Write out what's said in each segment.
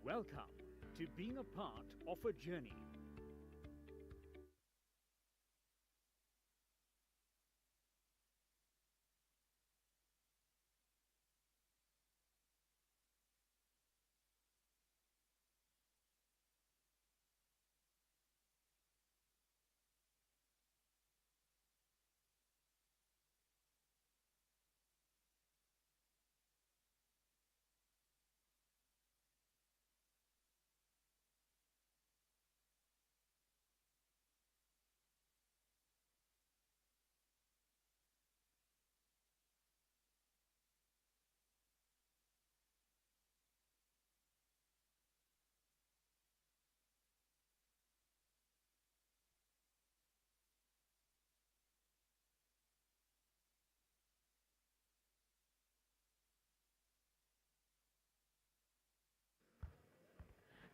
Welcome to being a part of a journey.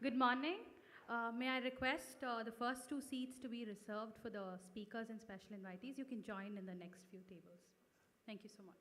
Good morning. May I request the first two seats to be reserved for the speakers and special invitees? You can join in the next few tables. Thank you so much.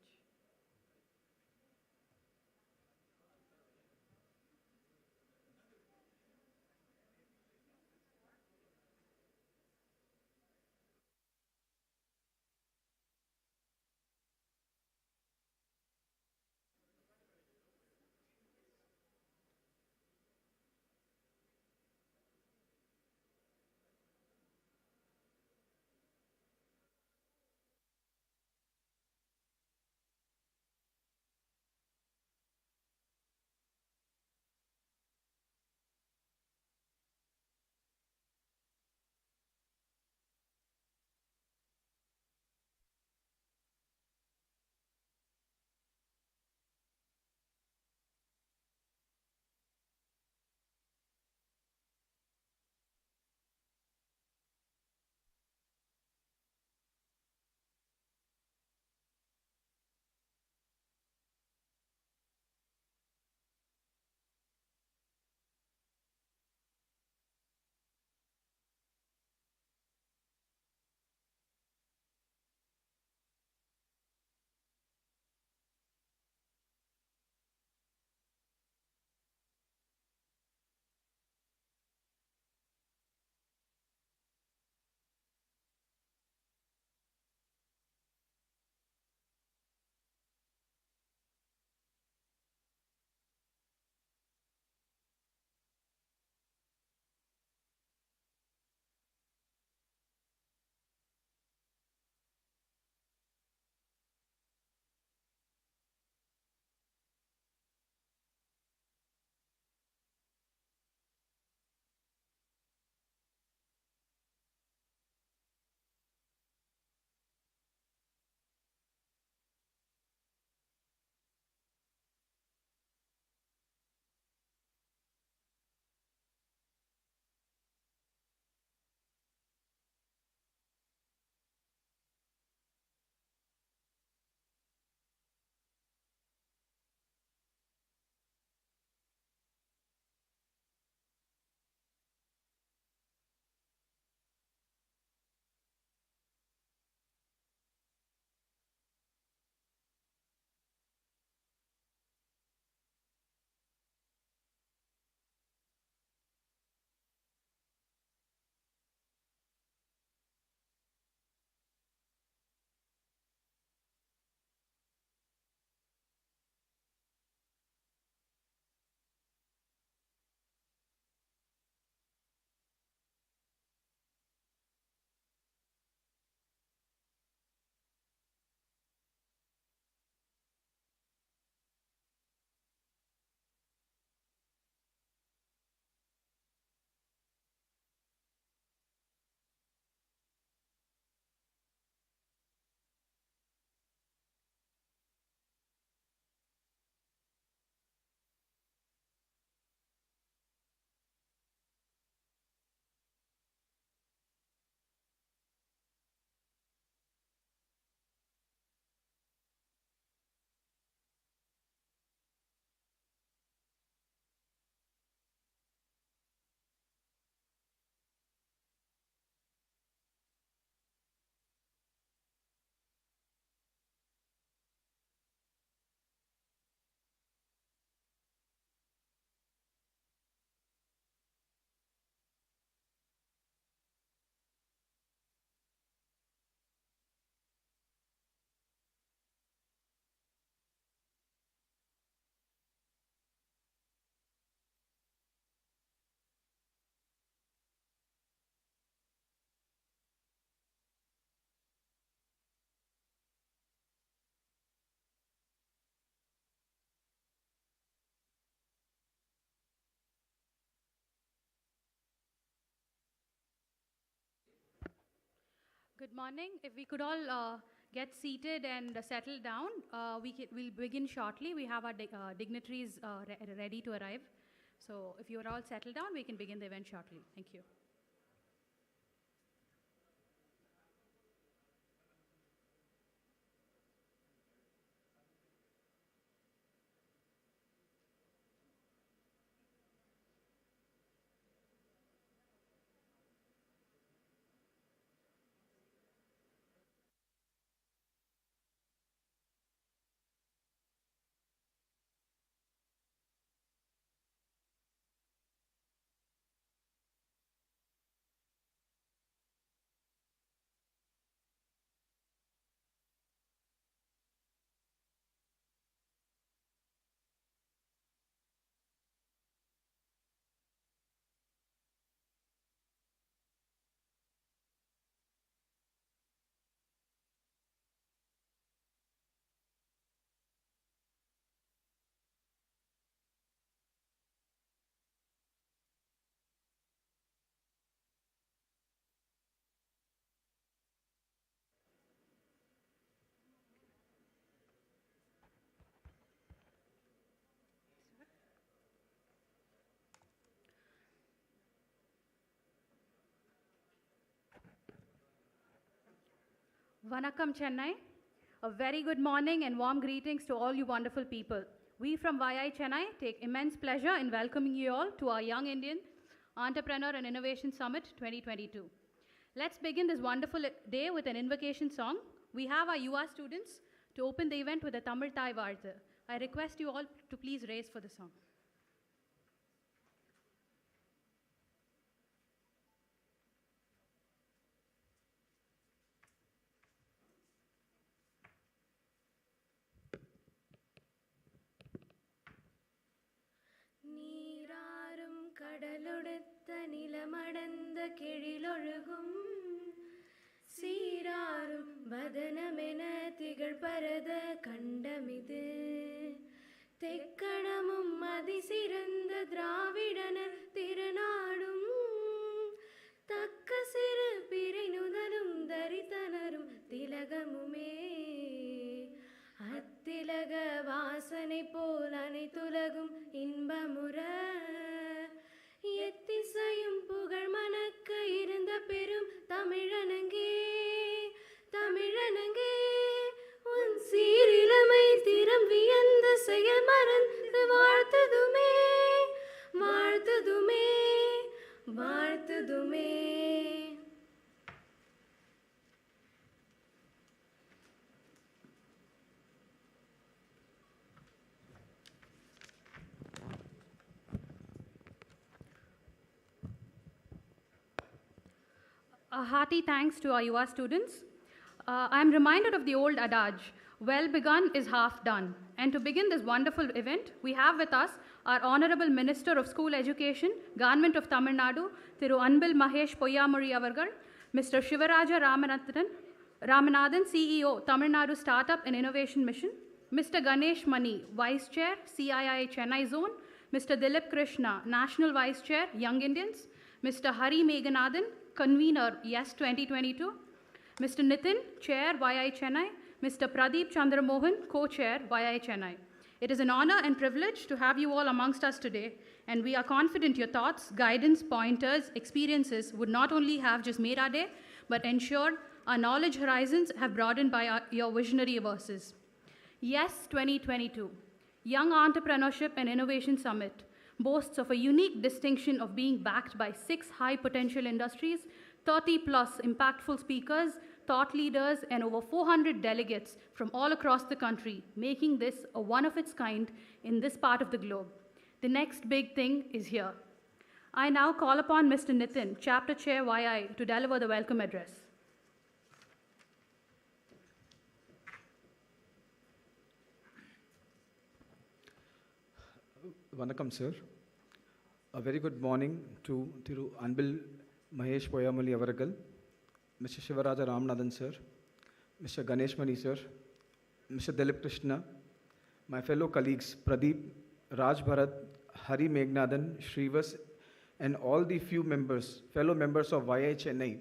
Good morning. If we could all get seated and settle down, we'll begin shortly. We have our dignitaries ready to arrive. So if you're all settled down, we can begin the event shortly. Thank you. Vanakkam Chennai. A very good morning and warm greetings to all you wonderful people. We from YI Chennai take immense pleasure in welcoming you all to our Young Indian Entrepreneur and Innovation Summit 2022. Let's begin this wonderful day with an invocation song. We have our UA students to open the event with a Tamil Thai Varthu. I request you all to please raise for the song. நீராறும் கடலொடுத்த நிலமடந்த கெழிலொழுகும் சீராறும் வதனமென திகழ்பரத கண்டமிது தெக்கணமும் அதிசிறந்த திராவிடனர் திருநாடும் தக்க சிறு பிறை நுதலும் தரித்தனரும் திலகமுமே அத்திலக வாசனை போல் அனைத்துலகும் இன்பமுற எத்திசையும் புகழ் மணக்க இருந்த பெரும் தமிழனங்கே தமிழனங்கே உன் சீரிழமை திறம் வியந்த செயல் மறந்து வாழ்த்துதுமே வாழ்த்துதுமே வாழ்த்துதுமே. A hearty thanks to our UA students. I am reminded of the old adage, well begun is half done. And to begin this wonderful event, we have with us our Honorable Minister of School Education, Government of Tamil Nadu, Thiru Anbil Mahesh Poyyamuri Avargal, Mr. Shivaraja Ramanathan, CEO, Tamil Nadu Startup and Innovation Mission, Mr. Ganesh Mani, Vice Chair, CII Chennai Zone, Mr. Dilip Krishna, National Vice Chair, Young Indians, Mr. Hari Meghanathan, Convener, Yes 2022, Mr. Nitin, Chair, YI Chennai, Mr. Pradeep Chandramohan, Co-Chair, YI Chennai. It is an honor and privilege to have you all amongst us today, and we are confident your thoughts, guidance, pointers, experiences would not only have just made our day, but ensured our knowledge horizons have broadened by your visionary verses. Yes 2022, Young Entrepreneurship and Innovation Summit, boasts of a unique distinction of being backed by 6 high-potential industries, 30-plus impactful speakers, thought leaders, and over 400 delegates from all across the country, making this a one of its kind in this part of the globe. The next big thing is here. I now call upon Mr. Nitin, Chapter Chair YI, to deliver the welcome address. Vanakkam, sir. A very good morning to Thiru Anbil Mahesh Poyyamuri Avargal, Mr. Shivaraja Ramanathan, sir, Mr. Ganesh Mani, sir, Mr. Dilip Krishna, my fellow colleagues Pradeep, Raj Bharat, Hari Meghnathan, Shrivas, and all the fellow members of YI Chennai,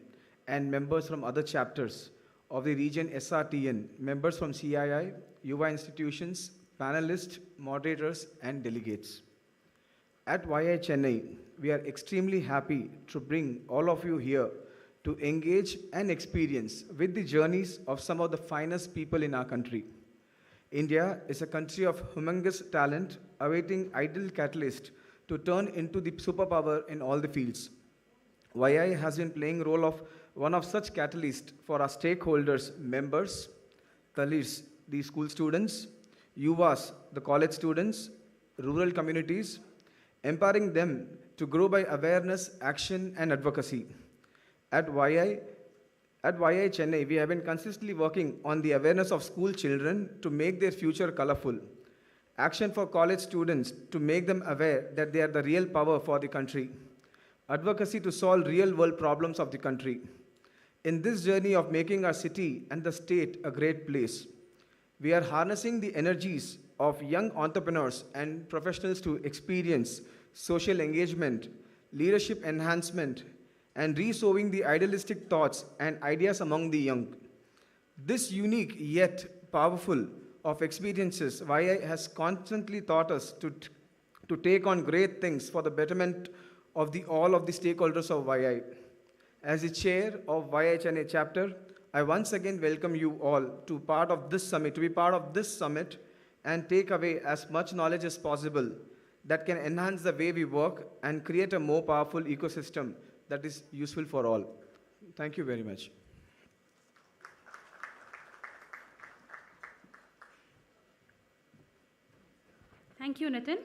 and members from other chapters of the region SRTN, members from CII, UVA institutions, panelists, moderators, and delegates. At YI Chennai, we are extremely happy to bring all of you here to engage and experience with the journeys of some of the finest people in our country. India is a country of humongous talent awaiting ideal catalyst to turn into the superpower in all the fields. YI has been playing role of one of such catalysts for our stakeholders, members, colleagues, the school students, Yuvas, the college students, rural communities, empowering them to grow by awareness, action, and advocacy. At YI Chennai, we have been consistently working on the awareness of school children to make their future colorful. Action for college students to make them aware that they are the real power for the country. Advocacy to solve real-world problems of the country. In this journey of making our city and the state a great place, we are harnessing the energies of young entrepreneurs and professionals to experience social engagement, leadership enhancement, and resowing the idealistic thoughts and ideas among the young. This unique yet powerful of experiences, YI has constantly taught us to take on great things for the betterment of all of the stakeholders of YI. As the chair of YI Chennai chapter, I once again welcome you all to be part of this summit and take away as much knowledge as possible that can enhance the way we work and create a more powerful ecosystem that is useful for all. Thank you very much. Thank you, Nitin.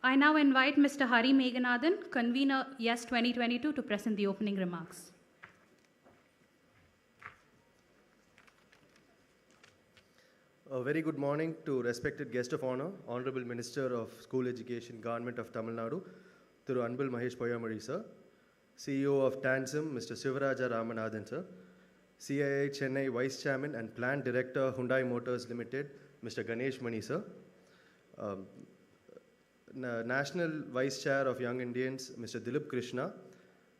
I now invite Mr. Hari Meghanathan, convener YES 2022, to present the opening remarks. A very good morning to respected guest of honor, Honorable Minister of School Education, Government of Tamil Nadu, Thiru Anbil Mahesh Poyamari sir, CEO of TANSIM, Mr. Sivaraja Ramanathan sir, CII Chennai Vice Chairman and Plant Director, Hyundai Motors Limited, Mr. Ganesh Mani sir, National Vice Chair of Young Indians, Mr. Dilip Krishna,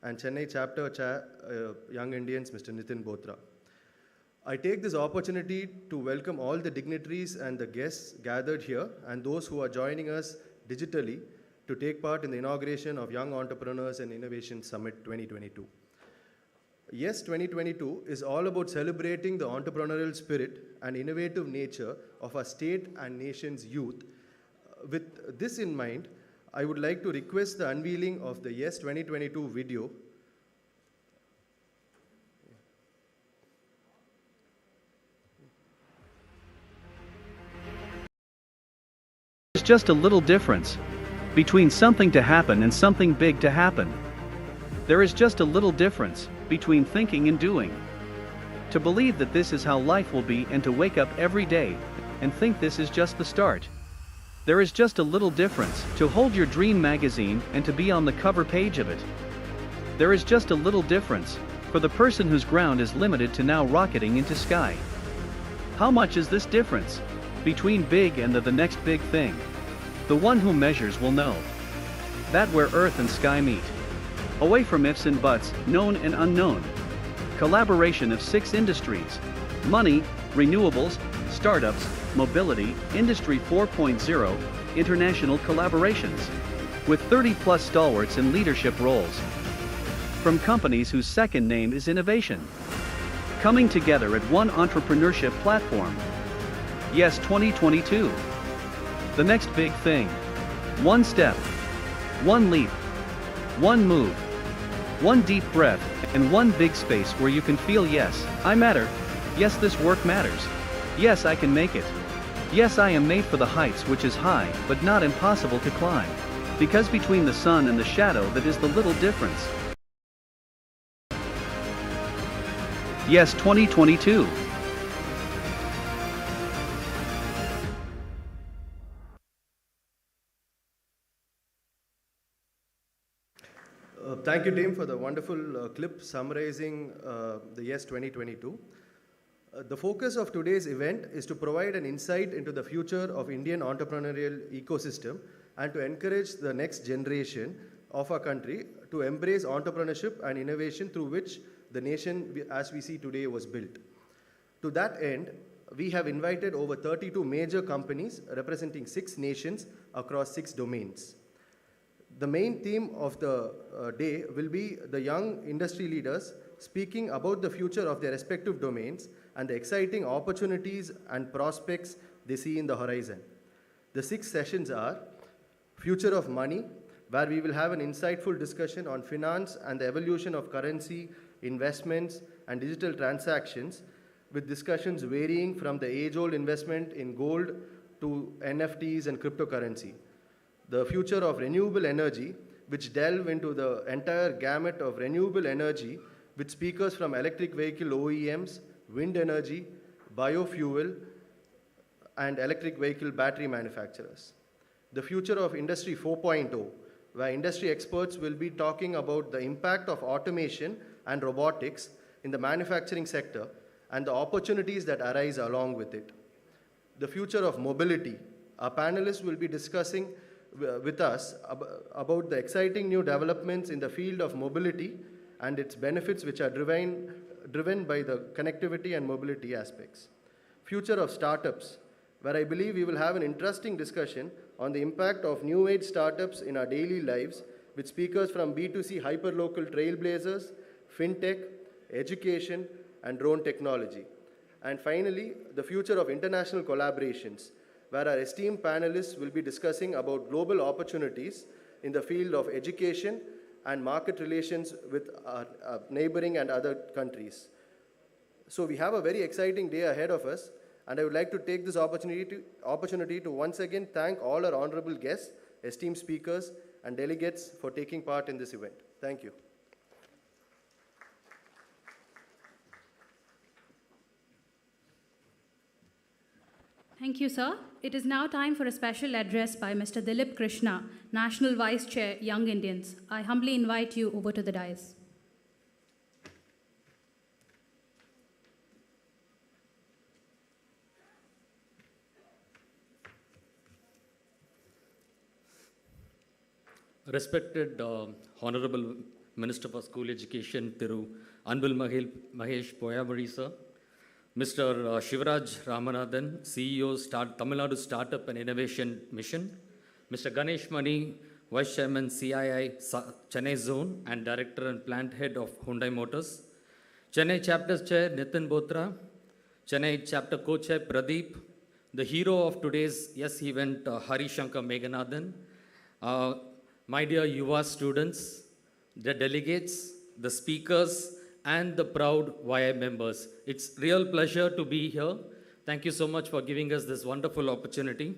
and Chennai Chapter Chair, Young Indians, Mr. Nitin Botra. I take this opportunity to welcome all the dignitaries and the guests gathered here and those who are joining us digitally to take part in the inauguration of Young Entrepreneurs and Innovation Summit 2022. YES 2022 is all about celebrating the entrepreneurial spirit and innovative nature of our state and nation's youth. With this in mind, I would like to request the unveiling of the YES 2022 video. There's just a little difference between something to happen and something big to happen. There is just a little difference between thinking and doing. To believe that this is how life will be and to wake up every day and think this is just the start. There is just a little difference to hold your dream magazine and to be on the cover page of it. There is just a little difference for the person whose ground is limited to now rocketing into sky. How much is this difference between big and the next big thing? The one who measures will know. That where earth and sky meet. Away from ifs and buts, known and unknown. Collaboration of 6 industries: money, renewables, startups, mobility, Industry 4.0, international collaborations. With 30+ stalwarts in leadership roles. From companies whose second name is innovation. Coming together at one entrepreneurship platform. YES 2022. The next big thing. One step. One leap. One move. One deep breath, and one big space where you can feel yes, I matter. Yes, this work matters. Yes, I can make it. Yes, I am made for the heights, which is high, but not impossible to climb. Because between the sun and the shadow, that is the little difference. YES 2022. Thank you, team, for the wonderful clip summarizing the YES 2022. The focus of today's event is to provide an insight into the future of Indian entrepreneurial ecosystem and to encourage the next generation of our country to embrace entrepreneurship and innovation through which the nation as we see today was built. To that end, we have invited over 32 major companies representing 6 nations across 6 domains. The main theme of the day will be the young industry leaders speaking about the future of their respective domains and the exciting opportunities and prospects they see in the horizon. The 6 sessions are Future of Money, where we will have an insightful discussion on finance and the evolution of currency, investments, and digital transactions, with discussions varying from the age-old investment in gold to NFTs and cryptocurrency. The future of renewable energy, which delve into the entire gamut of renewable energy with speakers from electric vehicle OEMs, wind energy, biofuel, and electric vehicle battery manufacturers. The future of Industry 4.0, where industry experts will be talking about the impact of automation and robotics in the manufacturing sector and the opportunities that arise along with it. The future of mobility. Our panelists will be discussing with us about the exciting new developments in the field of mobility and its benefits, which are driven by the connectivity and mobility aspects. Future of startups, where I believe we will have an interesting discussion on the impact of new age startups in our daily lives with speakers from B2C hyperlocal trailblazers, fintech, education, and drone technology. And finally, the future of international collaborations, where our esteemed panelists will be discussing about global opportunities in the field of education and market relations with our neighboring and other countries. So we have a very exciting day ahead of us, and I would like to take this opportunity to once again thank all our honorable guests, esteemed speakers, and delegates for taking part in this event. Thank you. Thank you, sir. It is now time for a special address by Mr. Dilip Krishna, National Vice Chair, Young Indians. I humbly invite you over to the dais. Respected Honorable Minister for School Education, Thiru Anbil Mahesh Poyamari, sir. Mr. Shivaraj Ramanathan, CEO, Tamil Nadu Startup and Innovation Mission. Mr. Ganesh Mani, Vice Chairman, CII Chennai Zone and Director and Plant Head of Hyundai Motors. Chennai Chapter Chair, Nitin Botra. Chennai Chapter Co-Chair, Pradeep. The hero of today's event, Hari Shankar Meghanathan. My dear Yuva students, the delegates, the speakers, and the proud YI members. It's real pleasure to be here. Thank you so much for giving us this wonderful opportunity.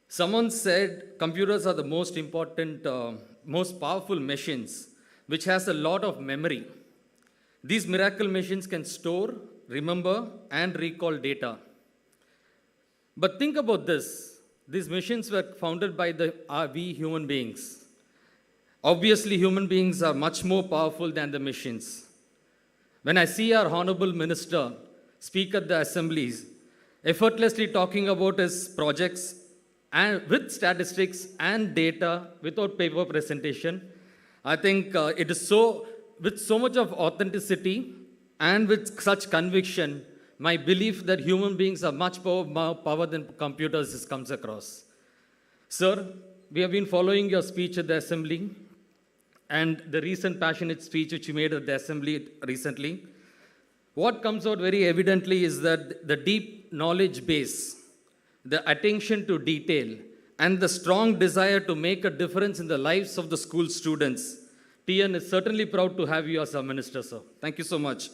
Someone said computers are the most important, most powerful machines, which has a lot of memory. These miracle machines can store, remember, and recall data. But think about this. These machines were founded by we human beings. Obviously, human beings are much more powerful than the machines. When I see our Honorable Minister speak at the assemblies, effortlessly talking about his projects and with statistics and data without paper presentation, I think it is with so much of authenticity and with such conviction, my belief that human beings are much more power than computers comes across. Sir, we have been following your speech at the assembly and the recent passionate speech which you made at the assembly recently. What comes out very evidently is that the deep knowledge base, the attention to detail, and the strong desire to make a difference in the lives of the school students. TN is certainly proud to have you as our minister, sir. Thank you so much.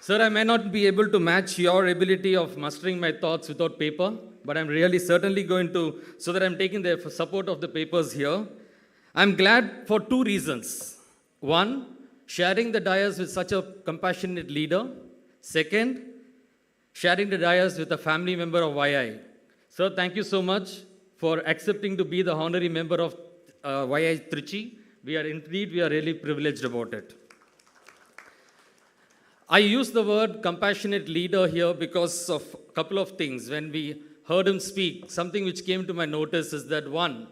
Sir, I may not be able to match your ability of mastering my thoughts without paper, but I'm really certainly going to, so that I'm taking the support of the papers here. I'm glad for 2 reasons. 1, sharing the dais with such a compassionate leader. 2nd, sharing the dais with a family member of YI. Sir, thank you so much for accepting to be the honorary member of YI Trichy. We are really privileged about it. I use the word compassionate leader here because of a couple of things. When we heard him speak, something which came to my notice is that 1,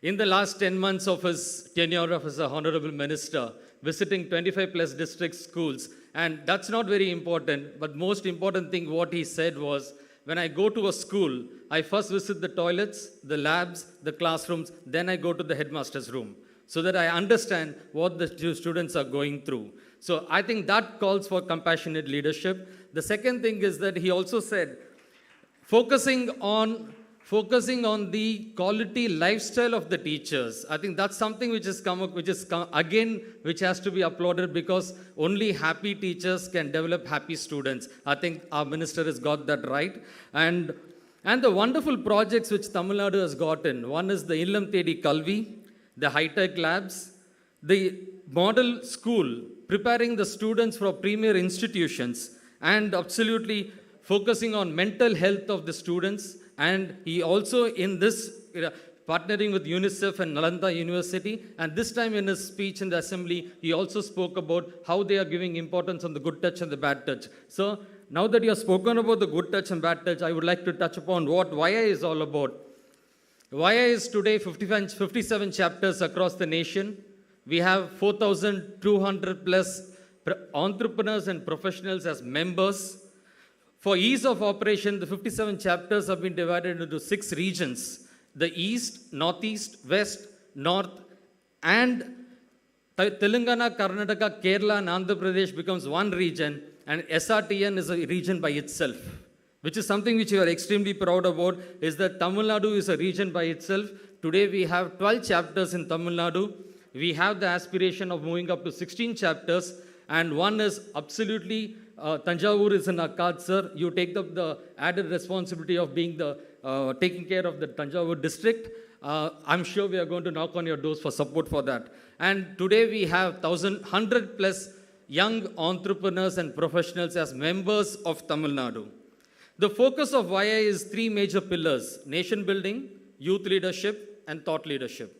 In the last 10 months of his tenure as a honorable minister, visiting 25 plus district schools, and that's not very important, but most important thing what he said was, when I go to a school, I first visit the toilets, the labs, the classrooms, then I go to the headmaster's room, so that I understand what the students are going through. So I think that calls for compassionate leadership. The second thing is that he also said, focusing on the quality lifestyle of the teachers. I think that's something which which has to be applauded, because only happy teachers can develop happy students. I think our minister has got that right. And the wonderful projects which Tamil Nadu has gotten, one is the Illam Thedi Kalvi, the high-tech labs, the model school, preparing the students for premier institutions, and absolutely focusing on mental health of the students. And he also, in this, partnering with UNICEF and Nalanda University, and this time in his speech in the assembly, he also spoke about how they are giving importance on the good touch and the bad touch. So, now that you have spoken about the good touch and bad touch, I would like to touch upon what YI is all about. YI is today 57 chapters across the nation. We have 4,200 plus entrepreneurs and professionals as members. For ease of operation, the 57 chapters have been divided into 6 regions: the East, Northeast, West, North, and Telangana, Karnataka, Kerala, and Andhra Pradesh becomes one region, and SRTN is a region by itself, which is something which we are extremely proud about, is that Tamil Nadu is a region by itself. Today we have 12 chapters in Tamil Nadu. We have the aspiration of moving up to 16 chapters, and one is absolutely Tanjavur is in our cards, sir. You take up the added responsibility of being taking care of the Tanjavur district. I'm sure we are going to knock on your doors for support for that. And today we have 100 plus young entrepreneurs and professionals as members of Tamil Nadu. The focus of YI is 3 major pillars: nation building, youth leadership, and thought leadership.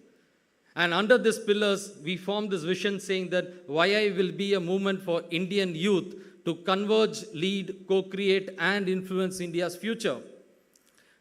And under these pillars, we formed this vision saying that YI will be a movement for Indian youth to converge, lead, co-create, and influence India's future.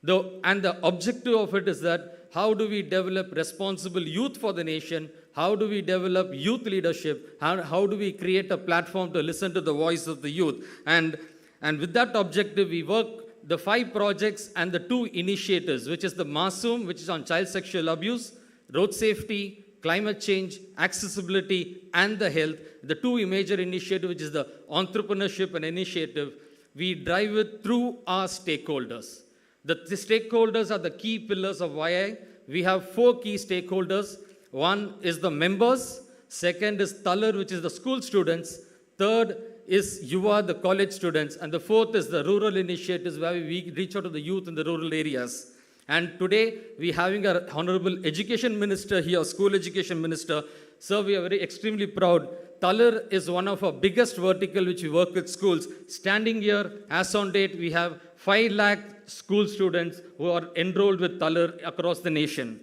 And the objective of it is that how do we develop responsible youth for the nation? How do we develop youth leadership? How do we create a platform to listen to the voice of the youth? And with that objective, we work the 5 projects and the 2 initiatives, which is the Masoom, which is on child sexual abuse, road safety, climate change, accessibility, and the health. The 2 major initiatives, which is the entrepreneurship and initiative, we drive it through our stakeholders. The stakeholders are the key pillars of YI. We have 4 key stakeholders. One is the members. Second is Talar, which is the school students. Third is Yuva, the college students. And the 4th is the rural initiatives, where we reach out to the youth in the rural areas. And today, we are having our Honorable Education Minister here, School Education Minister. Sir, we are extremely proud. Talar is one of our biggest vertical which we work with schools. Standing here, as on date, we have 5 lakh school students who are enrolled with Talar across the nation.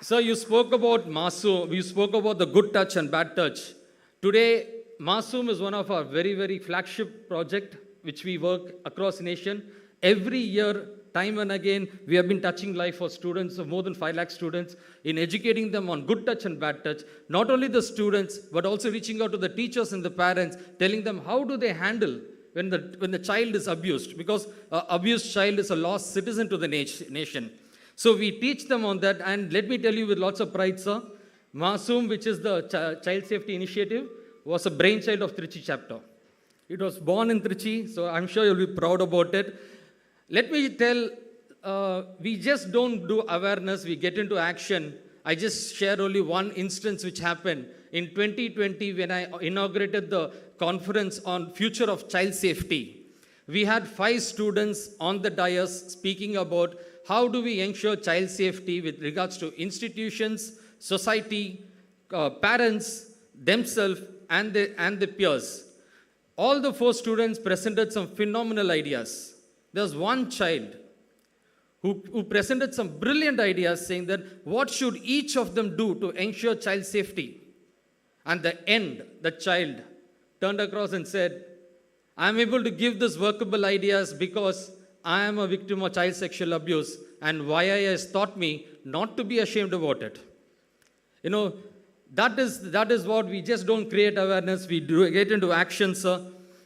Sir, you spoke about Masoom, you spoke about the good touch and bad touch. Today, Masoom is one of our very, very flagship project which we work across the nation. Every year, time and again, we have been touching life for students, of more than 5 lakh students, in educating them on good touch and bad touch. Not only the students, but also reaching out to the teachers and the parents, telling them how do they handle when the child is abused, because abused child is a lost citizen to the nation. So we teach them on that, and let me tell you with lots of pride, sir, Masoom, which is the child safety initiative, was a brainchild of Trichy chapter. It was born in Trichy, so I'm sure you'll be proud about it. Let me tell, we just don't do awareness, we get into action. I just share only one instance which happened. In 2020, when I inaugurated the conference on future of child safety, we had 5 students on the dais speaking about how do we ensure child safety with regards to institutions, society, parents, themselves, and the peers. All the 4 students presented some phenomenal ideas. There was one child who presented some brilliant ideas saying that what should each of them do to ensure child safety. And the end, the child turned across and said, I'm able to give these workable ideas because I am a victim of child sexual abuse, and YI has taught me not to be ashamed about it. You know, that is what we just don't create awareness, we do get into action, sir.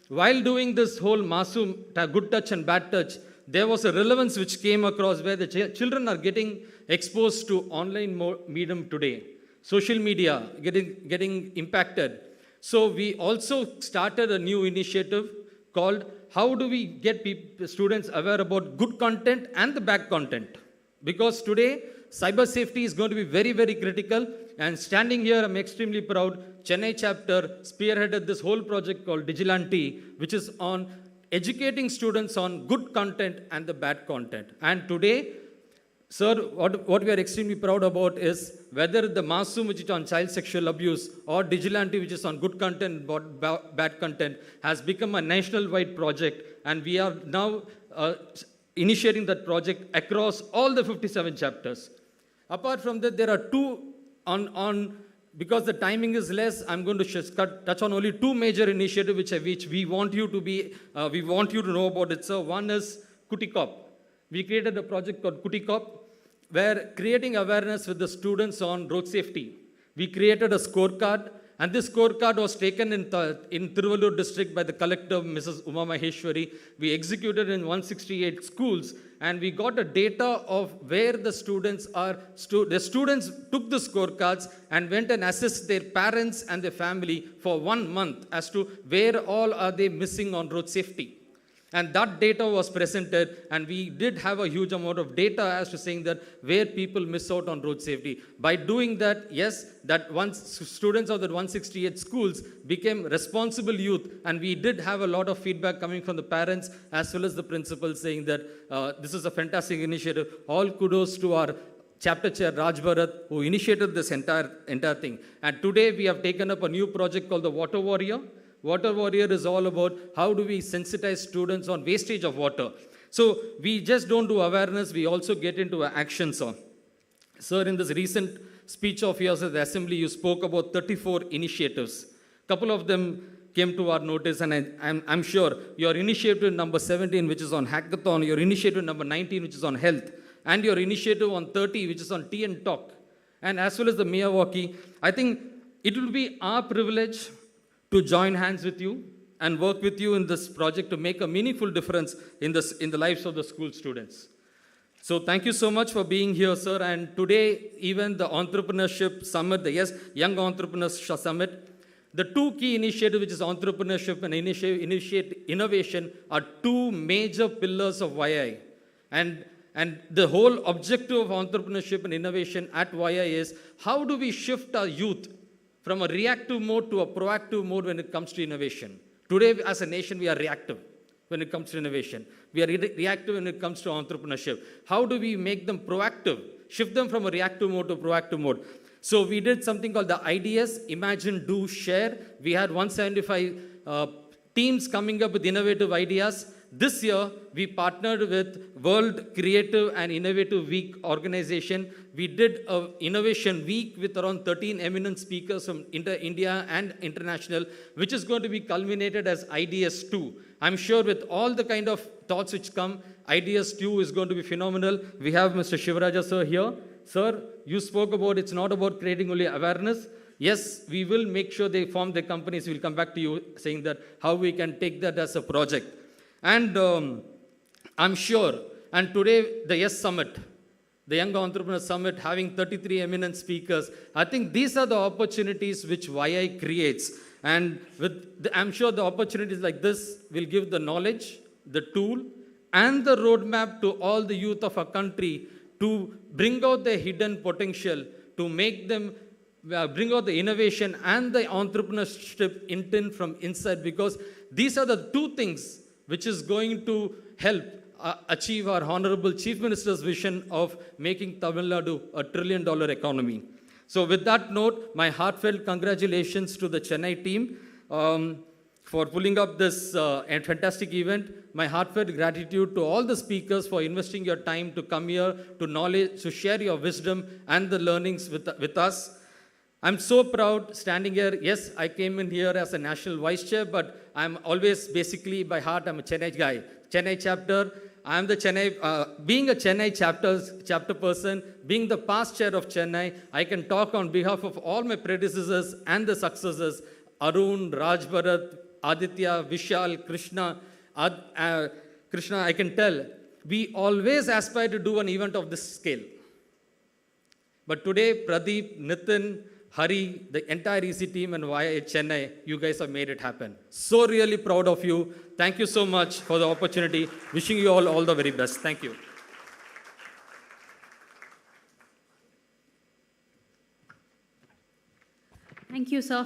While doing this whole Masoom, good touch and bad touch, there was a relevance which came across where the children are getting exposed to online medium today. Social media getting impacted. So we also started a new initiative called how do we get students aware about good content and the bad content. Because today, cyber safety is going to be very, very critical. And standing here, I'm extremely proud. Chennai chapter spearheaded this whole project called Digilante, which is on educating students on good content and the bad content. And today, sir, what we are extremely proud about is whether the Masoom, which is on child sexual abuse, or Digilante, which is on good content and bad content, has become a national-wide project. And we are now initiating that project across all the 57 chapters. Apart from that, there are two because the timing is less, I'm going to touch on only two major initiatives which we want you to know about it. So one is Kutikop. We created a project called Kutikop, where creating awareness with the students on road safety. We created a scorecard, and this scorecard was taken in Tiruvallur district by the collector, Mrs. Uma Maheshwari. We executed in 168 schools, and we got a data of where the students are. The students took the scorecards and went and assessed their parents and their family for 1 month as to where all are they missing on road safety. And that data was presented, and we did have a huge amount of data as to saying that where people miss out on road safety. By doing that, yes, that once students of the 168 schools became responsible youth, and we did have a lot of feedback coming from the parents as well as the principals saying that this is a fantastic initiative. All kudos to our chapter chair Raj Bharat, who initiated this entire thing. And today we have taken up a new project called the Water Warrior. Water Warrior is all about how do we sensitize students on wastage of water. So we just don't do awareness, we also get into action, sir. Sir, in this recent speech of yours at the assembly, you spoke about 34 initiatives. Couple of them came to our notice, and I'm sure your initiative number 17, which is on hackathon, your initiative number 19, which is on health, and your initiative on 30, which is on tea and talk, and as well as the Miyawaki, I think it will be our privilege to join hands with you and work with you in this project to make a meaningful difference in the lives of the school students. So thank you so much for being here, sir. And today, even the Entrepreneurship Summit, the Young Entrepreneurs Summit, the two key initiatives, which is entrepreneurship and innovation, are two major pillars of YI. And the whole objective of entrepreneurship and innovation at YI is how do we shift our youth from a reactive mode to a proactive mode when it comes to innovation. Today, as a nation, we are reactive when it comes to innovation. We are reactive when it comes to entrepreneurship. How do we make them proactive, shift them from a reactive mode to a proactive mode? So we did something called the IDS, Imagine, Do, Share. We had 175 teams coming up with innovative ideas. This year, we partnered with World Creative and Innovative Week organization. We did an innovation week with around 13 eminent speakers from India and international, which is going to be culminated as IDS 2. I'm sure with all the kind of thoughts which come, IDS 2 is going to be phenomenal. We have Mr. Shivaraja sir here. Sir, you spoke about it's not about creating only awareness. Yes, we will make sure they form their companies. We'll come back to you saying that how we can take that as a project. And I'm sure, and today the YES Summit, the Young Entrepreneur Summit, having 33 eminent speakers, I think these are the opportunities which YI creates. And I'm sure the opportunities like this will give the knowledge, the tool, and the roadmap to all the youth of our country to bring out their hidden potential, to make them bring out the innovation and the entrepreneurship intent from inside, because these are the two things which is going to help achieve our Honorable Chief Minister's vision of making Tamil Nadu a $1 trillion economy. So with that note, my heartfelt congratulations to the Chennai team for pulling up this fantastic event. My heartfelt gratitude to all the speakers for investing your time to come here, to share your wisdom and the learnings with us. I'm so proud standing here. Yes, I came in here as a national vice chair, but I'm always basically by heart, I'm a Chennai guy. Chennai chapter, I am the Chennai, being a Chennai chapter person, being the past chair of Chennai, I can talk on behalf of all my predecessors and the successors, Arun, Raj Bharat, Aditya, Vishal, Krishna, Krishna, I can tell, we always aspire to do an event of this scale. But today, Pradeep, Nitin, Hari, the entire EC team and YA Chennai, you guys have made it happen. So really proud of you. Thank you so much for the opportunity. Wishing you all the very best. Thank you. Thank you, sir,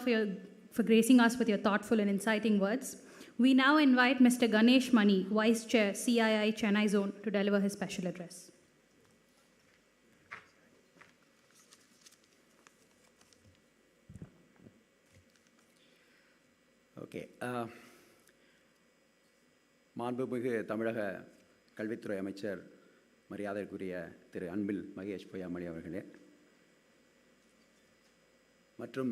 for gracing us with your thoughtful and inciting words. We now invite Mr. Ganesh Mani, Vice Chair, CII Chennai Zone, to deliver his special address. Okay. மாண்புமிகு தமிழக கல்வித்துறை அமைச்சர் மரியாதைக்குரிய திரு அன்பில் மகேஷ் பொய்யாமொழி அவர்களே மற்றும்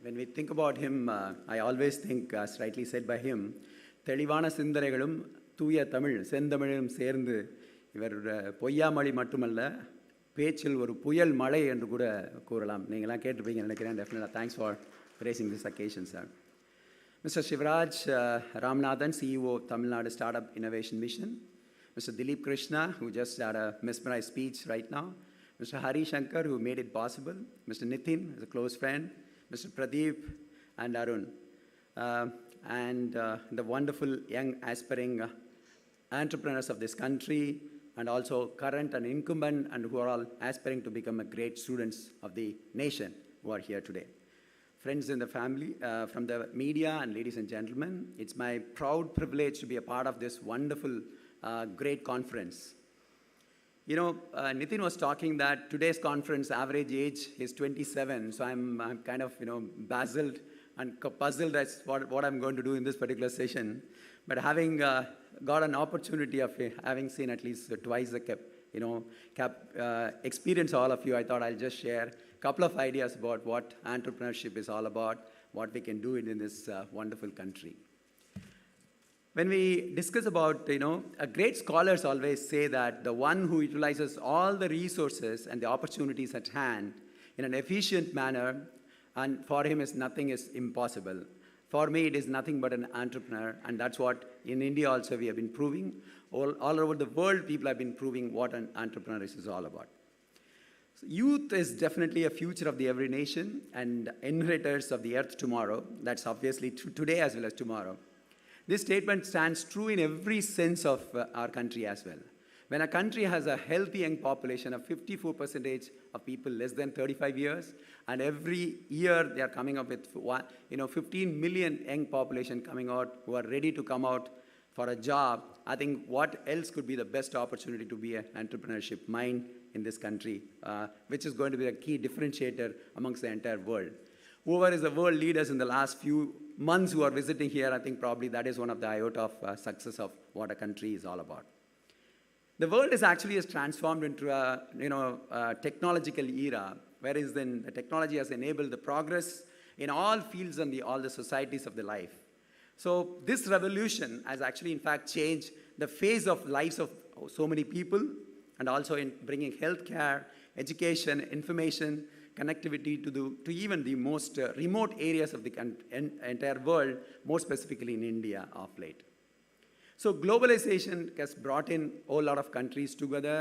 when we think about him, I always think, as rightly said by him, தெளிவான சிந்தனைகளும் தூய தமிழ் செந்தமிழும் சேர்ந்து இவர் பொய்யாமொழி மட்டுமல்ல பேச்சில் ஒரு புயல் மழை என்று கூட கூறலாம். நீங்களாம் கேட்டிருப்பீங்கன்னு நினைக்கிறேன். டெஃபினட்டாக thanks for gracing this occasion, sir. Mr. Shivaraj Ramanathan, CEO of Tamil Nadu Startup Innovation Mission. Mr. Dilip Krishna, who just had a mesmerized speech right now. Mr. Hari Shankar, who made it possible. Mr. Nitin, as a close friend. Mr. Pradeep and Arun. And the wonderful young aspiring entrepreneurs of this country, and also current and incumbent, and who are all aspiring to become a great students of the nation who are here today. Friends in the family, from the media, and ladies and gentlemen, it's my proud privilege to be a part of this wonderful, great conference. Nitin was talking that today's conference average age is 27, so I'm kind of, dazzled and puzzled as what I'm going to do in this particular session. But having got an opportunity of having seen at least twice the experience all of you, I thought I'll just share a couple of ideas about what entrepreneurship is all about, what we can do in this wonderful country. When we discuss about, great scholars always say that the one who utilizes all the resources and the opportunities at hand in an efficient manner, and for him nothing is impossible. For me, it is nothing but an entrepreneur, and that's what in India also we have been proving. All over the world, people have been proving what an entrepreneur is all about. So youth is definitely a future of the every nation and inheritors of the earth tomorrow. That's obviously today as well as tomorrow. This statement stands true in every sense of our country as well. When a country has a healthy young population of 54% of people less than 35 years, and every year they are coming up with 15 million young population coming out who are ready to come out for a job, I think what else could be the best opportunity to be an entrepreneurship mind in this country, which is going to be a key differentiator amongst the entire world. Whoever is the world leaders in the last few months who are visiting here, I think probably that is one of the iota of success of what a country is all about. The world is actually transformed into a technological era, whereas then the technology has enabled the progress in all fields and all the societies of the life. So this revolution has actually in fact changed the face of lives of so many people, and also in bringing healthcare, education, information, connectivity to even the most remote areas of the entire world, more specifically in India of late. So globalization has brought in a whole lot of countries together,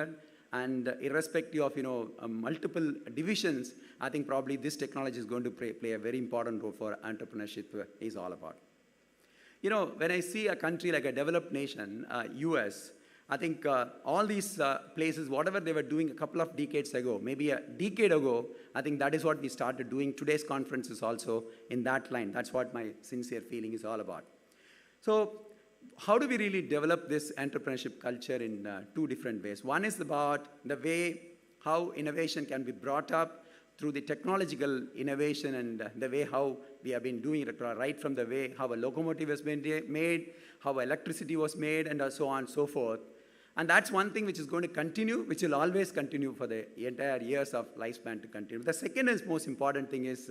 and irrespective of multiple divisions, I think probably this technology is going to play a very important role for entrepreneurship is all about. When I see a country like a developed nation, US, I think all these places, whatever they were doing a couple of decades ago, maybe a decade ago, I think that is what we started doing. Today's conference is also in that line. That's what my sincere feeling is all about. So how do we really develop this entrepreneurship culture in two different ways? One is about the way how innovation can be brought up through the technological innovation and the way how we have been doing it, right from the way how a locomotive has been made, how electricity was made, and so on and so forth. And that's one thing which is going to continue, which will always continue for the entire years of lifespan to continue. The second is most important thing is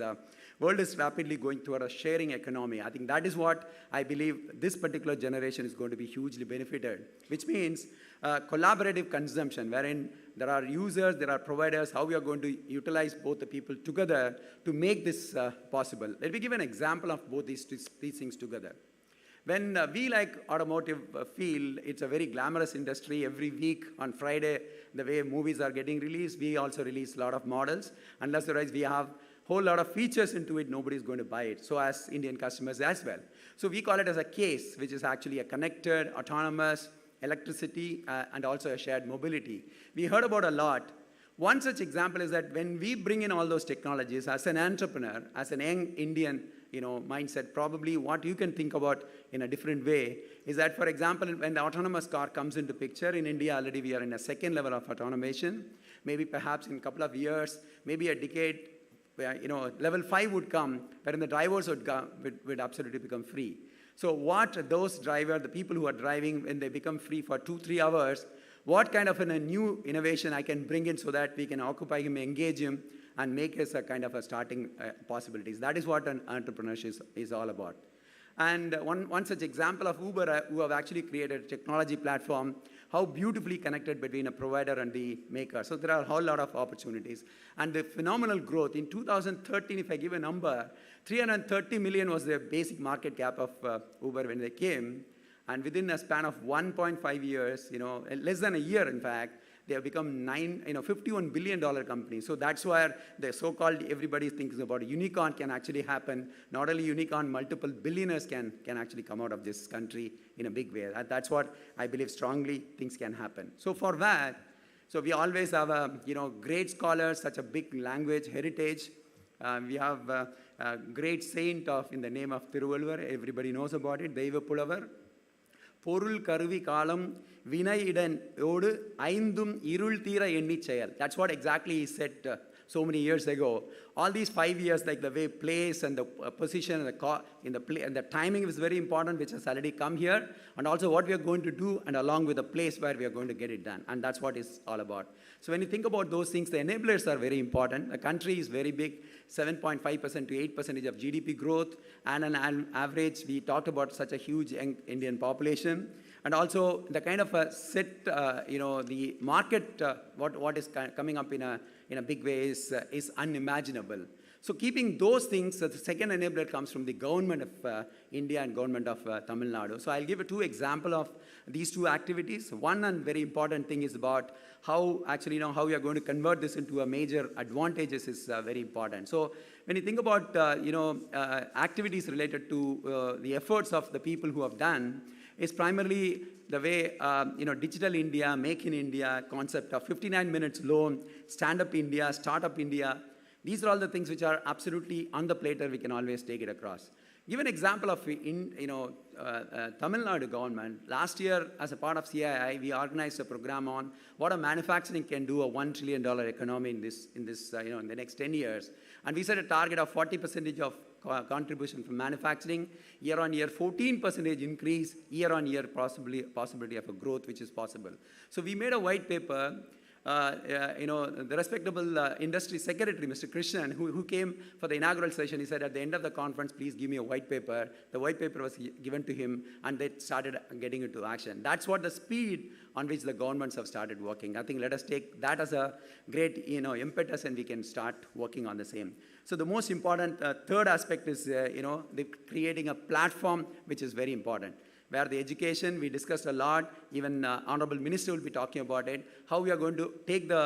world is rapidly going toward a sharing economy. I think that is what I believe this particular generation is going to be hugely benefited, which means collaborative consumption, wherein there are users, there are providers, how we are going to utilize both the people together to make this possible. Let me give an example of both these things together. When we like automotive feel, it's a very glamorous industry. Every week on Friday, the way movies are getting released, we also release a lot of models. Unless otherwise we have a whole lot of features into it, nobody's going to buy it. So as Indian customers as well. So we call it as a case, which is actually a connected, autonomous, electricity, and also a shared mobility. We heard about a lot. One such example is that when we bring in all those technologies, as an entrepreneur, as an young Indian mindset, probably what you can think about in a different way is that, for example, when the autonomous car comes into picture, in India already we are in a second level of automation. Maybe perhaps in a couple of years, maybe a decade, level 5 would come, wherein the drivers would absolutely become free. So what those drivers, the people who are driving, when they become free for 2-3 hours, what kind of a new innovation I can bring in so that we can occupy him, engage him, and make us a kind of a starting possibilities. That is what an entrepreneurship is all about. And one such example of Uber, who have actually created a technology platform, how beautifully connected between a provider and the maker. So there are a whole lot of opportunities. And the phenomenal growth. In 2013, if I give a number, 330 million was the basic market cap of Uber when they came. And within a span of 1.5 years, less than a year, in fact, they have become $51 billion company. So that's where the so-called everybody is thinking about a unicorn can actually happen. Not only unicorn, multiple billionaires can actually come out of this country in a big way. That's what I believe strongly things can happen. So for that, so we always have great scholars, such a big language heritage. We have a great saint in the name of Thiruvalluvar. Everybody knows about it, Deiva Pulavar. பொருள் கருவி காலம் வினையிடன் ஓடு ஐந்தும் இருள் தீர எண்ணிச் செயல். That's what exactly he said so many years ago. All these 5 years, like the way place and the position and the timing is very important, which has already come here, and also what we are going to do, and along with the place where we are going to get it done. And that's what it's all about. So when you think about those things, the enablers are very important. The country is very big, 7.5% to 8% of GDP growth, and on average, we talked about such a huge Indian population. And also the kind of a set, the market, what is coming up in a big way is unimaginable. So keeping those things, the second enabler comes from the government of India and government of Tamil Nadu. So I'll give you 2 examples of these 2 activities. One and very important thing is about how actually, how we are going to convert this into a major advantages is very important. So when you think about, activities related to the efforts of the people who have done, is primarily the way, Digital India, Make in India, concept of 59 minutes loan, Stand Up India, Startup India. These are all the things which are absolutely on the platter. We can always take it across. Give an example of, Tamil Nadu government. Last year, as a part of CII, we organized a program on what a manufacturing can do, a $1 trillion economy in the next 10 years. And we set a target of 40% of contribution from manufacturing, year-on-year 14% increase, year-on-year possibility of a growth which is possible. So we made a white paper. The respectable industry secretary, Mr. Krishnan, who came for the inaugural session, he said at the end of the conference, please give me a white paper. The white paper was given to him, and they started getting into action. That's what the speed on which the governments have started working. I think let us take that as a great impetus, and we can start working on the same. So the most important third aspect is creating a platform which is very important. Where the education, we discussed a lot, even Honorable Minister will be talking about it, how we are going to take the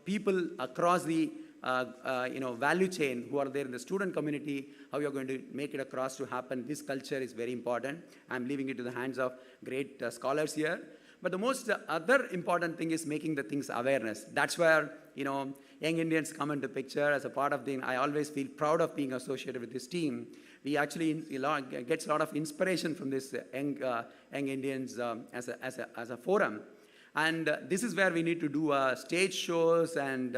people across the value chain who are there in the student community, how we are going to make it across to happen. This culture is very important. I'm leaving it to the hands of great scholars here. But the most other important thing is making the things awareness. That's where, young Indians come into picture as a part of the, I always feel proud of being associated with this team. We actually get a lot of inspiration from this young Indians as a forum. And this is where we need to do stage shows and,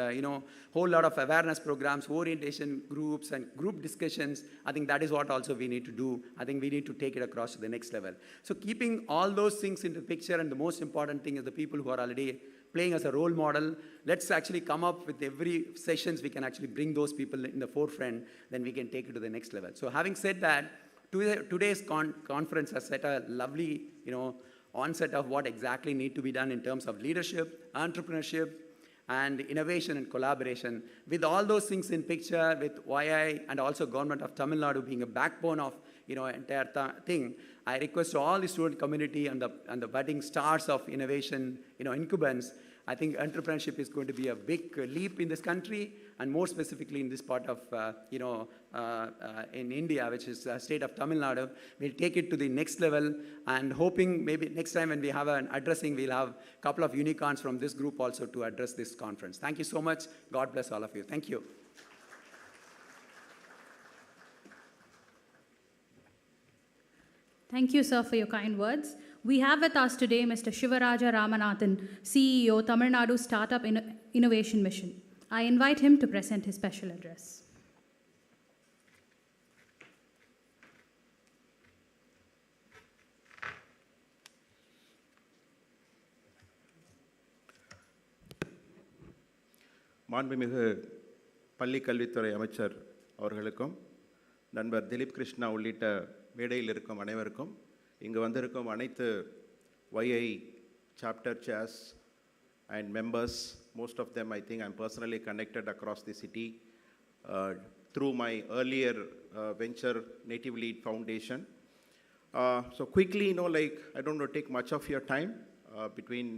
whole lot of awareness programs, orientation groups and group discussions. I think that is what also we need to do. I think we need to take it across to the next level. So keeping all those things into the picture, and the most important thing is the people who are already playing as a role model. Let's actually come up with every sessions we can actually bring those people in the forefront, then we can take it to the next level. So having said that, today's conference has set a lovely, onset of what exactly need to be done in terms of leadership, entrepreneurship, and innovation and collaboration. With all those things in picture, with YI and also Government of Tamil Nadu being a backbone of entire thing, I request to all the student community and the budding stars of innovation, incumbents. I think entrepreneurship is going to be a big leap in this country, and more specifically in this part of, in India, which is the state of Tamil Nadu. We'll take it to the next level, and hoping maybe next time when we have an addressing, we'll have a couple of unicorns from this group also to address this conference. Thank you so much. God bless all of you. Thank you. Thank you, sir, for your kind words. We have with us today Mr. Shivaraja Ramanathan, CEO, Tamil Nadu Startup Innovation Mission. I invite him to present his special address. மாண்புமிகு பள்ளி கல்வித்துறை அமைச்சர் அவர்களுக்கும் நண்பர் திலீப் கிருஷ்ணா உள்ளிட்ட மேடையில் இருக்கும் அனைவருக்கும் இங்கு வந்திருக்கும் அனைத்து YI chapter chairs and members, most of them I think I'm personally connected across the city through my earlier venture Native Lead Foundation. So quickly, I don't want to take much of your time between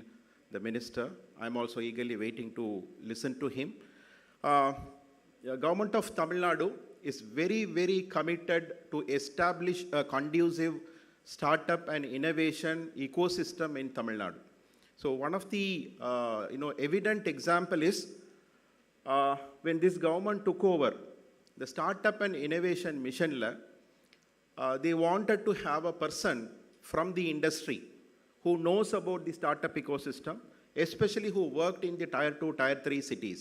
the minister. I'm also eagerly waiting to listen to him. The government of Tamil Nadu is very, very committed to establish a conducive startup and innovation ecosystem in Tamil Nadu. So one of the evident example is when this government took over the startup and innovation mission, they wanted to have a person from the industry who knows about the startup ecosystem, especially who worked in the tier 2, tier 3 cities.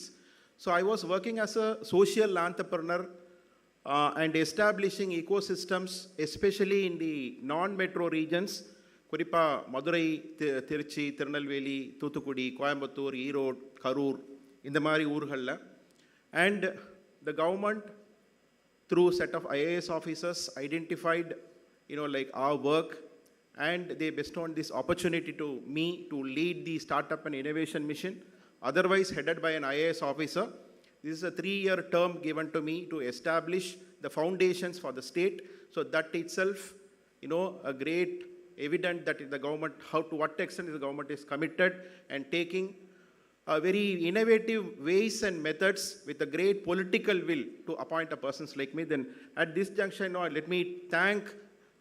So I was working as a social entrepreneur and establishing ecosystems, especially in the non-metro regions, குறிப்பா மதுரை, திருச்சி, திருநெல்வேலி, தூத்துக்குடி, கோயம்புத்தூர், ஈரோடு, கரூர், இந்த மாதிரி ஊர்களில். And the government, through a set of IAS officers, identified, our work, and they bestowed this opportunity to me to lead the startup and innovation mission, otherwise headed by an IAS officer. This is a 3-year term given to me to establish the foundations for the state. So that itself, a great evident that the government, to what extent the government is committed and taking very innovative ways and methods with a great political will to appoint a persons like me. Then at this junction, let me thank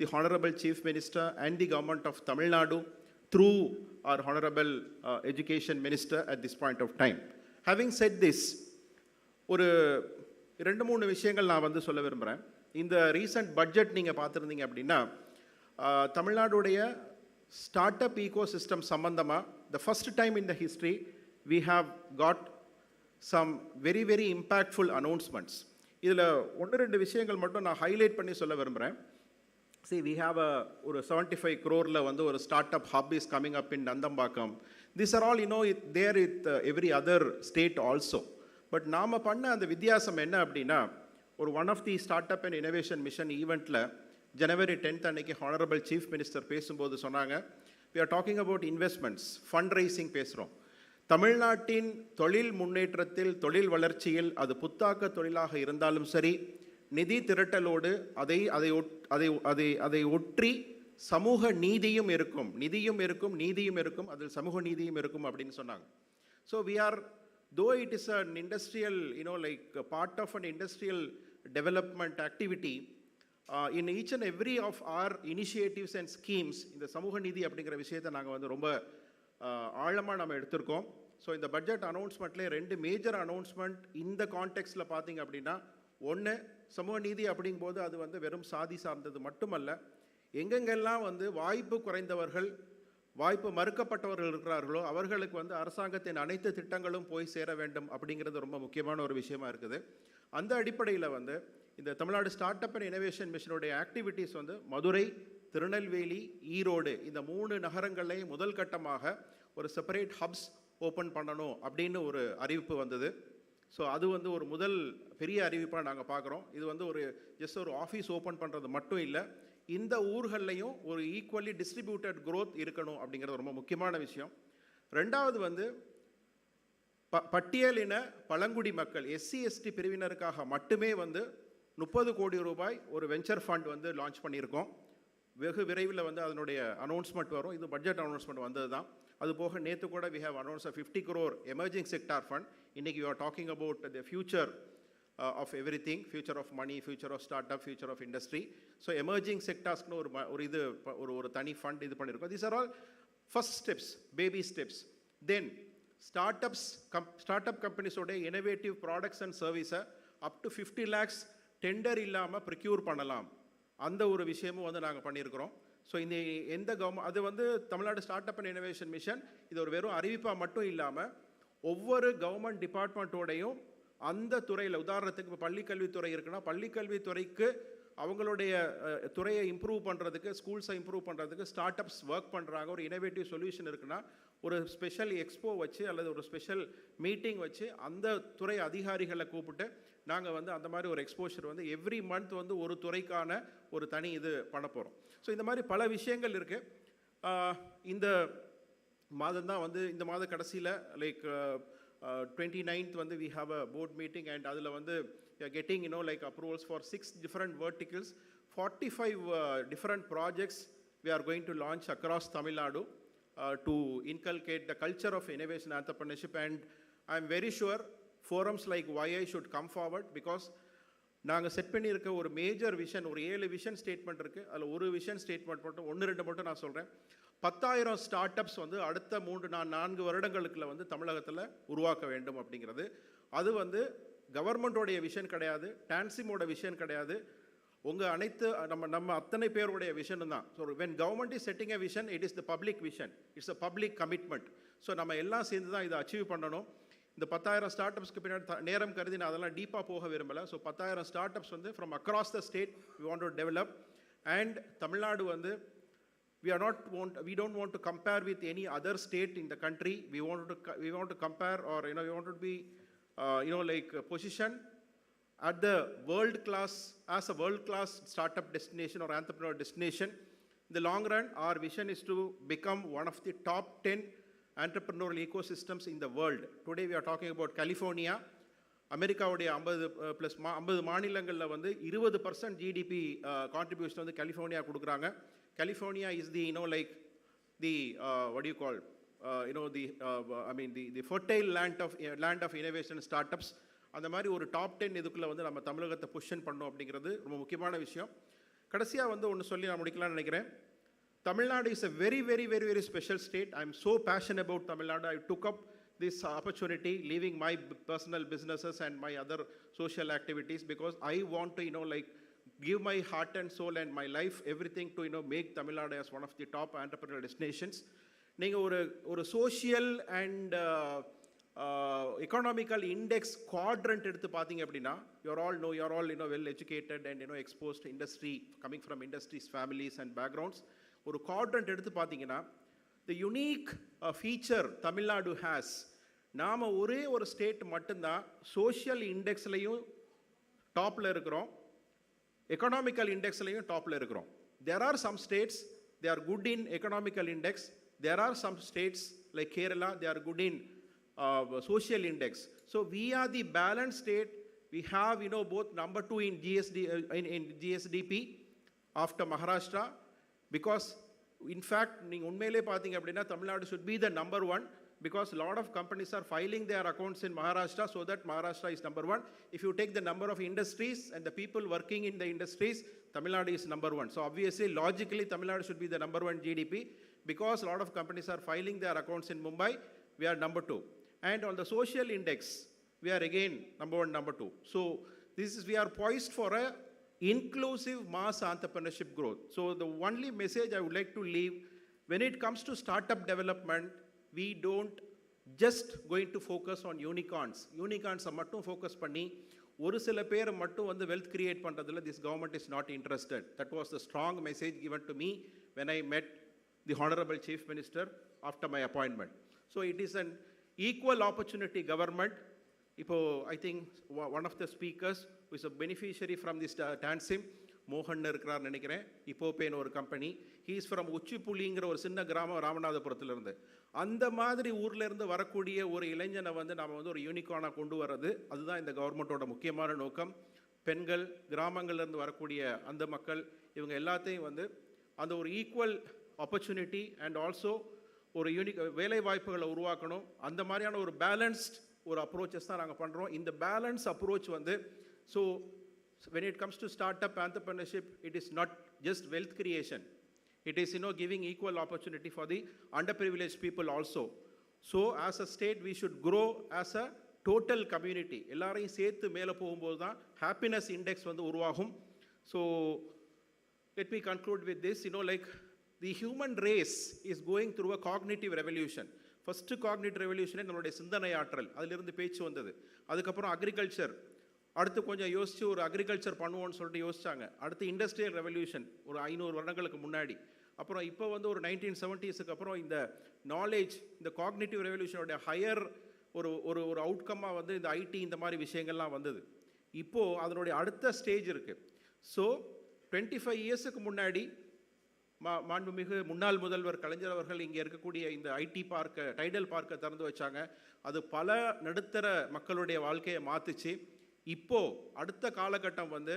the Honorable Chief Minister and the government of Tamil Nadu through our Honorable Education Minister at this point of time. Having said this, ஒரு 2-3 விஷயங்கள் நான் சொல்ல விரும்புகிறேன். இந்த recent budget நீங்கள் பார்த்துருந்தீங்க அப்படின்னா, தமிழ்நாடுடைய start up ego system சம்பந்தமாக the first time in the history we have got some very, very impactful announcements. இதில் 1-2 விஷயங்கள் மட்டும் நான் ஹைலைட் பண்ணி சொல்ல விரும்புகிறேன். See, we have ஒரு 75 crore ஒரு startup hub is coming up in Nandambakam. These are all, there with every other state also. But நாம் பண்ண அந்த வித்தியாசம் என்ன அப்படின்னா, ஒரு one of the start up and innovation mission ஈவெண்ட்டில் January 10th அன்னைக்கு ஹானரபிள் சீஃப் மினிஸ்டர் பேசும்போது சொன்னாங்க, we are talking about investments, fund raising பேசுகிறோம். தமிழ்நாட்டின் தொழில் முன்னேற்றத்தில், தொழில் வளர்ச்சியில், அது புத்தாக்க தொழிலாக இருந்தாலும் சரி, நிதி திரட்டலோடு அதை ஒற்றி சமூக நீதியும் இருக்கும், நீதியும் இருக்கும், அதில் சமூக நீதியும் இருக்கும் அப்படின்னு சொன்னாங்க. So we are, though it is an industrial, part of an industrial development activity, in each and every of our initiatives and schemes, இந்த சமூக நீதி அப்படிங்கிற விஷயத்தை நாங்கள் ரொம்ப ஆழமாக நம்ம எடுத்திருக்கோம். ஸோ இந்த பட்ஜெட் அனௌன்ஸ்மெண்ட்லேயே 2 மேஜர் அனௌன்ஸ்மெண்ட் இந்த கான்டெக்ஸ்டில் பார்த்தீங்க அப்படின்னா, ஒன்று சமூக நீதி அப்படிங்கும்போது அது வெறும் சாதி சார்ந்தது மட்டுமல்ல, எங்கெங்கெல்லாம் வாய்ப்பு குறைந்தவர்கள், வாய்ப்பு மறுக்கப்பட்டவர்கள் இருக்கிறார்களோ அவர்களுக்கு வந்து அரசாங்கத்தின் அனைத்து திட்டங்களும் போய் சேர வேண்டும் அப்படிங்கிறது ரொம்ப முக்கியமான ஒரு விஷயமா இருக்குது. அந்த அடிப்படையில் வந்து இந்த Tamil Nadu start up and innovation மிஷனுடைய ஆக்டிவிட்டீஸ் வந்து மதுரை, திருநெல்வேலி, ஈரோடு இந்த 3 நகரங்களையும் முதல் கட்டமாக ஒரு செப்பரேட் ஹப்ஸ் ஓப்பன் பண்ணணும் அப்படின்னு ஒரு அறிவிப்பு வந்தது. ஸோ அது வந்து ஒரு முதல் பெரிய அறிவிப்பாக நாங்கள் பார்க்குறோம். இது வந்து ஒரு ஜஸ்ட் ஒரு ஆஃபீஸ் ஓப்பன் பண்ணுறது மட்டும் இல்லை, இந்த ஊர்கள்லையும் ஒரு ஈக்குவலி டிஸ்ட்ரிபியூட்டட் growth இருக்கணும் அப்படிங்கிறது ரொம்ப முக்கியமான விஷயம். ரெண்டாவது வந்து பட்டியலின பழங்குடி மக்கள் எஸ்சி எஸ்டி பிரிவினருக்காக மட்டுமே வந்து 30 கோடி ரூபாய் ஒரு வெஞ்சர் ஃபண்ட் வந்து லான்ச் பண்ணியிருக்கோம். வெகு விரைவில் வந்து அதனுடைய அனௌன்ஸ்மெண்ட் வரும். இது பட்ஜெட் அனௌன்ஸ்மெண்ட் வந்தது தான். அது போக நேற்று கூட we have announced a 50 crore emerging sector fund. இன்னைக்கு we are talking about the future of everything, future of money, future of startup, future of industry. So emerging sectorsக்கு ஒரு தனி ஃபண்ட் இது பண்ணியிருக்கோம். These are all first steps, baby steps. Then startup companies ஓட innovative products and services up to 50 lakhs tender இல்லாமல் procure பண்ணலாம். அந்த ஒரு விஷயமும் வந்து நாங்கள் பண்ணியிருக்கிறோம். ஸோ இந்த எந்த கவர்மெண்ட் அது வந்து Tamil Nadu start up and innovation mission இது ஒரு வெறும் அறிவிப்பாக மட்டும் இல்லாமல் ஒவ்வொரு கவர்மெண்ட் டிபார்ட்மெண்ட்டோடையும் அந்த துறையில், உதாரணத்துக்கு இப்போ பள்ளிக்கல்வித்துறை இருக்குன்னா பள்ளிக்கல்வித்துறைக்கு அவங்களுடைய துறையை இம்ப்ரூவ் பண்ணுறதுக்கு, ஸ்கூல்ஸை இம்ப்ரூவ் பண்ணுறதுக்கு ஸ்டார்ட் அப்ஸ் ஒர்க் பண்ணுறாங்க. ஒரு இனோவேட்டிவ் சொல்யூஷன் இருக்குன்னா ஒரு ஸ்பெஷல் எக்ஸ்போ வச்சு அல்லது ஒரு ஸ்பெஷல் மீட்டிங் வச்சு அந்த துறை அதிகாரிகளை கூப்பிட்டு நாங்கள் வந்து அந்த மாதிரி ஒரு எக்ஸ்போஷர் வந்து எவ்ரி மந்த் வந்து ஒரு துறைக்கான ஒரு தனி இது பண்ண போகிறோம். ஸோ இந்த மாதிரி பல விஷயங்கள் இருக்குது. இந்த மாதம் தான் வந்து இந்த மாத கடைசியில் லைக் 29th வந்து we have a board meeting and அதில் வந்து we are getting like approvals for 6 different verticals, 45 different projects we are going to launch across Tamil Nadu to inculcate the culture of innovation entrepreneurship. And I am very sure forums like YI should come forward because நாங்கள் set பண்ணியிருக்க ஒரு major vision, ஒரு 7 vision statement இருக்குது. அதில் ஒரு vision statement மட்டும் 1-2 மட்டும் நான் சொல்கிறேன். 10,000 ஸ்டார்ட் அப்ஸ் வந்து அடுத்த 3-4 வருடங்களுக்குள்ள வந்து தமிழகத்தில் உருவாக்க வேண்டும் அப்படிங்கிறது. அது வந்து கவர்மெண்ட்டோடைய விஷன் கிடையாது, டான்சிமோட விஷன் கிடையாது, உங்கள் அனைத்து நம்ம அத்தனை பேருடைய விஷனும் தான். So when government is setting a vision, it is the public vision, it's a public commitment. So நம்ம எல்லாம் சேர்ந்து தான் இதை அச்சீவ் பண்ணணும். இந்த 10,000 ஸ்டார்ட் அப்ஸ்க்கு பின்னாடி நேரம் கருதி நான் அதெல்லாம் டீப்பாக போக விரும்பலை. ஸோ 10,000 ஸ்டார்ட் அப்ஸ் வந்து from across the state we want to develop. And Tamil Nadu வந்து we don't want to compare with any other state in the country. We want to compare, or we want to be like position at the world class, as a world class startup destination or entrepreneur destination. In the long run, our vision is to become one of the top 10 entrepreneurial ecosystems in the world. Today we are talking about California. அமெரிக்காவுடைய 50 மாநிலங்களில் வந்து 20% GDP contribution வந்து California கொடுக்குறாங்க. California is the what do you call the fertile land of innovation startups. அந்த மாதிரி ஒரு top 10 இதுக்குள்ள வந்து நம்ம தமிழகத்தை பொசிஷன் பண்ணோம் அப்படிங்கிறது ரொம்ப முக்கியமான விஷயம். கடைசியாக வந்து ஒன்று சொல்லி நான் முடிக்கலாம்னு நினைக்கிறேன். Tamil is a very, very, very, very special state. I am so passionate about Tamil Nadu. I took up this opportunity, leaving my personal businesses and my other social activities, because I want to give my heart and soul and my life, everything to make Tamil Nadu as one of the top entrepreneurial destinations. நீங்கள் ஒரு social and economical index quadrant எடுத்து பார்த்தீங்க அப்படின்னா you're all well educated and exposed to industry, coming from industries, families and backgrounds. ஒரு quadrant எடுத்து பார்த்தீங்கன்னா the unique feature Tamil Nadu has, நாம் ஒரே ஒரு ஸ்டேட் மட்டும்தான் சோஷியல் இண்டெக்ஸ்லையும் டாப்பில் இருக்கிறோம், எக்கனாமிக்கல் இண்டெக்ஸ்லையும் டாப்பில் இருக்கிறோம். There are some states, they are good in economical index. There are some states like Kerala, they are good in social index. So we are the balanced state. We have both number 2 in GSDP after Maharashtra, because in fact நீங்கள் உண்மையிலே பார்த்தீங்க அப்படின்னா Tamil Nadu should be the number 1, because a lot of companies are filing their accounts in Maharashtra, so that Maharashtra is number 1. If you take the number of industries and the people working in the industries, Tamil Nadu is number 1. So obviously, logically, Tamil Nadu should be the number 1 GDP, because a lot of companies are filing their accounts in Mumbai. We are number 2. And on the social index, we are again number 1, number 2. So we are poised for a inclusive mass entrepreneurship growth. So the only message I would like to leave when it comes to startup development, we don't just going to focus on unicorns. Unicorns மட்டும் focus பண்ணி ஒரு சில பேர் மட்டும் வந்து wealth create பண்றதுல this government is not interested. That was the strong message given to me when I met the Honorable Chief Minister after my appointment. So it is an equal opportunity government. இப்போ I think one of the speakers who is a beneficiary from this TANSIM, மோகன் இருக்கிறார் நினைக்கிறேன், இப்போப்பேன்னு ஒரு company, he is from உச்சிப்புலிங்கிற ஒரு சின்ன கிராமம் ராமநாதபுரத்துலேருந்து. அந்த மாதிரி ஊர்லேருந்து வரக்கூடிய ஒரு இளைஞனை வந்து நாம் வந்து ஒரு யூனிகார்னாக கொண்டு வர்றது, அதுதான் இந்த கவர்மெண்ட்டோட முக்கியமான நோக்கம். பெண்கள், கிராமங்கள்லேருந்து வரக்கூடிய அந்த மக்கள், இவங்க எல்லாத்தையும் வந்து அந்த ஒரு ஈக்குவல் ஆப்பர்ச்சுனிட்டி அண்ட் ஆல்சோ ஒரு வேலை வாய்ப்புகளை உருவாக்கணும். அந்த மாதிரியான ஒரு பேலன்ஸ்ட் ஒரு அப்ரோச்சஸ் தான் நாங்கள் பண்ணுறோம். இந்த பேலன்ஸ் அப்ரோச் வந்து so when it comes to startup entrepreneurship, it is not just wealth creation. It is, giving equal opportunity for the underprivileged people also. So as a state, we should grow as a total community. எல்லாரையும் சேர்த்து மேலே போகும்போது தான் happiness index வந்து உருவாகும். So let me conclude with this. Like the human race is going through a cognitive revolution. First cognitive revolution நம்மளுடைய சிந்தனை ஆற்றல், அதிலிருந்து பேச்சு வந்தது. அதுக்கப்புறம் அக்ரிகல்ச்சர், அடுத்து கொஞ்சம் யோசித்து ஒரு அக்ரிகல்ச்சர் பண்ணுவோன்னு சொல்லிட்டு யோசிச்சாங்க. அடுத்து இண்டஸ்ட்ரியல் ரெவல்யூஷன் ஒரு 500 வருடங்களுக்கு முன்னாடி. அப்புறம் இப்போ வந்து ஒரு 1970s அப்புறம் இந்த நாலேஜ், இந்த காக்னிட்டிவ் ரெவல்யூஷனோட ஹையர் ஒரு ஒரு ஒரு அவுட்கம்மாக வந்து இந்த ஐடி இந்த மாதிரி விஷயங்கள்லாம் வந்தது. இப்போது அதனுடைய அடுத்த ஸ்டேஜ் இருக்குது. ஸோ 25 இயர்ஸுக்கு முன்னாடி மாண்புமிகு முன்னாள் முதல்வர் கலைஞர் அவர்கள் இங்கே இருக்கக்கூடிய இந்த ஐடி பார்க்கை, டைடல் பார்க்கை திறந்து வச்சாங்க. அது பல நடுத்தர மக்களுடைய வாழ்க்கையை மாற்றுச்சு. இப்போது அடுத்த காலகட்டம் வந்து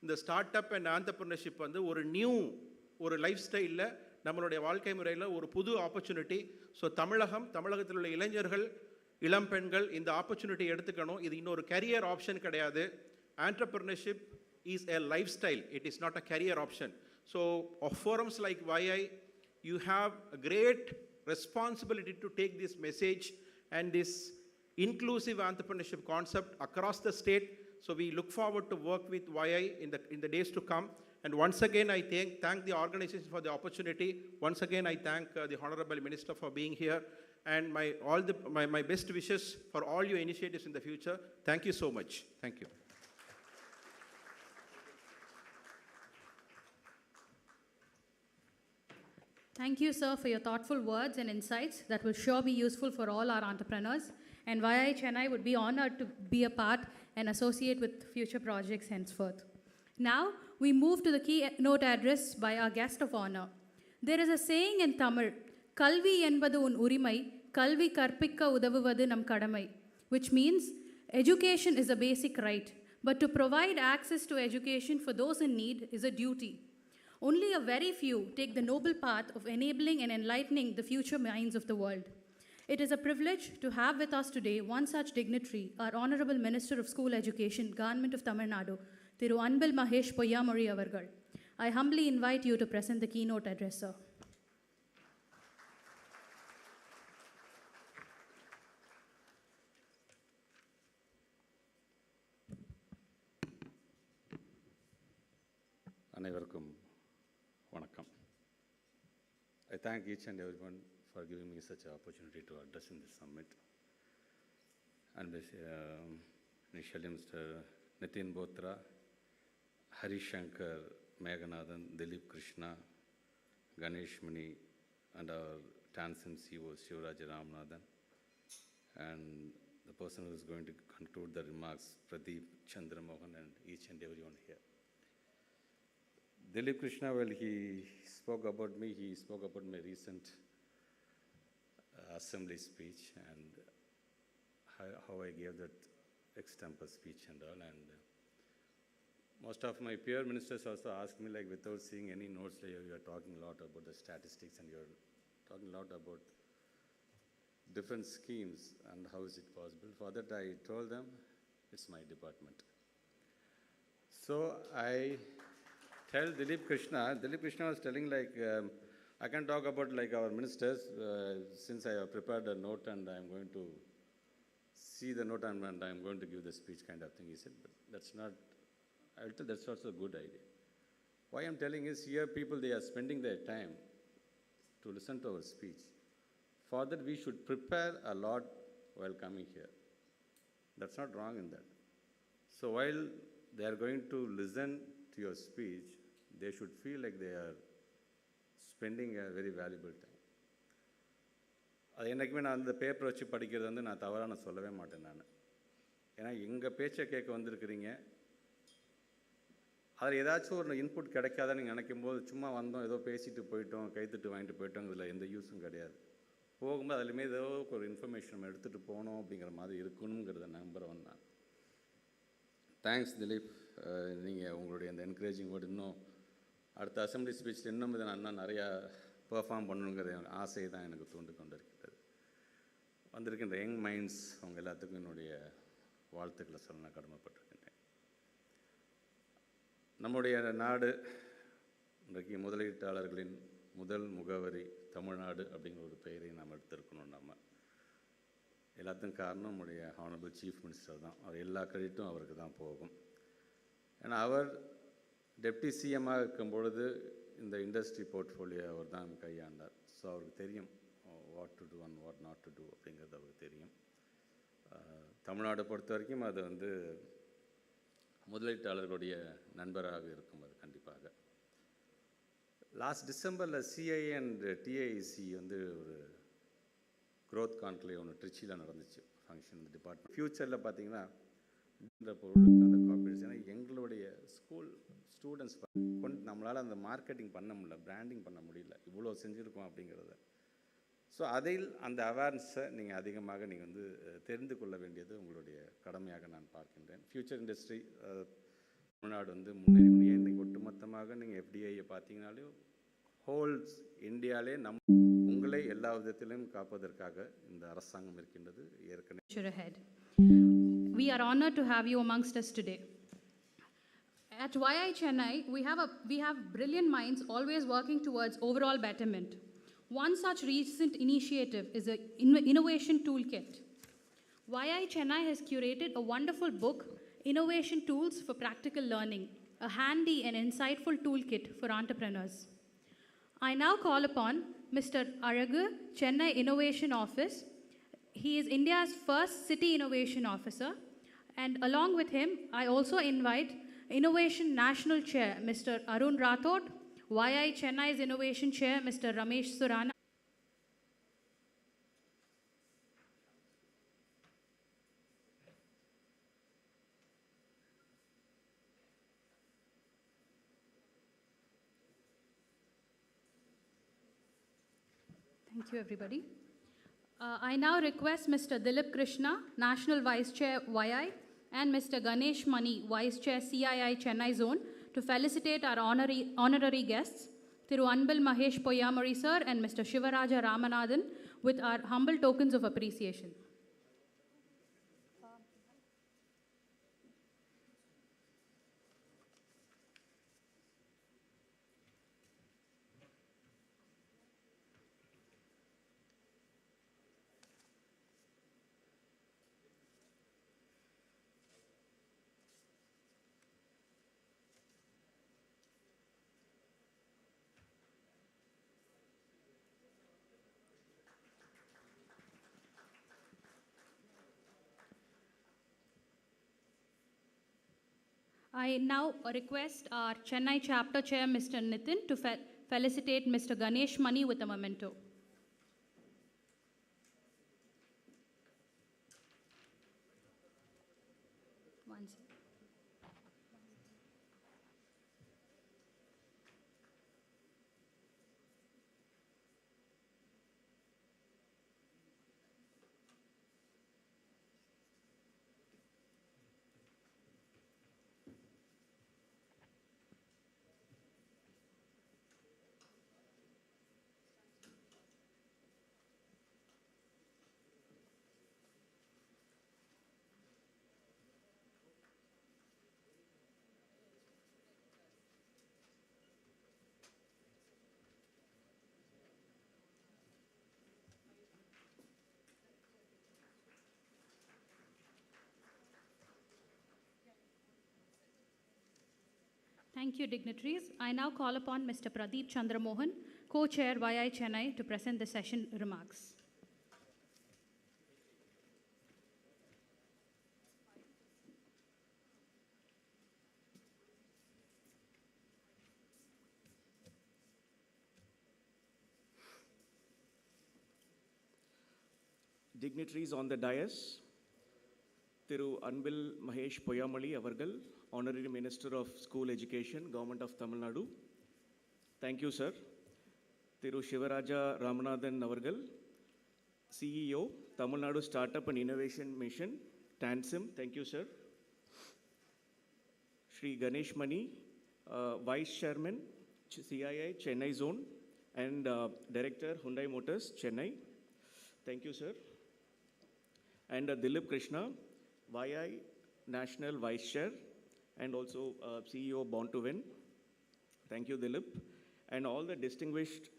இந்த ஸ்டார்ட் அப் அண்ட் ஆண்டர்பிரினர்ஷிப் வந்து ஒரு ஒரு லைஃப் ஸ்டைலில் நம்மளுடைய வாழ்க்கை முறையில் ஒரு புது ஆப்பர்ச்சுனிட்டி. ஸோ தமிழகத்தில் உள்ள இளைஞர்கள், இளம் பெண்கள் இந்த ஆப்பர்ச்சுனிட்டி எடுத்துக்கணும். இது இன்னொரு கரியர் ஆப்ஷன் கிடையாது. Entrepreneurship is a life style, it is not a career option. So forums like YI, you have a great responsibility to take this message and this inclusive entrepreneurship concept across the state. So we look forward to work with YI in the days to come. And once again, I thank the organization for the opportunity. Once again, I thank the Honorable Minister for being here. And my best wishes for all your initiatives in the future. Thank you so much. Thank you. Thank you, sir, for your thoughtful words and insights that will sure be useful for all our entrepreneurs. And YI Chennai would be honored to be a part and associate with future projects henceforth. Now, we move to the keynote address by our guest of honor. There is a saying in Tamil, Kalvi என்பது உன் உரிமை, கல்வி கற்பிக்க உதவுவது நம் கடமை, which means education is a basic right, but to provide access to education for those in need is a duty. Only a very few take the noble path of enabling and enlightening the future minds of the world. It is a privilege to have with us today one such dignitary, our Honorable Minister of School Education, Government of Tamil Nadu, Thiru Anbil Mahesh Poyyamozhi avargal. I humbly invite you to present the keynote address, sir. அனைவருக்கும் வணக்கம். I thank each and everyone for giving me such an opportunity to address in this summit. And initially Mr. Nitin Bothra, Harish Shankar, Meghanathan, Dilip Krishna, Ganesh Mani, and our TANSIM CEO Shivaraj Ramanathan, and the person who is going to conclude the remarks, Pradeep Chandra Mohan, and each and everyone here. Dilip Krishna, well, he spoke about me, he spoke about my recent assembly speech and how I gave that extempo speech and all. And most of my peer ministers also asked me, like, without seeing any notes, like, you are talking a lot about the statistics and you are talking a lot about different schemes and how is it possible. For that, I told them, it's my department. So I tell Dilip Krishna was telling, like, I can talk about, like, our ministers, since I have prepared a note and I'm going to see the note and I'm going to give the speech kind of thing. He said, but that's not, I'll tell that's also a good idea. Why I'm telling is here people, they are spending their time to listen to our speech. For that, we should prepare a lot while coming here. That's not wrong in that. So while they are going to listen to your speech, they should feel like they are spending a very valuable time. அது என்றைக்குமே நான் அந்த paper வச்சு படிக்கிறது வந்து நான் தவறாக நான் சொல்லவே மாட்டேன் நான். ஏன்னா எங்கள் பேச்சை கேட்க வந்திருக்கிறீங்க, அதில் ஏதாச்சும் ஒரு இன்புட் கிடைக்காதான்னு நீங்கள் நினைக்கும் போது சும்மா வந்தோம் ஏதோ பேசிட்டு போயிட்டோம் கைத்தட்டு வாங்கிட்டு போயிட்டோம், இதில் எந்த யூஸும் கிடையாது. போகும்போது அதுலேயுமே ஏதோ ஒரு இன்ஃபர்மேஷன் நம்ம எடுத்துகிட்டு போகணும் அப்படிங்கிற மாதிரி இருக்கணுங்கிறத நம்புகிறவன் நான். தேங்க்ஸ் திலீப், நீங்கள் உங்களுடைய அந்த என்கரேஜிங் வேர்டு இன்னும் அடுத்த அசம்பிளி ஸ்பீச்சில் இன்னும் இதை நான் இன்னும் நிறையா பெர்ஃபார்ம் பண்ணணுங்கிற ஆசை தான் எனக்கு தூண்டு கொண்டு இருக்கிறது. வந்திருக்கின்ற யங் மைண்ட்ஸ் அவங்க எல்லாத்துக்கும் என்னுடைய வாழ்த்துக்களை சொல்ல நான் கடமைப்பட்டிருக்கின்றேன். நம்முடைய நாடு இன்றைக்கு முதலீட்டாளர்களின் முதல் முகவரி தமிழ்நாடு அப்படிங்கிற ஒரு பெயரை நாம் எடுத்திருக்கணும். நம்ம எல்லாத்துக்கும் காரணம் நம்முடைய ஹானரபிள் சீஃப் மினிஸ்டர் தான். அவர் எல்லா கிரெடிட்டும் அவருக்கு தான் போகும். ஏன்னா அவர் டெப்டி சிஎம்மாக இருக்கும் பொழுது இந்த இண்டஸ்ட்ரி போர்ட்ஃபோலியோ அவர் தான் கையாண்டார். ஸோ அவருக்கு தெரியும் what to do and what not to do அப்படிங்கிறது அவருக்கு தெரியும். தமிழ்நாடை பொறுத்த வரைக்கும் அது வந்து முதலீட்டாளர்களுடைய நண்பராக இருக்கும். அது கண்டிப்பாக லாஸ்ட் டிசம்பரில் சிஐஏ அண்ட் டிஐசி வந்து ஒரு க்ரோத் கான்க்ளேவ் ஒன்று ட்ரிச்சியில் நடந்துச்சு ஃபங்க்ஷன் டிபார்ட்மெண்ட். ஃப்யூச்சரில் பார்த்தீங்கன்னா இந்த பொருளுக்கு அந்த கார்பரேட்ஸ், ஏன்னா எங்களுடைய ஸ்கூல் ஸ்டூடெண்ட்ஸ் நம்மளால் அந்த மார்க்கெட்டிங் பண்ண முடியல, பிராண்டிங் பண்ண முடியல, இவ்வளோ செஞ்சுருக்கோம் அப்படிங்கிறத. ஸோ அதில் அந்த அவேர்னஸை நீங்கள் அதிகமாக நீங்கள் வந்து தெரிந்து கொள்ள வேண்டியது உங்களுடைய கடமையாக நான் பார்க்கின்றேன். ஃப்யூச்சர் இண்டஸ்ட்ரி தமிழ்நாடு வந்து முன்னேறி இன்றைக்கி ஒட்டுமொத்தமாக நீங்கள் எஃப்டிஐயை பார்த்தீங்கன்னாலே ஹோல்ஸ் இந்தியாவிலே உங்களை எல்லா விதத்திலும் காப்பதற்காக இந்த அரசாங்கம் இருக்கின்றது. ஏற்கனவே We are honored to have you amongst us today. At YI Chennai, we have brilliant minds always working towards overall betterment. One such recent initiative is an innovation toolkit. YI Chennai has curated a wonderful book, Innovation Tools for Practical Learning, a handy and insightful toolkit for entrepreneurs. I now call upon Mr. Aragu, Chennai Innovation Office. He is India's first City Innovation Officer. And along with him, I also invite Innovation National Chair, Mr. Arun Rathod, YI Chennai's Innovation Chair, Mr. Ramesh Surana. Thank you, everybody. I now request Mr. Dilip Krishna, National Vice Chair, YI, and Mr. Ganesh Mani, Vice Chair, CII Chennai Zone, to felicitate our honorary guests, Thiru Anbil Mahesh Poyamari Sir and Mr. Shivaraja Ramanathan, with our humble tokens of appreciation. I now request our Chennai Chapter Chair, Mr. Nitin, to felicitate Mr. Ganesh Mani with a memento. Thank you, dignitaries. I now call upon Mr. Pradeep Chandra Mohan Co-Chair YI Chennai, to present the session remarks. Dignitaries on the dais, Thiru Anbil Mahesh Poyamali Avargal, Honorary Minister of School Education, Government of Tamil Nadu. Thank you, sir. Thiru Shivaraja Ramanathan Avargal, CEO, Tamil Nadu Startup and Innovation Mission, TANSIM. Thank you, sir. Shri Ganesh Mani, Vice Chairman, CII, Chennai Zone, and Director, Hyundai Motors, Chennai. Thank you, sir. And Dilip Krishna, YI National Vice Chair, and also CEO Born to Win. Thank you, Dilip. And all the distinguished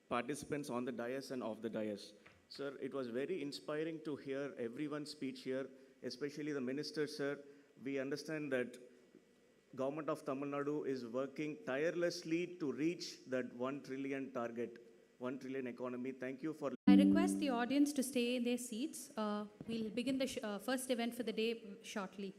participants on the dais and off the dais. Sir, it was very inspiring to hear everyone's speech here, especially the minister, sir. We understand that Government of Tamil Nadu is working tirelessly to reach that 1 trillion target, 1 trillion economy. Thank you for... I request the audience to stay in their seats. We'll begin the first event for the day shortly.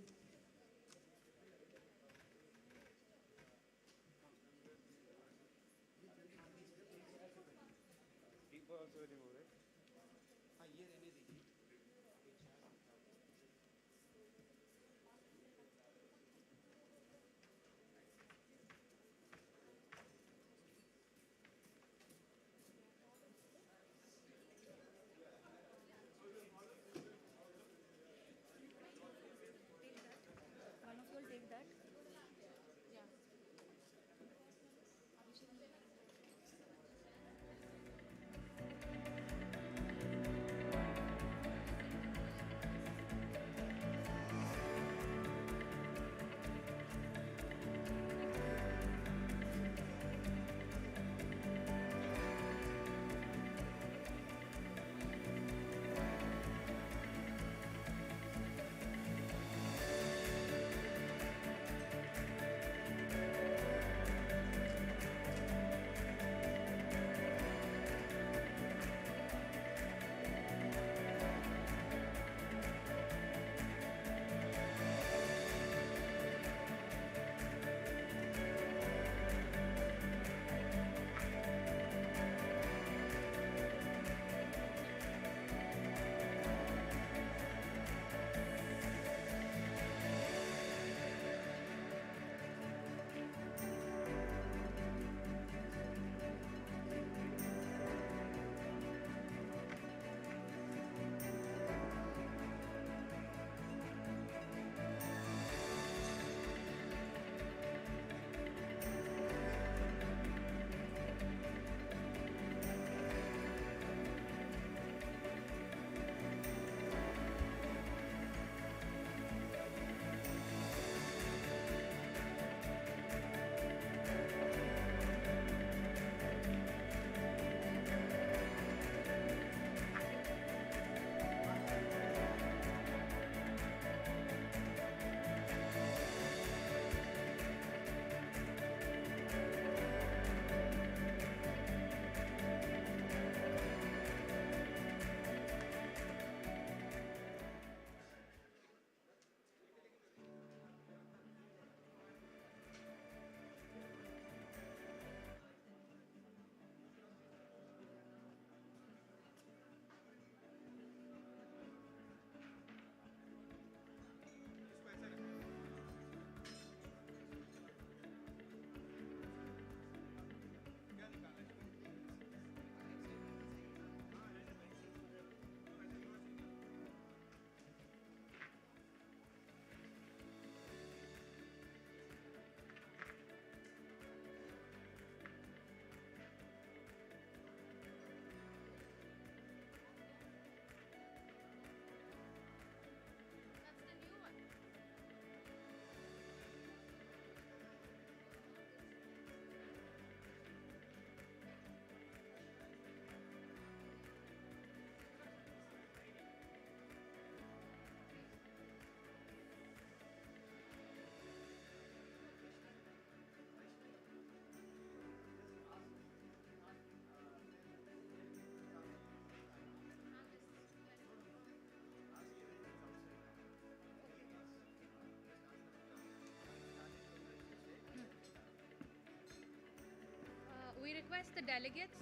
the delegates.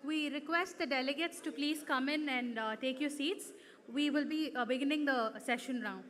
We request the delegates to please come in and take your seats. We will be beginning the session round.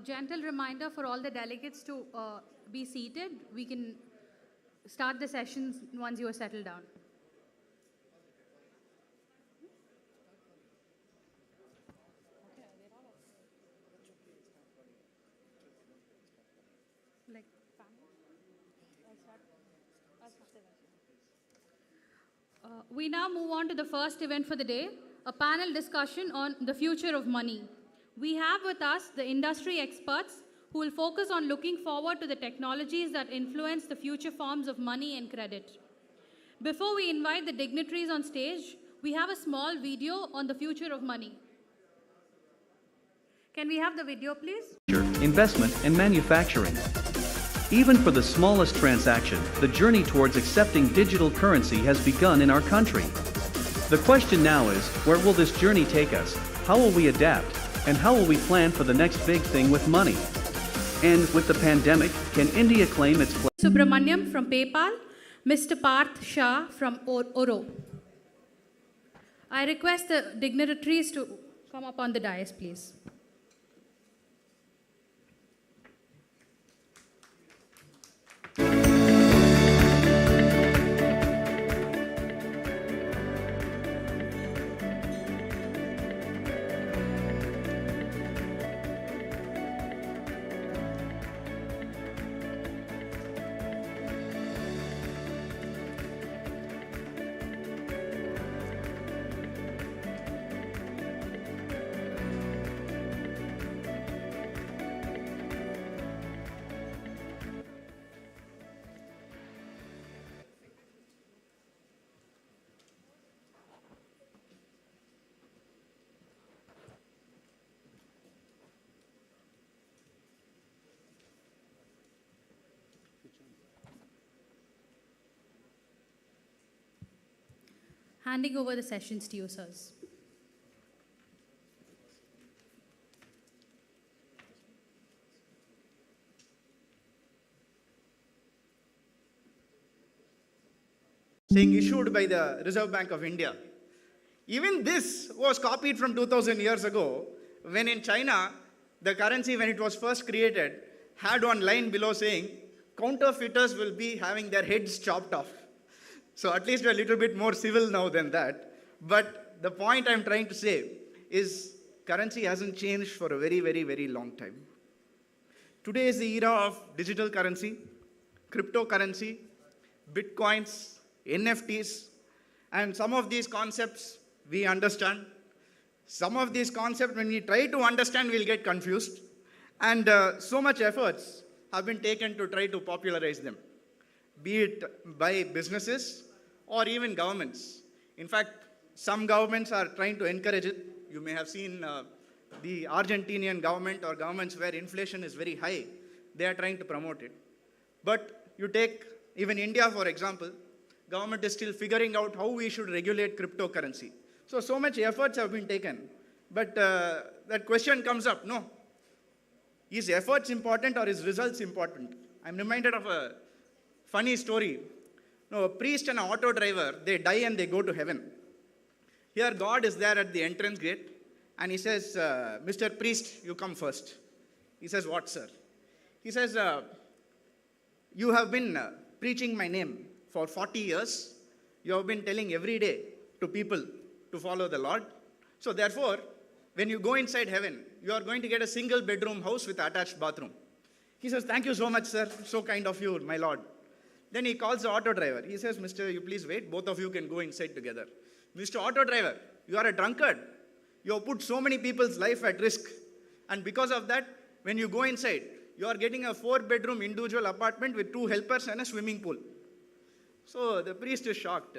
Gentle reminder for all the delegates to be seated. We can start the sessions once you are settled down. We now move on to the first event for the day, a panel discussion on the future of money. We have with us the industry experts who will focus on looking forward to the technologies that influence the future forms of money and credit. Before we invite the dignitaries on stage, we have a small video on the future of money. Can we have the video, please? Investment and manufacturing. Even for the smallest transaction, the journey towards accepting digital currency has begun in our country. The question now is, where will this journey take us? How will we adapt? And how will we plan for the next big thing with money? And with the pandemic, can India claim its place? Subramaniam from PayPal, Mr. Parth Shah from Oro. I request the dignitaries to come up on the dais, please. Handing over the sessions to you, sirs. Saying issued by the Reserve Bank of India. Even this was copied from 2000 years ago, when in China, the currency, when it was first created, had one line below saying, counterfeiters will be having their heads chopped off. So at least we're a little bit more civil now than that. But the point I'm trying to say is currency hasn't changed for a very, very, very long time. Today is the era of digital currency, cryptocurrency, bitcoins, NFTs, and some of these concepts we understand. Some of these concepts, when we try to understand, we'll get confused. And so much efforts have been taken to try to popularize them, be it by businesses or even governments. In fact, some governments are trying to encourage it. You may have seen the Argentinian government or governments where inflation is very high. They are trying to promote it. But you take even India, for example, government is still figuring out how we should regulate cryptocurrency. So much efforts have been taken. But that question comes up, no. Is efforts important or is results important? I'm reminded of a funny story. No, a priest and an auto driver, they die and they go to heaven. Here God is there at the entrance gate and he says, Mr. Priest, you come first. He says, what, sir? He says, you have been preaching my name for 40 years. You have been telling every day to people to follow the Lord. So therefore, when you go inside heaven, you are going to get a single bedroom house with attached bathroom. He says, thank you so much, sir. So kind of you, my Lord. Then he calls the auto driver. He says, Mister, you please wait. Both of you can go inside together. Mr. Auto driver, you are a drunkard. You have put so many people's life at risk. And because of that, when you go inside, you are getting a 4-bedroom individual apartment with 2 helpers and a swimming pool. So the priest is shocked.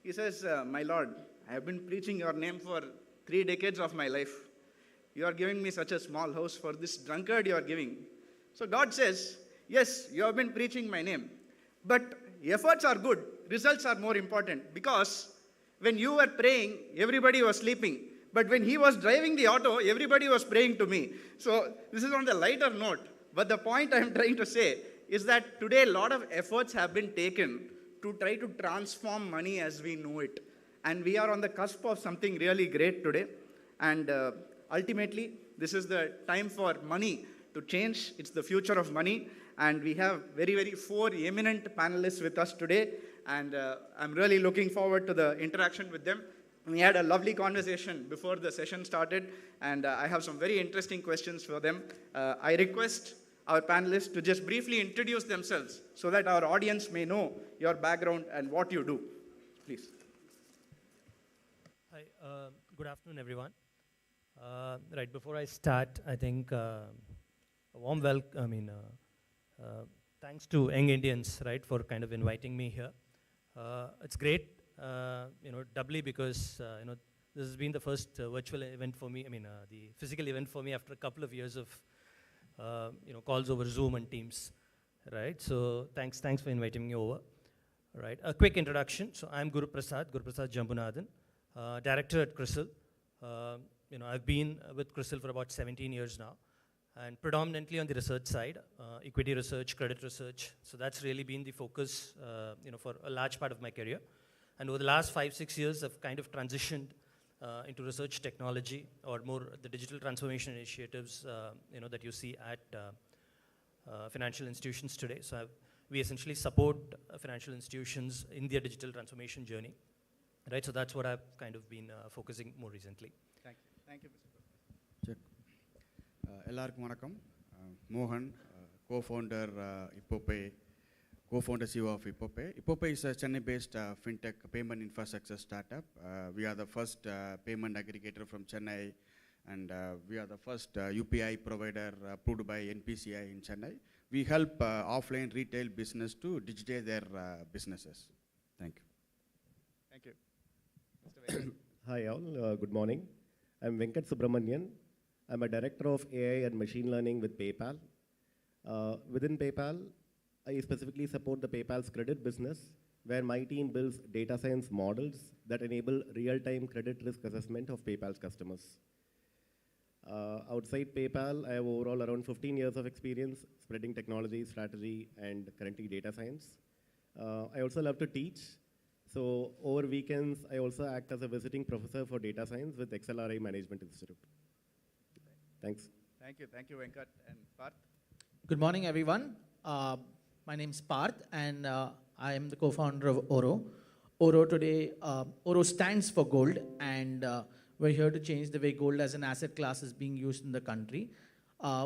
He says, my lord, I have been preaching your name for 3 decades of my life. You are giving me such a small house for this drunkard you are giving. So God says, yes, you have been preaching my name. But efforts are good, results are more important. Because when you were praying, everybody was sleeping. But when he was driving the auto, everybody was praying to me. So this is on the lighter note. But the point I'm trying to say is that today a lot of efforts have been taken to try to transform money as we know it. And we are on the cusp of something really great today. And ultimately, this is the time for money to change. It's the future of money. And we have very 4 eminent panelists with us today. And I'm really looking forward to the interaction with them. We had a lovely conversation before the session started, and I have some very interesting questions for them. I request our panelists to just briefly introduce themselves so that our audience may know your background and what you do. Please. Hi, good afternoon, everyone. Right before I start, I think a warm welcome, thanks to Young Indians, right, for kind of inviting me here. It's great. Doubly because, this has been the first virtual event for me, the physical event for me after a couple of years of, calls over Zoom and Teams, right? So thanks for inviting me over, right? A quick introduction. So I'm Guru Prasad Jambunathan, director at CRISIL. I've been with CRISIL for about 17 years now, and predominantly on the research side, equity research, credit research. So that's really been the focus, for a large part of my career. And over the last 5-6 years, I've kind of transitioned into research technology, or more the digital transformation initiatives, that you see at financial institutions today. So we essentially support financial institutions in their digital transformation journey, right? So that's what I've kind of been focusing more recently. Thank you, Mr. எல்லாருக்கும் வணக்கம். Mohan, co-founder Ippopay, co-founder CEO of Ippopay. Ippopay is a Chennai-based fintech payment infrastructure startup. We are the first payment aggregator from Chennai, and we are the first UPI provider approved by NPCI in Chennai. We help offline retail business to digitize their businesses. Thank you. Thank you. Mr. Venkat. Hi all, good morning. I'm Venkat Subramanian. I'm a director of AI and machine learning with PayPal. Within PayPal, I specifically support the PayPal's credit business, where my team builds data science models that enable real-time credit risk assessment of PayPal's customers. Outside PayPal, I have overall around 15 years of experience spreading technology, strategy, and currently data science. I also love to teach. So over weekends, I also act as a visiting professor for data science with XLRI Management Institute. Thanks. Thank you, Venkat. And Parth? Good morning, everyone. My name is Parth, and I am the co-founder of Oro. Oro today, Oro stands for gold, and we're here to change the way gold as an asset class is being used in the country.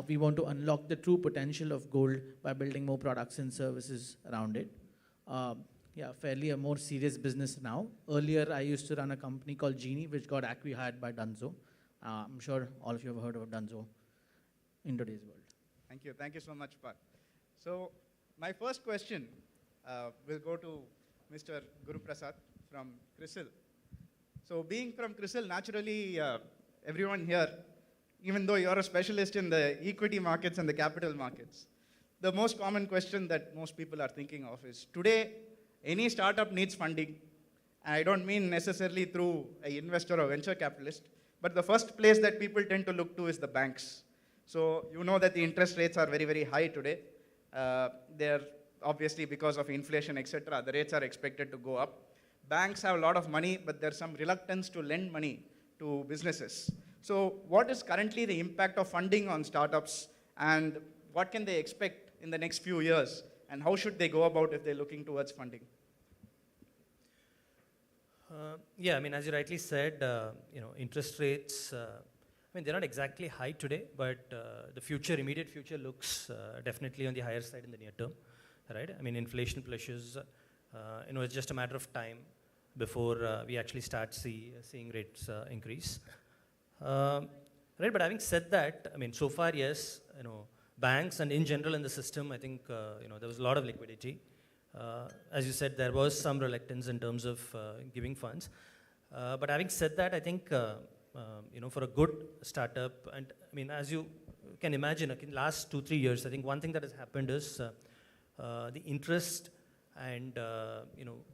We want to unlock the true potential of gold by building more products and services around it. Fairly a more serious business now. Earlier, I used to run a company called Genie, which got acquired by Dunzo. I'm sure all of you have heard of Dunzo in today's world. Thank you so much, Parth. So my first question will go to Mr. Guru Prasad from CRISIL. So being from CRISIL, naturally, everyone here, even though you're a specialist in the equity markets and the capital markets, the most common question that most people are thinking of is, today, any startup needs funding. I don't mean necessarily through an investor or venture capitalist, but the first place that people tend to look to is the banks. So you know that the interest rates are very high today. They're obviously because of inflation, etc. The rates are expected to go up. Banks have a lot of money, but there's some reluctance to lend money to businesses. So what is currently the impact of funding on startups, and what can they expect in the next few years, and how should they go about if they're looking towards funding? As you rightly said, interest rates, they're not exactly high today, but the immediate future looks definitely on the higher side in the near term. right? I mean, inflation pressures, it's just a matter of time before we actually start seeing rates increase. Right, but having said that, I mean, so far, yes, banks and in general in the system, I think, there was a lot of liquidity. As you said, there was some reluctance in terms of giving funds. But having said that, I think, for a good startup, and I mean, as you can imagine, in the last 2-3 years, I think one thing that has happened is the interest and,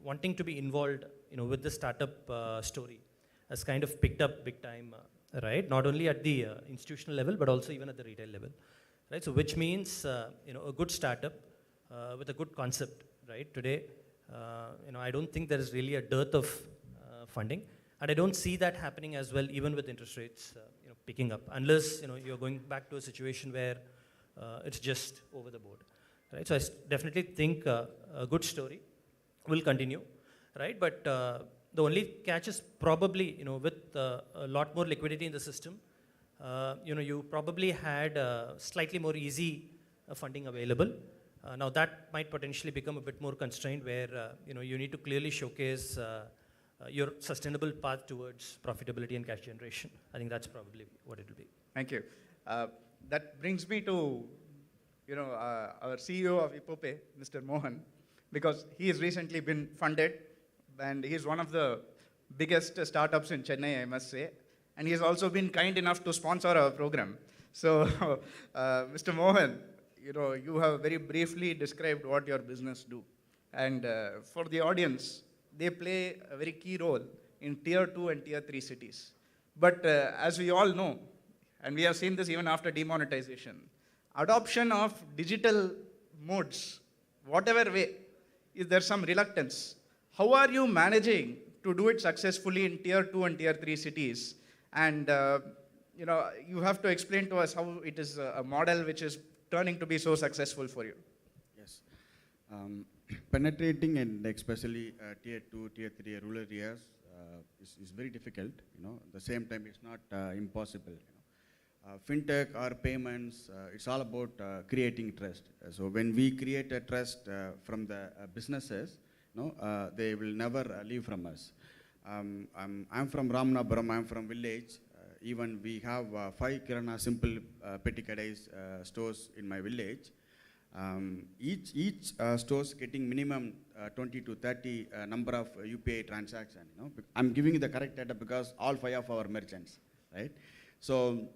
wanting to be involved, with the startup story has kind of picked up big time, right? Not only at the institutional level, but also even at the retail level, right? So which means, a good startup with a good concept, right? Today, I don't think there is really a dearth of funding, and I don't see that happening as well, even with interest rates, picking up, unless, you're going back to a situation where it's just over the board, right? So I definitely think a good story will continue, right? But the only catch is probably, with a lot more liquidity in the system, you probably had slightly more easy funding available. Now that might potentially become a bit more constrained where, you need to clearly showcase your sustainable path towards profitability and cash generation. I think that's probably what it will be. Thank you. That brings me to, our CEO of Ipope, Mr. Mohan, because he has recently been funded, and he is one of the biggest startups in Chennai, I must say. And he has also been kind enough to sponsor our program. So, Mr. Mohan, you have very briefly described what your business do. And for the audience, they play a very key role in Tier 2 and Tier 3 cities. But as we all know, and we have seen this even after demonetization, adoption of digital modes, whatever way, is there some reluctance? How are you managing to do it successfully in Tier 2 and Tier 3 cities? And you have to explain to us how it is a model which is turning to be so successful for you. Yes. Penetrating and especially Tier 2, Tier 3 rural areas is very difficult. At the same time, it's not impossible. Fintech or payments, it's all about creating trust. So when we create a trust from the businesses, they will never leave from us. I'm from Ramanapuram, I'm from village. Even we have 5 Kirana simple petty kadais stores in my village. Each stores getting minimum 20 to 30 number of UPI transactions. I'm giving you the correct data because all 5 of our merchants, right? So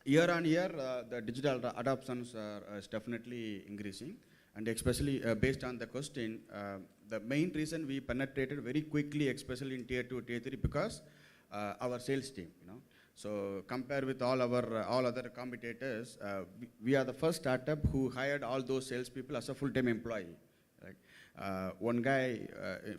year on year, the digital adoptions is definitely increasing, and especially based on the question, the main reason we penetrated very quickly, especially in Tier 2, Tier 3, because our sales team. So compared with all other competitors, we are the first startup who hired all those salespeople as a full-time employee. Right? One guy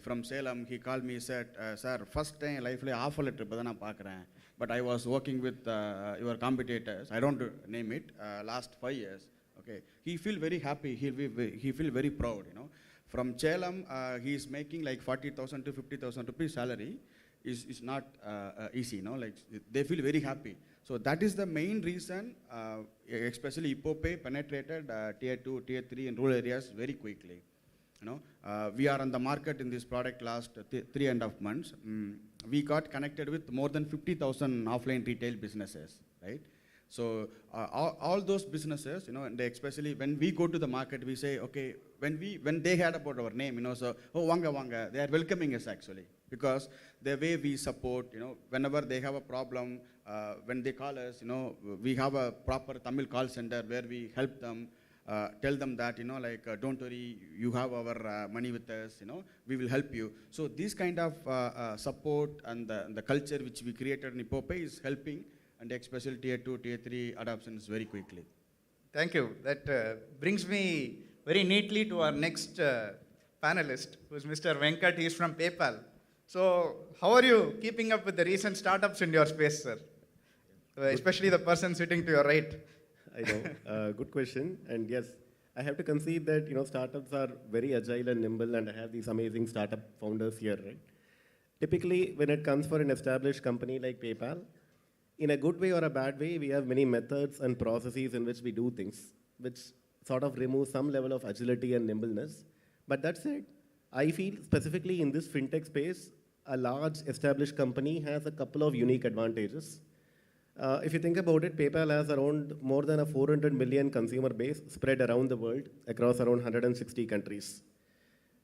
from Salem, he called me, said, "Sir, first time life le offer letter badana paakren, but I was working with your competitors. I don't name it. Last 5 years. Okay, he feel very happy. He feel very proud. From Salem, he is making like 40,000 to 50,000 rupees salary. Is not easy, like they feel very happy. So that is the main reason, especially Ipope penetrated Tier 2, Tier 3 in rural areas very quickly. We are on the market in this product last 3.5 months. We got connected with more than 50,000 offline retail businesses, right? So all those businesses, and especially when we go to the market, we say, okay, when they heard about our name, so, oh, wanga, they are welcoming us actually. Because the way we support, whenever they have a problem, when they call us, we have a proper Tamil call center where we help them, tell them that, don't worry, you have our money with us, we will help you. So this kind of support and the culture which we created in Ipope is helping, and especially Tier 2, Tier 3 adoptions very quickly. Thank you. That brings me very neatly to our next panelist, who is Mr. Venkat. He is from PayPal. So, how are you keeping up with the recent startups in your space, sir? Especially the person sitting to your right. I know. Good question. And yes, I have to concede that startups are very agile and nimble, and I have these amazing startup founders here, right? Typically, when it comes for an established company like PayPal, in a good way or a bad way, we have many methods and processes in which we do things, which sort of remove some level of agility and nimbleness. But that said, I feel specifically in this fintech space, a large established company has a couple of unique advantages. If you think about it, PayPal has around more than a 400 million consumer base spread around the world across around 160 countries.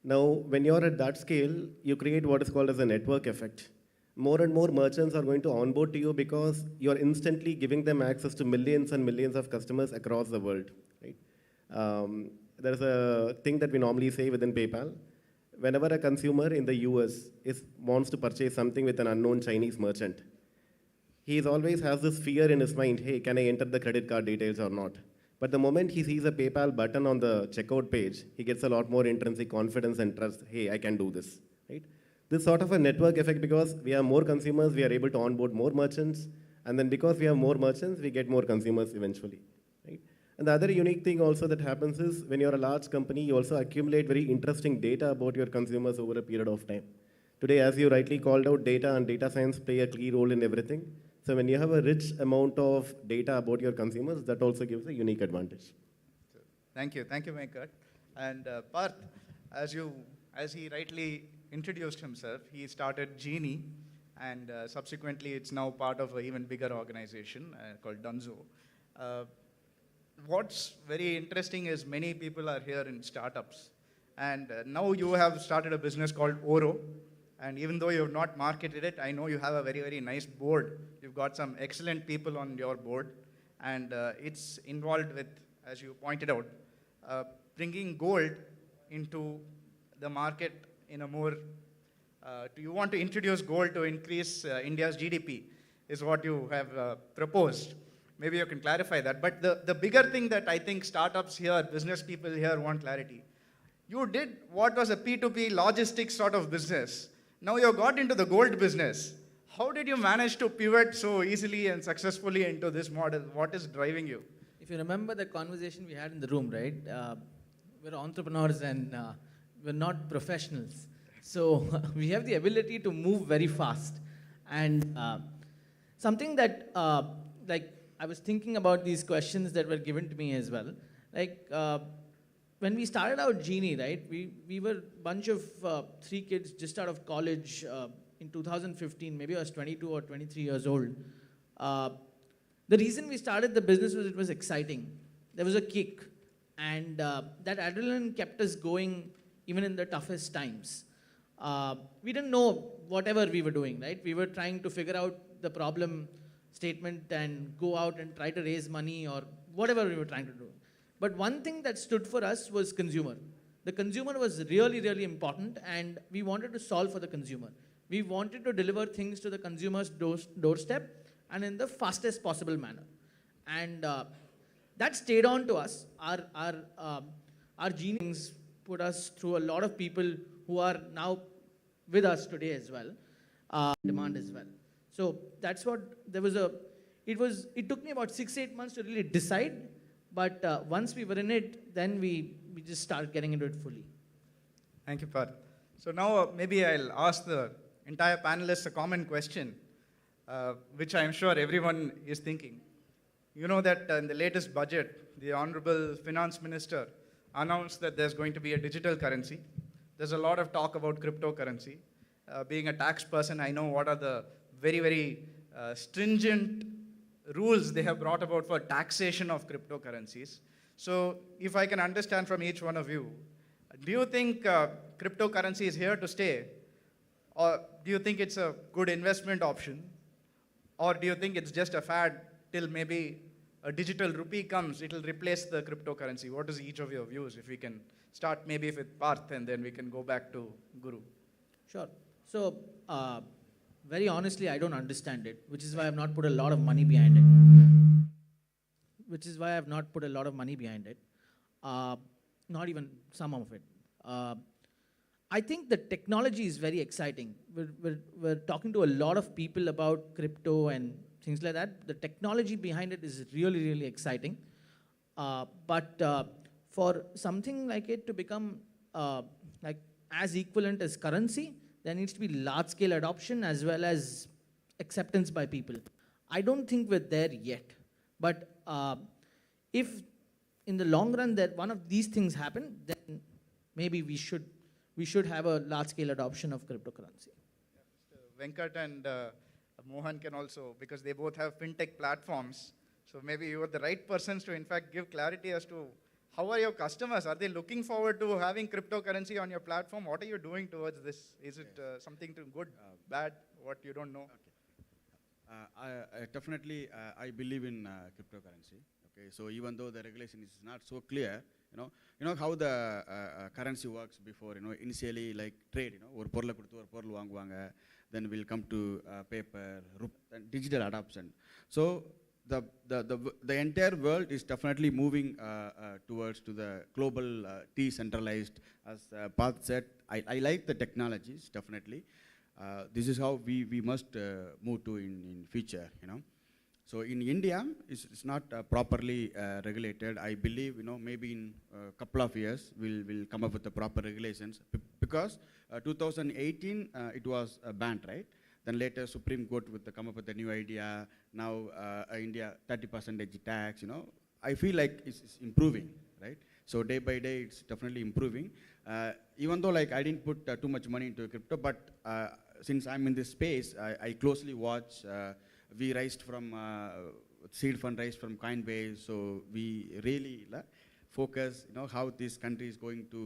Now, when you're at that scale, you create what is called as a network effect. More and more merchants are going to onboard to you because you're instantly giving them access to millions and millions of customers across the world. Right? There's a thing that we normally say within PayPal. Whenever a consumer in the US wants to purchase something with an unknown Chinese merchant, he always has this fear in his mind, hey, can I enter the credit card details or not? But the moment he sees a PayPal button on the checkout page, he gets a lot more intrinsic confidence and trust, hey, I can do this, right? This sort of a network effect, because we have more consumers, we are able to onboard more merchants, and then because we have more merchants, we get more consumers eventually, right? And the other unique thing also that happens is when you're a large company, you also accumulate very interesting data about your consumers over a period of time. Today, as you rightly called out, data and data science play a key role in everything. So when you have a rich amount of data about your consumers, that also gives a unique advantage. Thank you, Venkat. And Parth, as he rightly introduced himself, he started Genie, and subsequently it's now part of an even bigger organization called Dunzo. What's very interesting is many people are here in startups, and now you have started a business called Oro. And even though you have not marketed it, I know you have a very, very nice board. You've got some excellent people on your board. And it's involved with, as you pointed out, bringing gold into the market in a more, you want to introduce gold to increase India's GDP, is what you have proposed. Maybe you can clarify that. But the bigger thing that I think startups here, business people here want clarity. You did what was a P2P logistics sort of business. Now you got into the gold business. How did you manage to pivot so easily and successfully into this model? What is driving you? If you remember the conversation we had in the room, right? We're entrepreneurs and we're not professionals. So we have the ability to move very fast. And something that, like, I was thinking about these questions that were given to me as well. Like, when we started out Genie, right, we were a bunch of 3 kids just out of college in 2015. Maybe I was 22 or 23 years old. The reason we started the business was it was exciting. There was a kick. And that adrenaline kept us going even in the toughest times. We didn't know whatever we were doing, right? We were trying to figure out the problem statement and go out and try to raise money or whatever we were trying to do. But one thing that stood for us was consumer. The consumer was really, really important, and we wanted to solve for the consumer. We wanted to deliver things to the consumer's doorstep and in the fastest possible manner. And that stayed on to us. Our Genies put us through a lot of people who are now with us today as well, demand as well. So that's what, it took me about 6-8 months to really decide. But once we were in it, then we just started getting into it fully. Thank you, Parth. So now maybe I'll ask the entire panelists a common question, which I'm sure everyone is thinking. You know that in the latest budget, the Honorable Finance Minister announced that there's going to be a digital currency. There's a lot of talk about cryptocurrency. Being a tax person, I know what are the very, very stringent rules they have brought about for taxation of cryptocurrencies. So if I can understand from each one of you, do you think cryptocurrency is here to stay? Or do you think it's a good investment option? Or do you think it's just a fad till maybe a digital rupee comes, it'll replace the cryptocurrency? What is each of your views? If we can start maybe with Parth and then we can go back to Guru. Sure. So, very honestly, I don't understand it, which is why I've not put a lot of money behind it. Not even some of it. I think the technology is very exciting. We're talking to a lot of people about crypto and things like that. The technology behind it is really, really exciting. But for something like it to become like as equivalent as currency, there needs to be large-scale adoption as well as acceptance by people. I don't think we're there yet. But if in the long run that one of these things happen, then maybe we should have a large-scale adoption of cryptocurrency. Venkat and Mohan can also, because they both have fintech platforms, so maybe you are the right persons to in fact give clarity as to how are your customers? Are they looking forward to having cryptocurrency on your platform? What are you doing towards this? Is it something to good, bad, what you don't know? I definitely I believe in cryptocurrency. Okay, so even though the regulation is not so clear, you know how the currency works before. Initially like trade. ஒரு பொருளை கொடுத்து ஒரு பொருள் வாங்குவாங்க. Then we'll come to paper, and digital adoption. So the entire world is definitely moving towards to the global decentralized. As Parth said, I like the technologies definitely. This is how we must move to in future. So in India, it's not properly regulated. I believe maybe in a couple of years we'll come up with the proper regulations because 2018 it was banned, right? Then later Supreme Court would come up with a new idea. Now India 30% tax. I feel like it's improving, right? So day by day it's definitely improving. Even though like I didn't put too much money into crypto, but since I'm in this space, I closely watch. We raised from seed fund raised from Coinbase, so we really focus, how this country is going to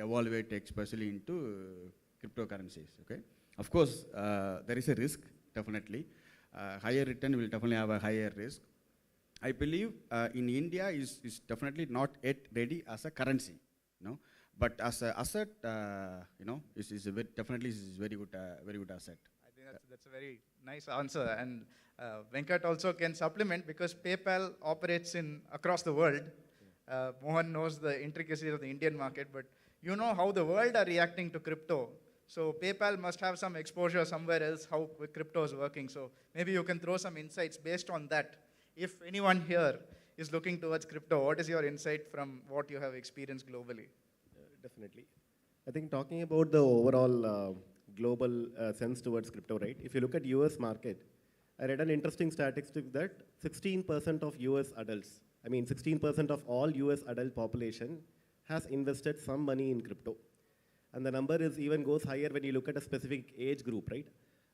evaluate, especially into cryptocurrencies. Okay, of course there is a risk definitely. Higher return will definitely have a higher risk. I believe in India is definitely not yet ready as a currency, but as an asset, is definitely is very good asset. I think that's a very nice answer, and Venkat also can supplement because PayPal operates across the world. Mohan knows the intricacies of the Indian market, but you know how the world are reacting to crypto. So PayPal must have some exposure somewhere else how crypto is working. So maybe you can throw some insights based on that. If anyone here is looking towards crypto, what is your insight from what you have experienced globally? Definitely. I think talking about the overall global sense towards crypto, right? If you look at US market, I read an interesting statistic that 16% of US adults, 16% of all US adult population has invested some money in crypto. And the number even goes higher when you look at a specific age group, right?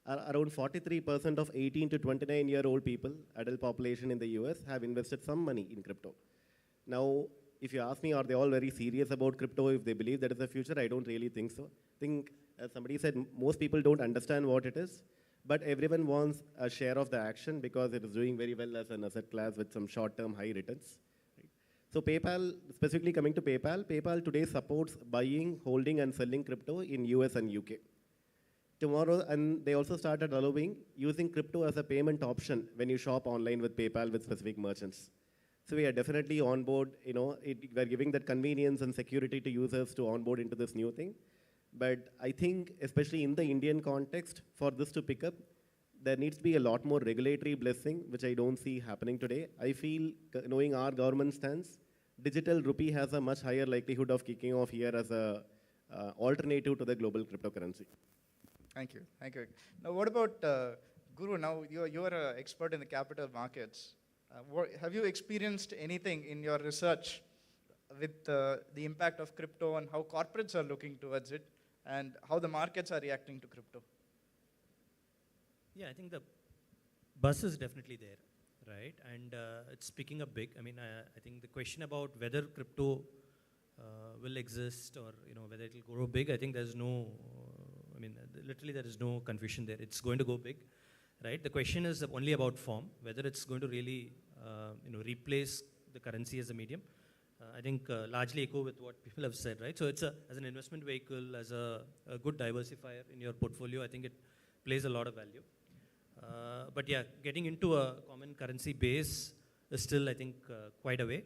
Around 43% of 18 to 29-year-old people, adult population in the US, have invested some money in crypto. Now, if you ask me, are they all very serious about crypto? If they believe that is the future, I don't really think so. I think, as somebody said, most people don't understand what it is, but everyone wants a share of the action because it is doing very well as an asset class with some short-term high returns. Right? So PayPal, specifically coming to PayPal, PayPal today supports buying, holding, and selling crypto in US and UK. Tomorrow, and they also started allowing using crypto as a payment option when you shop online with PayPal with specific merchants. So we are definitely on board, we are giving that convenience and security to users to onboard into this new thing. But I think, especially in the Indian context, for this to pick up, there needs to be a lot more regulatory blessing, which I don't see happening today. I feel, knowing our government stance, digital rupee has a much higher likelihood of kicking off here as a alternative to the global cryptocurrency. Thank you. Now, what about Guru? Now, you are an expert in the capital markets. Have you experienced anything in your research with the impact of crypto and how corporates are looking towards it and how the markets are reacting to crypto? Yeah, I think the buzz is definitely there, right? And it's picking up big. I think the question about whether crypto will exist or whether it will grow big, I think there's no, literally there is no confusion there. It's going to go big, right? The question is only about form, whether it's going to really replace the currency as a medium. I think largely echo with what people have said, right? So it's as an investment vehicle, as a good diversifier in your portfolio, I think it plays a lot of value. But yeah, getting into a common currency base is still, I think, quite a way.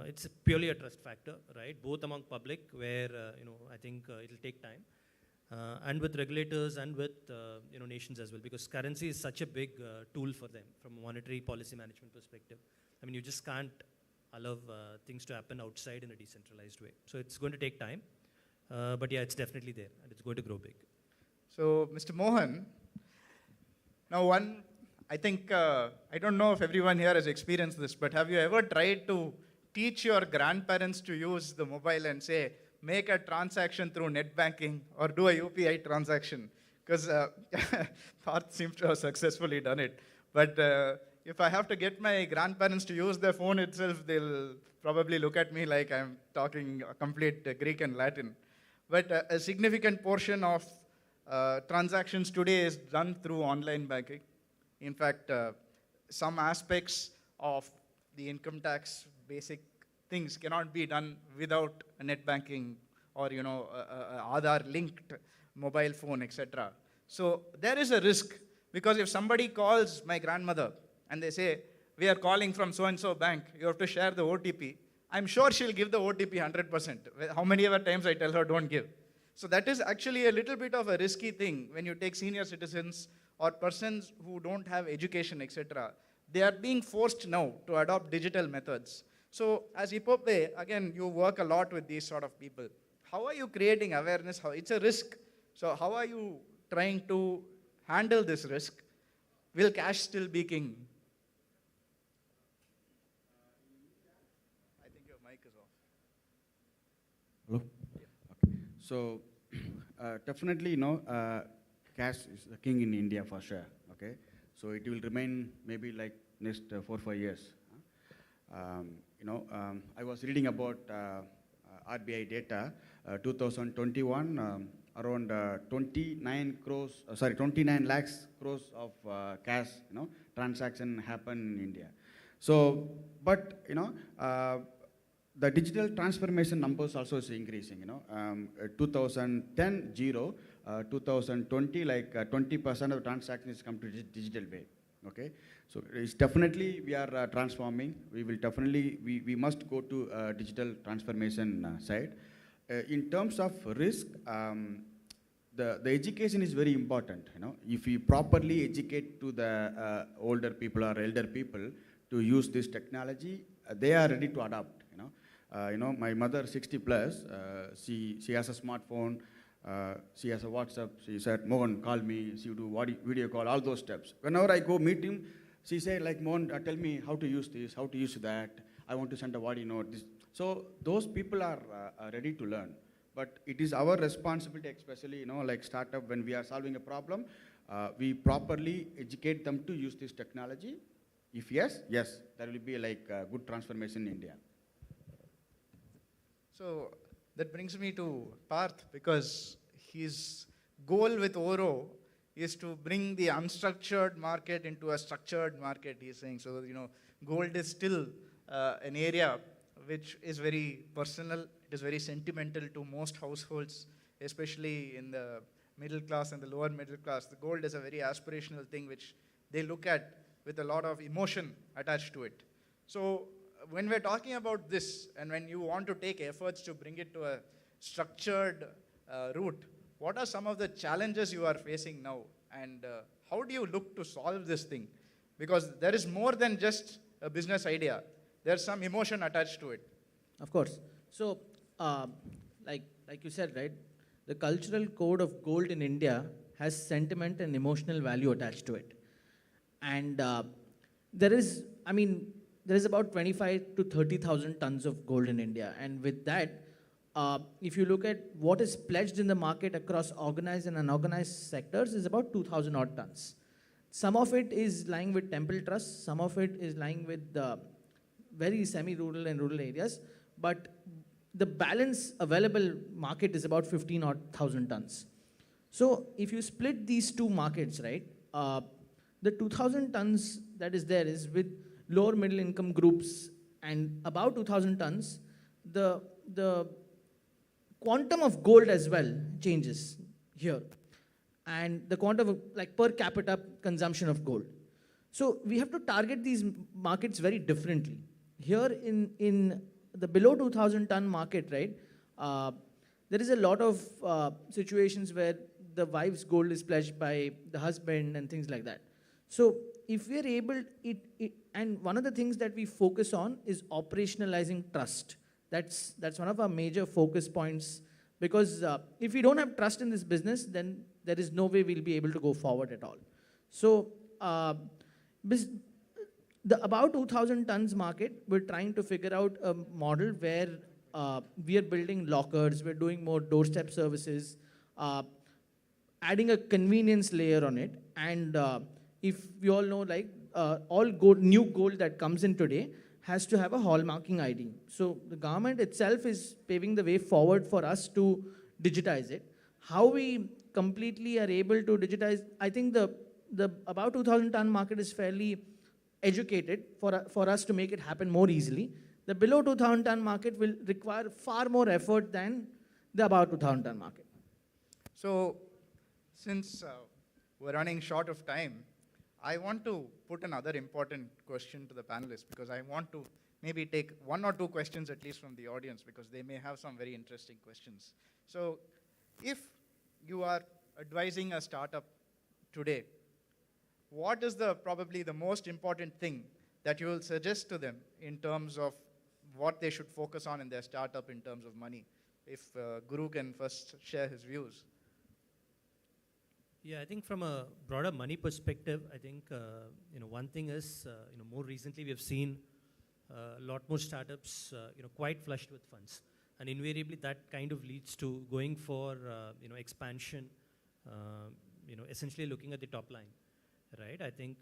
It's purely a trust factor, right? Both among public, where I think it'll take time, and with regulators and with nations as well, because currency is such a big tool for them from a monetary policy management perspective. You just can't allow things to happen outside in a decentralized way. So it's going to take time, but yeah, it's definitely there and it's going to grow big. So, Mr. Mohan, now I think, I don't know if everyone here has experienced this, but have you ever tried to teach your grandparents to use the mobile and say, make a transaction through net banking or do a UPI transaction, because Parth seems to have successfully done it. But if I have to get my grandparents to use their phone itself, they'll probably look at me like I'm talking complete Greek and Latin. But a significant portion of transactions today is done through online banking. In fact, some aspects of the income tax basic things cannot be done without a net banking or Aadhaar linked mobile phone, etc. So there is a risk, because if somebody calls my grandmother and they say, we are calling from so-and-so bank, you have to share the OTP, I'm sure she'll give the OTP 100%. How many ever times I tell her don't give. So that is actually a little bit of a risky thing when you take senior citizens or persons who don't have education, etc. They are being forced now to adopt digital methods. So as Hippope, again, you work a lot with these sort of people. How are you creating awareness? It's a risk. So how are you trying to handle this risk? Will cash still be king? I think your mic is off. Hello? Okay. So definitely, cash is the king in India for sure. Okay. So it will remain maybe like next 4 or 5 years. I was reading about RBI data, 2021, around 29 lakhs crores of cash, transaction happen in India. So, but, the digital transformation numbers also is increasing, 2010, 2020, like 20% of the transactions come to digital way. Okay, so it's definitely we are transforming. We will definitely we must go to digital transformation side. In terms of risk, the education is very important. If we properly educate to the older people or elder people to use this technology, they are ready to adopt. My mother, 60 plus, she has a smartphone. She has a WhatsApp. She said, Mohan, call me. She do video call, all those steps. Whenever I go meet him, she said, like, Mohan, tell me how to use this, how to use that. I want to send a body note. So those people are ready to learn. But it is our responsibility, especially, like startup, when we are solving a problem, we properly educate them to use this technology. If yes, there will be like a good transformation in India. So that brings me to Parth, because his goal with Oro is to bring the unstructured market into a structured market, he's saying. So, gold is still an area which is very personal, it is very sentimental to most households, especially in the middle class and the lower middle class. The gold is a very aspirational thing which they look at with a lot of emotion attached to it. So, when we're talking about this, and when you want to take efforts to bring it to a structured route, what are some of the challenges you are facing now? And how do you look to solve this thing? Because there is more than just a business idea. There's some emotion attached to it. Of course. So, like you said, right, the cultural code of gold in India has sentiment and emotional value attached to it. And there is about 25 to 30,000 tons of gold in India. And with that, if you look at what is pledged in the market across organized and unorganized sectors, is about 2,000 odd tons. Some of it is lying with temple trusts, some of it is lying with very semi-rural and rural areas, but the balance available market is about 15 odd thousand tons. So if you split these two markets, right, the 2,000 tons that is there is with lower middle income groups, and about 2,000 tons, the quantum of gold as well changes here. And the quantum of like per capita consumption of gold. So we have to target these markets very differently. Here in the below 2,000 ton market, right, there is a lot of situations where the wife's gold is pledged by the husband and things like that. So if we're able, and one of the things that we focus on is operationalizing trust. That's one of our major focus points, because if we don't have trust in this business, then there is no way we'll be able to go forward at all. So the about 2,000 tons market, we're trying to figure out a model where we are building lockers, we're doing more doorstep services, adding a convenience layer on it. And if you all know, like all gold, new gold that comes in today has to have a hallmarking ID. So the government itself is paving the way forward for us to digitize it. How we completely are able to digitize, I think the about 2,000 ton market is fairly educated for us to make it happen more easily. The below 2,000 ton market will require far more effort than the about 2,000 ton market. So, since we're running short of time, I want to put another important question to the panelists, because I want to maybe take one or two questions at least from the audience, because they may have some very interesting questions. So, if you are advising a startup today, what is probably the most important thing that you will suggest to them in terms of what they should focus on in their startup in terms of money? If Guru can first share his views. Yeah, I think from a broader money perspective, I think one thing is more recently we have seen a lot more startups quite flushed with funds, and invariably that kind of leads to going for expansion, essentially looking at the top line, right? I think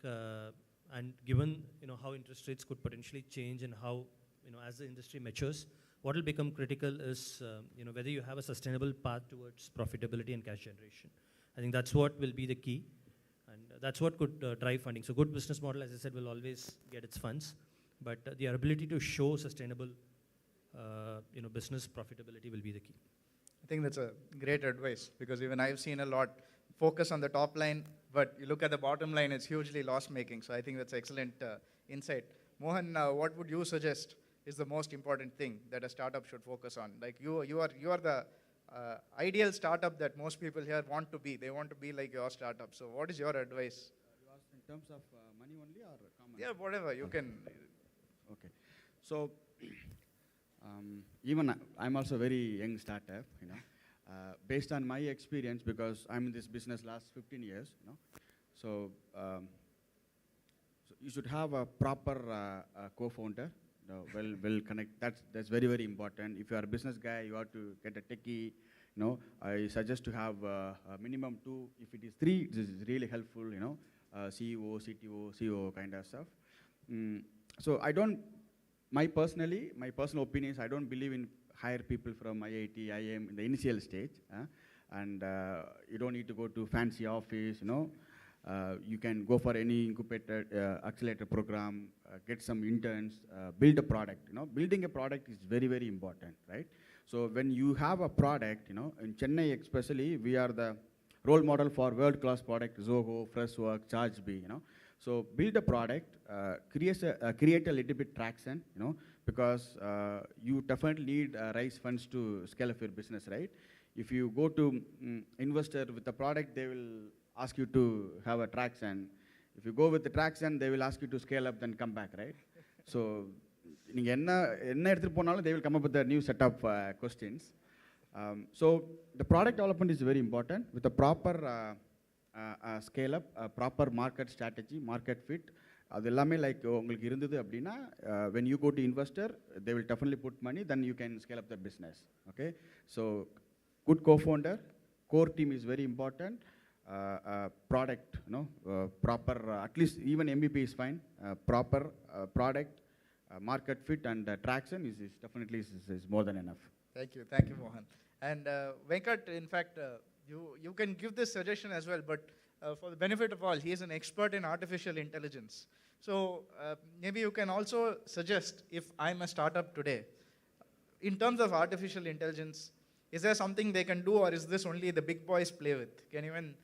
and given how interest rates could potentially change and how as the industry matures, what will become critical is whether you have a sustainable path towards profitability and cash generation. I think that's what will be the key, and that's what could drive funding. So good business model, as I said, will always get its funds, but the ability to show sustainable business profitability will be the key. I think that's a great advice, because even I've seen a lot focus on the top line, but you look at the bottom line, it's hugely loss-making. So I think that's excellent insight. Mohan, what would you suggest is the most important thing that a startup should focus on? Like you are the ideal startup that most people here want to be. They want to be like your startup. So what is your advice? You asked in terms of money only or common? Yeah, whatever, you can. Okay. So even I'm also a very young startup, based on my experience, because I'm in this business last 15 years, so you should have a proper co-founder, well connect. That's very, very important. If you are a business guy, you have to get a techie. I suggest to have a minimum 2. If it is 3, this is really helpful. CEO, CTO, CEO kind of stuff. So my personal opinion is I don't believe in hire people from IIT, IIM in the initial stage, and you don't need to go to fancy office. You can go for any incubator, accelerator program, get some interns, build a product. Building a product is very, very important, right? So when you have a product, in Chennai especially, we are the role model for world-class product, Zoho, Freshwork, ChargeBee, So build a product, create a little bit traction, because you definitely need raise funds to scale up your business, right? If you go to investor with the product, they will ask you to have a traction. If you go with the traction, they will ask you to scale up, then come back, right? So they will come up with a new set of questions. So the product development is very important. With a proper scale up, proper market strategy, market fit, when you go to investor, they will definitely put money, then you can scale up the business, okay? So good co-founder, core team is very important. Product, proper, at least even MVP is fine. Proper product, market fit, and traction is definitely is more than enough. Thank you, Mohan. And Venkat, in fact, you can give this suggestion as well, but for the benefit of all, he is an expert in artificial intelligence. So maybe you can also suggest, if I'm a startup today, in terms of artificial intelligence, is there something they can do, or is this only the big boys play with? Can even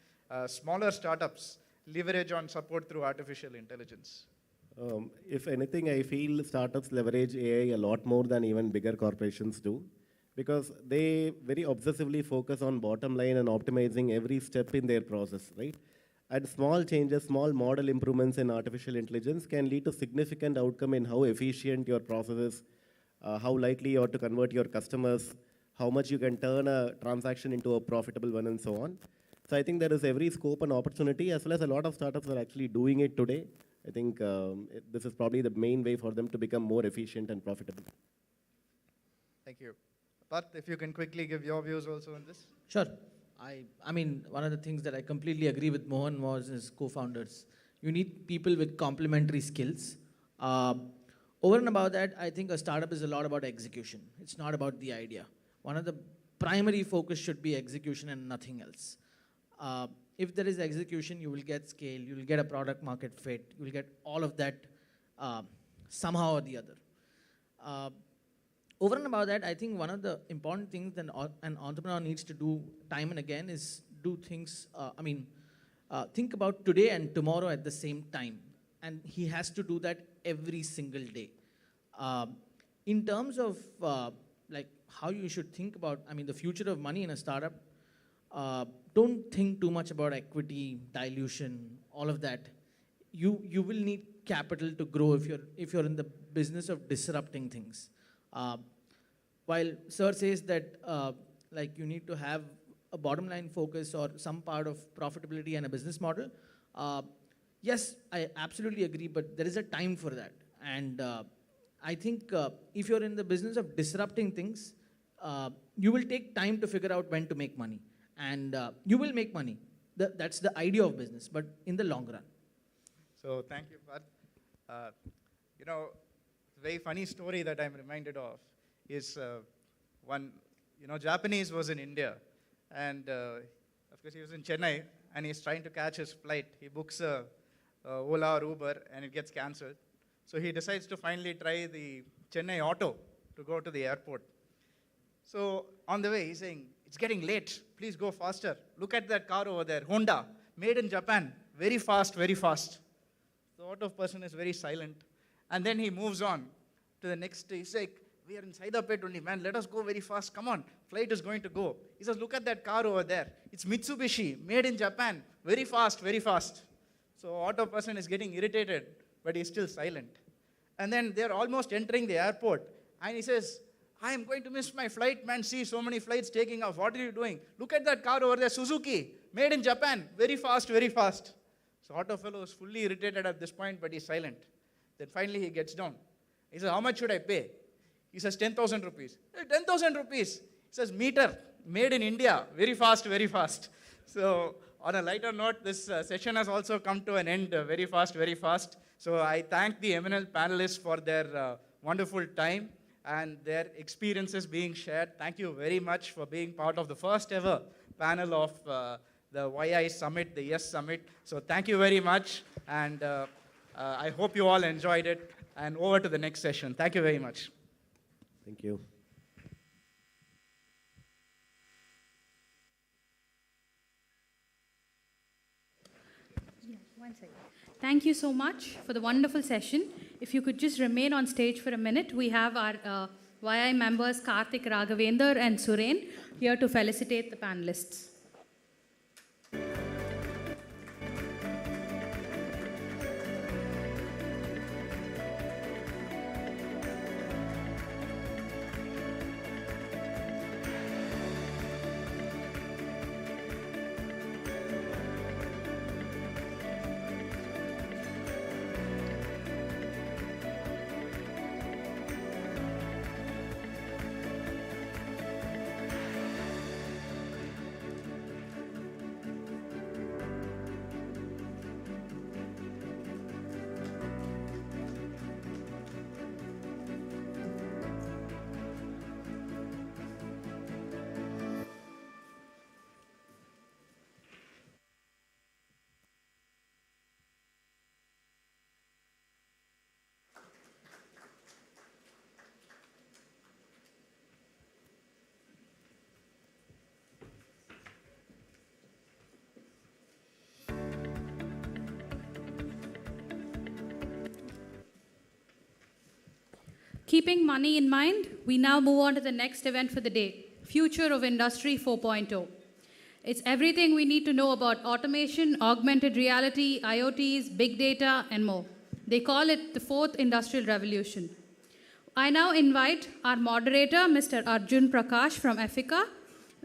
smaller startups leverage on support through artificial intelligence? If anything, I feel startups leverage AI a lot more than even bigger corporations do, because they very obsessively focus on bottom line and optimizing every step in their process, right? And small changes, small model improvements in artificial intelligence can lead to significant outcome in how efficient your process is, how likely you are to convert your customers, how much you can turn a transaction into a profitable one, and so on. So I think there is every scope and opportunity, as well as a lot of startups are actually doing it today. I think this is probably the main way for them to become more efficient and profitable. Thank you. Parth, if you can quickly give your views also on this. Sure. I mean, one of the things that I completely agree with Mohan was his co-founders. You need people with complementary skills. Over and above that, I think a startup is a lot about execution. It's not about the idea. One of the primary focus should be execution and nothing else. If there is execution, you will get scale, you will get a product market fit, you will get all of that somehow or the other. Over and above that, I think one of the important things that an entrepreneur needs to do time and again is do things, think about today and tomorrow at the same time. And he has to do that every single day. In terms of like how you should think about, the future of money in a startup, don't think too much about equity, dilution, all of that. You will need capital to grow if you're in the business of disrupting things. While Sir says that like you need to have a bottom line focus or some part of profitability and a business model, yes, I absolutely agree, but there is a time for that. And I think if you're in the business of disrupting things, you will take time to figure out when to make money. And you will make money. That's the idea of business, but in the long run. So thank you, Parth. Very funny story that I'm reminded of is one, Japanese was in India. And of course, he was in Chennai, and he's trying to catch his flight. He books Ola or Uber, and it gets cancelled. So he decides to finally try the Chennai auto to go to the airport. So on the way, he's saying, "It's getting late. Please go faster. Look at that car over there, Honda, made in Japan. Very fast, very fast." The auto person is very silent. And then he moves on to the next. He's like, "We are in Saidapet only, man. Let us go very fast. Come on. Flight is going to go." He says, "Look at that car over there. It's Mitsubishi, made in Japan. Very fast, very fast." So auto person is getting irritated, but he's still silent. And then they're almost entering the airport. And he says, "I am going to miss my flight, man. See, so many flights taking off. What are you doing? Look at that car over there, Suzuki, made in Japan. Very fast, very fast." So auto fellow is fully irritated at this point, but he's silent. Then finally he gets down. He says, "How much should I pay?" He says, 10,000 rupees. 10,000 rupees. He says, "Meter, made in India. Very fast, very fast." So on a lighter note, this session has also come to an end very fast, very fast. So I thank the eminent panelists for their wonderful time and their experiences being shared. Thank you very much for being part of the first ever panel of the YI Summit, the YES Summit. So thank you very much, and I hope you all enjoyed it. And over to the next session. Thank you very much. Thank you. One second. Thank you so much for the wonderful session. If you could just remain on stage for a minute, we have our YI members Karthik, Raghavendra and Suren here to felicitate the panelists. Keeping money in mind, we now move on to the next event for the day, Future of Industry 4.0. It's everything we need to know about automation, augmented reality, IoTs, big data, and more. They call it the fourth industrial revolution. I now invite our moderator, Mr. Arjun Prakash from Effica,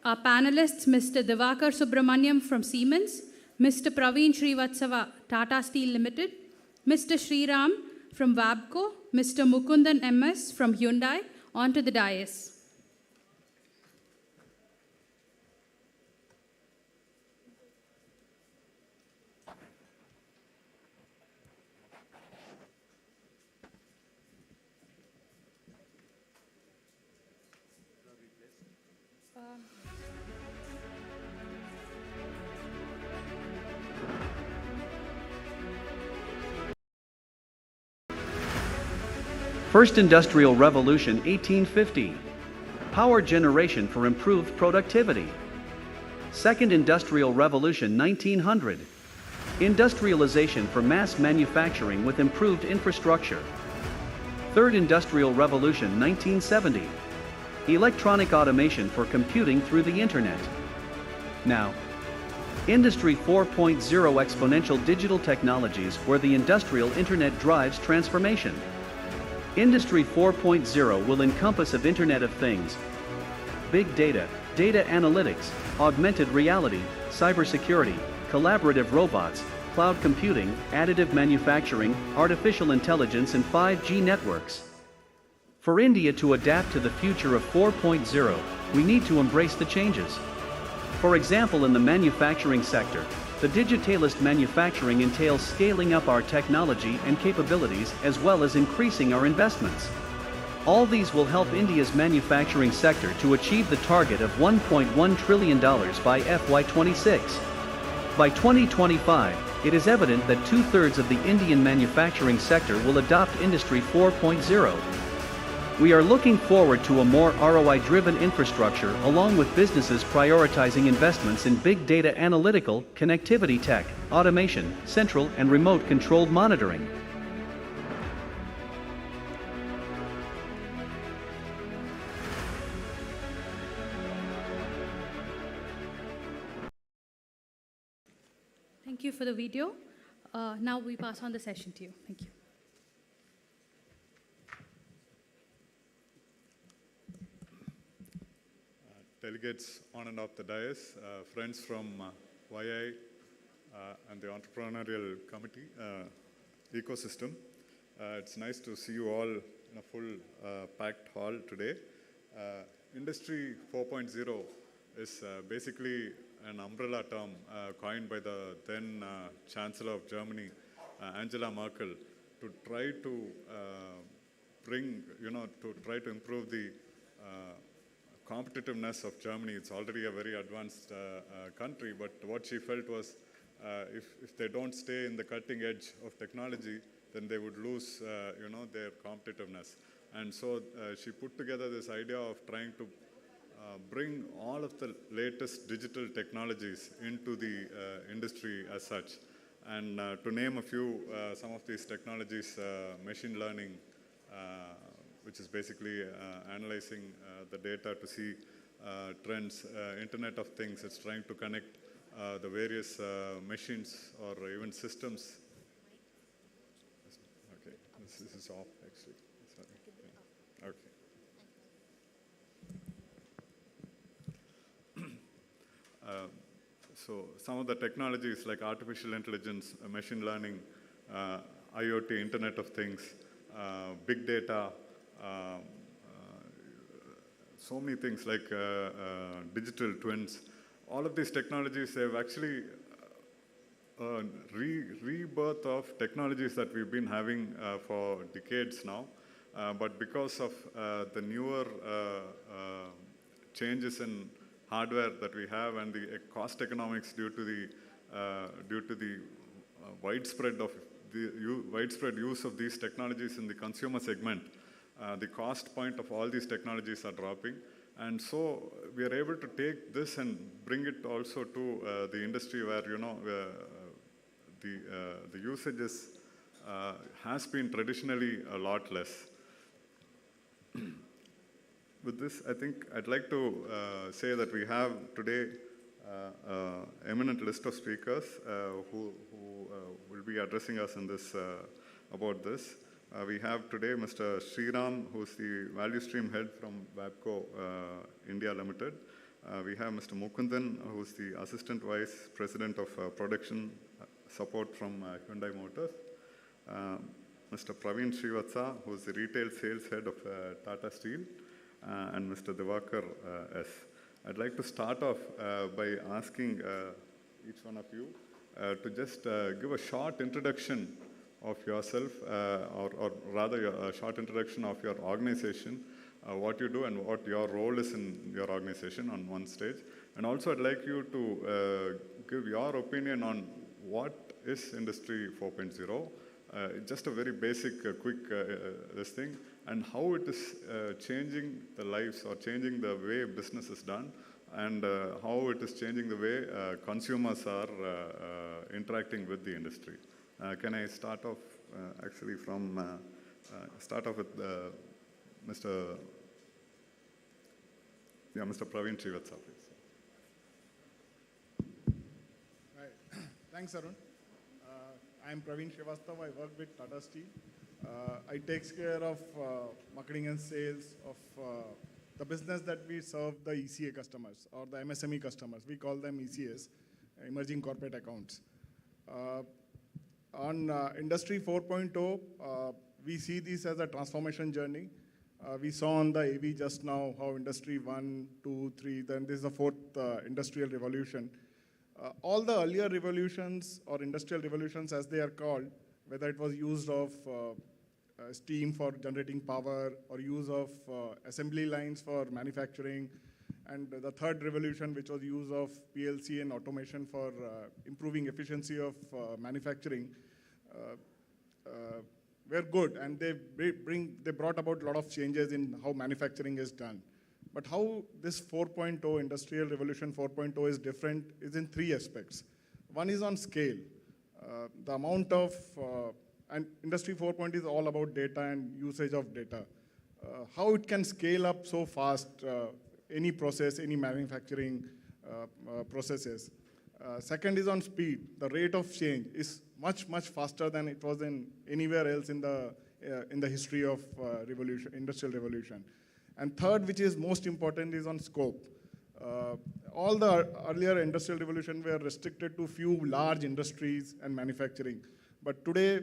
our panelists, Mr. Divakar Subramaniam from Siemens, Mr. Praveen Srivatsava, Tata Steel Limited, Mr. Sriram from Wabco, Mr. Mukundan MS from Hyundai, onto the dais. First Industrial Revolution 1850. Power generation for improved productivity. Second Industrial Revolution 1900. Industrialization for mass manufacturing with improved infrastructure. Third Industrial Revolution 1970. Electronic automation for computing through the Internet. Now, Industry 4.0 exponential digital technologies where the industrial Internet drives transformation. Industry 4.0 will encompass of Internet of Things, big data, data analytics, augmented reality, cybersecurity, collaborative robots, cloud computing, additive manufacturing, artificial intelligence and 5G networks. For India to adapt to the future of 4.0, we need to embrace the changes. For example, in the manufacturing sector, the digitalist manufacturing entails scaling up our technology and capabilities as well as increasing our investments. All these will help India's manufacturing sector to achieve the target of $1.1 trillion by FY26. By 2025, it is evident that 2/3 of the Indian manufacturing sector will adopt Industry 4.0. We are looking forward to a more ROI-driven infrastructure along with businesses prioritizing investments in big data analytical, connectivity tech, automation, central and remote controlled monitoring. Thank you for the video. Now we pass on the session to you. Thank you. Delegates on and off the dais, friends from YI and the entrepreneurial committee ecosystem. It's nice to see you all in a full packed hall today. Industry 4.0 is basically an umbrella term coined by the then Chancellor of Germany, Angela Merkel, to try to to improve the competitiveness of Germany. It's already a very advanced country, but what she felt was if they don't stay in the cutting edge of technology, then they would lose their competitiveness. And so she put together this idea of trying to bring all of the latest digital technologies into the industry as such. And to name a few, some of these technologies, machine learning, which is basically analyzing the data to see trends, Internet of Things. It's trying to connect the various machines or even systems. Okay, this is off actually. Sorry. Okay. So some of the technologies like artificial intelligence, machine learning, IoT, Internet of Things, big data, so many things like digital twins. All of these technologies, they've actually rebirth of technologies that we've been having for decades now. But because of the newer changes in hardware that we have and the cost economics due to the widespread use of these technologies in the consumer segment, the cost point of all these technologies are dropping. And so we are able to take this and bring it also to the industry where, the usage has been traditionally a lot less. With this, I think I'd like to say that we have today eminent list of speakers who will be addressing us in this about this. We have today Mr. Sriram, who's the value stream head from Wabco India Limited. We have Mr. Mukundan, who's the assistant vice president of production support from Hyundai Motors. Mr. Praveen Srivatsa, who is the retail sales head of Tata Steel, and Mr. Divakar S. I'd like to start off by asking each one of you to just give a short introduction of yourself, or rather a short introduction of your organization, what you do and what your role is in your organization on one stage. And also I'd like you to give your opinion on what is Industry 4.0, just a very basic, quick this thing, and how it is changing the lives or changing the way business is done, and how it is changing the way consumers are interacting with the industry. Can I start off actually from, start off with Mr. Praveen Srivatsa, please. Hi. Thanks, Arun. I'm Praveen Srivastava. I work with Tata Steel. I take care of marketing and sales of the business that we serve the ECA customers or the MSME customers. We call them ECS, Emerging Corporate Accounts. On Industry 4.0, we see this as a transformation journey. We saw on the AV just now how Industry 1, 2, 3, then this is the fourth industrial revolution. All the earlier revolutions or industrial revolutions as they are called, whether it was use of steam for generating power or use of assembly lines for manufacturing, and the third revolution, which was use of PLC and automation for improving efficiency of manufacturing, were good, and they brought about a lot of changes in how manufacturing is done. But how this 4.0, Industrial Revolution 4.0 is different is in three aspects. One is on scale. The amount of, and Industry 4.0 is all about data and usage of data. How it can scale up so fast, any process, any manufacturing processes. Second is on speed. The rate of change is much, much faster than it was in anywhere else in the history of industrial revolution. And third, which is most important, is on scope. All the earlier industrial revolution were restricted to few large industries and manufacturing. But today,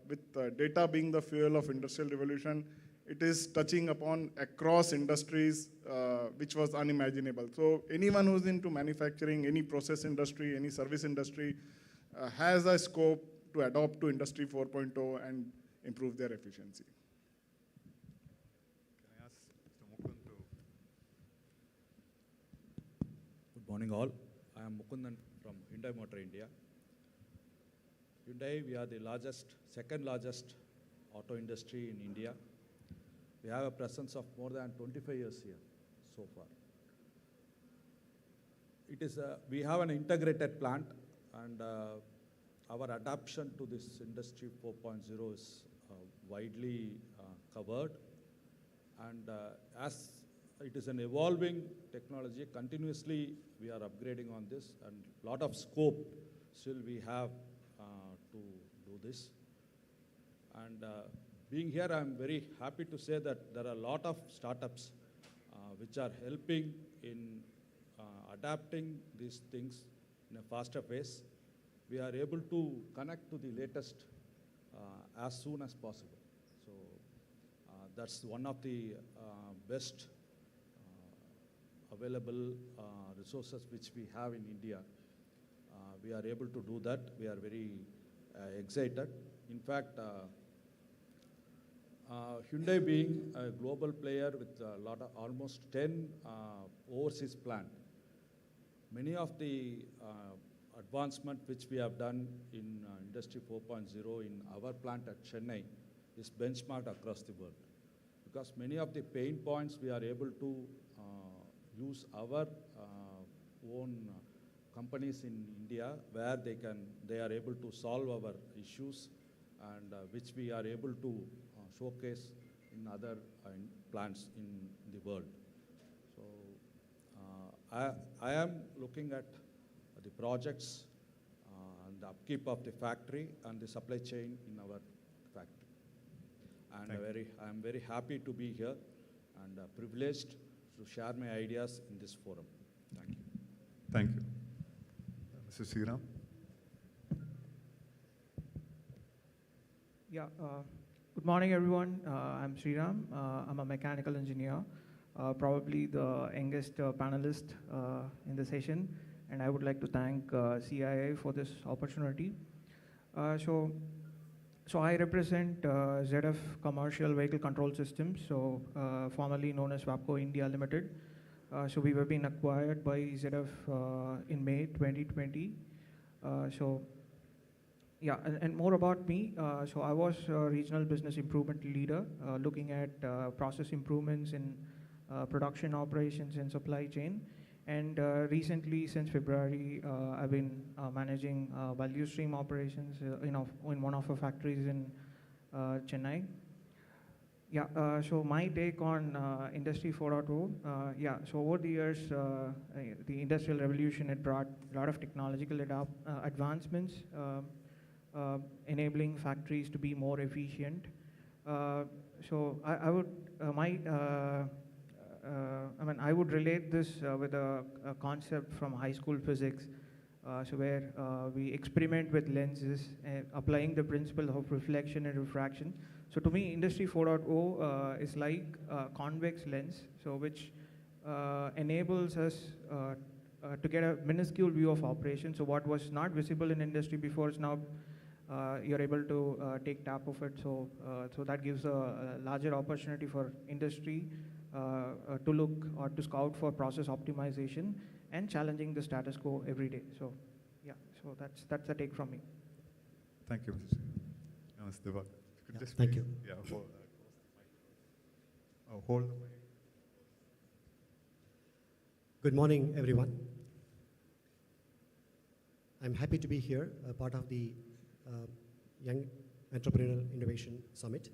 with data being the fuel of industrial revolution, it is touching upon across industries, which was unimaginable. So anyone who's into manufacturing, any process industry, any service industry, has a scope to adopt to Industry 4.0 and improve their efficiency. Can I ask Mr. Mukund to... Good morning all. I am Mukundan from Hyundai Motor India. Hyundai, we are the second largest auto industry in India. We have a presence of more than 25 years here so far. We have an integrated plant, and our adaptation to this Industry 4.0 is widely covered. And as it is an evolving technology, continuously we are upgrading on this, and a lot of scope still we have to do this. And being here, I'm very happy to say that there are a lot of startups which are helping in adapting these things in a faster pace. We are able to connect to the latest as soon as possible. So that's one of the best available resources which we have in India. We are able to do that. We are very excited. In fact, Hyundai being a global player with almost 10 overseas plants, many of the advancement which we have done in Industry 4.0 in our plant at Chennai is benchmarked across the world. Because many of the pain points we are able to use our own companies in India where they are able to solve our issues, and which we are able to showcase in other plants in the world. So I am looking at the projects and the upkeep of the factory and the supply chain in our factory. And I am very happy to be here and privileged to share my ideas in this forum. Thank you. Thank you. Mr. Sriram. Yeah. Good morning, everyone. I'm Sriram. I'm a mechanical engineer, probably the youngest panelist in the session, and I would like to thank CII for this opportunity. So I represent ZF Commercial Vehicle Control Systems, so formerly known as WAPCO India Limited. So we have been acquired by ZF in May 2020. Yeah, and more about me. So I was a regional business improvement leader, looking at process improvements in production operations and supply chain. And recently, since February, I've been managing value stream operations in one of our factories in Chennai. Yeah, so my take on Industry 4.0, yeah, so over the years, the Industrial Revolution had brought a lot of technological advancements, enabling factories to be more efficient. So I would relate this with a concept from high school physics, so where we experiment with lenses, applying the principle of reflection and refraction. So to me, Industry 4.0 is like a convex lens, so which enables us to get a minuscule view of operation. So what was not visible in industry before is now you're able to take tap of it. So that gives a larger opportunity for industry to look or to scout for process optimization and challenging the status quo every day. So yeah, so that's the take from me. Thank you, Mr. Namaste. Thank you. Yeah, hold the mic. Good morning, everyone. I'm happy to be here, part of the Young Entrepreneurial Innovation Summit.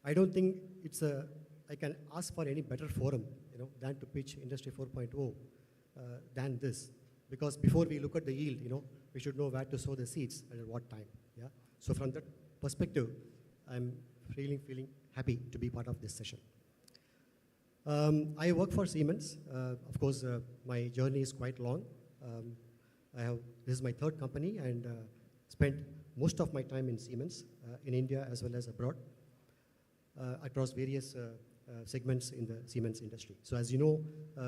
I don't think I can ask for any better forum, than to pitch Industry 4.0 than this, because before we look at the yield, we should know where to sow the seeds and at what time. Yeah. So from that perspective, I'm feeling happy to be part of this session. I work for Siemens. Of course, my journey is quite long. This is my third company, and spent most of my time in Siemens, in India as well as abroad, across various segments in the Siemens industry. So as you know,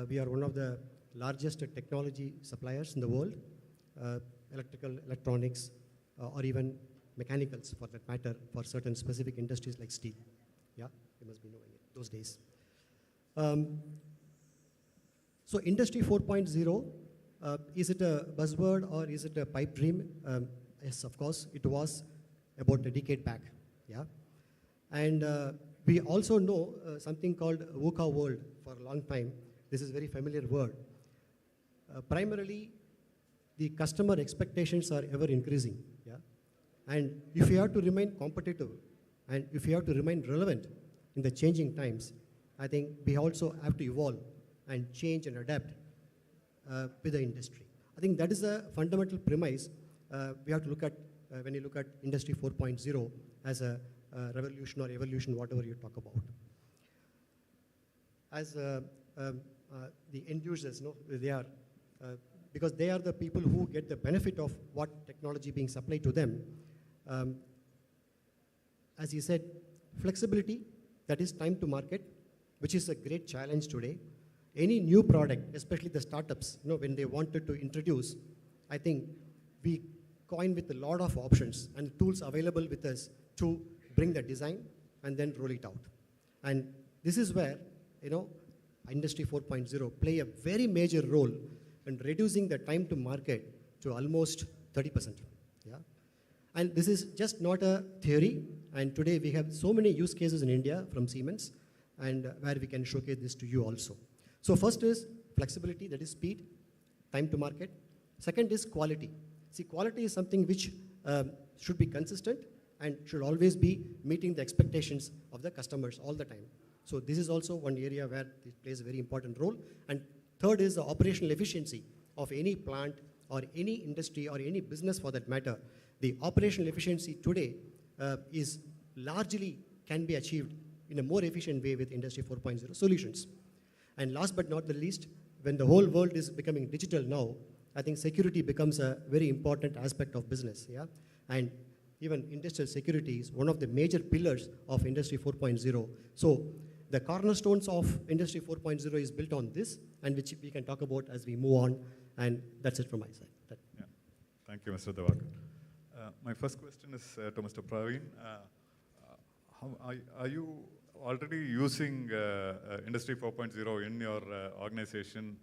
we are one of the largest technology suppliers in the world, electrical, electronics, or even mechanicals for that matter, for certain specific industries like steel. Yeah, you must be knowing it those days. So Industry 4.0, is it a buzzword or is it a pipe dream? Yes, of course, it was about a decade back. Yeah, and we also know something called VUCA world for a long time. This is a very familiar word. Primarily, the customer expectations are ever increasing. Yeah, and if you have to remain competitive and if you have to remain relevant in the changing times, I think we also have to evolve and change and adapt with the industry. I think that is a fundamental premise we have to look at when you look at Industry 4.0 as a revolution or evolution, whatever you talk about. As the end users, they are, because they are the people who get the benefit of what technology being supplied to them. As you said, flexibility, that is time to market, which is a great challenge today. Any new product, especially the startups, when they wanted to introduce, I think we coin with a lot of options and tools available with us to bring the design and then roll it out. And this is where, Industry 4.0 play a very major role in reducing the time to market to almost 30%. Yeah? And this is just not a theory. And today we have so many use cases in India from Siemens, and where we can showcase this to you also. So first is flexibility, that is speed, time to market. Second is quality. See, quality is something which should be consistent and should always be meeting the expectations of the customers all the time. So this is also one area where it plays a very important role. And third is the operational efficiency of any plant or any industry or any business for that matter. The operational efficiency today is largely can be achieved in a more efficient way with Industry 4.0 solutions. And last but not the least, when the whole world is becoming digital now, I think security becomes a very important aspect of business. Yeah? And even industrial security is one of the major pillars of Industry 4.0. So the cornerstones of Industry 4.0 is built on this, and which we can talk about as we move on. And that's it from my side. Yeah. Thank you, Mr. Devakar. My first question is to Mr. Praveen. How are you already using Industry 4.0 in your organization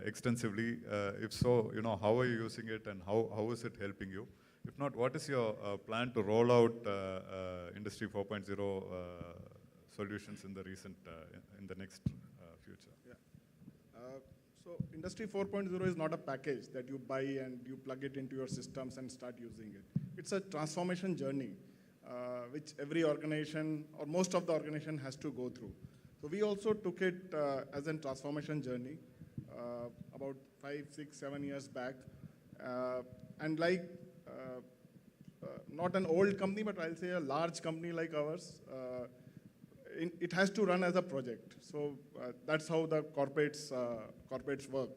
extensively? If so, how are you using it, and how is it helping you? If not, what is your plan to roll out Industry 4.0 solutions in the next future? Yeah. So Industry 4.0 is not a package that you buy and you plug it into your systems and start using it. It's a transformation journey which every organization or most of the organization has to go through. So we also took it as a transformation journey about 5, 6, 7 years back. And like not an old company, but I'll say a large company like ours, it has to run as a project. So that's how the corporates work.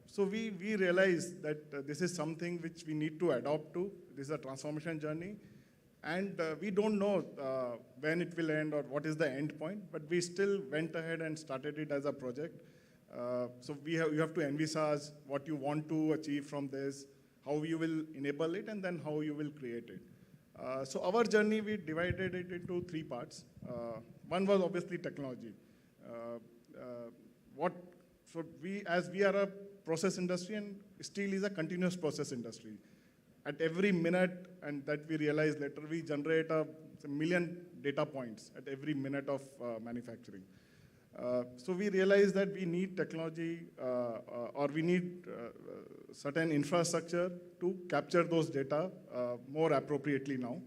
So we realized that this is something which we need to adopt to. This is a transformation journey. And we don't know when it will end or what is the end point, but we still went ahead and started it as a project. So you have to envisage what you want to achieve from this, how you will enable it, and then how you will create it. So our journey, we divided it into 3 parts. One was obviously technology. As we are a process industry, and steel is a continuous process industry. At every minute, and that we realized later, we generate a million data points at every minute of manufacturing. So we realized that we need technology or we need certain infrastructure to capture those data more appropriately now.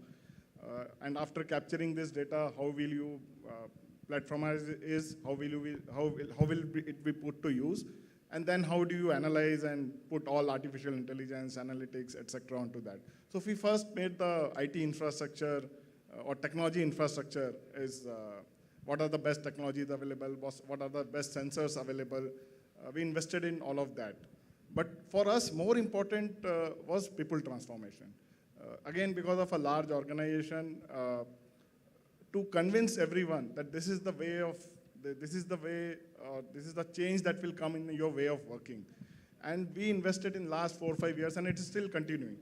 And after capturing this data, how will you platformize it? How will it be put to use? And then how do you analyze and put all artificial intelligence, analytics, etc. onto that? So if we first made the IT infrastructure or technology infrastructure is what are the best technologies available, what are the best sensors available. We invested in all of that. But for us, more important was people transformation. Again, because of a large organization, to convince everyone that this is the way, this is the change that will come in your way of working. And we invested in last 4 or 5 years, and it is still continuing.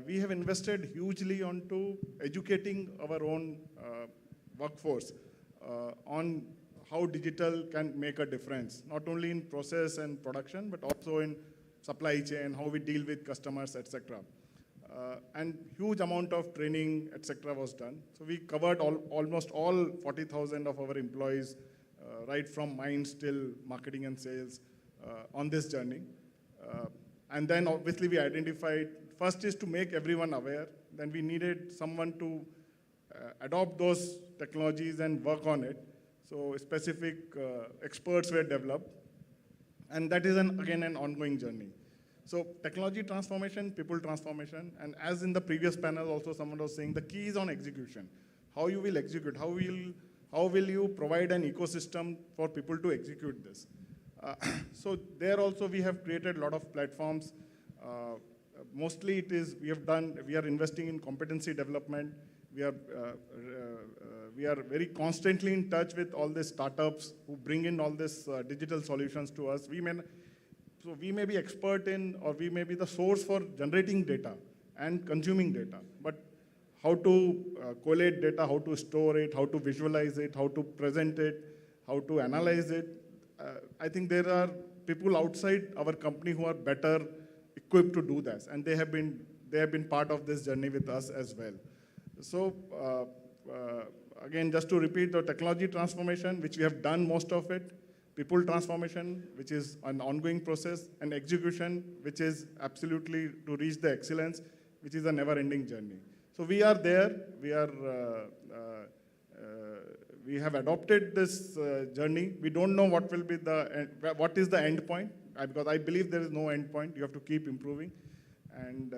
We have invested hugely onto educating our own workforce on how digital can make a difference, not only in process and production, but also in supply chain, how we deal with customers, etc. And huge amount of training, etc. was done. So we covered almost all 40,000 of our employees, right from mines till marketing and sales on this journey. And then obviously we identified, first is to make everyone aware, then we needed someone to adopt those technologies and work on it. So specific experts were developed. And that is, again, an ongoing journey. So technology transformation, people transformation, and as in the previous panel also someone was saying, the key is on execution. How you will execute, how will you provide an ecosystem for people to execute this? So there also we have created a lot of platforms. Mostly it is, we are investing in competency development. We are very constantly in touch with all the startups who bring in all these digital solutions to us. So we may be expert in, or we may be the source for generating data and consuming data, but how to collate data, how to store it, how to visualize it, how to present it, how to analyze it. I think there are people outside our company who are better equipped to do this, and they have been part of this journey with us as well. So again, just to repeat, the technology transformation, which we have done most of it, people transformation, which is an ongoing process, and execution, which is absolutely to reach the excellence, which is a never-ending journey. So we are there. We have adopted this journey. We don't know what will be what is the end point, because I believe there is no end point. You have to keep improving. And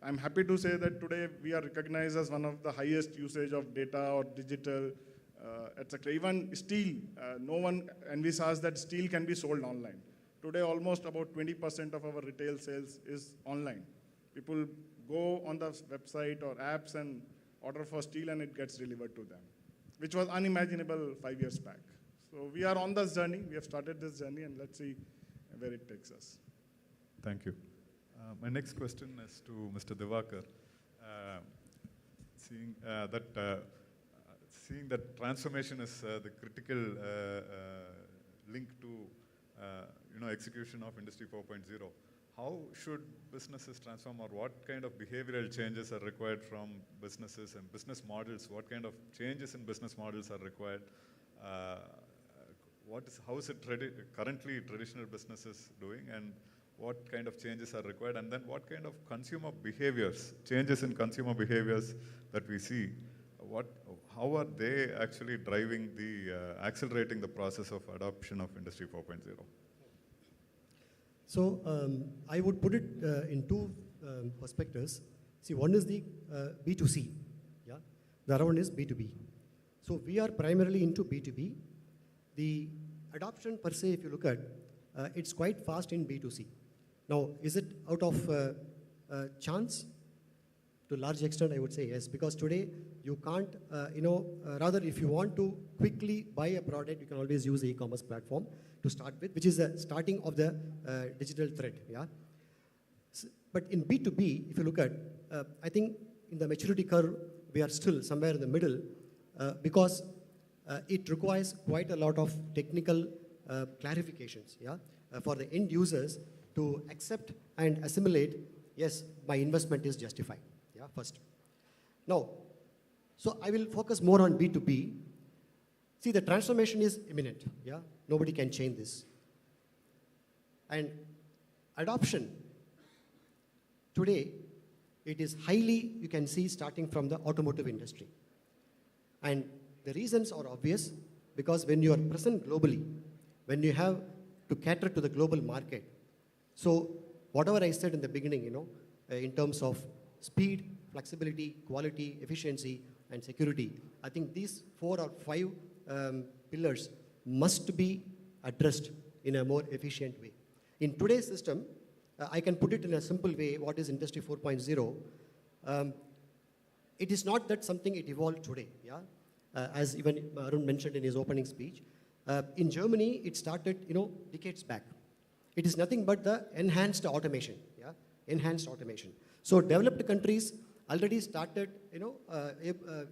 I'm happy to say that today we are recognized as one of the highest usage of data or digital, etc. Even steel, no one envisages that steel can be sold online. Today, almost about 20% of our retail sales is online. People go on the website or apps and order for steel and it gets delivered to them, which was unimaginable 5 years back. So we are on this journey. We have started this journey, and let's see where it takes us. Thank you. My next question is to Mr. Divakar. Seeing that transformation is the critical link to execution of Industry 4.0, how should businesses transform, or what kind of behavioral changes are required from businesses and business models? What kind of changes in business models are required? How is it currently traditional businesses doing, and what kind of changes are required? And then what kind of consumer behaviors, changes in consumer behaviors that we see, how are they actually driving accelerating the process of adoption of Industry 4.0? So I would put it in two perspectives. See, one is the B2C, yeah? The other one is B2B. So we are primarily into B2B. The adoption per se, if you look at, it's quite fast in B2C. Now, is it out of chance? To a large extent, I would say yes, because today you can't, rather if you want to quickly buy a product, you can always use the e-commerce platform to start with, which is the starting of the digital thread, yeah. But in B2B, if you look at, I think in the maturity curve, we are still somewhere in the middle because it requires quite a lot of technical clarifications, yeah, for the end users to accept and assimilate, yes, my investment is justified. Yeah, first. Now, so I will focus more on B2B. See, the transformation is imminent. Yeah, nobody can change this. And adoption, today, it is highly, you can see, starting from the automotive industry. And the reasons are obvious, because when you are present globally, when you have to cater to the global market, so whatever I said in the beginning, in terms of speed, flexibility, quality, efficiency, and security, I think these 4 or 5 pillars must be addressed in a more efficient way. In today's system, I can put it in a simple way, what is Industry 4.0? It is not that something it evolved today, yeah? As even Arun mentioned in his opening speech. In Germany, it started, decades back. It is nothing but the enhanced automation, yeah? Enhanced automation. So developed countries already started,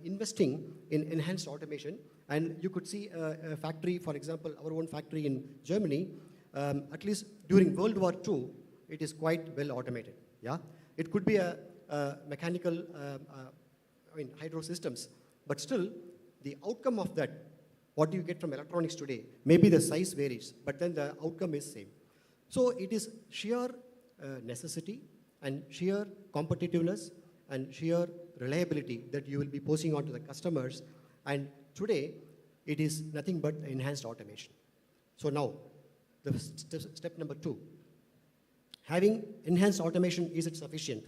investing in enhanced automation. And you could see a factory, for example, our own factory in Germany, at least during World War II, it is quite well automated, yeah? It could be a mechanical, hydro systems, but still, the outcome of that, what do you get from electronics today? Maybe the size varies, but then the outcome is same. So it is sheer necessity and sheer competitiveness and sheer reliability that you will be posing on to the customers. And today, it is nothing but enhanced automation. So now, the step number 2. Having enhanced automation, is it sufficient?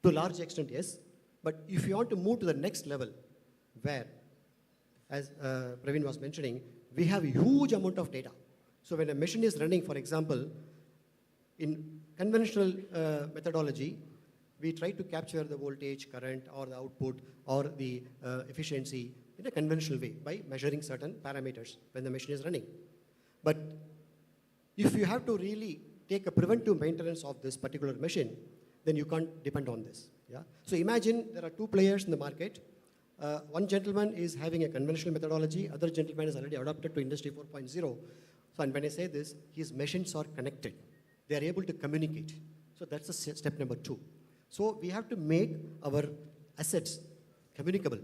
To a large extent, yes. But if you want to move to the next level, where, as Praveen was mentioning, we have a huge amount of data. So when a machine is running, for example, in conventional methodology, we try to capture the voltage, current, or the output, or the efficiency in a conventional way by measuring certain parameters when the machine is running. But if you have to really take a preventive maintenance of this particular machine, then you can't depend on this. Yeah? So imagine there are 2 players in the market. One gentleman is having a conventional methodology, other gentleman is already adopted to Industry 4.0. So, and when I say this, his machines are connected. They are able to communicate. So that's the step number 2. So we have to make our assets communicable.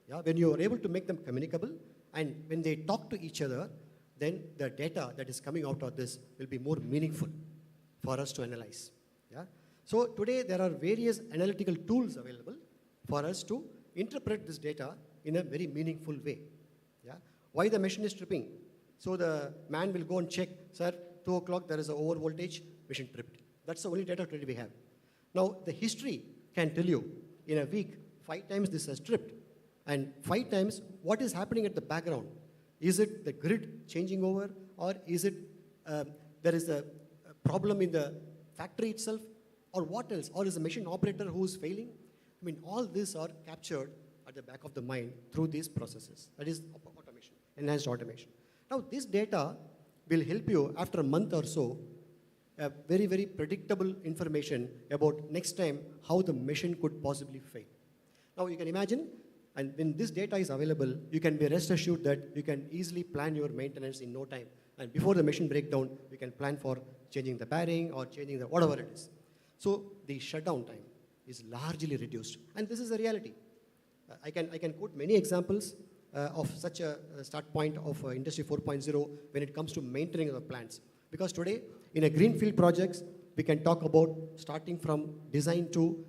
Yeah? When you are able to make them communicable, and when they talk to each other, then the data that is coming out of this will be more meaningful for us to analyze. Yeah? So today there are various analytical tools available for us to interpret this data in a very meaningful way. Yeah? Why the machine is tripping? So the man will go and check, sir, 2 o'clock there is an over voltage, machine tripped. That's the only data today we have. Now the history can tell you, in a week, 5 times this has tripped, and 5 times what is happening at the background. Is it the grid changing over, or is it there is a problem in the factory itself? Or what else? Or is the machine operator who's failing? I mean, all these are captured at the back of the mind through these processes. That is automation, enhanced automation. Now, this data will help you after a month or so, very, very predictable information about next time how the machine could possibly fail. Now, you can imagine, and when this data is available, you can be rest assured that you can easily plan your maintenance in no time. And before the machine breakdown, you can plan for changing the bearing or changing the whatever it is. So the shutdown time is largely reduced. And this is a reality. I can quote many examples of such a start point of Industry 4.0 when it comes to maintaining the plants. Because today, in a greenfield projects, we can talk about starting from design to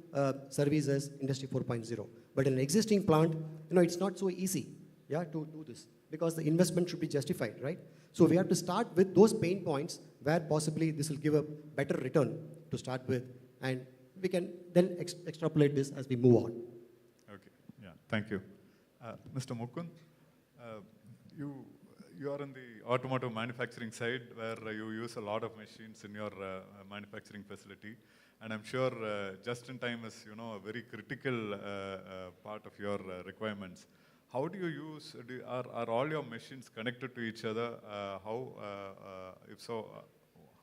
services Industry 4.0. But in an existing plant, it's not so easy, to do this because the investment should be justified, right? So we have to start with those pain points where possibly this will give a better return to start with, and we can then extrapolate this as we move on. Okay, yeah, thank you. Mr. Mukund, you are in the automotive manufacturing side where you use a lot of machines in your manufacturing facility, and I'm sure just-in-time is a very critical part of your requirements. How do you use, are all your machines connected to each other? If so,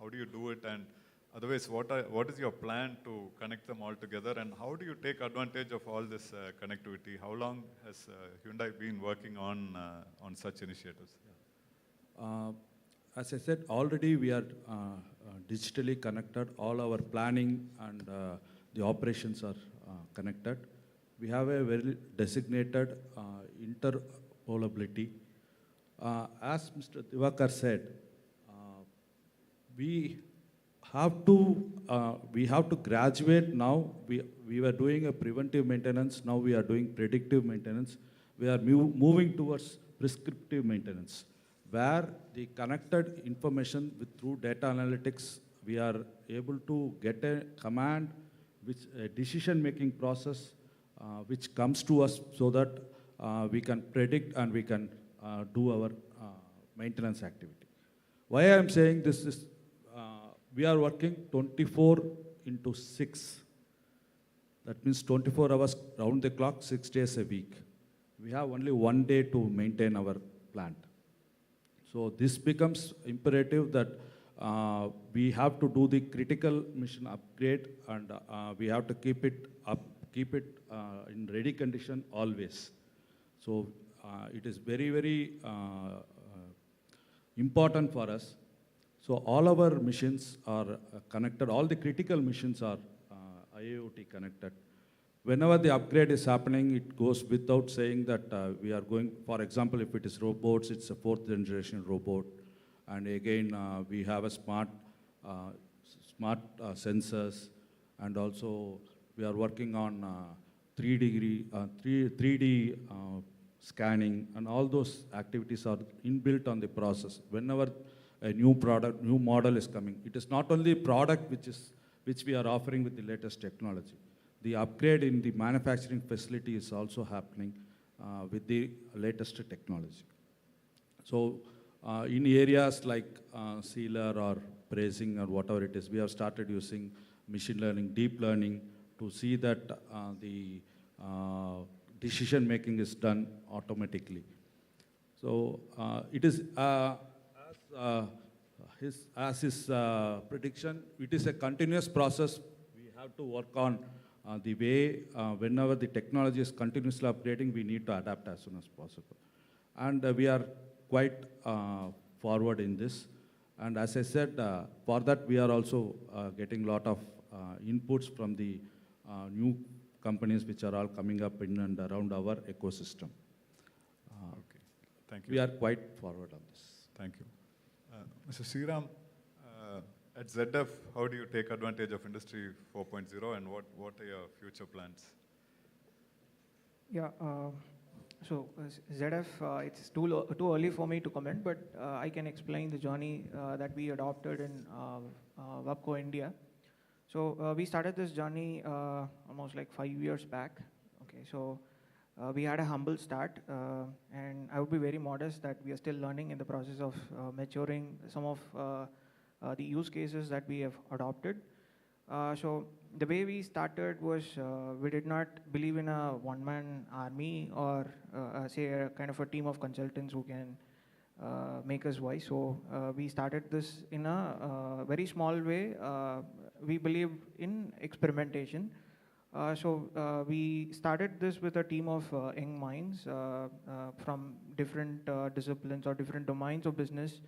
how do you do it? And otherwise, what is your plan to connect them all together? And how do you take advantage of all this connectivity? How long has Hyundai been working on such initiatives? As I said, already we are digitally connected. All our planning and the operations are connected. We have a very designated interpolability. As Mr. Divakar said, we have to graduate now. We were doing a preventive maintenance. Now we are doing predictive maintenance. We are moving towards prescriptive maintenance, where the connected information through data analytics, we are able to get a command, a decision-making process, which comes to us so that we can predict and we can do our maintenance activity. Why I am saying this is, we are working 24/6. That means 24 hours round the clock, 6 days a week. We have only 1 day to maintain our plant. So this becomes imperative that we have to do the critical mission upgrade, and we have to keep it in ready condition always. So it is very, very important for us. So all our machines are connected. All the critical machines are IoT connected. Whenever the upgrade is happening, it goes without saying that we are going, for example, if it is robots, it's a 4th generation robot. And again, we have a smart sensors, and also we are working on 3D scanning, and all those activities are inbuilt on the process. Whenever a new product, new model is coming, it is not only product which we are offering with the latest technology. The upgrade in the manufacturing facility is also happening with the latest technology. So in areas like sealer or brazing or whatever it is, we have started using machine learning, deep learning to see that the decision making is done automatically. So it is, as his prediction, it is a continuous process. We have to work on the way, whenever the technology is continuously upgrading, we need to adapt as soon as possible. And we are quite forward in this. And as I said, for that we are also getting a lot of inputs from the new companies which are all coming up in and around our ecosystem. Okay, thank you. We are quite forward on this. Thank you. Mr. Sriram, at ZF, how do you take advantage of Industry 4.0, and what are your future plans? Yeah, so ZF, it's too early for me to comment, but I can explain the journey that we adopted in WABCO India. So we started this journey almost like 5 years back. Okay, so we had a humble start, and I would be very modest that we are still learning in the process of maturing some of the use cases that we have adopted. So the way we started was we did not believe in a one-man army or say a kind of a team of consultants who can make us wise. So we started this in a very small way. We believe in experimentation. We started this with a team of young minds from different disciplines or different domains of business.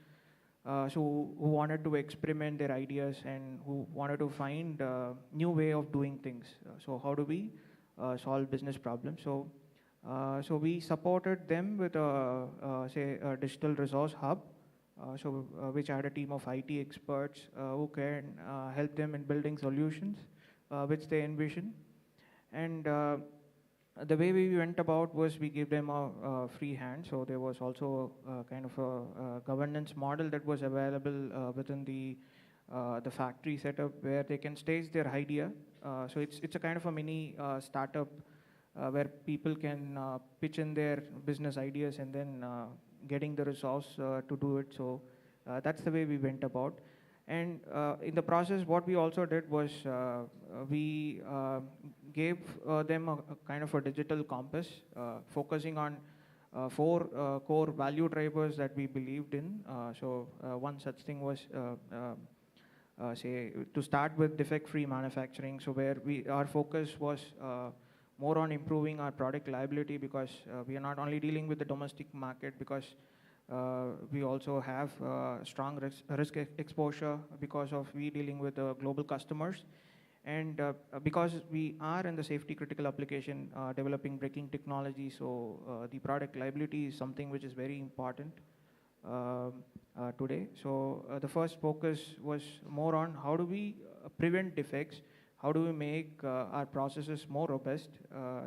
Who wanted to experiment their ideas and who wanted to find a new way of doing things. So how do we solve business problems? So we supported them with a digital resource hub, which had a team of IT experts who can help them in building solutions which they envision. And the way we went about was we gave them a free hand. So there was also kind of a governance model that was available within the factory setup where they can stage their idea. So it's a kind of a mini startup where people can pitch in their business ideas and then getting the resource to do it. So that's the way we went about. And in the process, what we also did was we gave them a kind of a digital compass, focusing on 4 core value drivers that we believed in. One such thing was, say, to start with defect-free manufacturing. So where our focus was more on improving our product liability, because we are not only dealing with the domestic market, because we also have strong risk exposure because of we dealing with global customers. And because we are in the safety critical application developing braking technology, so the product liability is something which is very important today. So the first focus was more on how do we prevent defects, how do we make our processes more robust.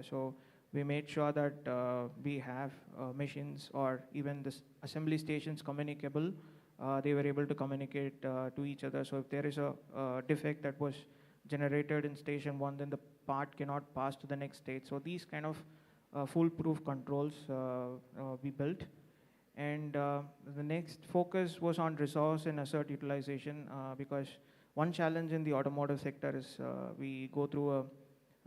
So we made sure that we have machines or even the assembly stations communicable. They were able to communicate to each other. So if there is a defect that was generated in station 1, then the part cannot pass to the next state. So these kind of foolproof controls we built. And the next focus was on resource and asset utilization, because one challenge in the automotive sector is we go through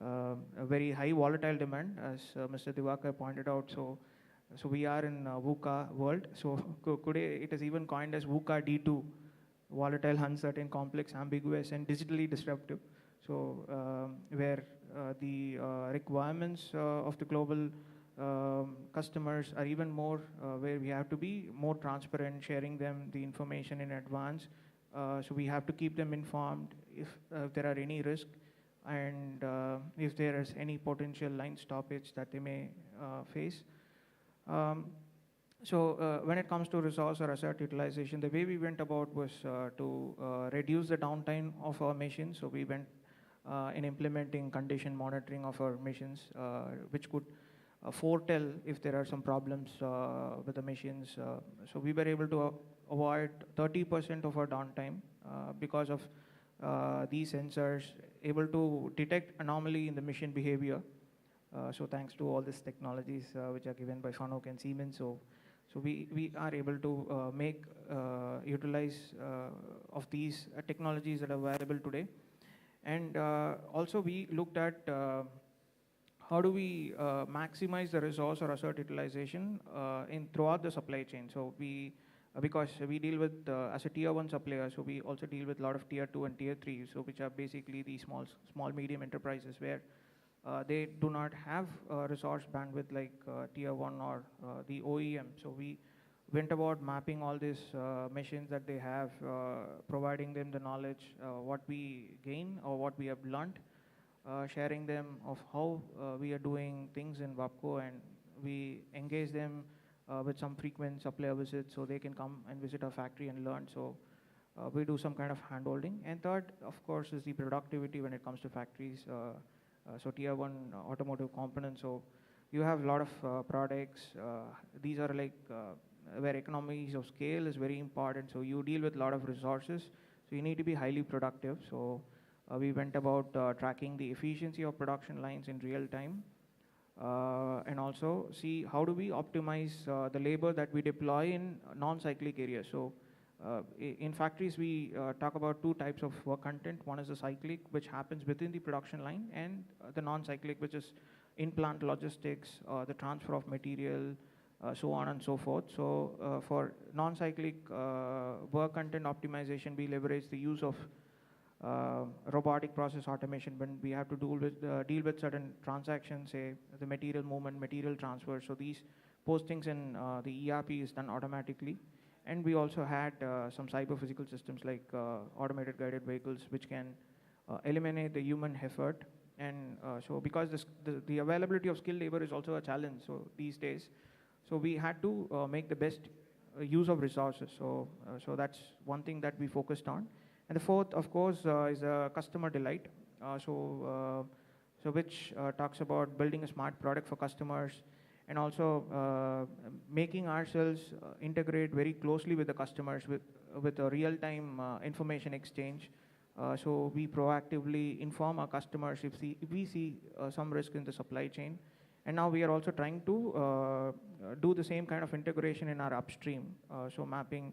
a very high volatile demand, as Mr. Diwakar pointed out. So we are in VUCA world. So today it is even coined as VUCA D2, volatile, uncertain, complex, ambiguous, and digitally disruptive. So where the requirements of the global customers are even more, where we have to be more transparent, sharing them the information in advance. So we have to keep them informed if there are any risk, and if there is any potential line stoppage that they may face. When it comes to resource or asset utilization, the way we went about was to reduce the downtime of our machines. So we went in implementing condition monitoring of our machines, which could foretell if there are some problems with the machines. So we were able to avoid 30% of our downtime because of these sensors able to detect anomaly in the machine behavior. So thanks to all these technologies which are given by Fanuc and Siemens. So we are able to utilize of these technologies that are available today. And also we looked at how do we maximize the resource or asset utilization throughout the supply chain. So because we deal with, as a tier 1 supplier, so we also deal with a lot of tier 2 and tier 3, so which are basically the small medium enterprises where they do not have resource bandwidth like tier 1 or the OEM. So we went about mapping all these machines that they have, providing them the knowledge, what we gain or what we have learned, sharing them of how we are doing things in WAPCO, and we engage them with some frequent supplier visits so they can come and visit our factory and learn. So we do some kind of handholding. And third, of course, is the productivity when it comes to factories. So tier 1 automotive components. So you have a lot of products. These are like where economies of scale is very important. So you deal with a lot of resources. So you need to be highly productive. So we went about tracking the efficiency of production lines in real time. And also see how do we optimize the labor that we deploy in non-cyclic areas. So in factories, we talk about two types of work content. One is the cyclic, which happens within the production line, and the non-cyclic, which is in-plant logistics, the transfer of material, so on and so forth. So for non-cyclic work content optimization, we leverage the use of robotic process automation when we have to deal with certain transactions, say the material movement, material transfer. So these postings in the ERP is done automatically. And we also had some cyber physical systems like automated guided vehicles, which can eliminate the human effort. And so because the availability of skilled labor is also a challenge these days, so we had to make the best use of resources. So that's one thing that we focused on. And the fourth, of course, is customer delight. So which talks about building a smart product for customers, and also making ourselves integrate very closely with the customers with a real-time information exchange. So we proactively inform our customers if we see some risk in the supply chain. And now we are also trying to do the same kind of integration in our upstream, so mapping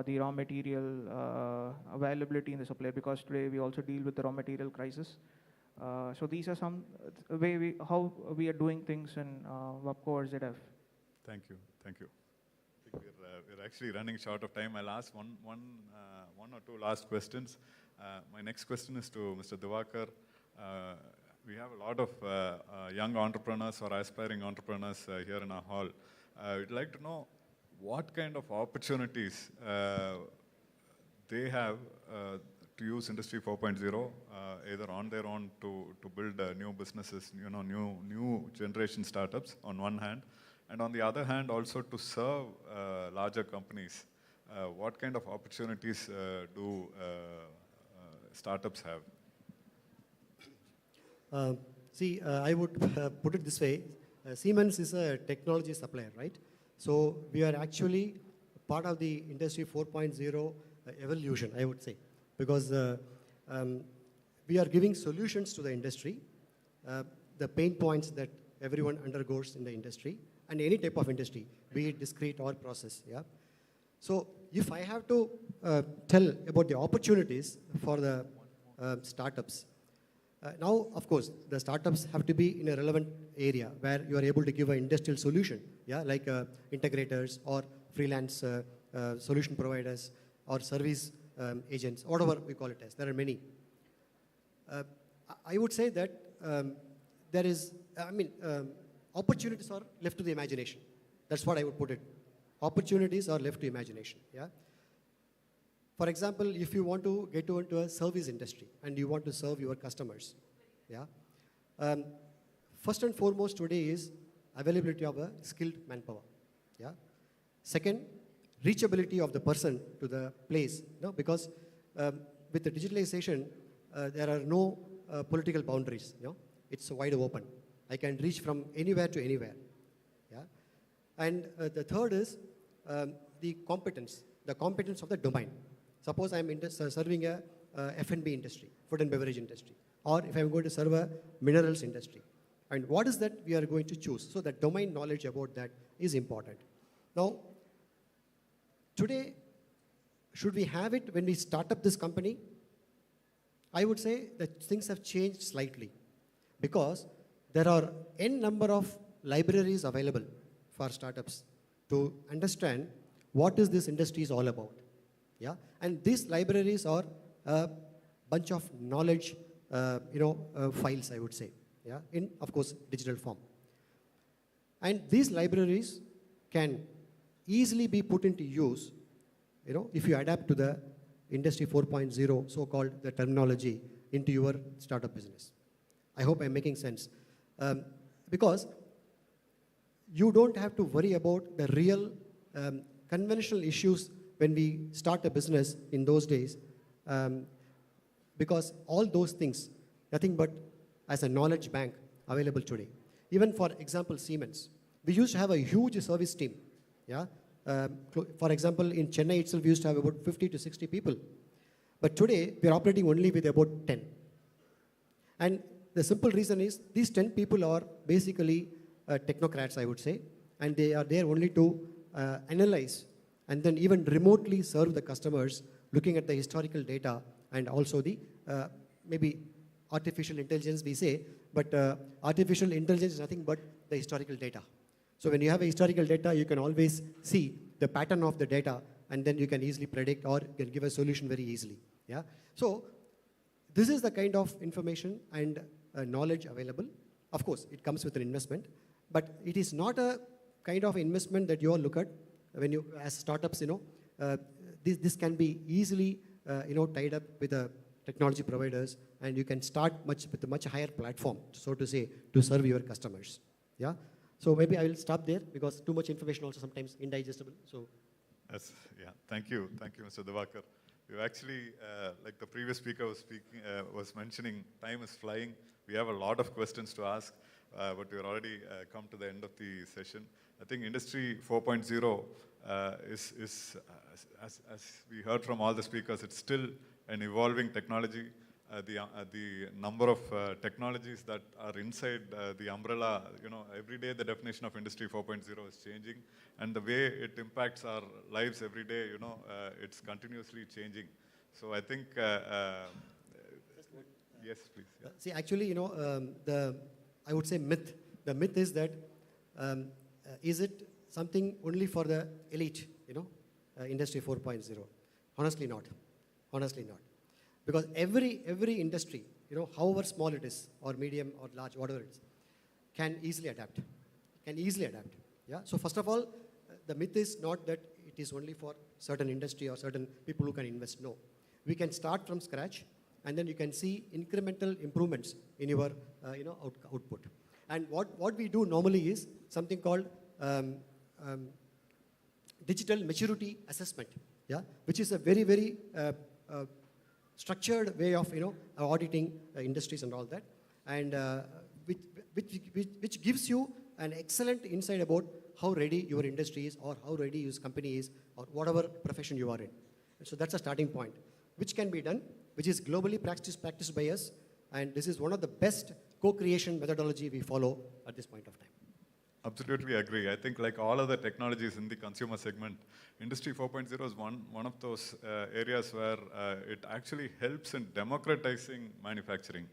the raw material availability in the supply, because today we also deal with the raw material crisis. So these are some how we are doing things in WAPCO or ZF. Thank you. Thank you. I think we're actually running short of time. I'll ask one or two last questions. My next question is to Mr. Divakar. We have a lot of young entrepreneurs or aspiring entrepreneurs here in our hall. We'd like to know what kind of opportunities they have to use Industry 4.0, either on their own to build new businesses, new generation startups on one hand, and on the other hand also to serve larger companies. What kind of opportunities do startups have? I would put it this way. Siemens is a technology supplier, right? So we are actually part of the Industry 4.0 evolution, I would say, because we are giving solutions to the industry, the pain points that everyone undergoes in the industry, and any type of industry, be it discrete or process. Yeah. So if I have to tell about the opportunities for the startups, now, of course, the startups have to be in a relevant area where you are able to give an industrial solution, yeah, like integrators or freelance solution providers or service agents, whatever we call it as. There are many. I would say that there is, opportunities are left to the imagination. That's what I would put it. Opportunities are left to imagination, yeah. For example, if you want to get into a service industry and you want to serve your customers, yeah, first and foremost today is availability of a skilled manpower, yeah. Second, reachability of the person to the place, because with the digitalization, there are no political boundaries, it's wide open. I can reach from anywhere to anywhere, yeah. And the third is the competence of the domain. Suppose I'm serving a F&B industry, food and beverage industry, or if I'm going to serve a minerals industry. And what is that we are going to choose? So that domain knowledge about that is important. Now, today, should we have it when we start up this company? I would say that things have changed slightly because there are n number of libraries available for startups to understand what is this industry is all about. Yeah? And these libraries are a bunch of knowledge, files, I would say, yeah? In, of course, digital form. And these libraries can easily be put into use, if you adapt to the Industry 4.0, so-called the terminology, into your startup business. I hope I'm making sense. Because you don't have to worry about the real conventional issues when we start a business in those days, because all those things, nothing but as a knowledge bank available today. Even for example, Siemens, we used to have a huge service team. Yeah? For example, in Chennai itself, we used to have about 50 to 60 people. But today, we're operating only with about 10. And the simple reason is these 10 people are basically technocrats, I would say, and they are there only to analyze and then even remotely serve the customers looking at the historical data and also the maybe artificial intelligence we say, but artificial intelligence is nothing but the historical data. So when you have a historical data, you can always see the pattern of the data, and then you can easily predict or can give a solution very easily. Yeah. So this is the kind of information and knowledge available. Of course, it comes with an investment, but it is not a kind of investment that you all look at when you, as startups, this can be easily, tied up with the technology providers, and you can start with a much higher platform, so to say, to serve your customers. Yeah. So maybe I will stop there because too much information also sometimes indigestible. So. Yes, yeah, thank you, Mr. Divakar. You actually, like the previous speaker was mentioning, time is flying. We have a lot of questions to ask, but we're already come to the end of the session. I think Industry 4.0 is as we heard from all the speakers, it's still an evolving technology. The number of technologies that are inside the umbrella, every day the definition of Industry 4.0 is changing, and the way it impacts our lives every day, it's continuously changing. So I think, yes, please. Yeah. See, actually, I would say myth. The myth is that, is it something only for the elite, Industry 4.0? Honestly not. Honestly not. Because every industry, however small it is, or medium or large, whatever it is, can easily adapt. Yeah. So first of all, the myth is not that it is only for certain industry or certain people who can invest. No. We can start from scratch, and then you can see incremental improvements in your output. And what we do normally is something called digital maturity assessment, yeah, which is a very, very structured way of auditing industries and all that, and which gives you an excellent insight about how ready your industry is, or how ready your company is, or whatever profession you are in. And so that's a starting point, which can be done, which is globally practiced by us, and this is one of the best co-creation methodology we follow at this point of time. Absolutely agree. I think like all other technologies in the consumer segment, Industry 4.0 is one of those areas where it actually helps in democratizing manufacturing.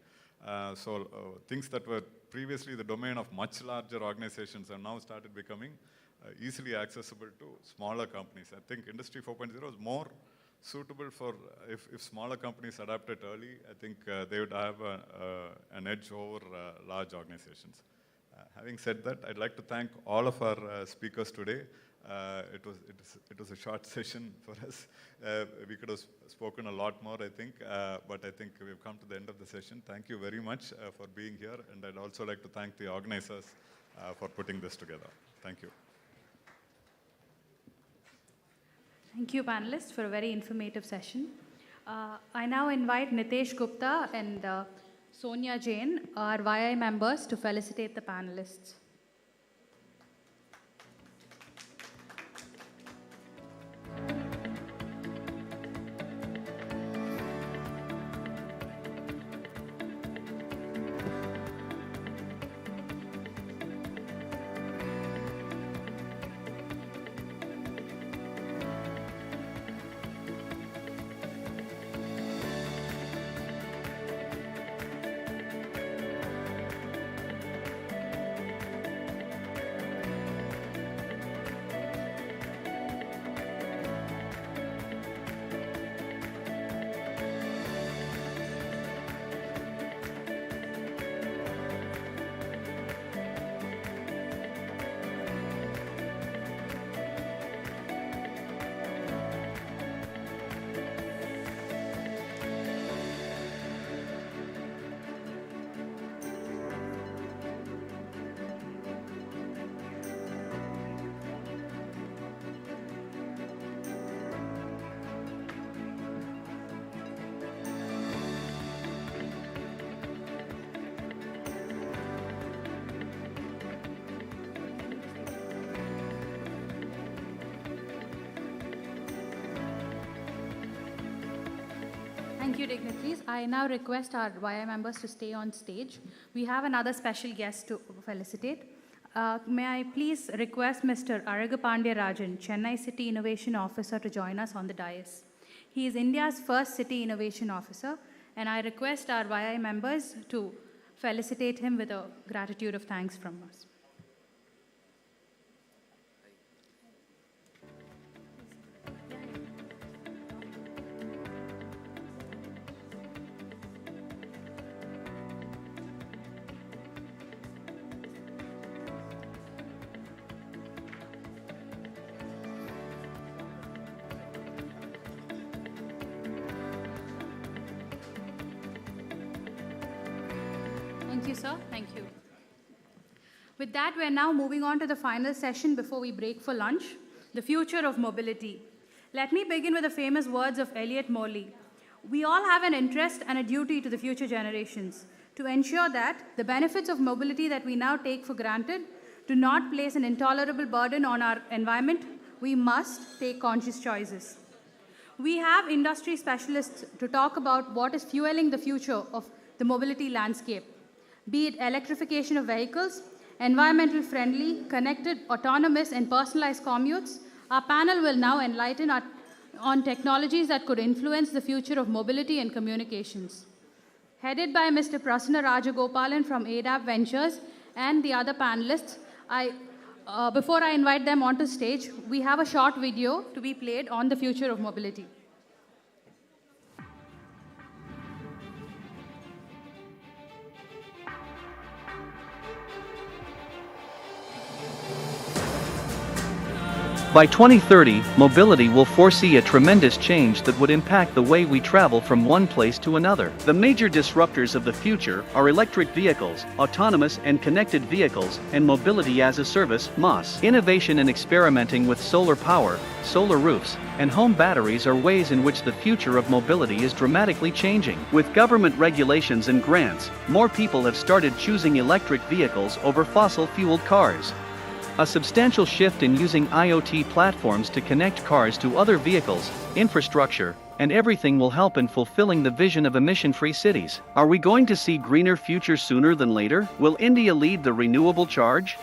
Things that were previously the domain of much larger organizations have now started becoming easily accessible to smaller companies. I think Industry 4.0 is more suitable for if smaller companies adapt it early. I think they would have an edge over large organizations. Having said that, I'd like to thank all of our speakers today. It was a short session for us. We could have spoken a lot more, I think, but I think we've come to the end of the session. Thank you very much for being here, and I'd also like to thank the organizers for putting this together. Thank you. Thank you, panelists, for a very informative session. I now invite Nitesh Gupta and Sonia Jain, our YI members, to felicitate the panelists. Thank you, dignitaries. I now request our YI members to stay on stage. We have another special guest to felicitate. May I please request Mr. Aragapandya Rajan, Chennai City Innovation Officer, to join us on the dais. He is India's first City Innovation Officer, and I request our YI members to felicitate him with a gratitude of thanks from us. Thank you, sir. Thank you. With that, we're now moving on to the final session before we break for lunch, the future of mobility. Let me begin with the famous words of Elliot Morley. We all have an interest and a duty to the future generations to ensure that the benefits of mobility that we now take for granted do not place an intolerable burden on our environment. We must take conscious choices. We have industry specialists to talk about what is fueling the future of the mobility landscape, be it electrification of vehicles, environmental friendly, connected, autonomous, and personalized commutes. Our panel will now enlighten on technologies that could influence the future of mobility and communications. Headed by Mr. Prasanna Rajagopalan from ADAP Ventures and the other panelists, before I invite them onto stage, we have a short video to be played on the future of mobility. By 2030, mobility will foresee a tremendous change that would impact the way we travel from one place to another. The major disruptors of the future are electric vehicles, autonomous and connected vehicles, and mobility as a service (MaaS). Innovation and experimenting with solar power, solar roofs, and home batteries are ways in which the future of mobility is dramatically changing. With government regulations and grants, more people have started choosing electric vehicles over fossil-fueled cars. A substantial shift in using IoT platforms to connect cars to other vehicles, infrastructure, and everything will help in fulfilling the vision of emission-free cities. Are we going to see greener future sooner than later? Will India lead the renewable charge?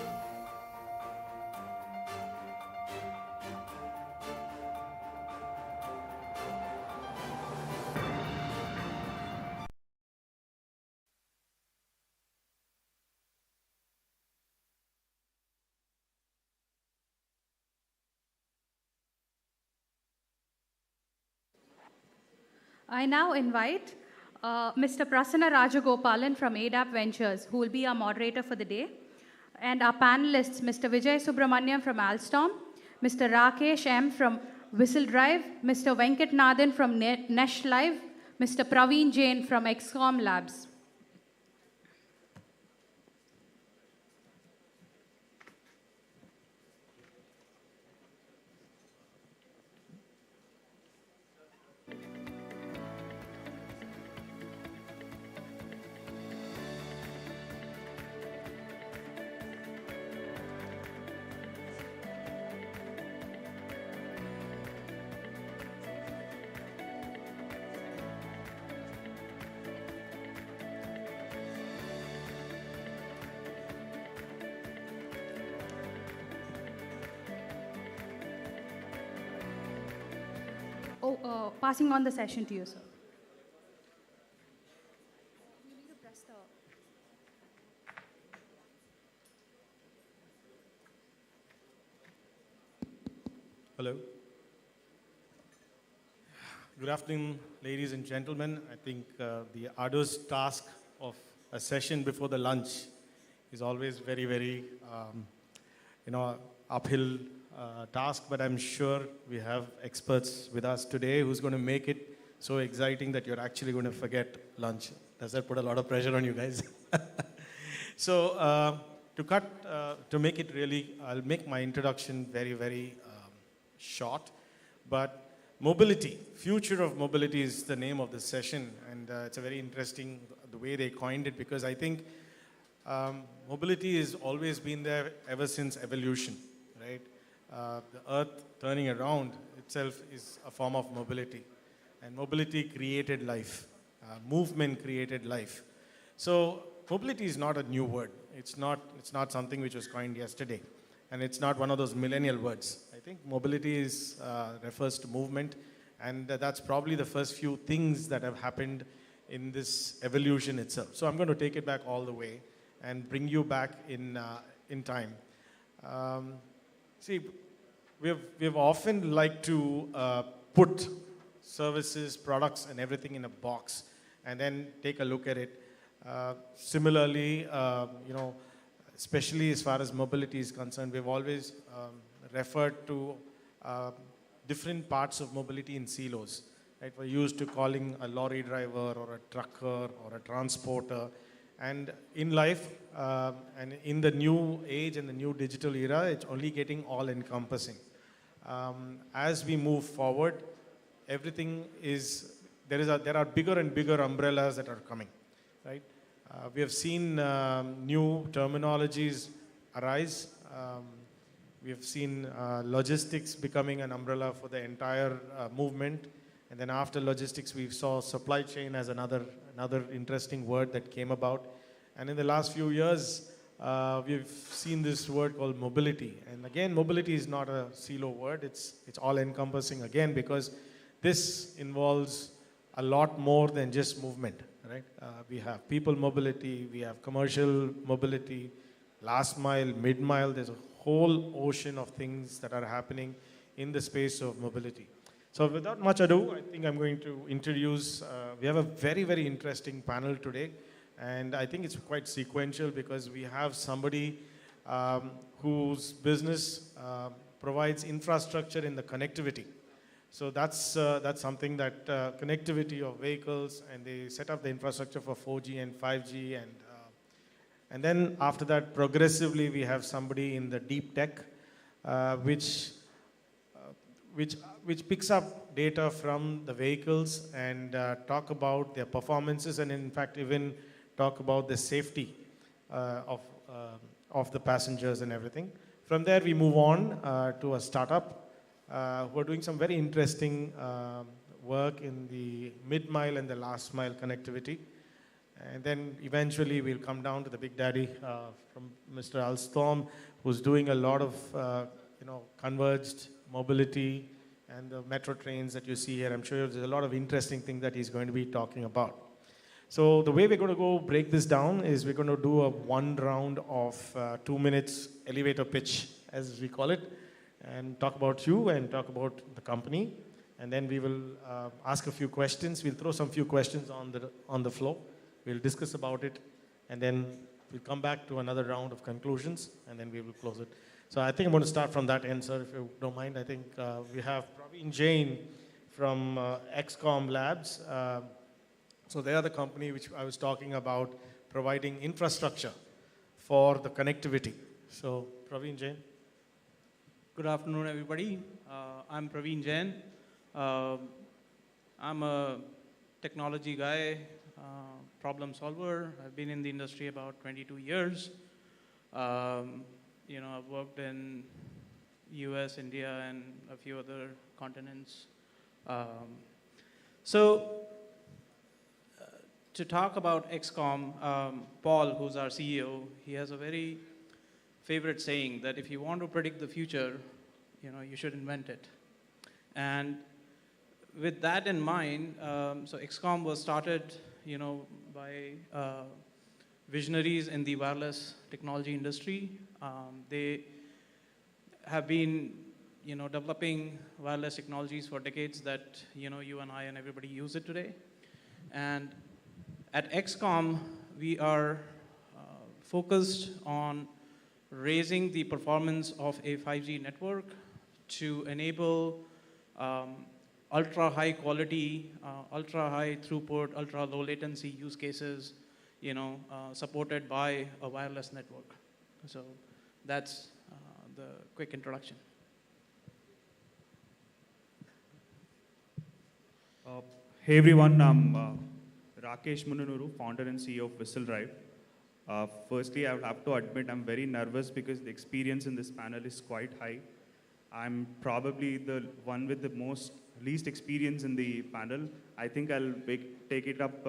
I now invite Mr. Prasanna Rajagopalan from ADAP Ventures, who will be our moderator for the day, and our panelists, Mr. Vijay Subramaniam from Alstom, Mr. Rakesh M. from Whistle Drive, Mr. Venkat Nathan from Nesh Live, Mr. Praveen Jain from XCOM Labs. Passing on the session to you, sir. Hello. Good afternoon, ladies and gentlemen. I think the arduous task of a session before the lunch is always very, very, uphill task, but I'm sure we have experts with us today who's going to make it so exciting that you're actually going to forget lunch. Does that put a lot of pressure on you guys? So to make it really, I'll make my introduction very, very short, but mobility, future of mobility is the name of this session, and it's a very interesting, the way they coined it, because I think mobility has always been there ever since evolution, right? The earth turning around itself is a form of mobility, and mobility created life. Movement created life. So mobility is not a new word. it's not something which was coined yesterday, and it's not one of those millennial words. I think mobility refers to movement, and that's probably the first few things that have happened in this evolution itself. So I'm going to take it back all the way and bring you back in time. See, we've often liked to put services, products, and everything in a box, and then take a look at it. Similarly, especially as far as mobility is concerned, we've always referred to different parts of mobility in silos. Right? We're used to calling a lorry driver or a trucker or a transporter. And in life, and in the new age and the new digital era, it's only getting all-encompassing. As we move forward, everything there are bigger and bigger umbrellas that are coming, right? We have seen new terminologies arise. We have seen logistics becoming an umbrella for the entire movement. And then after logistics, we saw supply chain as another interesting word that came about. And in the last few years, we've seen this word called mobility. And again, mobility is not a silo word. It's all-encompassing again, because this involves a lot more than just movement, right? We have people mobility, we have commercial mobility, last mile, mid-mile. There's a whole ocean of things that are happening in the space of mobility. So without much ado, I think I'm going to introduce, we have a very, very interesting panel today. And I think it's quite sequential because we have somebody whose business provides infrastructure in the connectivity. So that's something that connectivity of vehicles, and they set up the infrastructure for 4G and 5G. And then after that, progressively, we have somebody in the deep tech, which picks up data from the vehicles and talk about their performances, and in fact even talk about the safety of the passengers and everything. From there we move on to a startup who are doing some very interesting work in the mid-mile and the last mile connectivity. And then eventually we'll come down to the big daddy from Mr. Alstom, who's doing a lot of converged mobility and the metro trains that you see here. I'm sure there's a lot of interesting things that he's going to be talking about. So the way we're going to go break this down is we're going to do a one round of 2 minutes elevator pitch, as we call it, and talk about you and talk about the company. And then we will ask a few questions. We'll throw some few questions on the floor. We'll discuss about it, and then we'll come back to another round of conclusions, and then we will close it. So I think I'm going to start from that end, sir, if you don't mind. I think we have Praveen Jain from XCOM Labs. So they are the company which I was talking about, providing infrastructure for the connectivity. So Praveen Jain. Good afternoon, everybody. I'm Praveen Jain. I'm a technology guy, problem solver. I've been in the industry about 22 years. I've worked in US, India, and a few other continents. To talk about XCOM, Paul, who's our CEO, he has a very favorite saying that if you want to predict the future, you should invent it. And with that in mind, so XCOM was started, by visionaries in the wireless technology industry. They have been, developing wireless technologies for decades that, you and I and everybody use it today. And at XCOM, we are focused on raising the performance of a 5G network to enable ultra high quality, ultra high throughput, ultra low latency use cases, supported by a wireless network. So that's the quick introduction. Hey everyone, I'm Rakesh Mununuru, founder and CEO of Whistle Drive. Firstly, I would have to admit I'm very nervous because the experience in this panel is quite high. I'm probably the one with the least experience in the panel. I think I'll take it up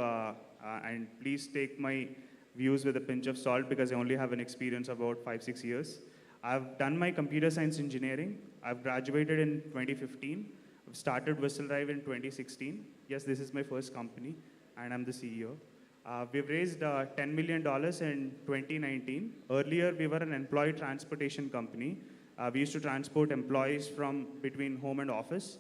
and please take my views with a pinch of salt because I only have an experience of about 5-6 years. I've done my computer science engineering. I've graduated in 2015. I've started WhistleDrive in 2016. Yes, this is my first company, and I'm the CEO. We've raised $10 million in 2019. Earlier, we were an employee transportation company. We used to transport employees from between home and office.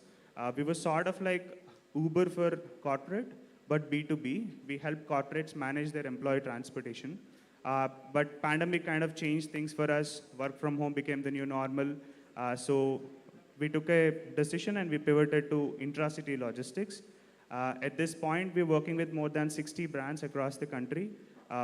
We were sort of like Uber for corporate, but B2B. We help corporates manage their employee transportation. But pandemic kind of changed things for us. Work from home became the new normal. So we took a decision and we pivoted to intra-city logistics. At this point, we're working with more than 60 brands across the country.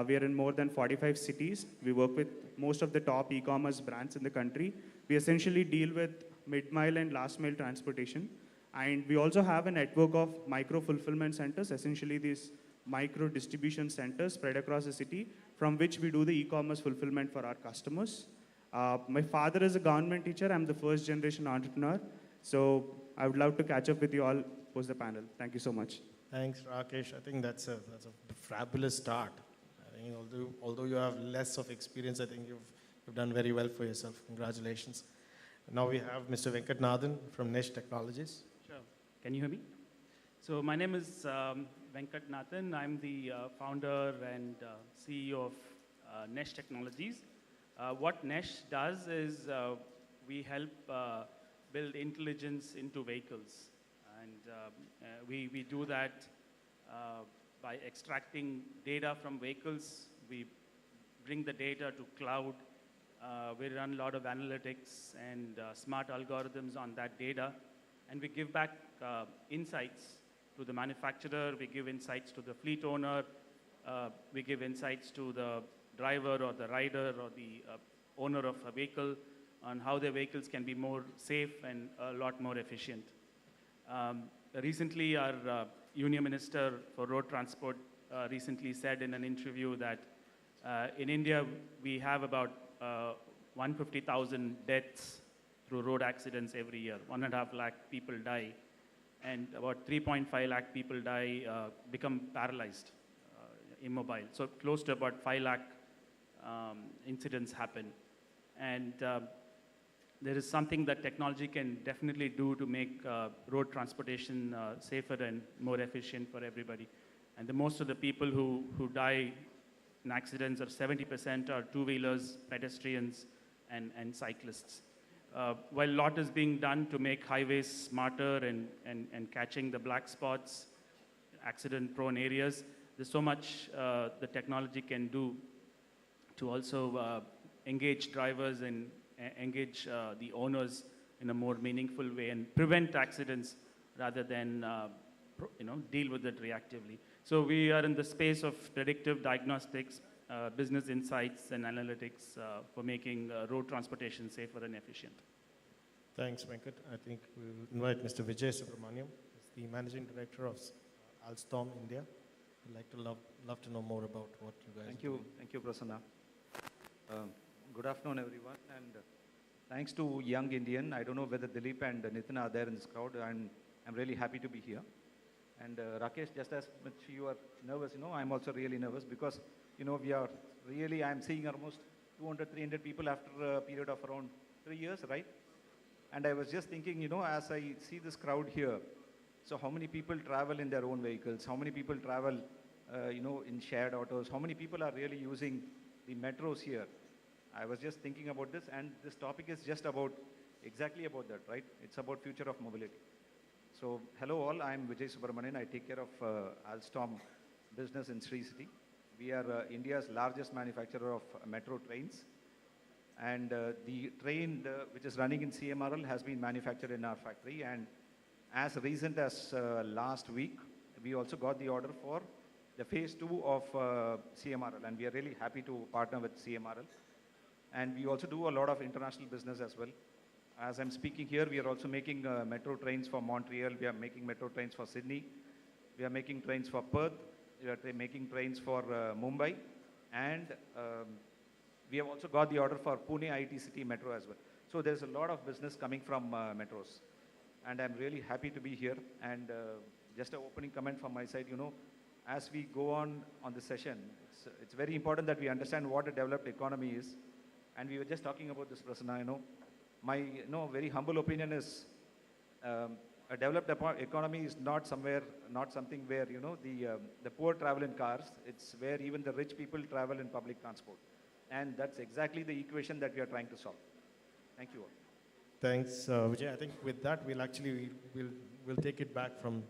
We are in more than 45 cities. We work with most of the top e-commerce brands in the country. We essentially deal with mid-mile and last-mile transportation. And we also have a network of micro-fulfillment centers, essentially these micro-distribution centers spread across the city, from which we do the e-commerce fulfillment for our customers. My father is a government teacher. I'm the first-generation entrepreneur. So I would love to catch up with you all post the panel. Thank you so much. Thanks, Rakesh. I think that's a fabulous start. I think although you have less of experience, I think you've done very well for yourself. Congratulations. Now we have Mr. Venkat Nathan from Nesh Technologies. Sure. Can you hear me? So my name is Venkat Nathan. I'm the founder and CEO of Nesh Technologies. What Nesh does is we help build intelligence into vehicles. And we do that by extracting data from vehicles. We bring the data to cloud. We run a lot of analytics and smart algorithms on that data. And we give back insights to the manufacturer. We give insights to the fleet owner. We give insights to the driver or the rider or the owner of a vehicle on how their vehicles can be more safe and a lot more efficient. Recently, our Union Minister for Road Transport recently said in an interview that in India, we have about 150,000 deaths through road accidents every year. 1.5 lakh people die, and about 3.5 lakh people become paralyzed, immobile. So close to about 5 lakh incidents happen. And there is something that technology can definitely do to make road transportation safer and more efficient for everybody. And most of the people who die in accidents, or 70%, are two-wheelers, pedestrians, and cyclists. While a lot is being done to make highways smarter and catching the black spots, accident-prone areas, there's so much the technology can do to also engage drivers and engage the owners in a more meaningful way and prevent accidents rather than deal with it reactively. So we are in the space of predictive diagnostics, business insights, and analytics for making road transportation safer and efficient. Thanks, Venkat. I think we'll invite Mr. Vijay Subramaniam, the Managing Director of Alstom India. I'd like to love to know more about what you guys do. Thank you, Prasanna. Good afternoon, everyone, and thanks to Young Indian. I don't know whether Dilip and Nitin are there in this crowd, and I'm really happy to be here. And Rakesh, just as much you are nervous, I'm also really nervous because, I'm seeing almost 200, 300 people after a period of around 3 years, right? And I was just thinking, as I see this crowd here, so how many people travel in their own vehicles? How many people travel, in shared autos? How many people are really using the metros here? I was just thinking about this, and this topic is just exactly about that, right? It's about future of mobility. So, hello all, I'm Vijay Subramanian. I take care of Alstom business in Sri City. We are India's largest manufacturer of metro trains. And the train which is running in CMRL has been manufactured in our factory. And as recent as last week, we also got the order for the phase 2 of CMRL. And we are really happy to partner with CMRL. And we also do a lot of international business as well. As I'm speaking here, we are also making metro trains for Montreal. We are making metro trains for Sydney. We are making trains for Perth. We are making trains for Mumbai. And we have also got the order for Pune IT City Metro as well. So there's a lot of business coming from metros. And I'm really happy to be here. And just an opening comment from my side, as we go on the session, it's very important that we understand what a developed economy is. And we were just talking about this, Prasanna, my very humble opinion is a developed economy is not something where, the poor travel in cars. It's where even the rich people travel in public transport. And that's exactly the equation that we are trying to solve. Thank you all. Thanks, Vijay. I think with that, we'll take it back from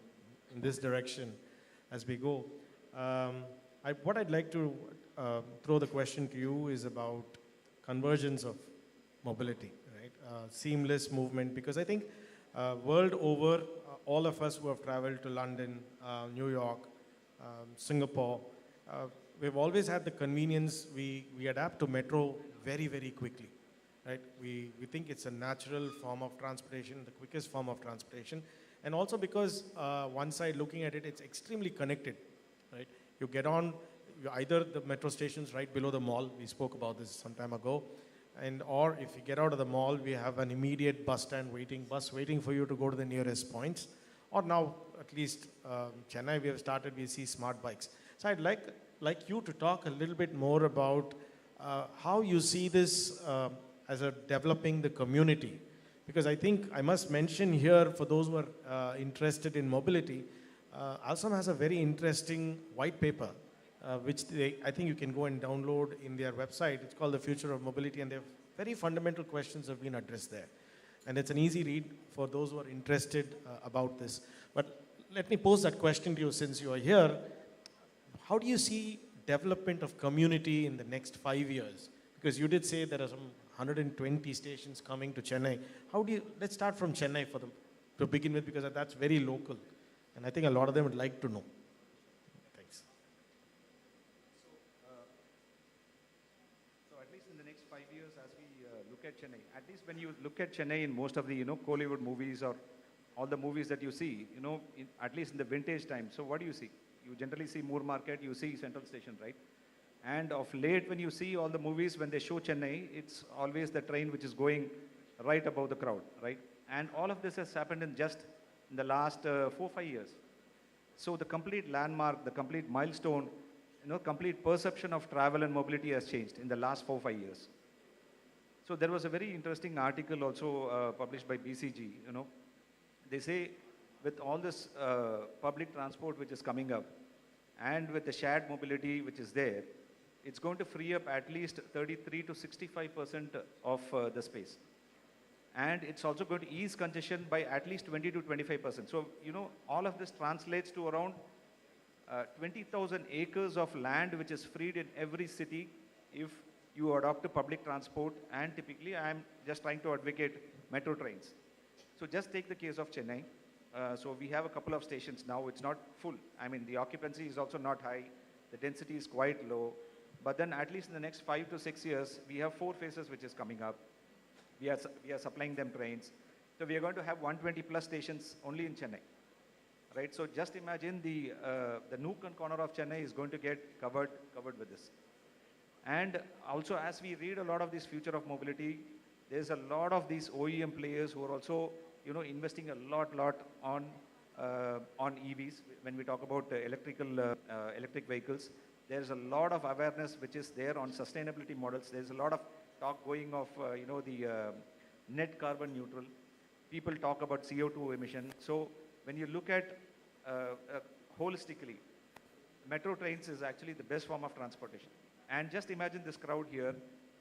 in this direction as we go. What I'd like to throw the question to you is about convergence of mobility, right? Seamless movement, because I think world over, all of us who have traveled to London, New York, Singapore, we've always had the convenience. We adapt to metro very, very quickly, right? We think it's a natural form of transportation, the quickest form of transportation. And also because one side looking at it, it's extremely connected, right? You get on, either the metro station's right below the mall, we spoke about this some time ago, or if you get out of the mall, we have an immediate bus waiting for you to go to the nearest points. Or now, at least Chennai, we see smart bikes. So I'd like you to talk a little bit more about how you see this as a developing the community. Because I think I must mention here, for those who are interested in mobility, Alstom has a very interesting white paper, which I think you can go and download in their website. It's called The Future of Mobility, and very fundamental questions have been addressed there. And it's an easy read for those who are interested about this. But let me pose that question to you since you are here. How do you see development of community in the next 5 years? Because you did say there are some 120 stations coming to Chennai. Let's start from Chennai to begin with, because that's very local. And I think a lot of them would like to know. Thanks. So at least in the next 5 years, as we look at Chennai, at least when you look at Chennai in most of the, Kollywood movies or all the movies that you see, at least in the vintage time, so what do you see? You generally see Moor Market, you see Central Station, right? And of late, when you see all the movies, when they show Chennai, it's always the train which is going right above the crowd, right? And all of this has happened in the last 4-5 years. So the complete landmark, the complete milestone, complete perception of travel and mobility has changed in the last 4-5 years. So there was a very interesting article also published by BCG, They say with all this public transport which is coming up and with the shared mobility which is there, it's going to free up at least 33 to 65% of the space. And it's also going to ease congestion by at least 20 to 25%. So, all of this translates to around 20,000 acres of land which is freed in every city if you adopt a public transport. And typically, I'm just trying to advocate metro trains. So just take the case of Chennai. So we have a couple of stations now. It's not full. I mean, the occupancy is also not high. The density is quite low. But then at least in the next 5 to 6 years, we have 4 phases which is coming up. We are supplying them trains. So we are going to have 120 plus stations only in Chennai, right? So just imagine the nook and corner of Chennai is going to get covered with this. And also, as we read a lot of this future of mobility, there's a lot of these OEM players who are also, investing a lot on EVs. When we talk about electric vehicles, there's a lot of awareness which is there on sustainability models. There's a lot of talk going of, the net carbon neutral. People talk about CO2 emission. So when you look at holistically, metro trains is actually the best form of transportation. And just imagine this crowd here,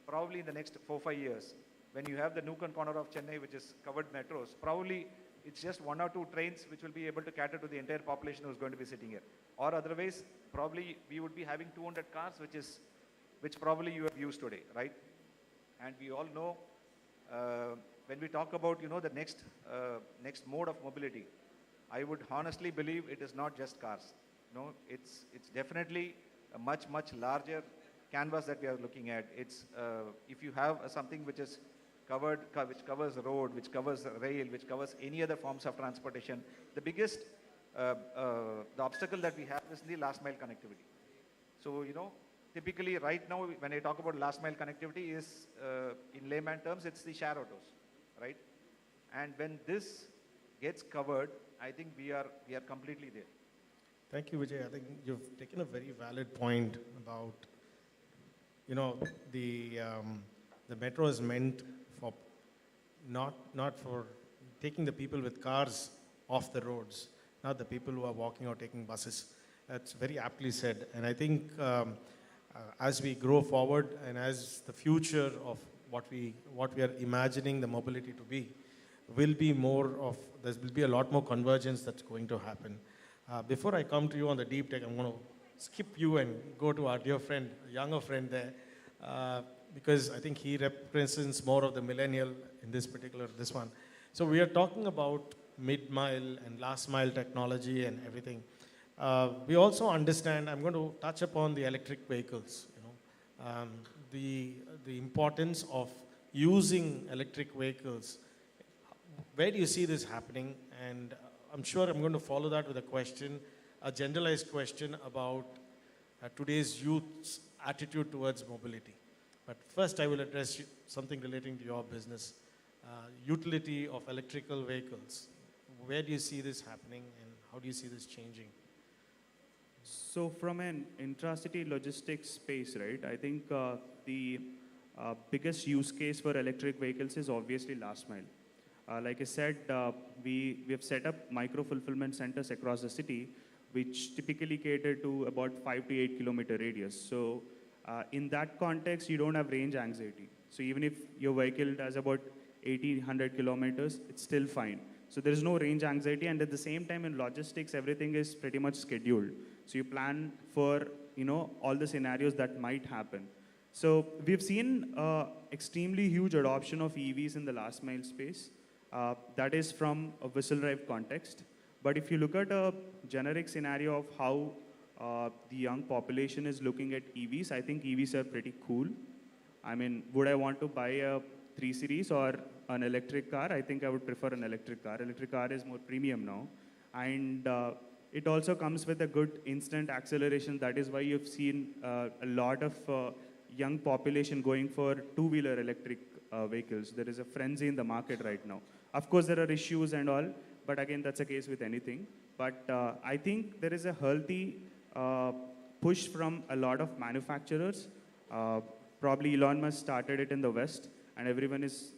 probably in the next 4-5 years, when you have the nook and corner of Chennai, which is covered metros, probably it's just 1 or 2 trains which will be able to cater to the entire population who's going to be sitting here. Or otherwise, probably we would be having 200 cars, which probably you have used today, right? And we all know, when we talk about, the next mode of mobility, I would honestly believe it is not just cars. It's definitely a much larger canvas that we are looking at. It's if you have something which is which covers road, which covers rail, which covers any other forms of transportation, the biggest the obstacle that we have is the last mile connectivity. So, typically right now, when I talk about last mile connectivity is, in layman terms, it's the share autos, right? And when this gets covered, I think we are completely there. Thank you, Vijay. I think you've taken a very valid point about, the metro is meant for not for taking the people with cars off the roads, not the people who are walking or taking buses. That's very aptly said. And I think as we grow forward and as the future of what we are imagining the mobility to be, there will be a lot more convergence that's going to happen. Before I come to you on the deep tech, I'm going to skip you and go to our dear friend, younger friend there, because I think he represents more of the millennial in this one. So we are talking about mid-mile and last-mile technology and everything. We also understand, I'm going to touch upon the electric vehicles, the importance of using electric vehicles. Where do you see this happening? And I'm sure I'm going to follow that with a generalized question about today's youth's attitude towards mobility. But first I will address something relating to your business, utility of electrical vehicles. Where do you see this happening and how do you see this changing? So from an intracity logistics space, right, I think the biggest use case for electric vehicles is obviously last mile. Like I said, we have set up micro-fulfillment centers across the city, which typically cater to about 5 to 8 kilometer radius. So in that context, you don't have range anxiety. So even if your vehicle does about 1,800 kilometers, it's still fine. So there is no range anxiety, and at the same time in logistics, everything is pretty much scheduled. So you plan for all the scenarios that might happen. So we've seen extremely huge adoption of EVs in the last mile space. That is from a whistle drive context. But if you look at a generic scenario of how the young population is looking at EVs, I think EVs are pretty cool. I mean, would I want to buy a 3 Series or an electric car? I think I would prefer an electric car. Electric car is more premium now. And it also comes with a good instant acceleration. That is why you've seen a lot of young population going for two-wheeler electric vehicles. There is a frenzy in the market right now. Of course, there are issues and all, but again, that's a case with anything. But I think there is a healthy push from a lot of manufacturers. Probably Elon Musk started it in the West, and everyone is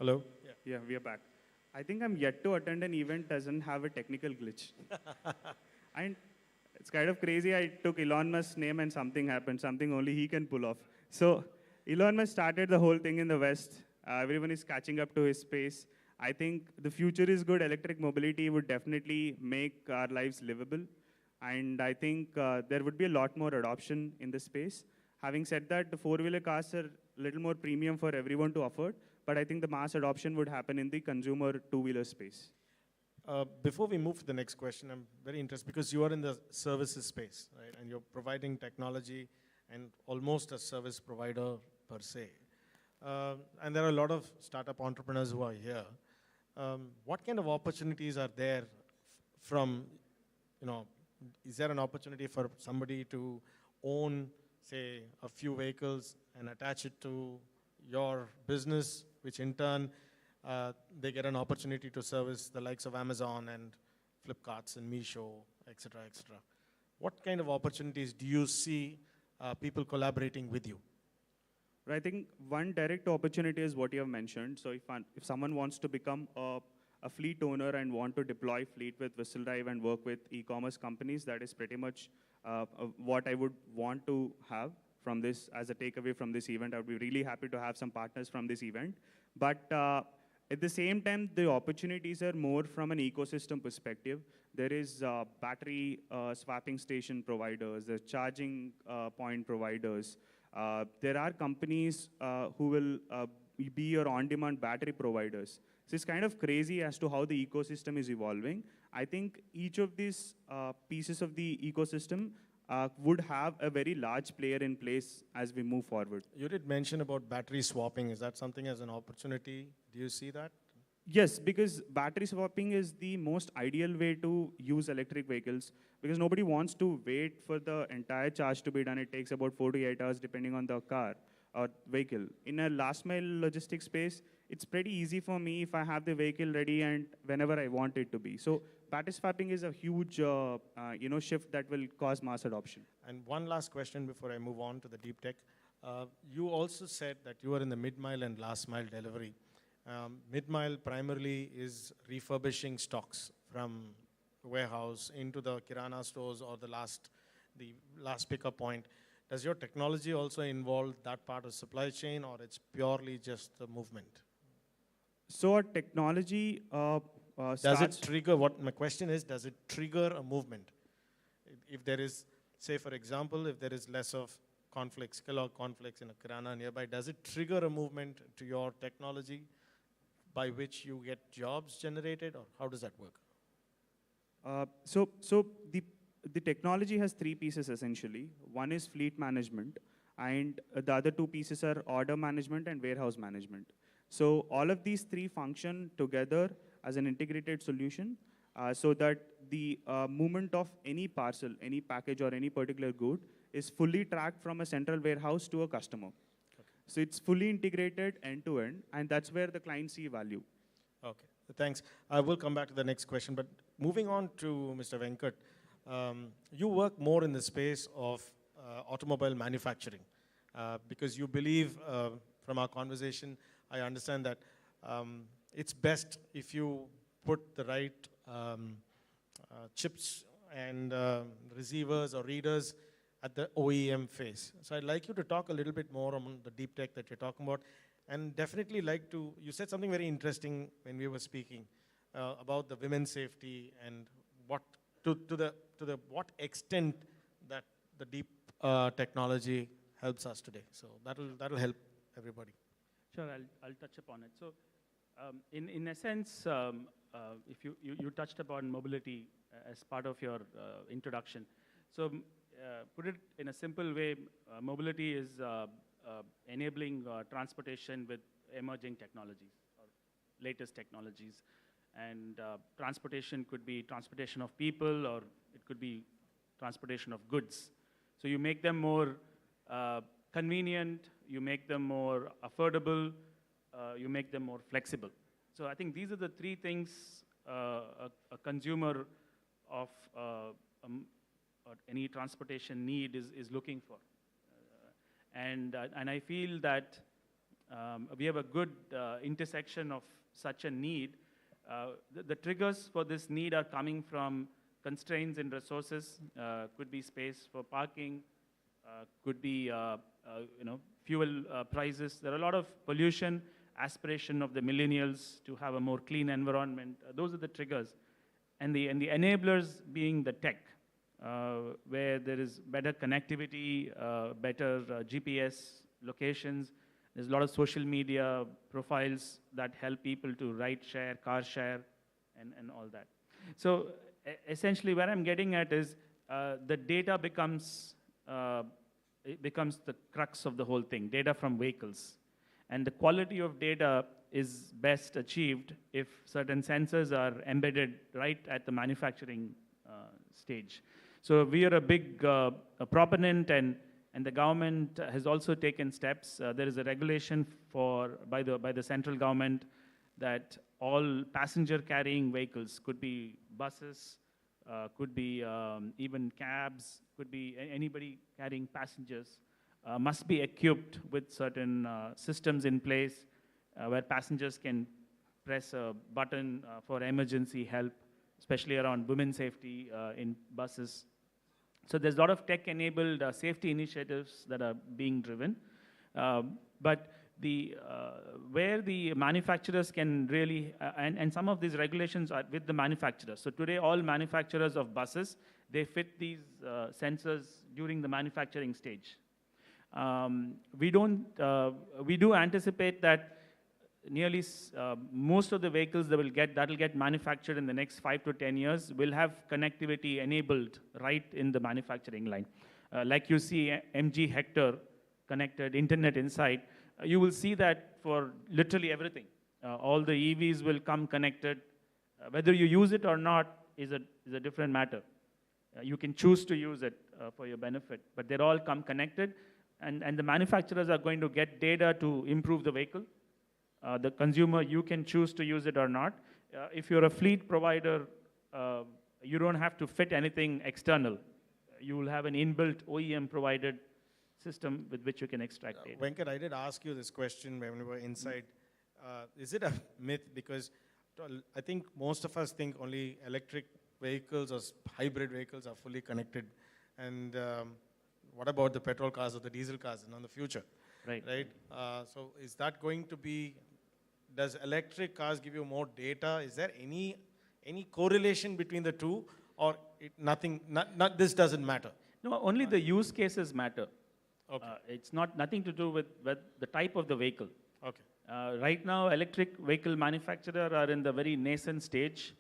Hello? Yeah, we are back. I think I'm yet to attend an event doesn't have a technical glitch. And it's kind of crazy. I took Elon Musk's name and something happened, something only he can pull off. So Elon Musk started the whole thing in the West. Everyone is catching up to his pace. I think the future is good. Electric mobility would definitely make our lives livable. And I think there would be a lot more adoption in the space. Having said that, the four-wheeler cars are a little more premium for everyone to afford. But I think the mass adoption would happen in the consumer two-wheeler space. Before we move to the next question, I'm very interested because you are in the services space, right? And you're providing technology and almost a service provider per se. And there are a lot of startup entrepreneurs who are here. What kind of opportunities are there from, is there an opportunity for somebody to own, say, a few vehicles and attach it to your business, which in turn they get an opportunity to service the likes of Amazon and Flipkarts and Meesho, etc., etc. What kind of opportunities do you see people collaborating with you? But I think one direct opportunity is what you have mentioned. So if someone wants to become a fleet owner and want to deploy fleet with WhistleDrive and work with e-commerce companies, that is pretty much what I would want to have from this as a takeaway from this event. I would be really happy to have some partners from this event. But at the same time, the opportunities are more from an ecosystem perspective. There is battery swapping station providers, there's charging point providers. There are companies who will be your on-demand battery providers. So it's kind of crazy as to how the ecosystem is evolving. I think each of these pieces of the ecosystem would have a very large player in place as we move forward. You did mention about battery swapping. Is that something as an opportunity? Do you see that? Yes, because battery swapping is the most ideal way to use electric vehicles, because nobody wants to wait for the entire charge to be done. It takes about 4 to 8 hours depending on the car or vehicle. In a last mile logistics space, it's pretty easy for me if I have the vehicle ready and whenever I want it to be. So battery swapping is a huge shift that will cause mass adoption. And one last question before I move on to the deep tech. You also said that you are in the mid-mile and last mile delivery. Mid-mile primarily is refurbishing stocks from the warehouse into the Kirana stores or the last pickup point. Does your technology also involve that part of supply chain, or it's purely just the movement? So our technology does it trigger, what my question is, does it trigger a movement? If there is, say for example, if there is less of conflicts, Kellogg conflicts in a Kirana nearby, does it trigger a movement to your technology by which you get jobs generated, or how does that work? So the technology has 3 pieces essentially. One is fleet management, and the other 2 pieces are order management and warehouse management. So all of these 3 function together as an integrated solution so that the movement of any parcel, any package, or any particular good is fully tracked from a central warehouse to a customer. So it's fully integrated end-to-end, and that's where the clients see value. Okay, thanks. I will come back to the next question, but moving on to Mr. Venkat, you work more in the space of automobile manufacturing because you believe, from our conversation, I understand that it's best if you put the right chips and receivers or readers at the OEM phase. So I'd like you to talk a little bit more on the deep tech that you're talking about, and definitely like to, you said something very interesting when we were speaking about the women's safety and what, to the what extent that the deep technology helps us today. So that'll help everybody. Sure, I'll touch upon it. So in essence, if you touched upon mobility as part of your introduction. So put it in a simple way, mobility is enabling transportation with emerging technologies or latest technologies. And transportation could be transportation of people, or it could be transportation of goods. So you make them more convenient, you make them more affordable, you make them more flexible. So I think these are the 3 things a consumer of or any transportation need is looking for. And I feel that we have a good intersection of such a need. The triggers for this need are coming from constraints in resources, could be space for parking, could be fuel prices. There are a lot of pollution, aspiration of the millennials to have a more clean environment. Those are the triggers. And the enablers being the tech, where there is better connectivity, better GPS locations. There's a lot of social media profiles that help people to ride share, car share, and all that. So essentially where I'm getting at is the data becomes the crux of the whole thing, data from vehicles. And the quality of data is best achieved if certain sensors are embedded right at the manufacturing stage. So we are a big proponent, and the government has also taken steps. There is a regulation by the central government that all passenger carrying vehicles, could be buses, could be even cabs, could be anybody carrying passengers, must be equipped with certain systems in place where passengers can press a button for emergency help, especially around women's safety in buses. So there's a lot of tech-enabled safety initiatives that are being driven. But where the manufacturers can really, and some of these regulations are with the manufacturers. So today, all manufacturers of buses, they fit these sensors during the manufacturing stage. We do anticipate that nearly most of the vehicles that will get manufactured in the next 5 to 10 years will have connectivity enabled right in the manufacturing line. Like you see MG Hector connected, internet inside, you will see that for literally everything. All the EVs will come connected. Whether you use it or not is a different matter. You can choose to use it for your benefit, but they all come connected, and the manufacturers are going to get data to improve the vehicle. The consumer, you can choose to use it or not. If you're a fleet provider, you don't have to fit anything external. You will have an inbuilt OEM-provided system with which you can extract data. Venkat, I did ask you this question when we were inside. Is it a myth? Because I think most of us think only electric vehicles or hybrid vehicles are fully connected. And what about the petrol cars or the diesel cars in the future? Right. So is that going to be, does electric cars give you more data? Is there any correlation between the two, or this doesn't matter? No, only the use cases matter. Okay. It's nothing to do with the type of the vehicle. Okay. Right now, electric vehicle manufacturers are in the very nascent stage.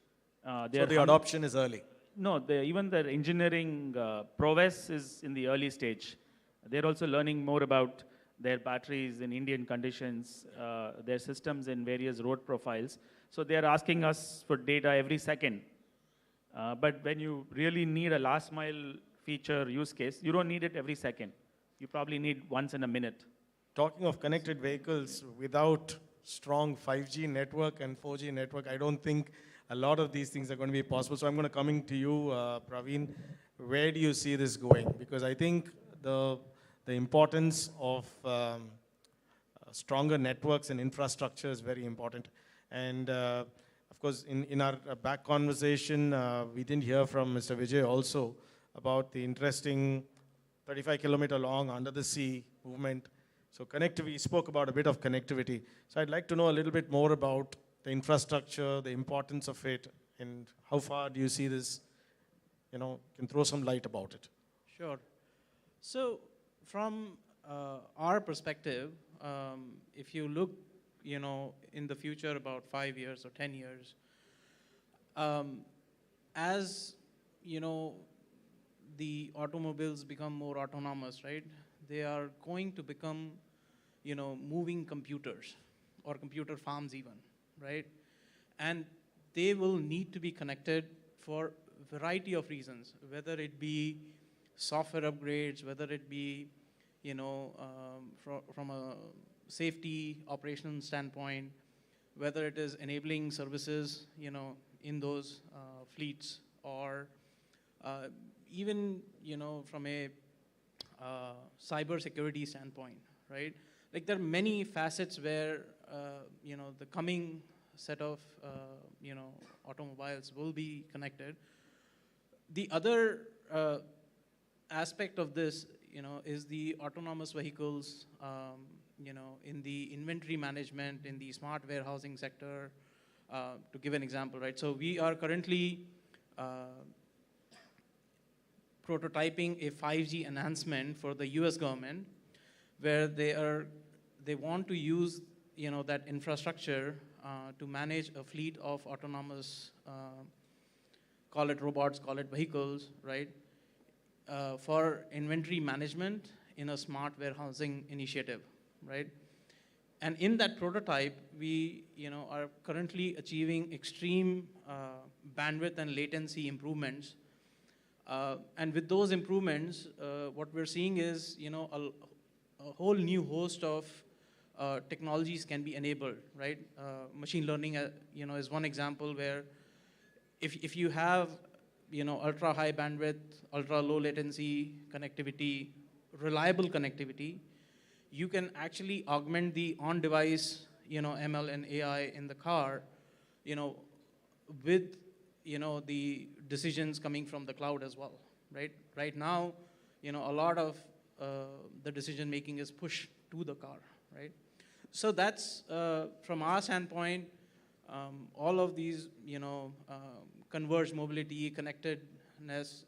So the adoption is early? No, even the engineering prowess is in the early stage. They're also learning more about their batteries in Indian conditions, their systems in various road profiles. So they're asking us for data every second. But when you really need a last mile feature use case, you don't need it every second. You probably need once in a minute. Talking of connected vehicles, without strong 5G network and 4G network, I don't think a lot of these things are going to be possible. So I'm going to coming to you, Praveen. Where do you see this going? Because I think the importance of stronger networks and infrastructure is very important. And of course, in our back conversation, we didn't hear from Mr. Vijay also about the interesting 35-kilometer long under the sea movement. So connectivity, we spoke about a bit of connectivity. So I'd like to know a little bit more about the infrastructure, the importance of it, and how far do you see this, can throw some light about it. Sure. So from our perspective, if you look, in the future about 5 years or 10 years, as, the automobiles become more autonomous, right? They are going to become, moving computers or computer farms even, right? And they will need to be connected for a variety of reasons, whether it be software upgrades, whether it be, from a safety operational standpoint, whether it is enabling services, in those fleets, or even, from a cyber security standpoint, right? Like there are many facets where, the coming set of, automobiles will be connected. The other aspect of this, is the autonomous vehicles, in the inventory management, in the smart warehousing sector, to give an example, right? So we are currently prototyping a 5G enhancement for the US government, where they want to use, that infrastructure to manage a fleet of autonomous, call it robots, call it vehicles, right? For inventory management in a smart warehousing initiative, right? And in that prototype, we are currently achieving extreme bandwidth and latency improvements. And with those improvements, what we're seeing is a whole new host of technologies can be enabled, right? Machine learning, is one example where if you have, ultra high bandwidth, ultra low latency connectivity, reliable connectivity, you can actually augment the on-device, ML and AI in the car, with, the decisions coming from the cloud as well, right? Right now, a lot of the decision making is pushed to the car, right? So that's, from our standpoint, all of these, converged mobility, connectedness,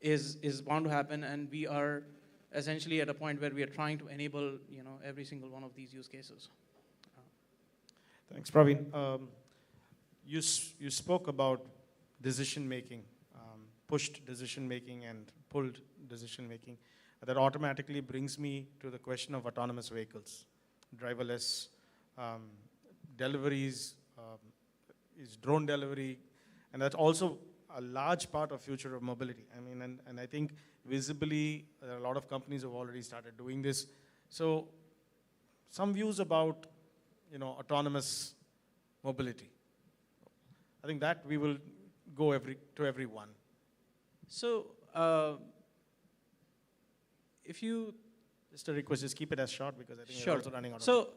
is bound to happen, and we are essentially at a point where we are trying to enable, every single one of these use cases. Thanks, Praveen. You spoke about decision making, pushed decision making and pulled decision making. That automatically brings me to the question of autonomous vehicles, driverless deliveries, is drone delivery, and that's also a large part of future of mobility. I mean, and I think visibly, there are a lot of companies have already started doing this. So, some views about, autonomous mobility. I think that we will go to everyone. So, if you... Just a request, just keep it as short because I think Sure. we're also running out of So,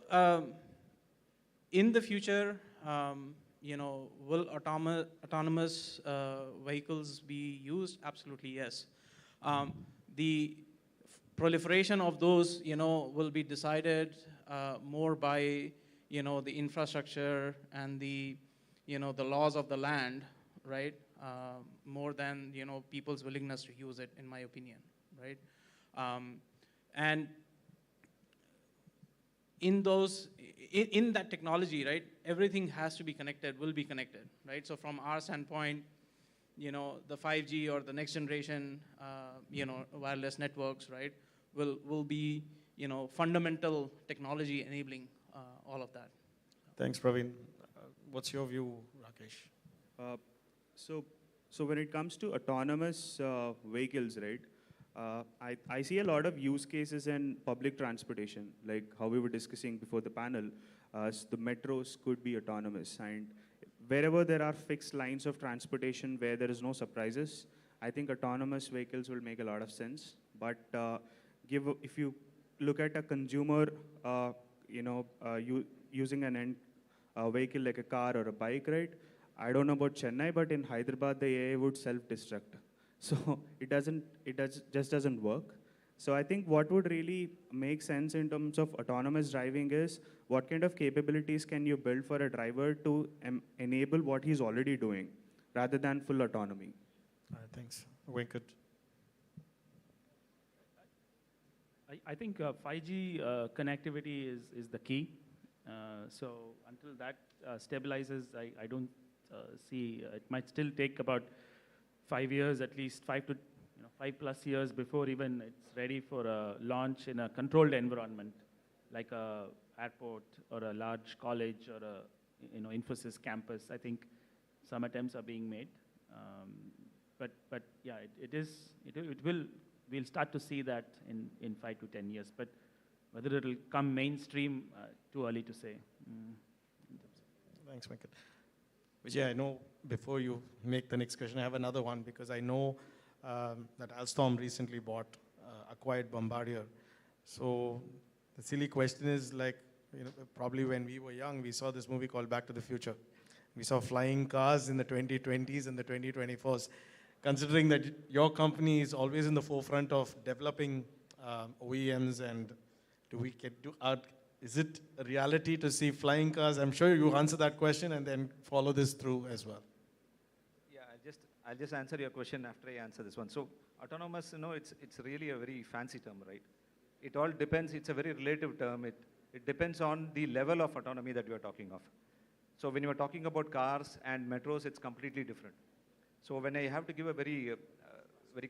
in the future, will autonomous vehicles be used? Absolutely, yes. The proliferation of those, will be decided more by, the infrastructure and the, the laws of the land, right? More than, people's willingness to use it, in my opinion, right? And in that technology, right, everything has to be connected, will be connected, right? So from our standpoint, the 5G or the next generation, wireless networks, right, will be, fundamental technology enabling all of that. Thanks, Praveen. What's your view, Rakesh? So when it comes to autonomous vehicles, right, I see a lot of use cases in public transportation, like how we were discussing before the panel. So the metros could be autonomous, and wherever there are fixed lines of transportation where there is no surprises, I think autonomous vehicles will make a lot of sense. But if you look at a consumer, using an end vehicle like a car or a bike, right? I don't know about Chennai, but in Hyderabad, the AI would self-destruct. So it just doesn't work. So I think what would really make sense in terms of autonomous driving is what kind of capabilities can you build for a driver to enable what he's already doing, rather than full autonomy. Thanks. Venkat. I think 5G connectivity is the key. So until that stabilizes, I don't see, it might still take about 5 years, at least 5+ years before even it's ready for a launch in a controlled environment, like a airport or a large college or a Infosys campus. I think some attempts are being made, but yeah, we'll start to see that in 5 to 10 years. But whether it'll come mainstream, too early to say. Thanks, Venkat. Vijay, I know before you make the next question, I have another one because I know that Alstom recently acquired Bombardier. So the silly question is like, probably when we were young, we saw this movie called Back to the Future. We saw flying cars in the 2020s and the 2024s. Considering that your company is always in the forefront of developing OEMs, and is it a reality to see flying cars? I'm sure you answer that question and then follow this through as well. Yeah, I'll just answer your question after I answer this one. So autonomous, it's really a very fancy term, right? It all depends, it's a very relative term. It depends on the level of autonomy that you are talking of. So when you are talking about cars and metros, it's completely different. So when I have to give a very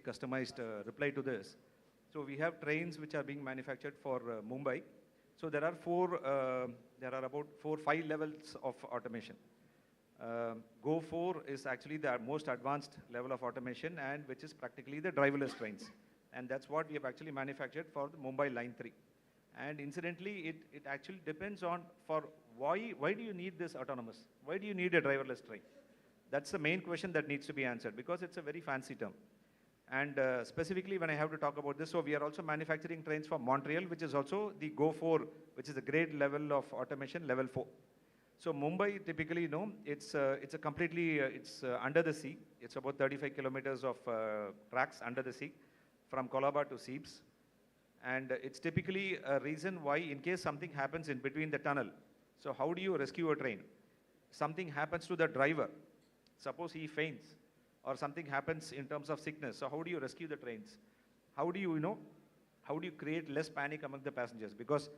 customized reply to this, so we have trains which are being manufactured for Mumbai. So there are about 4-5 levels of automation. Go 4 is actually the most advanced level of automation, and which is practically the driverless trains. And that's what we have actually manufactured for the Mumbai Line 3. And incidentally, it actually depends on for why do you need this autonomous? Why do you need a driverless train? That's the main question that needs to be answered because it's a very fancy term. And specifically when I have to talk about this, so we are also manufacturing trains for Montreal, which is also the Go 4, which is a grade level of automation, level 4. So Mumbai, typically, it's a completely, it's under the sea. It's about 35 kilometers of tracks under the sea from Colaba to Seeps. And it's typically a reason why, in case something happens in between the tunnel, so how do you rescue a train? Something happens to the driver. Suppose he faints, or something happens in terms of sickness. So how do you rescue the trains? How do you, how do you create less panic among the passengers? Because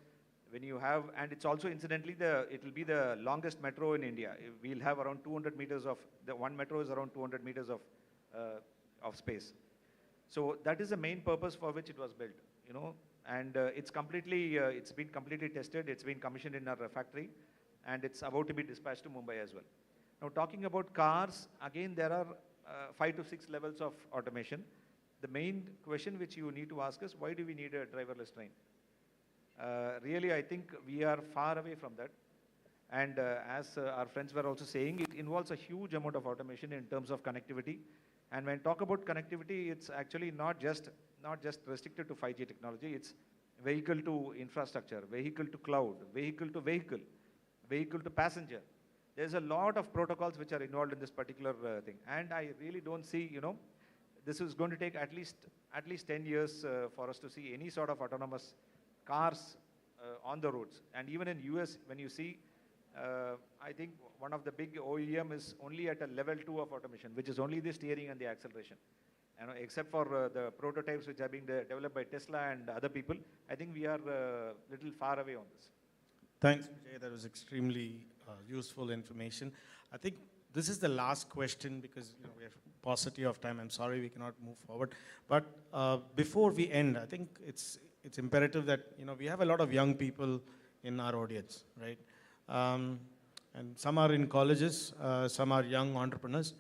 when you have, and it's also incidentally, it will be the longest metro in India. We'll have around 200 meters of, the one metro is around 200 meters of space. So that is the main purpose for which it was built, and it's been completely tested. It's been commissioned in our factory, and it's about to be dispatched to Mumbai as well. Now, talking about cars, again, there are 5 to 6 levels of automation. The main question which you need to ask is, why do we need a driverless train? Really, I think we are far away from that. And as our friends were also saying, it involves a huge amount of automation in terms of connectivity. And when talk about connectivity, it's actually not just restricted to 5G technology. It's vehicle to infrastructure, vehicle to cloud, vehicle to vehicle, vehicle to passenger. There's a lot of protocols which are involved in this particular thing. And I really don't see, this is going to take at least 10 years for us to see any sort of autonomous cars on the roads. And even in US, when you see, I think one of the big OEM is only at a level 2 of automation, which is only the steering and the acceleration. Except for the prototypes which are being developed by Tesla and other people, I think we are a little far away on this. Thanks, Vijay. That was extremely useful information. I think this is the last question because we have paucity of time. I'm sorry we cannot move forward. But before we end, I think it's imperative that we have a lot of young people in our audience, right? And some are in colleges, some are young entrepreneurs.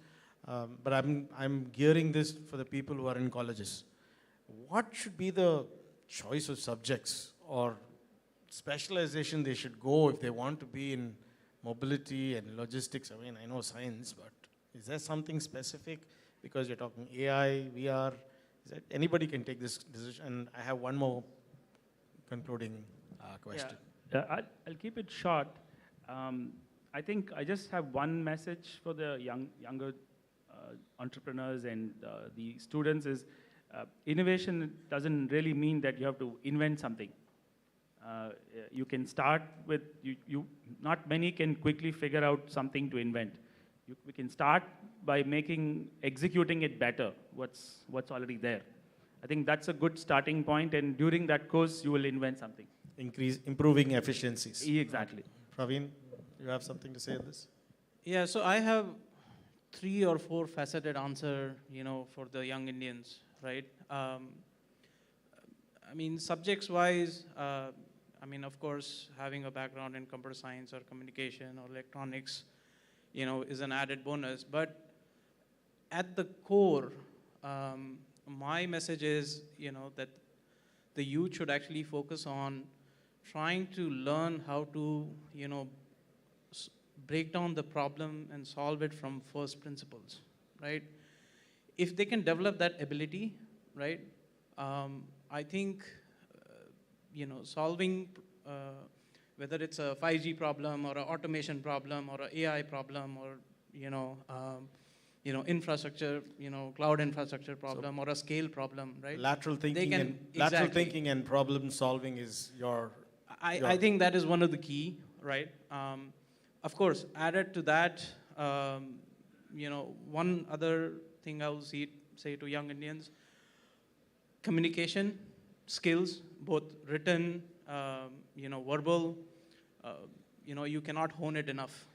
But I'm gearing this for the people who are in colleges. What should be the choice of subjects or specialization they should go if they want to be in mobility and logistics? I mean, I know science, but is there something specific? Because you're talking AI, VR, anybody can take this decision. And I have one more concluding question. Yeah, I'll keep it short. I think I just have one message for the younger entrepreneurs and the students is innovation doesn't really mean that you have to invent something. You can start with, not many can quickly figure out something to invent. We can start by executing it better, what's already there. I think that's a good starting point, and during that course, you will invent something. Improving efficiencies. Exactly. Praveen, you have something to say on this? Yeah, so I have 3 or 4 faceted answer, for the young Indians, right? I mean, subjects-wise, of course, having a background in computer science or communication or electronics, is an added bonus. But at the core, my message is, that the youth should actually focus on trying to learn how to, break down the problem and solve it from first principles, right? If they can develop that ability, right, I think, solving whether it's a 5G problem or an automation problem or an AI problem or, infrastructure, cloud infrastructure problem or a scale problem, right? Lateral thinking and problem solving is your... I think that is one of the key, right? Of course, added to that, one other thing I will say to young Indians, communication skills, both written, verbal, you cannot hone it enough.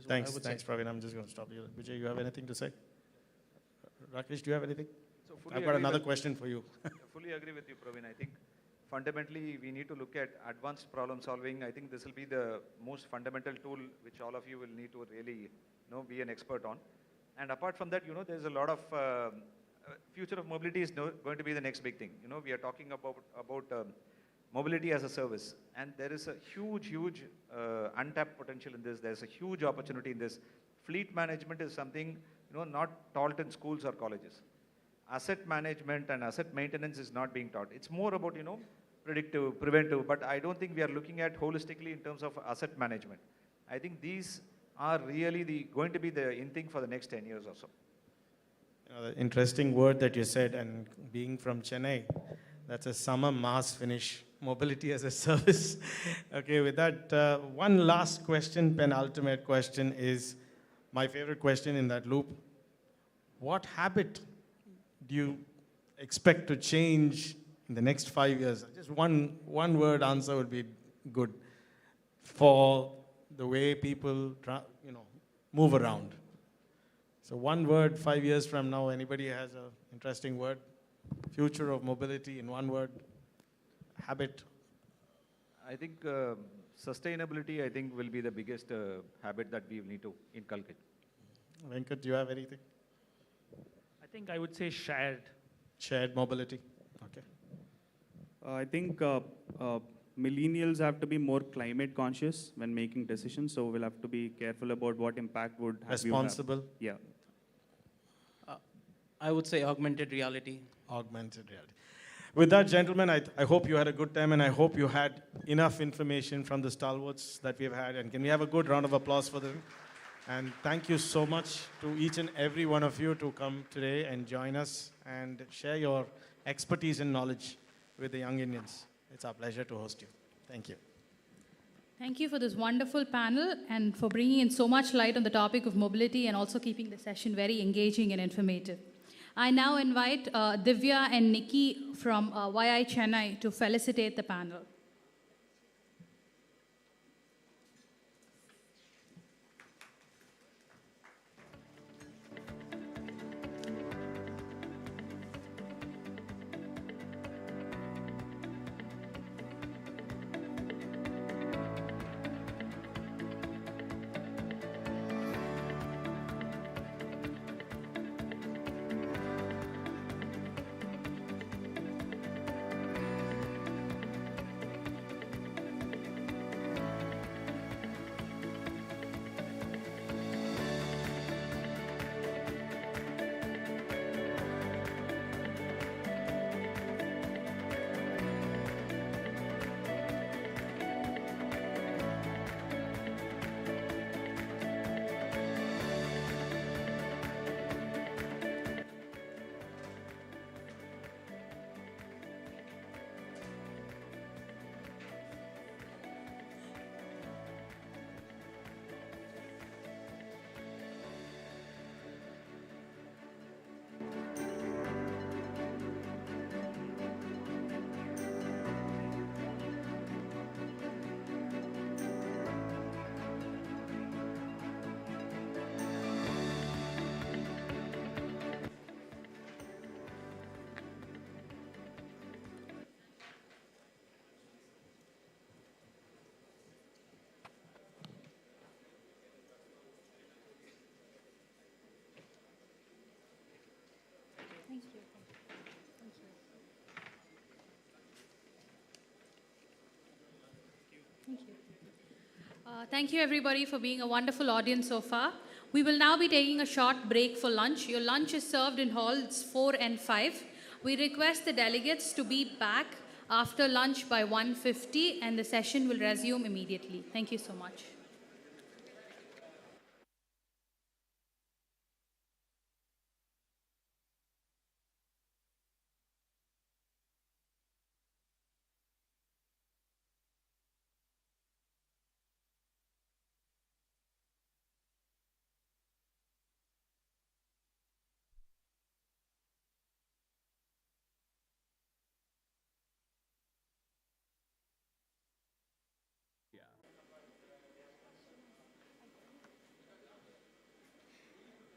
Thanks, Praveen. I'm just going to stop you. Vijay, you have anything to say? Rakesh, do you have anything? I've got another question for you. I fully agree with you, Praveen. I think fundamentally we need to look at advanced problem solving. I think this will be the most fundamental tool which all of you will need to really be an expert on. And apart from that, there's a lot of future of mobility is going to be the next big thing. We are talking about mobility as a service. And there is a huge untapped potential in this. There's a huge opportunity in this. Fleet management is something, not taught in schools or colleges. Asset management and asset maintenance is not being taught. It's more about, predictive, preventive, but I don't think we are looking at holistically in terms of asset management. I think these are really going to be the in thing for the next 10 years or so. The interesting word that you said, and being from Chennai, that's a summer mass finish, mobility as a service. Okay, with that, one last question, penultimate question is my favorite question in that loop. What habit do you expect to change in the next 5 years? Just one word answer would be good for the way people move around. So one word, 5 years from now, anybody has an interesting word? Future of mobility in one word, habit. I think sustainability, I think, will be the biggest habit that we need to inculcate. Venkat, do you have anything? I think I would say shared. Shared mobility. Okay. I think millennials have to be more climate conscious when making decisions, so we'll have to be careful about what impact would have. Responsible. Yeah. I would say augmented reality. Augmented reality. With that, gentlemen, I hope you had a good time, and I hope you had enough information from the stalwarts that we've had. And can we have a good round of applause for them? And thank you so much to each and every one of you to come today and join us and share your expertise and knowledge with the young Indians. It's our pleasure to host you. Thank you. Thank you for this wonderful panel and for bringing in so much light on the topic of mobility and also keeping the session very engaging and informative. I now invite Divya and Nikki from YI Chennai to felicitate the panel. Thank you. Thank you. Thank you. Thank you, everybody, for being a wonderful audience so far. We will now be taking a short break for lunch. Your lunch is served in halls 4 and 5. We request the delegates to be back after lunch by 1:50, and the session will resume immediately. Thank you so much.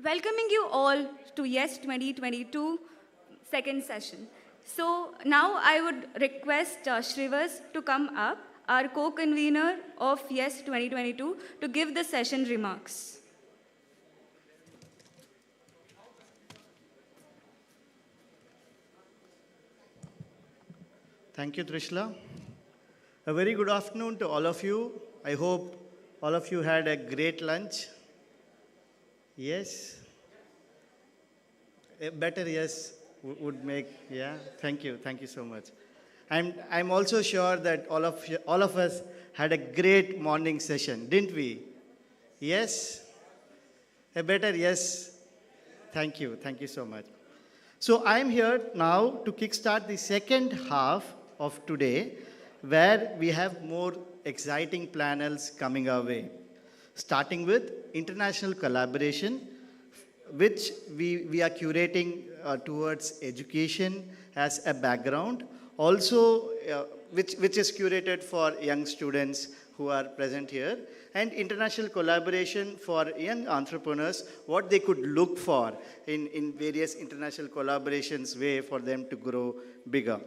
Welcoming you all to YES 2022 second session. So now I would request Shrivas to come up, our co-convener of YES 2022, to give the session remarks. Thank you, Trishla. A very good afternoon to all of you. I hope all of you had a great lunch. Yes? A better yes would make, yeah? Thank you so much. I'm also sure that all of us had a great morning session, didn't we? Yes? A better yes? Thank you so much. So I'm here now to kickstart the second half of today, where we have more exciting panels coming our way. Starting with international collaboration, which we are curating towards education as a background. Also, which is curated for young students who are present here, and international collaboration for young entrepreneurs, what they could look for in various international collaborations way for them to grow bigger.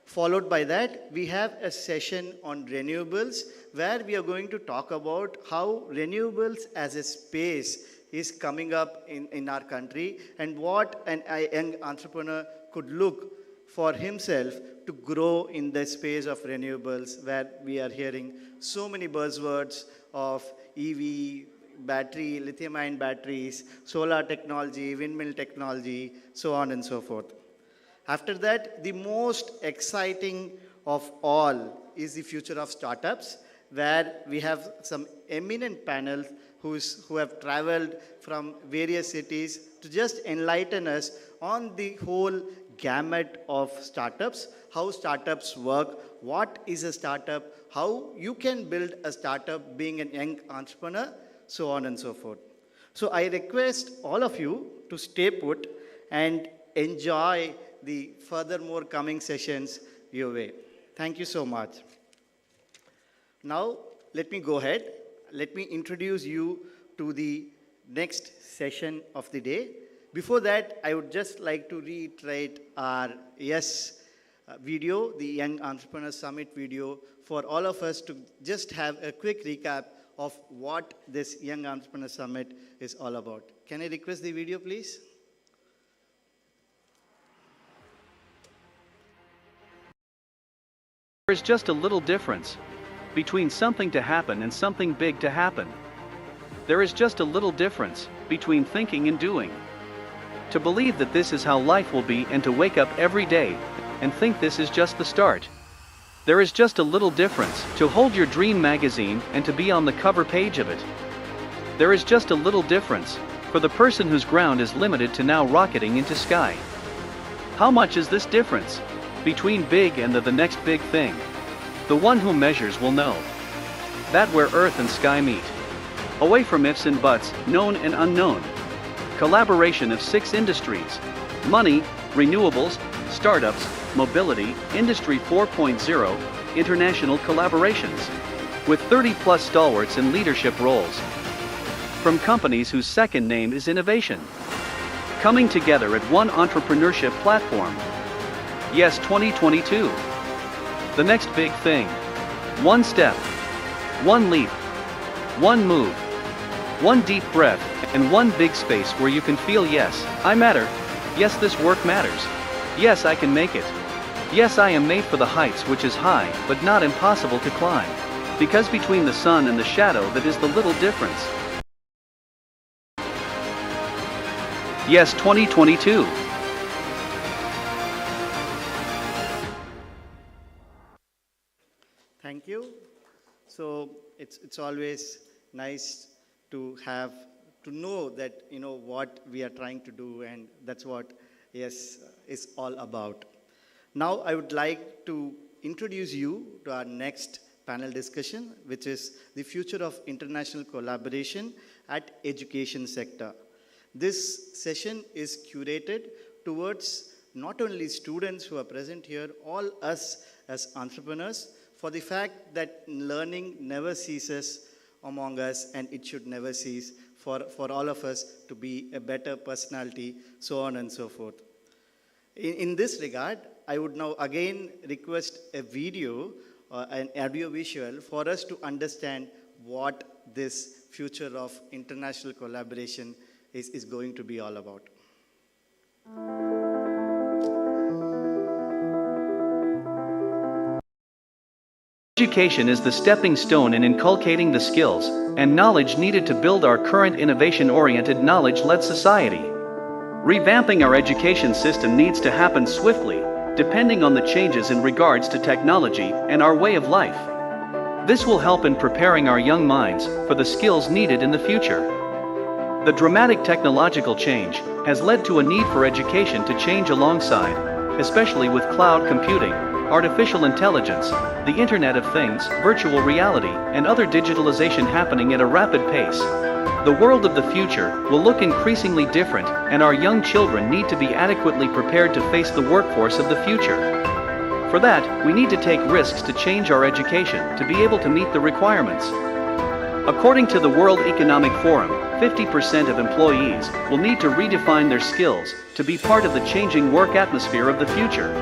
Followed by that, we have a session on renewables, where we are going to talk about how renewables as a space is coming up in our country, and what a young entrepreneur could look for himself to grow in the space of renewables, where we are hearing so many buzzwords of EV, battery, lithium-ion batteries, solar technology, windmill technology, so on and so forth. After that, the most exciting of all is the future of startups, where we have some eminent panels who have traveled from various cities to just enlighten us on the whole gamut of startups, how startups work, what is a startup, how you can build a startup being a young entrepreneur, so on and so forth. So I request all of you to stay put and enjoy the furthermore coming sessions your way. Thank you so much. Now, let me go ahead. Let me introduce you to the next session of the day. Before that, I would just like to reiterate our video, the Young Entrepreneur Summit video, for all of us to just have a quick recap of what this Young Entrepreneur Summit is all about. Can I request the video, please? There is just a little difference between something to happen and something big to happen. There is just a little difference between thinking and doing. To believe that this is how life will be, and to wake up every day and think this is just the start. There is just a little difference to hold your dream magazine and to be on the cover page of it. There is just a little difference for the person whose ground is limited to now rocketing into sky. How much is this difference between big and the next big thing? The one who measures will know. That where earth and sky meet. Away from ifs and buts, known and unknown. Collaboration of 6 industries: money, renewables, startups, mobility, Industry 4.0, international collaborations. With 30+ stalwarts in leadership roles. From companies whose second name is innovation. Coming together at one entrepreneurship platform. Yes, 2022. The next big thing. One step. One leap. One move. One deep breath, and one big space where you can feel, yes, I matter. Yes, this work matters. Yes, I can make it. Yes, I am made for the heights, which is high, but not impossible to climb. Because between the sun and the shadow, that is the little difference. Yes, 2022. Thank you. So it's always nice to know that what we are trying to do, and that's what YES is all about. Now I would like to introduce you to our next panel discussion, which is the future of international collaboration at education sector. This session is curated towards not only students who are present here, all us as entrepreneurs, for the fact that learning never ceases among us, and it should never cease for all of us to be a better personality, so on and so forth. In this regard, I would now again request a video, an audio visual, for us to understand what this future of international collaboration is going to be all about. Education is the stepping stone in inculcating the skills and knowledge needed to build our current innovation-oriented knowledge-led society. Revamping our education system needs to happen swiftly, depending on the changes in regards to technology and our way of life. This will help in preparing our young minds for the skills needed in the future. The dramatic technological change has led to a need for education to change alongside, especially with cloud computing, artificial intelligence, the Internet of Things, virtual reality, and other digitalization happening at a rapid pace. The world of the future will look increasingly different, and our young children need to be adequately prepared to face the workforce of the future. For that, we need to take risks to change our education to be able to meet the requirements. According to the World Economic Forum, 50% of employees will need to redefine their skills to be part of the changing work atmosphere of the future.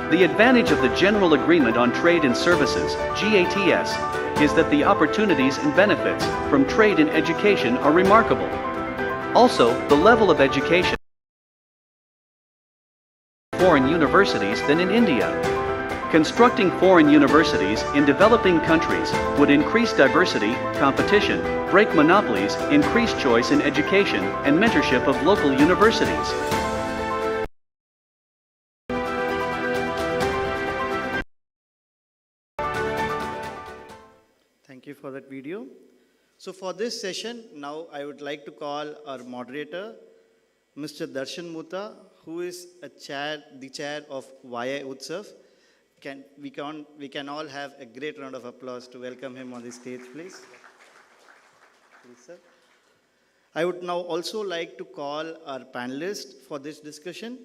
The advantage of the General Agreement on Trade and Services, GATS, is that the opportunities and benefits from trade and education are remarkable. Also, the level of education in foreign universities than in India. Constructing foreign universities in developing countries would increase diversity, competition, break monopolies, increase choice in education, and mentorship of local universities. Thank you for that video. So for this session, now I would like to call our moderator, Mr. Darshan Mutta, who is the chair of YI Utsav. We can all have a great round of applause to welcome him on the stage, please. Please, sir. I would now also like to call our panelist for this discussion,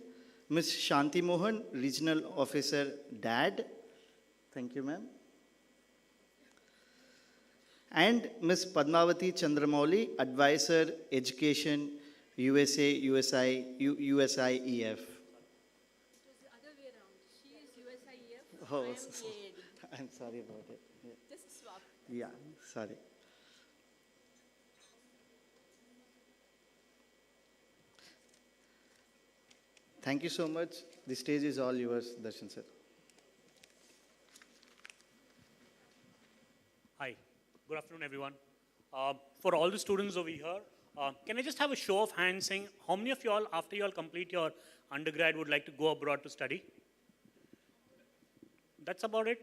Ms. Shanti Mohan, Regional Officer, DAD. Thank you, ma'am. And Ms. Padmavati Chandramouli, Advisor, Education, USA, USIEF. Oh, I'm sorry about it. Yeah. Just swap. Yeah, sorry. Thank you so much. The stage is all yours, Darshan sir. Hi, good afternoon, everyone. For all the students over here, can I just have a show of hands saying how many of you all, after you all complete your undergrad, would like to go abroad to study? That's about it?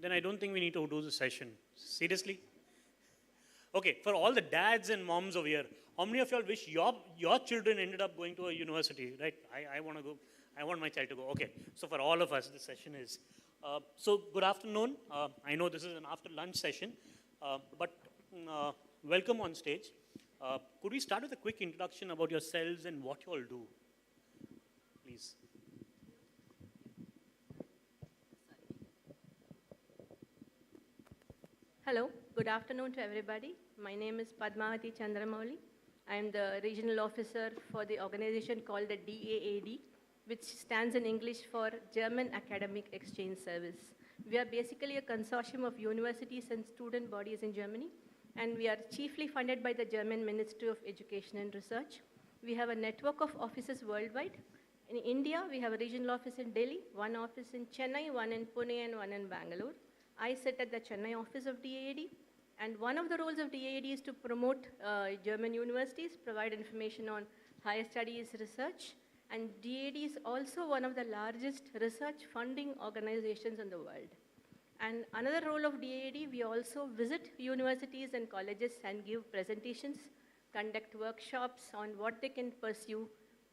Then I don't think we need to do the session. Seriously? Okay, for all the dads and moms over here, how many of y'all wish your children ended up going to a university, right? I want to go, I want my child to go. Okay, so for all of us, this session is. So good afternoon. I know this is an after lunch session, but welcome on stage. Could we start with a quick introduction about yourselves and what you all do, please? Hello, good afternoon to everybody. My name is Padmavati Chandramouli. I am the regional officer for the organization called the DAAD, which stands in English for German Academic Exchange Service. We are basically a consortium of universities and student bodies in Germany, and we are chiefly funded by the German Ministry of Education and Research. We have a network of offices worldwide. In India, we have a regional office in Delhi, one office in Chennai, one in Pune, and one in Bangalore. I sit at the Chennai office of DAAD, and one of the roles of DAAD is to promote German universities, provide information on higher studies research, and DAAD is also one of the largest research funding organizations in the world. And another role of DAAD, we also visit universities and colleges and give presentations, conduct workshops on what they can pursue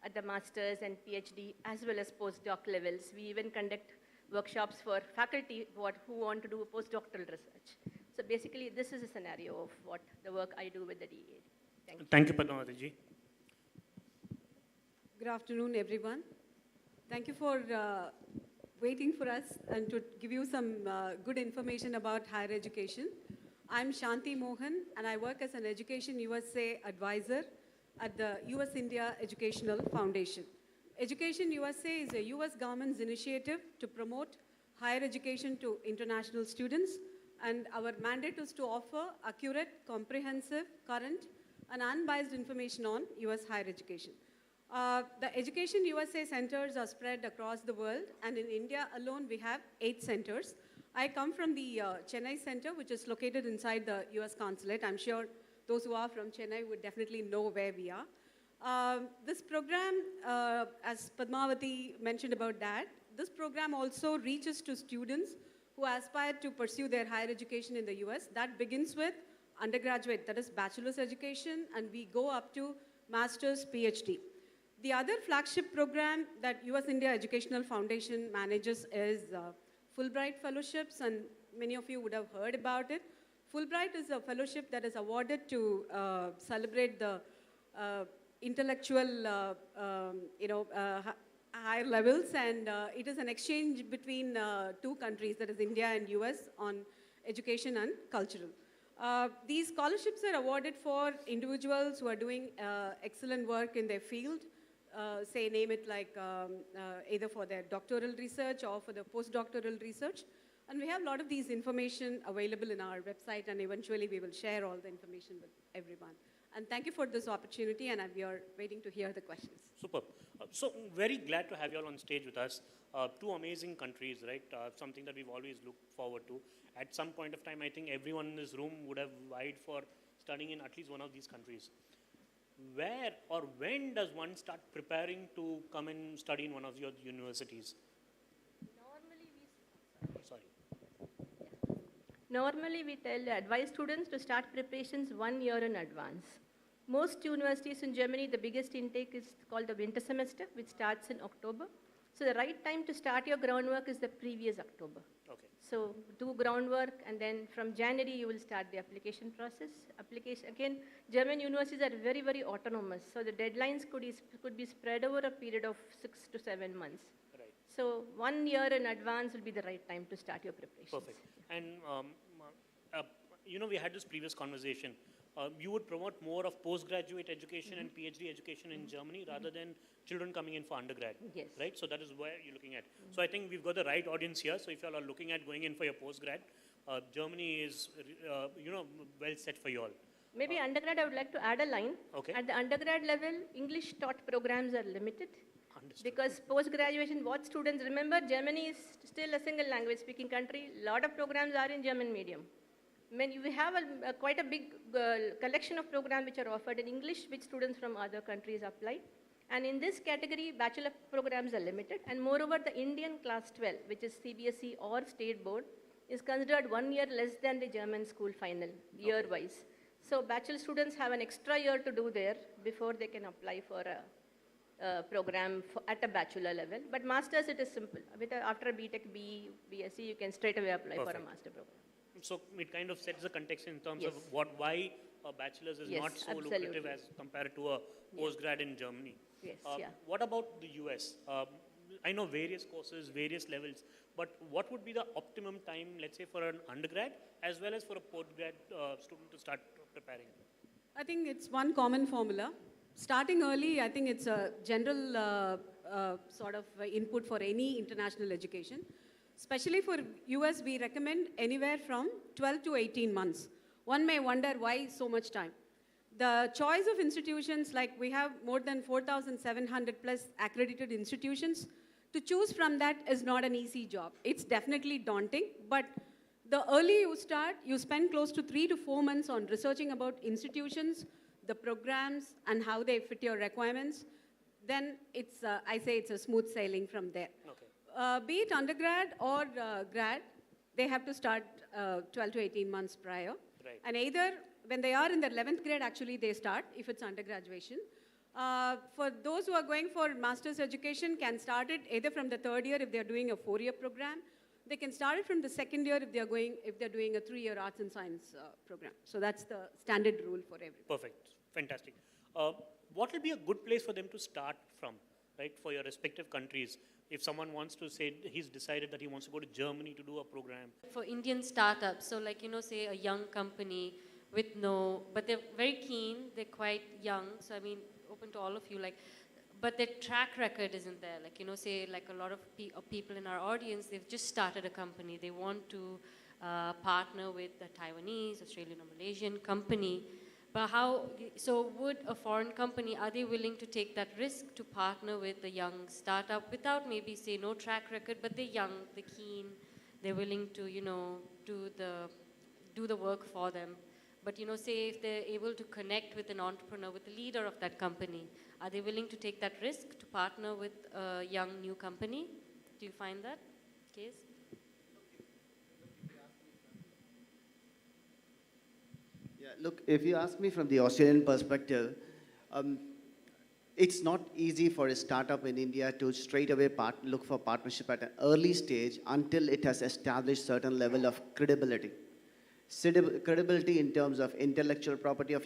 at the master's and PhD, as well as postdoc levels. We even conduct workshops for faculty who want to do postdoctoral research. So basically, this is a scenario of what the work I do with the DAAD. Thank you. Thank you, Padmavati ji. Good afternoon, everyone. Thank you for waiting for us and to give you some good information about higher education. I'm Shanti Mohan, and I work as an Education USA advisor at the US-India Educational Foundation. Education USA is a US government's initiative to promote higher education to international students, and our mandate is to offer accurate, comprehensive, current, and unbiased information on US higher education. The Education USA centers are spread across the world, and in India alone we have 8 centers. I come from the Chennai Center, which is located inside the US Consulate. I'm sure those who are from Chennai would definitely know where we are. This program, as Padmavati mentioned about that, this program also reaches to students who aspire to pursue their higher education in the US. That begins with undergraduate, that is bachelor's education, and we go up to master's, PhD. The other flagship program that US India Educational Foundation manages is Fulbright Fellowships, and many of you would have heard about it. Fulbright is a fellowship that is awarded to celebrate the intellectual, higher levels, and it is an exchange between two countries, that is India and US, on education and cultural. These scholarships are awarded for individuals who are doing excellent work in their field, say name it like either for their doctoral research or for the postdoctoral research. And we have a lot of these information available in our website, and eventually we will share all the information with everyone. And thank you for this opportunity, and we are waiting to hear the questions. Superb. So very glad to have you all on stage with us. Two amazing countries, right? Something that we've always looked forward to. At some point of time, I think everyone in this room would have vied for studying in at least one of these countries. Where or when does one start preparing to come and study in one of your universities? Normally, we advise students to start preparations 1 year in advance. Most universities in Germany, the biggest intake is called the winter semester, which starts in October. So the right time to start your groundwork is the previous October. Okay. So do groundwork, and then from January you will start the application process. Again, German universities are very, very autonomous. So the deadlines could be spread over a period of 6 to 7 months. Right. So 1 year in advance will be the right time to start your preparations. Perfect. And we had this previous conversation. You would promote more of postgraduate education and PhD education in Germany rather than children coming in for undergrad. Yes. Right? So that is where you're looking at. So I think we've got the right audience here. So if you all are looking at going in for your postgrad, Germany is, well set for you all. Maybe undergrad, I would like to add a line. Okay. At the undergrad level, English taught programs are limited. Understood. Because post-graduation, what students, remember, Germany is still a single language speaking country. A lot of programs are in German medium. We have quite a big collection of programs which are offered in English, which students from other countries apply. And in this category, bachelor programs are limited. And moreover, the Indian class 12, which is CBSE or state board, is considered 1 year less than the German school final, year-wise. So bachelor students have an extra year to do there before they can apply for a program at a bachelor level. But masters, it is simple. After BTech, BSc, you can straight away apply for a master program. So it kind of sets the context in terms Yes. of why a bachelor's is Yes, not so absolutely. lucrative as compared to a postgrad in Germany. Yes, What about the US? I know various courses, various levels, but what would be the optimum time, let's say, for an undergrad as well as for a postgrad student to start preparing? I think it's one common formula. Starting early, I think it's a general sort of input for any international education. Especially for US, we recommend anywhere from 12 to 18 months. One may wonder why so much time. The choice of institutions, like we have more than 4,700 plus accredited institutions, to choose from that is not an easy job. It's definitely daunting, but the early you start, you spend close to 3 to 4 months on researching about institutions, the programs, and how they fit your requirements. Then it's, I say it's a smooth sailing from there. Okay. Be it undergrad or grad, they have to start 12 to 18 months prior. Right. And either when they are in their 11th grade, actually they start, if it's undergraduation. For those who are going for master's education, can start it either from the 3rd year if they're doing a 4-year program. They can start it from the 2nd year if they're doing a 3-year arts and science program. So that's the standard rule for everyone. Perfect. Fantastic. What will be a good place for them to start from, right, for your respective countries? If someone wants to say he's decided that he wants to go to Germany to do a program. For Indian startups, so like, say a young company with but they're very keen, they're quite young, so I mean, open to all of you, but their track record isn't there. Say like a lot of people in our audience, they've just started a company, they want to partner with a Taiwanese, Australian or Malaysian company. But so would a foreign company, are they willing to take that risk to partner with a young startup without maybe, say, no track record, but they're young, they're keen, they're willing to, do the work for them. But, say if they're able to connect with an entrepreneur, with the leader of that company, are they willing to take that risk to partner with a young new company? Do you find that case? Yeah, look, if you ask me from the Australian perspective, it's not easy for a startup in India to straight away look for partnership at an early stage until it has established certain level of credibility. Credibility in terms of intellectual property of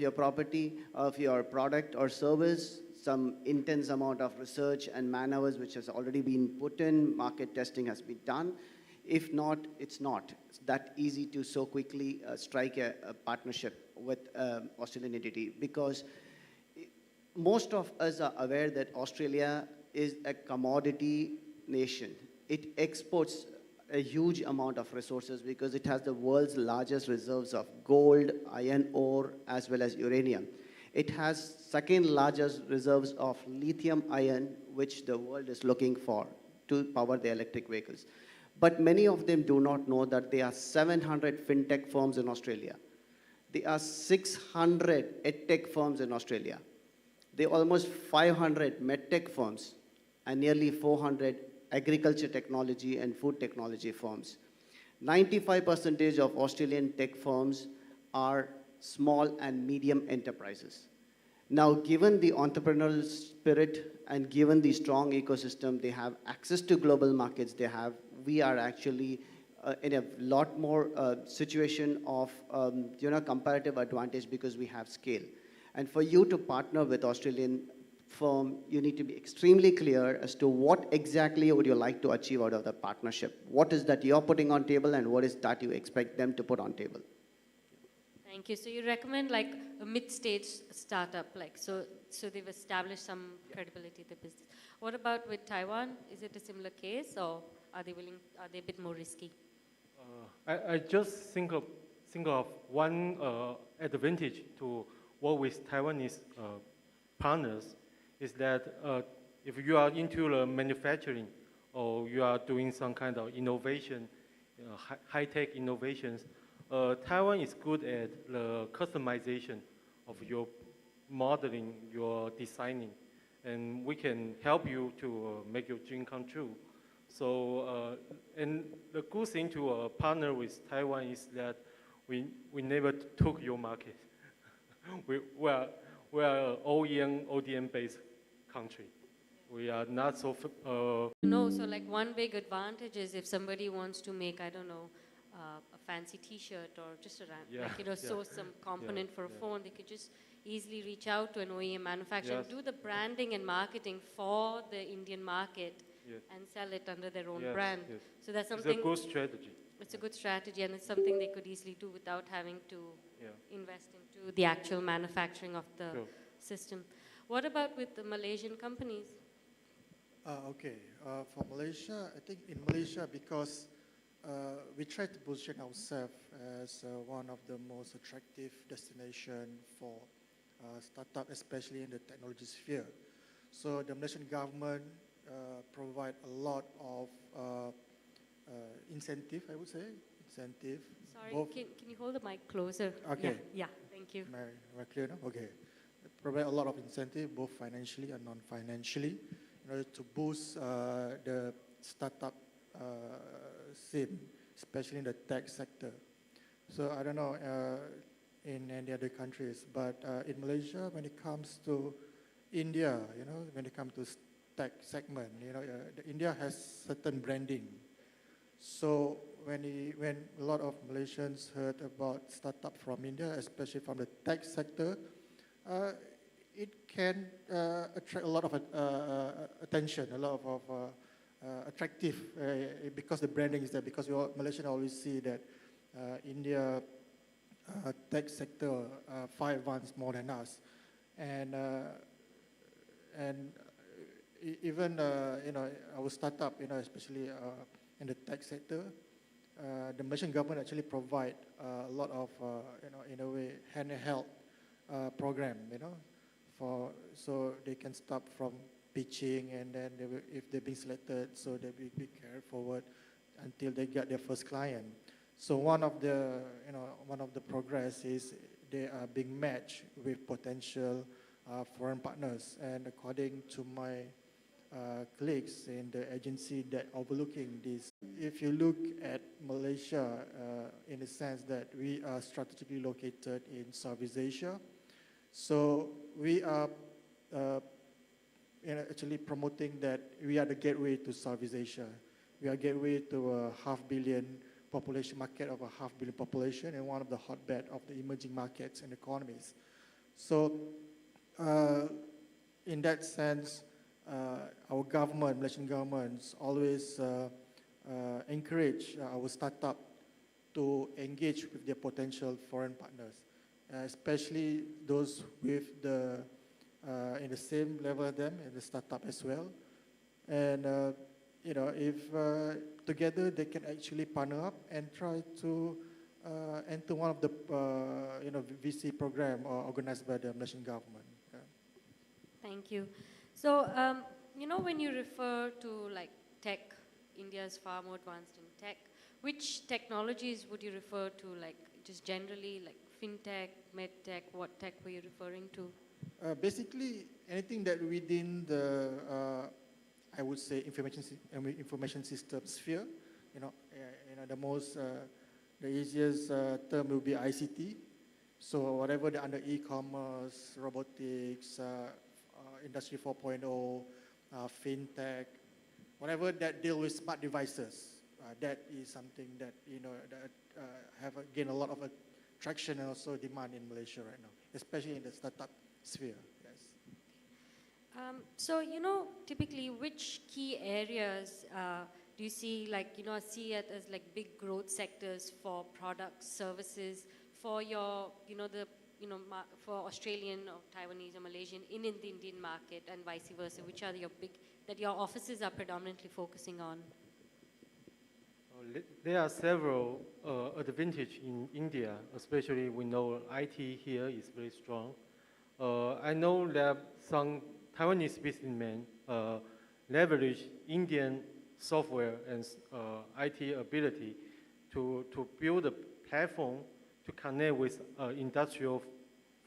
your product or service, some intense amount of research and man-hours which has already been put in, market testing has been done. If not, it's not. It's that easy to so quickly strike a partnership with Australian entity, because most of us are aware that Australia is a commodity nation. It exports a huge amount of resources because it has the world's largest reserves of gold, iron ore, as well as uranium. It has second largest reserves of lithium ion, which the world is looking for to power the electric vehicles. But many of them do not know that there are 700 fintech firms in Australia. There are 600 edtech firms in Australia. There are almost 500 medtech firms and nearly 400 agriculture technology and food technology firms. 95% of Australian tech firms are small and medium enterprises. Now, given the entrepreneurial spirit and given the strong ecosystem, they have access to global markets, we are actually in a lot more situation of comparative advantage because we have scale. And for you to partner with Australian firm, you need to be extremely clear as to what exactly would you like to achieve out of the partnership. What is that you're putting on table and what is that you expect them to put on table? Thank you. So you recommend like a mid-stage startup, so they've established some credibility in the business. What about with Taiwan? Is it a similar case, or are they a bit more risky? I just think of one advantage to work with Taiwanese partners is that if you are into the manufacturing or you are doing some kind of innovation, high-tech innovations, Taiwan is good at the customization of your modeling, your designing, and we can help you to make your dream come true. So, and the good thing to partner with Taiwan is that we never took your market. we are an ODM-based country. We are not so... No, so like one big advantage is if somebody wants to make, I don't know, a fancy T-shirt or just source some component for a phone, they could just easily reach out to an OEM manufacturer and do the branding and marketing for the Indian market and sell it under their own brand. So that's something... It's a good strategy. It's a good strategy, and it's something they could easily do without having to invest into the actual manufacturing of the system. What about with the Malaysian companies? For Malaysia, I think in Malaysia, because we try to position ourselves as one of the most attractive destinations for startup, especially in the technology sphere. So the Malaysian government provide a lot of incentive, I would say. Incentive. Sorry, can you hold the mic closer? Okay. Yeah, thank you. Am I clear now? Okay. They provide a lot of incentive, both financially and non-financially, in order to boost the startup scene, especially in the tech sector. So I don't know in any other countries, but in Malaysia, when it comes to India, when it comes to tech segment, India has certain branding. So when a lot of Malaysians heard about startup from India, especially from the tech sector, it can attract a lot of attention, a lot of attractive, because the branding is there, because Malaysians always see that India tech sector 5 months more than us. And even our startup, especially in the tech sector, the Malaysian government actually provide a lot of, in a way, handheld program, so they can start from pitching, and then if they're being selected, so they will be carried forward until they get their first client. So one of the progress is they are being matched with potential foreign partners. And according to my colleagues in the agency that overlooking this, if you look at Malaysia in the sense that we are strategically located in Southeast Asia, so we are actually promoting that we are the gateway to Southeast Asia. We are gateway to a 500 million population market of a 500 million population and one of the hotbed of the emerging markets and economies. So in that sense, our government, Malaysian governments, always encourage our startup to engage with their potential foreign partners, especially those with the in the same level as them in the startup as well. And if together they can actually partner up and try to enter one of the VC program organized by the Malaysian government. Thank you. So, when you refer to like tech, India is far more advanced in tech. Which technologies would you refer to, like just generally, like fintech, medtech? What tech were you referring to? Basically, anything that within the, I would say, information system sphere. The easiest term will be ICT. So whatever the under e-commerce, robotics, Industry 4.0, fintech, whatever that deal with smart devices, that is something that that have gained a lot of traction and also demand in Malaysia right now, especially in the startup sphere. Yes. So typically, which key areas do you see, see it as like big growth sectors for products, services, for your, for Australian or Taiwanese or Malaysian in the Indian market and vice versa? Which are your big, that your offices are predominantly focusing on? There are several advantages in India, especially we know IT here is very strong. I know that some Taiwanese businessmen leverage Indian software and IT ability to build a platform to connect with industrial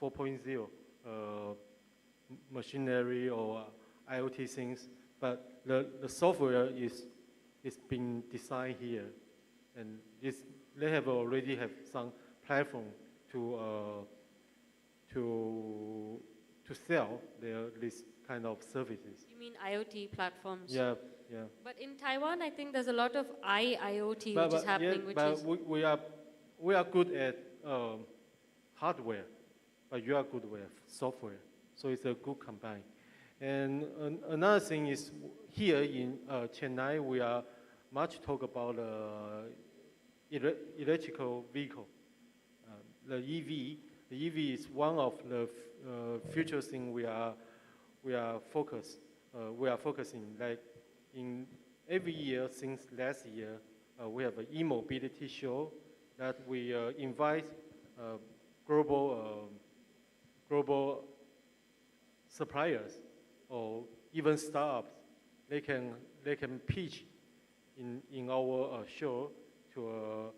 4.0 machinery or IoT things, but the software is being designed here, and they have already have some platform to sell this kind of services. You mean IoT platforms? Yeah, yeah. But in Taiwan, I think there's a lot of IoT which is happening, we are good at hardware, but you are good with software, so it's a good combine. And another thing is here in Chennai, we are much talk about electrical vehicle, the EV. The EV is one of the future thing we are focusing. Like in every year since last year, we have an e-mobility show that we invite global suppliers or even startups. They can pitch in our show to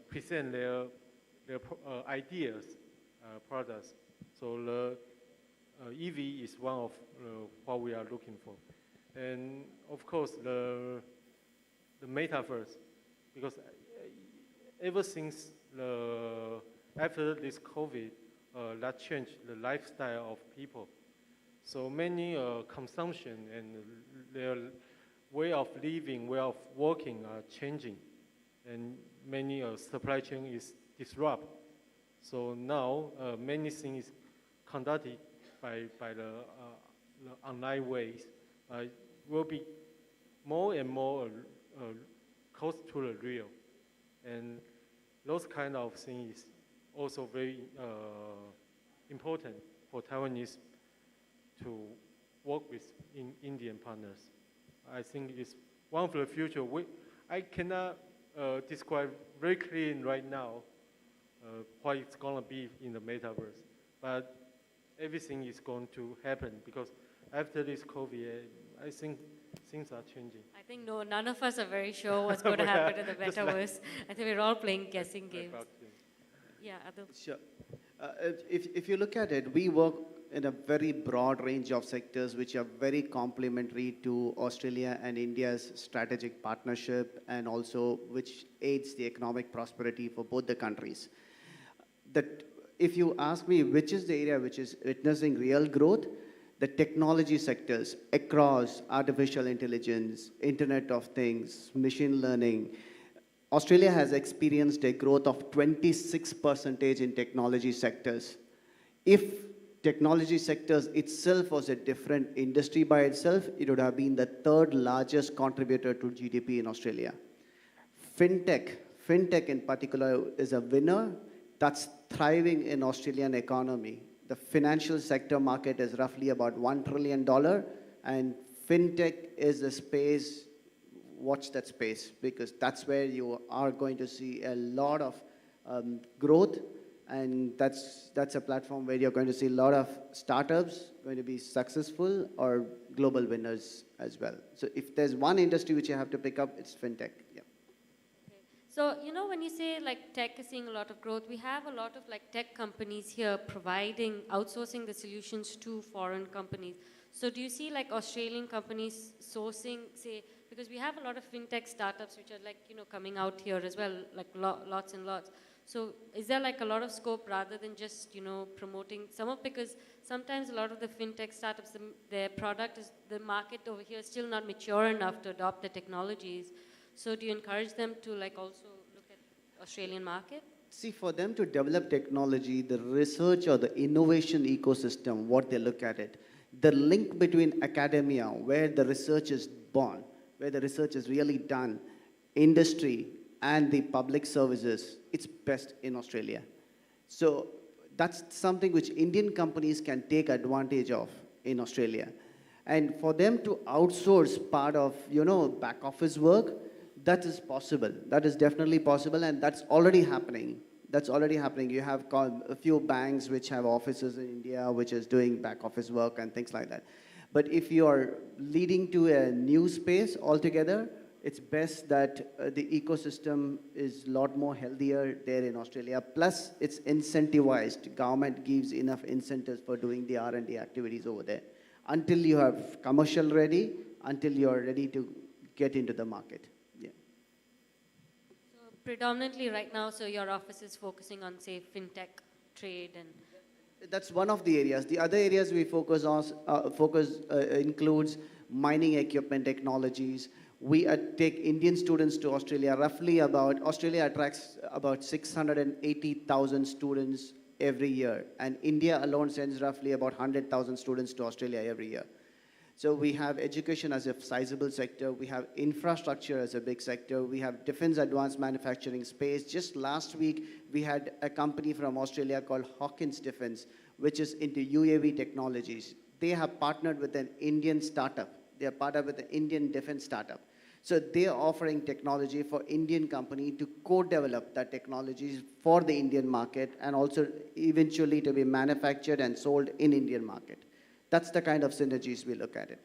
present their ideas, products. So the EV is one of what we are looking for, and of course the metaverse, because ever since after this COVID, that changed the lifestyle of people. So many consumption and their way of living, way of working are changing, and many supply chain is disrupted. So now many things conducted by the online ways will be more and more close to the real, and those kind of things is also very important for Taiwanese to work with Indian partners. I think it's one of the future. I cannot describe very clearly right now what it's going to be in the metaverse, but everything is going to happen because after this COVID, I think things are changing. I think none of us are very sure what's going to happen in the Just like- metaverse. I think we're all playing guessing games. About, Yeah, Adil. Sure. If you look at it, we work in a very broad range of sectors which are very complementary to Australia and India's strategic partnership, and also which aids the economic prosperity for both the countries. That if you ask me which is the area which is witnessing real growth, the technology sectors across artificial intelligence, Internet of Things, machine learning. Australia has experienced a growth of 26% in technology sectors. If technology sectors itself was a different industry by itself, it would have been the third largest contributor to GDP in Australia. Fintech in particular is a winner that's thriving in Australian economy. The financial sector market is roughly about $1 trillion, and fintech is a space, watch that space, because that's where you are going to see a lot of growth, and that's a platform where you're going to see a lot of startups going to be successful or global winners as well. So if there's one industry which you have to pick up, it's fintech. Yeah. So, you know, when you say like tech is seeing a lot of growth, we have a lot of like tech companies here outsourcing the solutions to foreign companies. So do you see like Australian companies sourcing, say, because we have a lot of fintech startups which are like, you know, coming out here as well, like lots and lots. So is there like a lot of scope rather than just, you know, promoting because sometimes a lot of the fintech startups, their product is, the market over here is still not mature enough to adopt the technologies. So do you encourage them to like also look at Australian market? See, for them to develop technology, the research or the innovation ecosystem, what they look at it, the link between academia, where the research is born, where the research is really done, industry, and the public services, it's best in Australia. So that's something which Indian companies can take advantage of in Australia. And for them to outsource part of, you know, back office work, that is possible. That is definitely possible, and that's already happening. That's already happening. You have a few banks which have offices in India, which is doing back office work and things like that. But if you are leading to a new space altogether, it's best that the ecosystem is a lot more healthier there in Australia. Plus, it's incentivized. Government gives enough incentives for doing the R&D activities over there. Until you have commercial ready, until you are ready to get into the market. Predominantly right now, so your office is focusing on, say, fintech, trade, and... That's one of the areas. The other areas we focus on includes mining equipment technologies. We take Indian students to Australia. Australia attracts about 680,000 students every year, and India alone sends roughly about 100,000 students to Australia every year. So we have education as a sizable sector, we have infrastructure as a big sector, we have defense advanced manufacturing space. Just last week, we had a company from Australia called Hawkins Defense, which is into UAV technologies. They have partnered with an Indian startup. They are partnered with an Indian defense startup. So they are offering technology for Indian company to co-develop that technologies for the Indian market, and also eventually to be manufactured and sold in Indian market. That's the kind of synergies we look at it.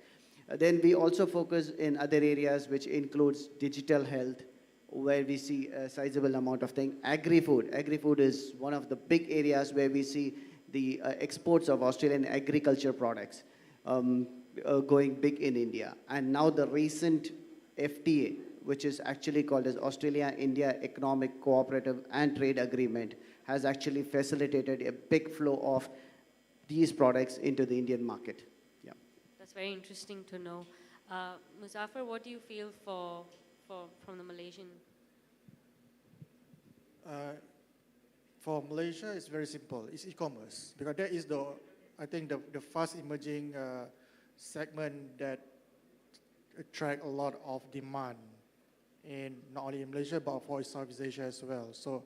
Then we also focus in other areas, which includes digital health, where we see a sizable amount of things. Agri-food. Agri-food is one of the big areas where we see the exports of Australian agriculture products going big in India. And now the recent FTA, which is actually called as Australia-India Economic Cooperative and Trade Agreement, has actually facilitated a big flow of these products into the Indian market. Yeah. That's very interesting to know. Muzaffar, what do you feel from the Malaysian? For Malaysia, it's very simple. It's e-commerce, because that is I think the fast emerging segment that attract a lot of demand in not only in Malaysia but for Southeast Asia as well. So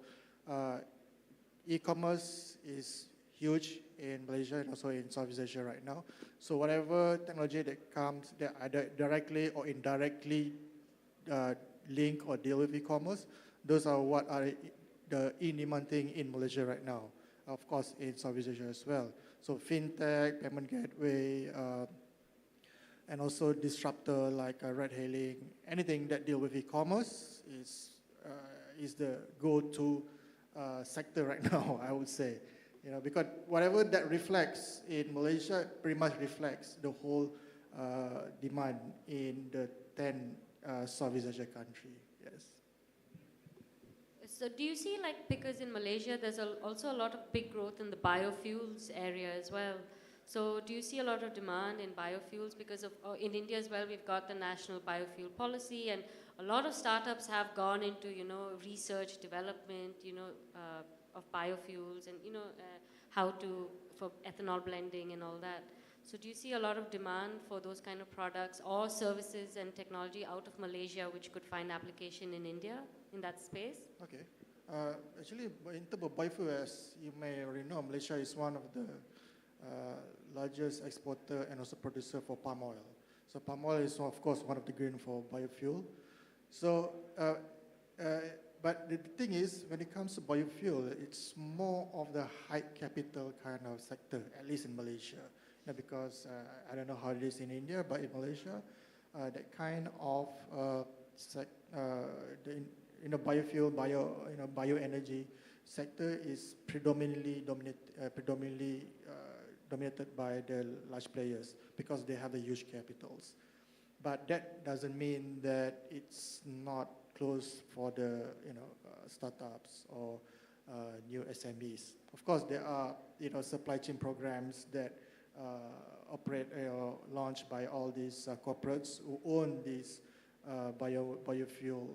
e-commerce is huge in Malaysia and also in Southeast Asia right now. So whatever technology that comes that either directly or indirectly link or deal with e-commerce, those are what are the in-demand thing in Malaysia right now. Of course, in Southeast Asia as well. So fintech, payment gateway, and also disruptor like ride hailing, anything that deal with e-commerce is the go-to sector right now, I would say. Because whatever that reflects in Malaysia pretty much reflects the whole demand in the 10 Southeast Asia country. Yes. So do you see, like, because in Malaysia there's also a lot of big growth in the biofuels area as well. So do you see a lot of demand in biofuels? Because in India as well, we've got the national biofuel policy, and a lot of startups have gone into, research, development, of biofuels, and, for ethanol blending and all that. So do you see a lot of demand for those kind of products or services and technology out of Malaysia which could find application in India in that space? Okay. Actually, in terms of biofuel, as you may already know, Malaysia is one of the largest exporter and also producer for palm oil. So palm oil is, of course, one of the green for biofuel. So, but the thing is, when it comes to biofuel, it's more of the high capital kind of sector, at least in Malaysia. Because I don't know how it is in India, but in Malaysia, that kind of biofuel, bioenergy sector is predominantly dominated by the large players because they have the huge capitals. But that doesn't mean that it's not closed for the startups or new SMEs. Of course, there are supply chain programs that operate or launched by all these corporates who own these biofuel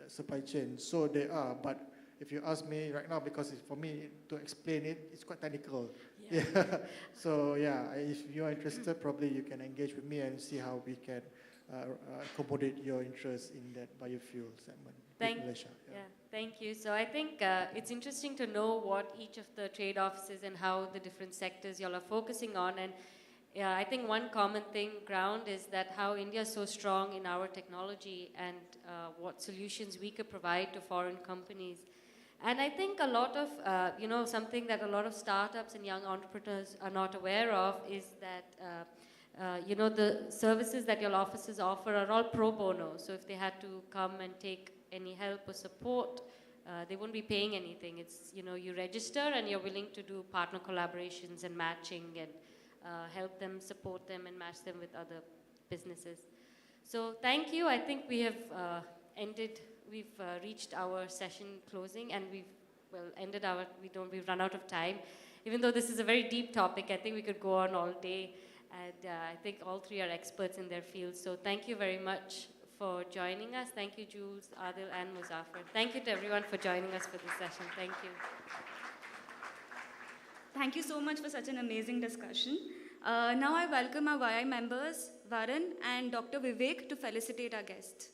supply chain. So they are, but if you ask me right now, because for me to explain it, it's quite technical. Yeah. So yeah, if you are interested, probably you can engage with me and see how we can accommodate your interest in that biofuel segment. Thank Malaysia. Thank you. So I think it's interesting to know what each of the trade offices and how the different sectors y'all are focusing on. And I think one common ground is that how India is so strong in our technology and what solutions we could provide to foreign companies. And I think a lot of, something that a lot of startups and young entrepreneurs are not aware of is that, the services that your offices offer are all pro bono. So if they had to come and take any help or support, they won't be paying anything. It's, you register and you're willing to do partner collaborations and matching and help them, support them, and match them with other businesses. So thank you. I think we have we've reached our session closing, and we've run out of time. Even though this is a very deep topic, I think we could go on all day, and I think all three are experts in their field. So thank you very much for joining us. Thank you, Jules, Adil, and Muzaffar. Thank you to everyone for joining us for this session. Thank you. Thank you so much for such an amazing discussion. Now I welcome our YI members, Varun and Dr. Vivek, to felicitate our guests.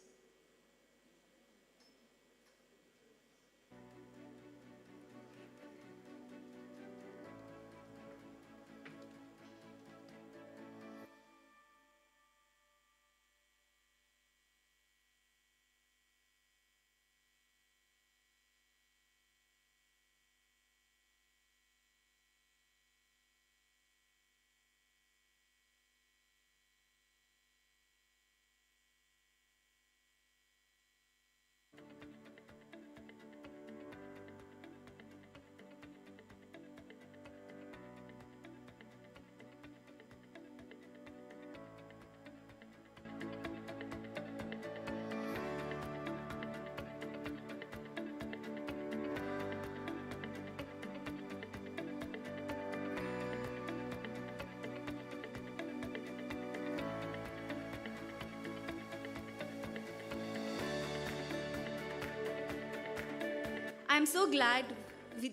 I'm so glad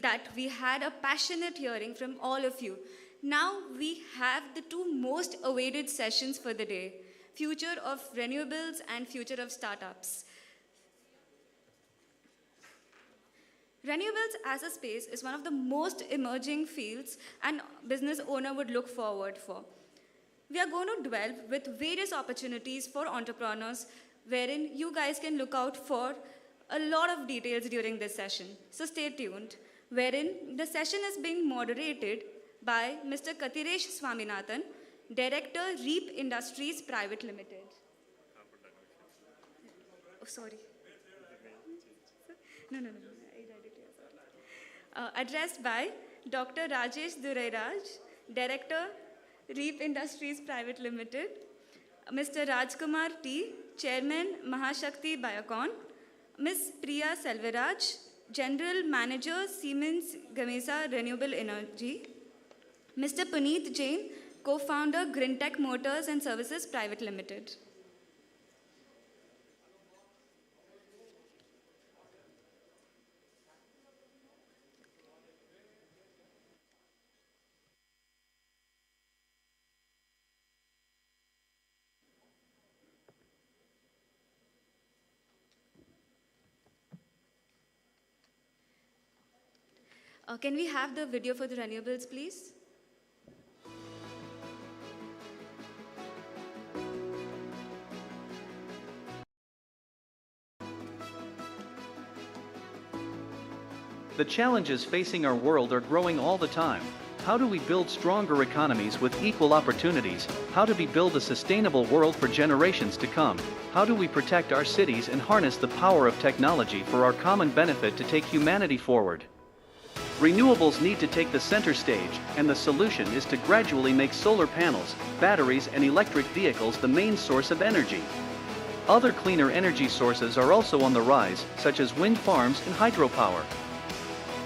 that we had a passionate hearing from all of you. Now we have the two most awaited sessions for the day, Future of Renewables and Future of Startups. Renewables as a space is one of the most emerging fields an business owner would look forward for. We are going to delve with various opportunities for entrepreneurs wherein you guys can look out for a lot of details during this session. So stay tuned, wherein the session is being moderated by Mr. Kathiresh Swaminathan. Director, Reap Industries Private Limited. Oh, sorry. No. I read it here, sorry. Addressed by Dr. Rajesh Durairaj, Director, Reap Industries Private Limited. Mr. Rajkumar T, Chairman, Mahashakti Biocon. Ms. Priya Selvaraj, General Manager, Siemens Gamesa Renewable Energy. Mr. Puneet Jain, Co-founder, Grintech Motors and Services Private Limited. Can we have the video for the renewables, please? The challenges facing our world are growing all the time. How do we build stronger economies with equal opportunities? How do we build a sustainable world for generations to come? How do we protect our cities and harness the power of technology for our common benefit to take humanity forward? Renewables need to take the center stage, and the solution is to gradually make solar panels, batteries, and electric vehicles the main source of energy. Other cleaner energy sources are also on the rise, such as wind farms and hydropower.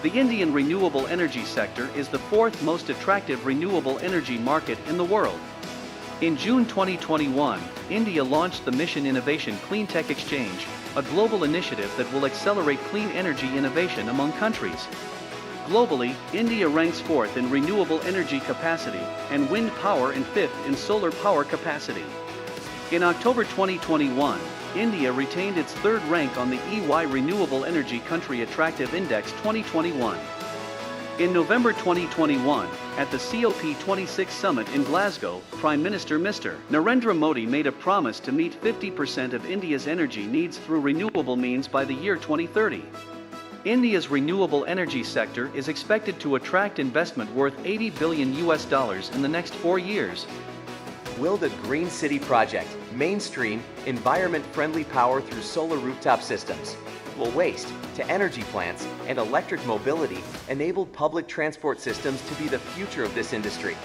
The Indian renewable energy sector is the fourth most attractive renewable energy market in the world. In June 2021, India launched the Mission Innovation Clean Tech Exchange, a global initiative that will accelerate clean energy innovation among countries. Globally, India ranks fourth in renewable energy capacity and wind power and fifth in solar power capacity. In October 2021, India retained its third rank on the EY Renewable Energy Country Attractive Index 2021. In November 2021, at the COP26 summit in Glasgow, Prime Minister Mr. Narendra Modi made a promise to meet 50% of India's energy needs through renewable means by the year 2030. India's renewable energy sector is expected to attract investment worth $80 billion in the next 4 years. Will the Green City Project mainstream environment-friendly power through solar rooftop systems? Will waste to energy plants and electric mobility enable public transport systems to be the future of this industry?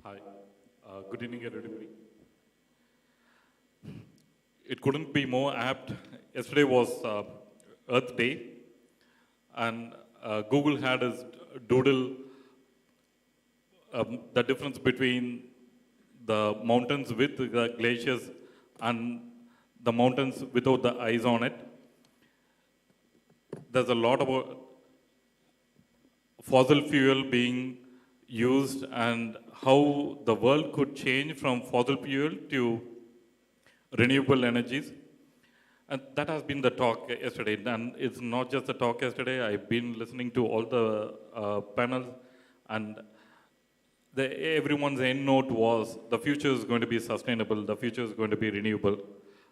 Hi, good evening everybody. It couldn't be more apt. Yesterday was Earth Day, and Google had its doodle the difference between the mountains with the glaciers and the mountains without the ice on it. There's a lot about fossil fuel being used and how the world could change from fossil fuel to renewable energies. And that has been the talk yesterday. And it's not just the talk yesterday. I've been listening to all the panels, and everyone's end note was the future is going to be sustainable, the future is going to be renewable.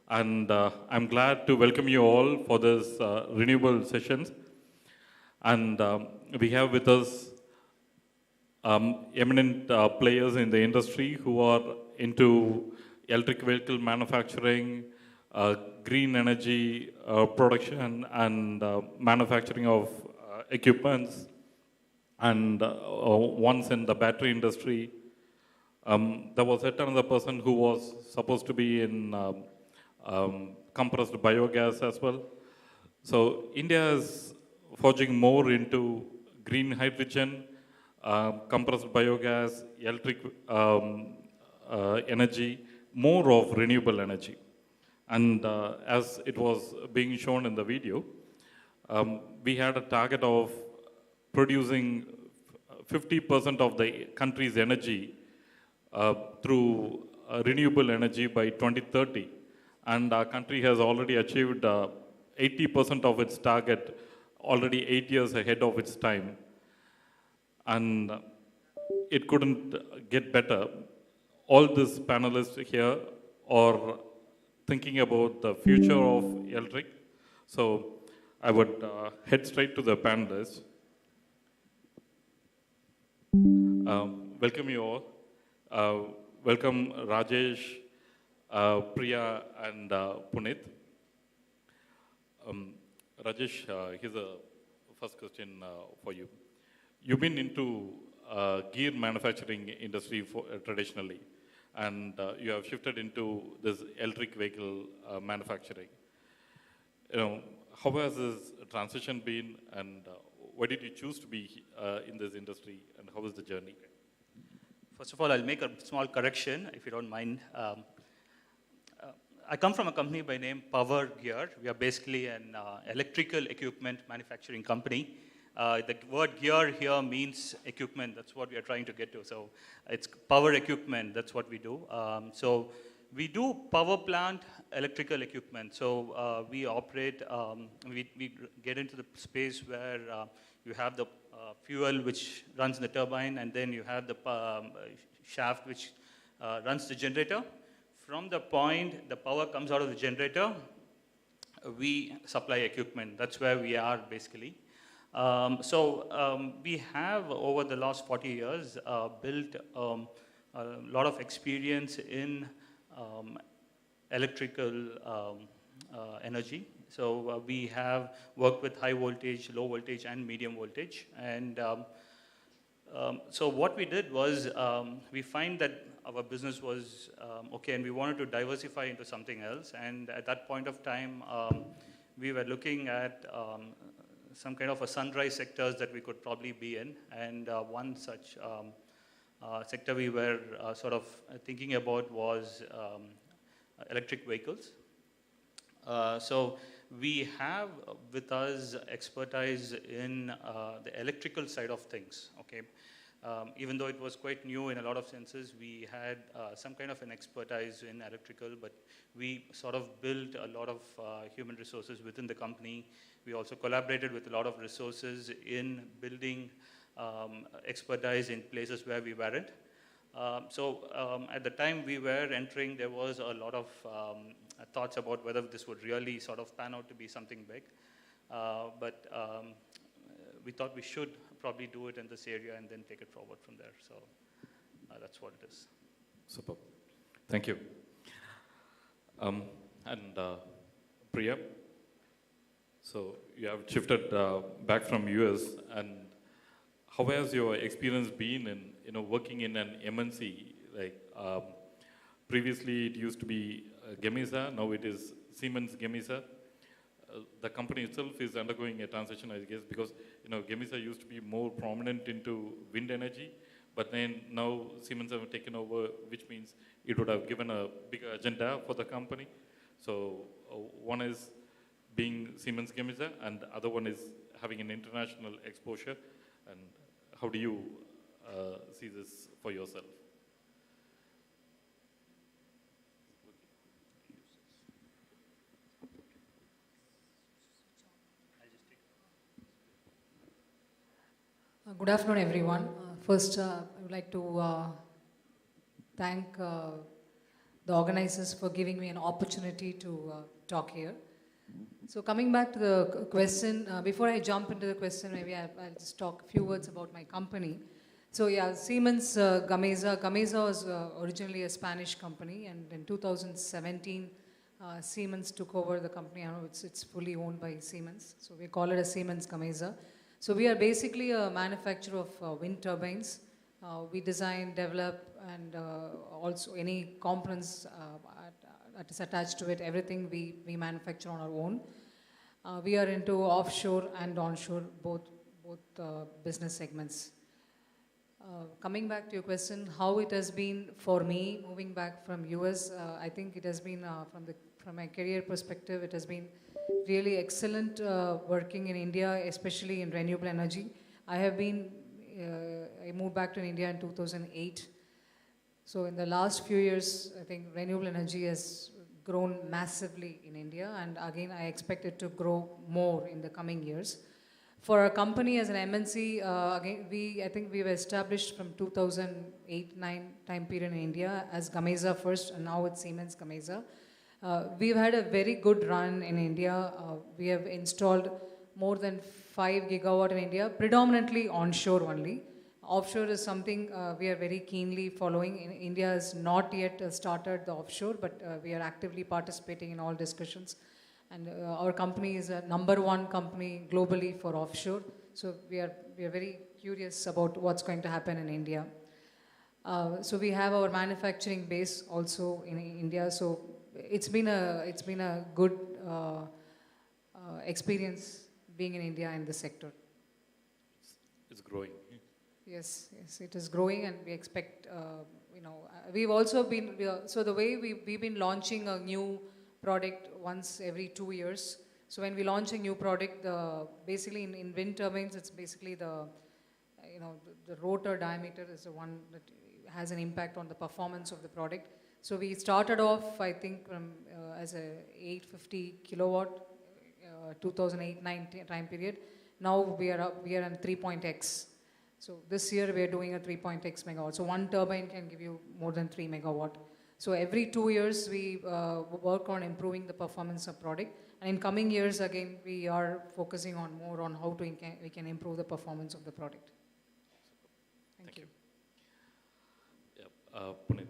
And I'm glad to welcome you all for this renewable sessions. And we have with us eminent players in the industry who are into electric vehicle manufacturing, green energy production, and manufacturing of equipments, and once in the battery industry. There was yet another person who was supposed to be in compressed biogas as well. So India is forging more into green hydrogen, compressed biogas, electric energy, more of renewable energy. And as it was being shown in the video, we had a target of producing 50% of the country's energy through renewable energy by 2030. And our country has already achieved 80% of its target already 8 years ahead of its time. And it couldn't get better. All these panelists here are thinking about the future of electric. So I would head straight to the panelists. Welcome you all. Welcome Rajesh, Priya, and Puneet. Rajesh, here's a first question for you. You've been into gear manufacturing industry traditionally, and you have shifted into this electric vehicle manufacturing. How has this transition been, and why did you choose to be in this industry, and how was the journey? First of all, I'll make a small correction, if you don't mind. I come from a company by name Power Gear. We are basically an electrical equipment manufacturing company. The word gear here means equipment. That's what we are trying to get to. So it's power equipment. That's what we do. So we do power plant electrical equipment. So we operate, we get into the space where you have the fuel which runs in the turbine, and then you have the shaft which runs the generator. From the point the power comes out of the generator, we supply equipment. That's where we are basically. We have, over the last 40 years, built a lot of experience in electrical energy. So we have worked with high voltage, low voltage, and medium voltage. And so what we did was we find that our business was okay, and we wanted to diversify into something else. And at that point of time, we were looking at some kind of a sunrise sectors that we could probably be in. And one such sector we were sort of thinking about was electric vehicles. So we have with us expertise in the electrical side of things, okay? Even though it was quite new in a lot of senses, we had some kind of an expertise in electrical, but we sort of built a lot of human resources within the company. We also collaborated with a lot of resources in building expertise in places where we weren't. At the time we were entering, there was a lot of thoughts about whether this would really sort of pan out to be something big. We thought we should probably do it in this area and then take it forward from there. So that's what it is. Superb. Thank you. Priya, so you have shifted back from US, and how has your experience been in working in an MNC? Like previously it used to be Gamesa, now it is Siemens Gamesa. The company itself is undergoing a transition, I guess, because Gamesa used to be more prominent into wind energy, but then now Siemens have taken over, which means it would have given a bigger agenda for the company. So one is being Siemens Gamesa, and the other one is having an international exposure. And how do you see this for yourself? Good afternoon, everyone. First, I would like to thank the organizers for giving me an opportunity to talk here. So coming back to the question, before I jump into the question, maybe I'll just talk a few words about my company. So yeah, Siemens Gamesa. Gamesa was originally a Spanish company, and in 2017, Siemens took over the company. I know it's fully owned by Siemens, so we call it a Siemens Gamesa. So we are basically a manufacturer of wind turbines. We design, develop, and also any components that is attached to it, everything we manufacture on our own. We are into offshore and onshore, both business segments. Coming back to your question, how it has been for me moving back from US, I think it has been from my career perspective, it has been really excellent working in India, especially in renewable energy. I moved back to India in 2008. So in the last few years, I think renewable energy has grown massively in India, and again, I expect it to grow more in the coming years. For our company as an MNC, again, I think we were established from 2008-9 time period in India as Gamesa first, and now it's Siemens Gamesa. We've had a very good run in India. We have installed more than 5 gigawatt in India, predominantly onshore only. Offshore is something we are very keenly following. India has not yet started the offshore, but we are actively participating in all discussions. And our company is a #1 company globally for offshore. So we are very curious about what's going to happen in India. So we have our manufacturing base also in India. So it's been a good experience being in India in this sector. It's growing. Yes, it is growing, and we expect, we've also been, so the way we've been launching a new product once every 2 years. So when we launch a new product, basically in wind turbines, it's basically the rotor diameter is the one that has an impact on the performance of the product. So we started off, I think, from, as a 850 kilowatt, 2008-9 time period. Now we are on 3.x. So this year we are doing a 3.x megawatt. So one turbine can give you more than 3 megawatt. So every 2 years we work on improving the performance of product. And in coming years again, we are focusing on more on how we can improve the performance of the product. Thank you. Yeah, Puneet.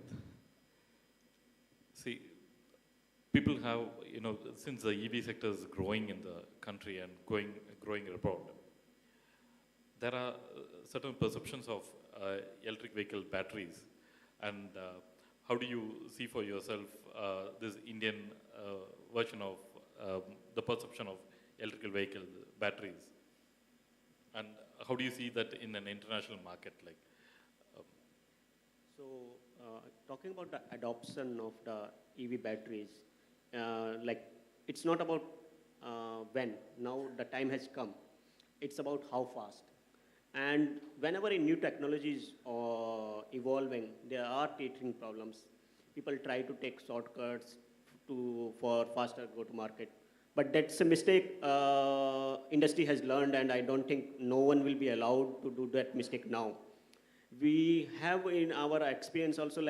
See, people have, since the EV sector is growing in the country and growing abroad, there are certain perceptions of electric vehicle batteries. And how do you see for yourself this Indian version of the perception of electrical vehicle batteries? And how do you see that in an international market? Talking about the adoption of the EV batteries, it's not about when. Now the time has come. It's about how fast. And whenever a new technology is evolving, there are teething problems. People try to take shortcuts for faster go-to-market. But that's a mistake industry has learned, and I don't think no one will be allowed to do that mistake now. We have in our experience also,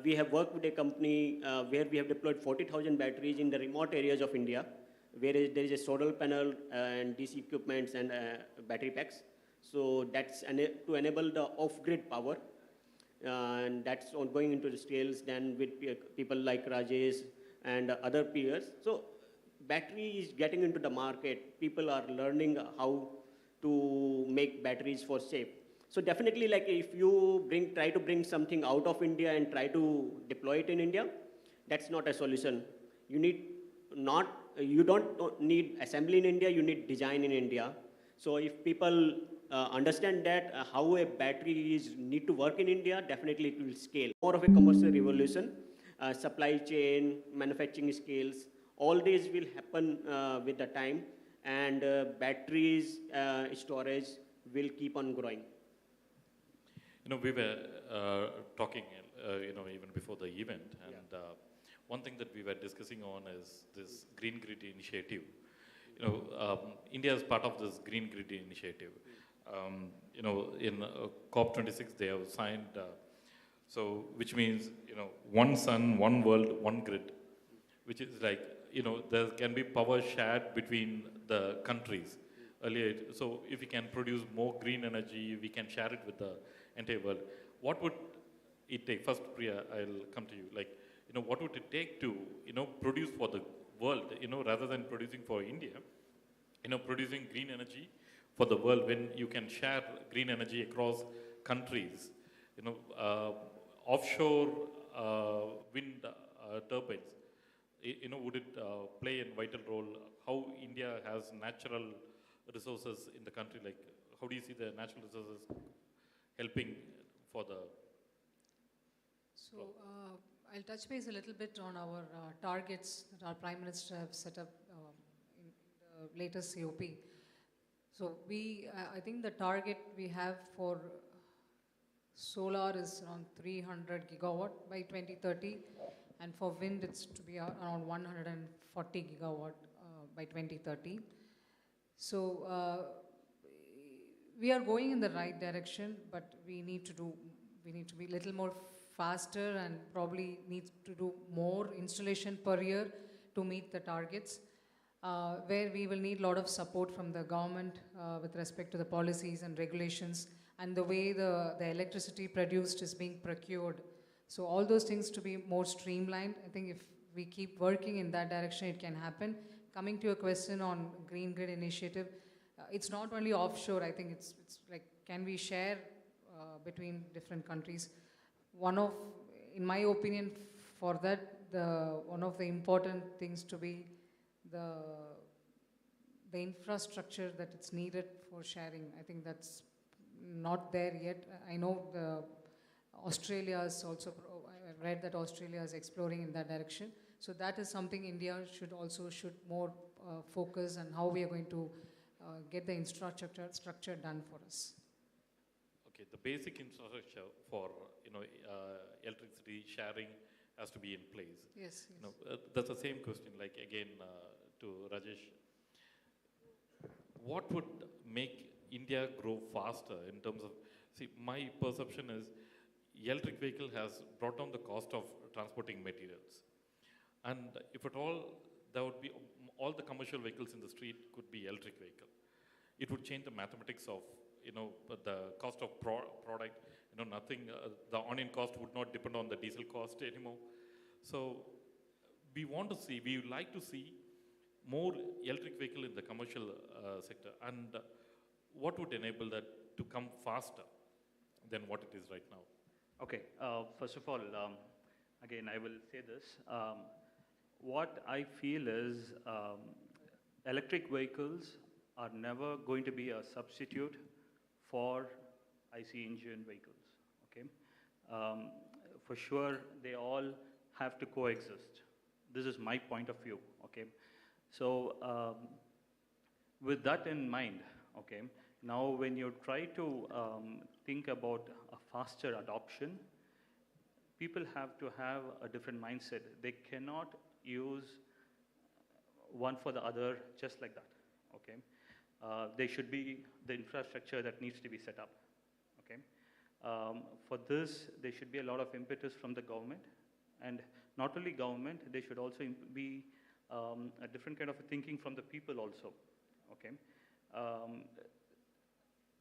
we have worked with a company where we have deployed 40,000 batteries in the remote areas of India, where there is a solar panel and DC equipments and battery packs. So that's to enable the off-grid power. And that's going into the scales then with people like Rajesh and other peers. So battery is getting into the market. People are learning how to make batteries for safe. So definitely, if you try to bring something out of India and try to deploy it in India, that's not a solution. You don't need assembly in India, you need design in India. So if people understand that how a battery need to work in India, definitely it will scale. More of a commercial revolution, supply chain, manufacturing scales, all these will happen with the time, and batteries, storage will keep on growing. We were talking, even before the event, and one thing that we were discussing on is this Green Grid initiative. India is part of this Green Grid initiative. In COP26 they have signed, which means, one sun, one world, one grid, which is there can be power shared between the countries. Earlier, so if we can produce more green energy, we can share it with the entire world. What would it take? First, Priya, I'll come to you. What would it take to, produce for the world, rather than producing for India, producing green energy for the world when you can share green energy across countries, offshore wind turbines, would it play a vital role? How India has natural resources in the country, how do you see the natural resources helping for the... So I'll touch base a little bit on our targets that our Prime Minister have set up in the latest COP. So I think the target we have for solar is around 300 gigawatt by 2030, and for wind it's to be around 140 gigawatt by 2030. So we are going in the right direction, but we need to be a little more faster and probably needs to do more installation per year to meet the targets, where we will need a lot of support from the government with respect to the policies and regulations and the way the electricity produced is being procured. So all those things to be more streamlined. I think if we keep working in that direction, it can happen. Coming to your question on Green Grid Initiative, it's not only offshore. I think it's like, can we share between different countries? In my opinion, for that, one of the important things to be the infrastructure that it's needed for sharing. I think that's not there yet. I know Australia is also, I've read that Australia is exploring in that direction. So that is something India should more focus on, how we are going to get the infrastructure done for us. Okay, the basic infrastructure for electricity sharing has to be in place. Yes. That's the same question. Like again to Rajesh, what would make India grow faster in terms of? See, my perception is electric vehicle has brought down the cost of transporting materials, and if at all, there would be all the commercial vehicles in the street could be electric vehicle. It would change the mathematics of the cost of product. Nothing. The onion cost would not depend on the diesel cost anymore. So we would like to see more electric vehicle in the commercial sector, and what would enable that to come faster than what it is right now? Okay, first of all, again, I will say this. What I feel is electric vehicles are never going to be a substitute for IC engine vehicles, okay? For sure, they all have to coexist. This is my point of view, okay? So with that in mind, okay, now when you try to think about a faster adoption, people have to have a different mindset. They cannot use one for the other just like that, okay? There should be the infrastructure that needs to be set up, okay? For this, there should be a lot of impetus from the government, and not only government, there should also be a different kind of thinking from the people also, okay?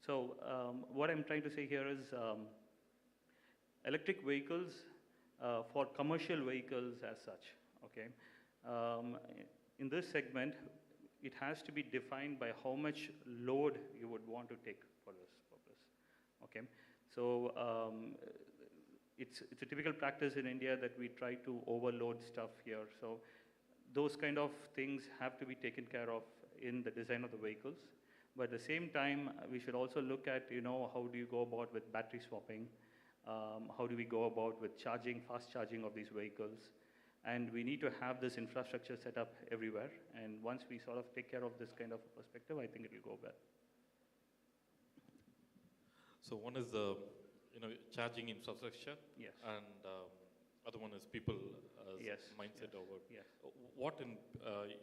So what I'm trying to say here is electric vehicles for commercial vehicles as such, okay? In this segment, it has to be defined by how much load you would want to take for this purpose, okay? So it's a typical practice in India that we try to overload stuff here. So those kind of things have to be taken care of in the design of the vehicles. But at the same time, we should also look at, how do you go about with battery swapping? How do we go about with charging, fast charging of these vehicles? And we need to have this infrastructure set up everywhere. And once we sort of take care of this kind of perspective, I think it will go well. So one is the charging infrastructure, yes, and other one is people yes, mindset yes, over. yes. What in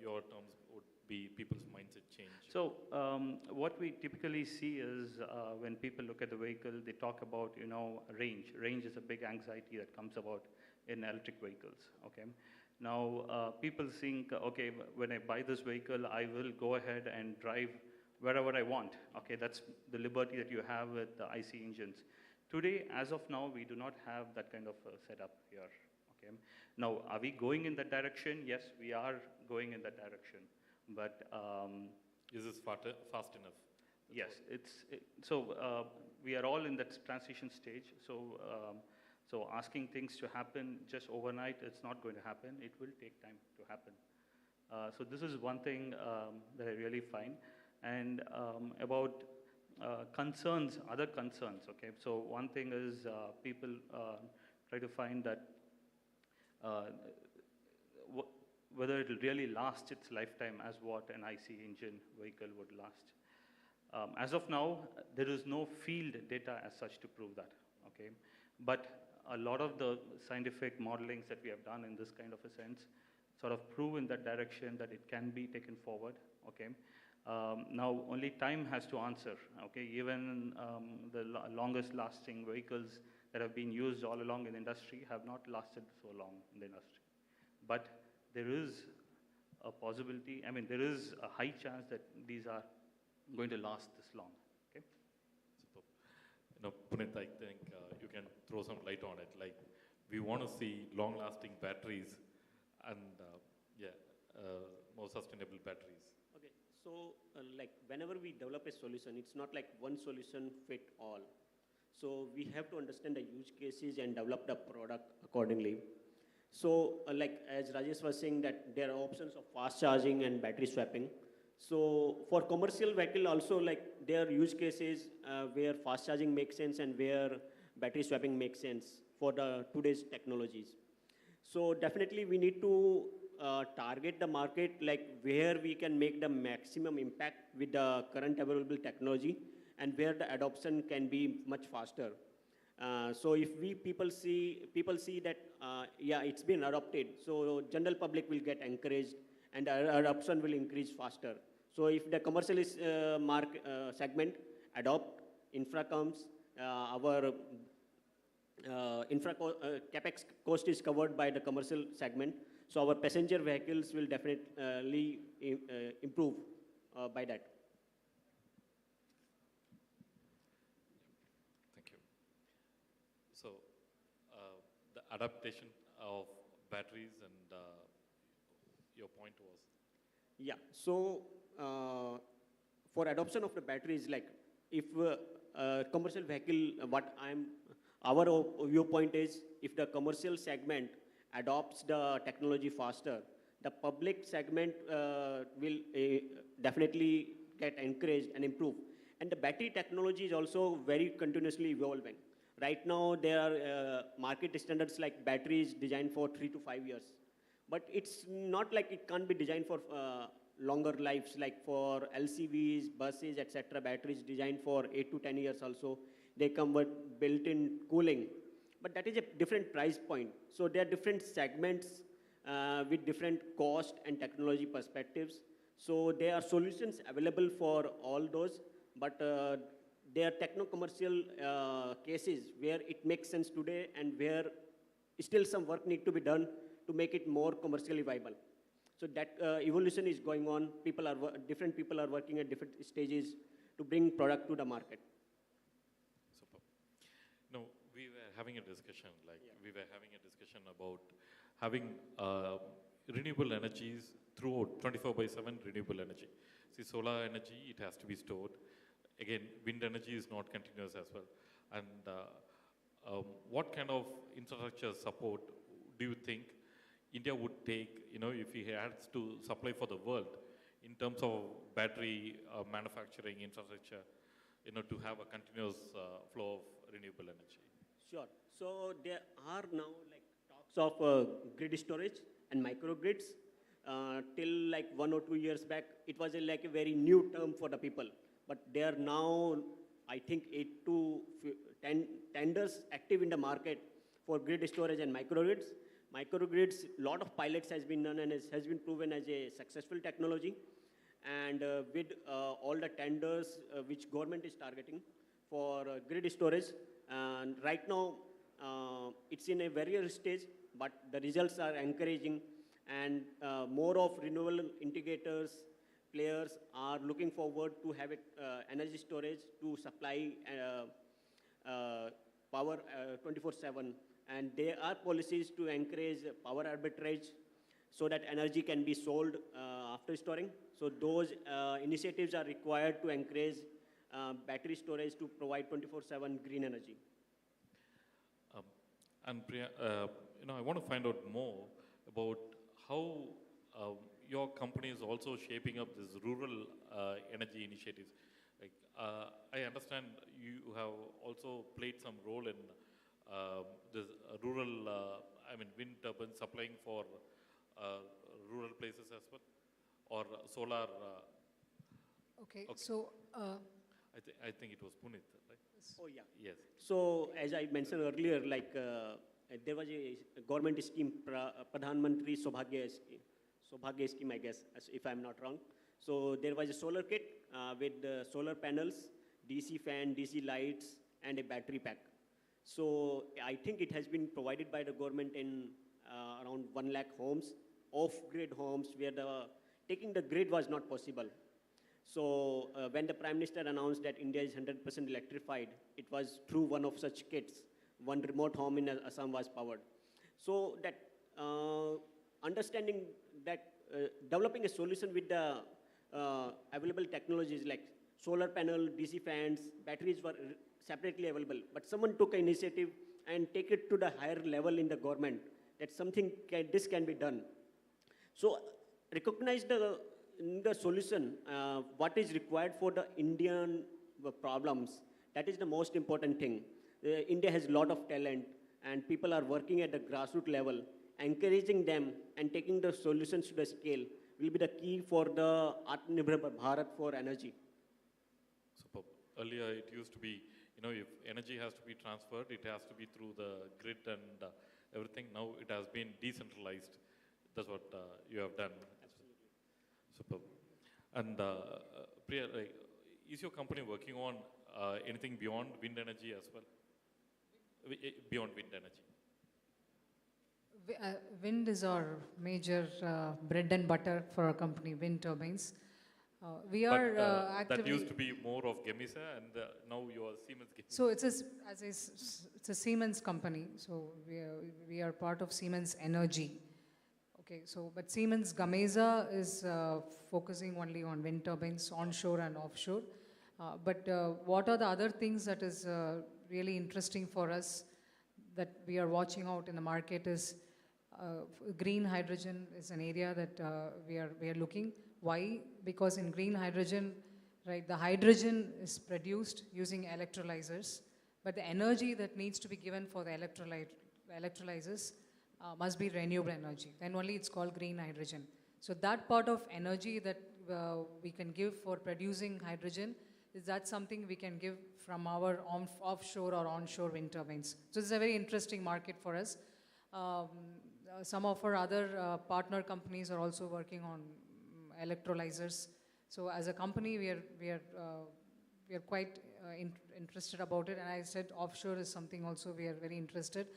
your terms would be people's mindset change? So what we typically see is when people look at the vehicle, they talk about range. Range is a big anxiety that comes about in electric vehicles. Okay. Now people think, okay, when I buy this vehicle, I will go ahead and drive wherever I want. Okay, that's the liberty that you have with the IC engines. Today, as of now, we do not have that kind of setup here. Okay. Now, are we going in that direction? Yes, we are going in that direction. But is this fast enough? Yes, so we are all in that transition stage. So so asking things to happen just overnight, it's not going to happen. It will take time to happen. So this is one thing that I really find. And about concerns, other concerns, okay? So one thing is people try to find that whether it will really last its lifetime as what an IC engine vehicle would last. As of now, there is no field data as such to prove that, okay? But a lot of the scientific modelings that we have done in this kind of a sense sort of prove in that direction that it can be taken forward, okay? Now, only time has to answer, okay? Even the longest lasting vehicles that have been used all along in the industry have not lasted so long in the industry. But there is a possibility, I mean, there is a high chance that these are going to last this long. Okay? Superb. Punit, I think you can throw some light on it. Like, we want to see long-lasting batteries and, more sustainable batteries. Okay, so like whenever we develop a solution, it's not like one solution fit all. So we have to understand the use cases and develop the product accordingly. So like as Rajesh was saying that there are options of fast charging and battery swapping. So for commercial vehicle also, like there are use cases where fast charging makes sense and where battery swapping makes sense for the today's technologies. So definitely we need to target the market like where we can make the maximum impact with the current available technology and where the adoption can be much faster. So if people see that yeah, it's been adopted, so general public will get encouraged and adoption will increase faster. So if the commercial segment adopt, infra comes, our capex cost is covered by the commercial segment. So our passenger vehicles will definitely improve by that. Thank you. So the adaptation of batteries and your point was? Yeah, so for adoption of the batteries, like if commercial vehicle, our viewpoint is if the commercial segment adopts the technology faster, the public segment will definitely get encouraged and improve. And the battery technology is also very continuously evolving. Right now, there are market standards like batteries designed for 3 to 5 years. But it's not like it can't be designed for longer lives, like for LCVs, buses, etc. Batteries designed for 8 to 10 years also. They come with built-in cooling. But that is a different price point. So there are different segments with different cost and technology perspectives. So there are solutions available for all those, but there are techno-commercial cases where it makes sense today and where still some work needs to be done to make it more commercially viable. So that evolution is going on. Different people are working at different stages to bring product to the market. Super. No, we were having a discussion, we were having a discussion about having renewable energies throughout 24/7 renewable energy. See, solar energy, it has to be stored. Again, wind energy is not continuous as well. And what kind of infrastructure support do you think India would take, if it has to supply for the world in terms of battery manufacturing infrastructure, to have a continuous flow of renewable energy? Sure. So there are now talks of grid storage and microgrids. Till 1 or 2 years back, it was a very new term for the people. But there are now, I think, 8 to 10 tenders active in the market for grid storage and microgrids. Microgrids, a lot of pilots has been done and has been proven as a successful technology. And with all the tenders which government is targeting for grid storage, and right now it's in a very early stage, but the results are encouraging, and more of renewable integrators, players are looking forward to have energy storage to supply power 24/7. And there are policies to encourage power arbitrage so that energy can be sold after storing. So those initiatives are required to encourage battery storage to provide 24/7 green energy. And Priya, I want to find out more about how your company is also shaping up this rural energy initiatives. I understand you have also played some role in this rural, wind turbines supplying for rural places as well, or solar. Okay. So. I think it was Punit, right? Oh yeah. Yes. So as I mentioned earlier, there was a government scheme, Pradhan Mantri Saubhagya scheme, I guess, if I'm not wrong. So there was a solar kit with solar panels, DC fan, DC lights, and a battery pack. So I think it has been provided by the government in around 1 lakh homes, off-grid homes, where taking the grid was not possible. So when the Prime Minister announced that India is 100% electrified, it was through one of such kits. One remote home in Assam was powered. So that understanding that developing a solution with the available technologies like solar panel, DC fans, batteries were separately available. But someone took an initiative and take it to the higher level in the government that this can be done. So recognize the solution, what is required for the Indian problems. That is the most important thing. India has a lot of talent and people are working at the grassroots level. Encouraging them and taking the solutions to the scale will be the key for the Atmanirbhar Bharat for energy. Superb. Earlier it used to be, if energy has to be transferred, it has to be through the grid and everything. Now it has been decentralized. That's what you have done. Absolutely. Superb. And Priya, is your company working on anything beyond wind energy as well? Beyond wind energy? Wind is our major bread and butter for our company, wind turbines. We are actively... That used to be more of Gemisa, and now you are Siemens Gamesa. So it's a Siemens company. So we are part of Siemens Energy. Okay, so but Siemens Gamesa is focusing only on wind turbines, onshore and offshore. But what are the other things that is really interesting for us that we are watching out in the market is green hydrogen is an area that we are looking. Why? Because in green hydrogen, right, the hydrogen is produced using electrolyzers, but the energy that needs to be given for the electrolyzers must be renewable energy. Then only it's called green hydrogen. So that part of energy that we can give for producing hydrogen, is that something we can give from our offshore or onshore wind turbines. So it's a very interesting market for us. Some of our other partner companies are also working on electrolyzers. So as a company, we are quite interested about it. And I said offshore is something also we are very interested.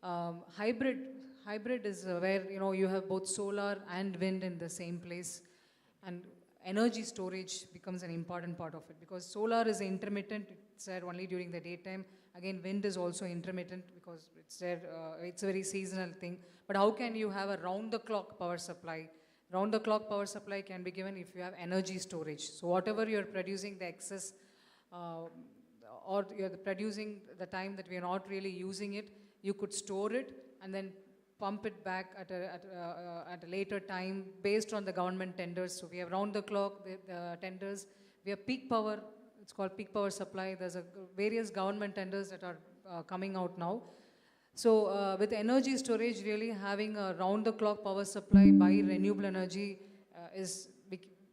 Hybrid is where you have both solar and wind in the same place, and energy storage becomes an important part of it, because solar is intermittent, it's there only during the daytime. Again, wind is also intermittent because it's there, it's a very seasonal thing. But how can you have a round-the-clock power supply? Round-the-clock power supply can be given if you have energy storage. So whatever you're producing, the excess, or you're producing the time that we are not really using it, you could store it and then pump it back at a later time based on the government tenders. So we have round-the-clock the tenders. We have peak power. It's called peak power supply. There's various government tenders that are coming out now. So with energy storage, really having a round-the-clock power supply by renewable energy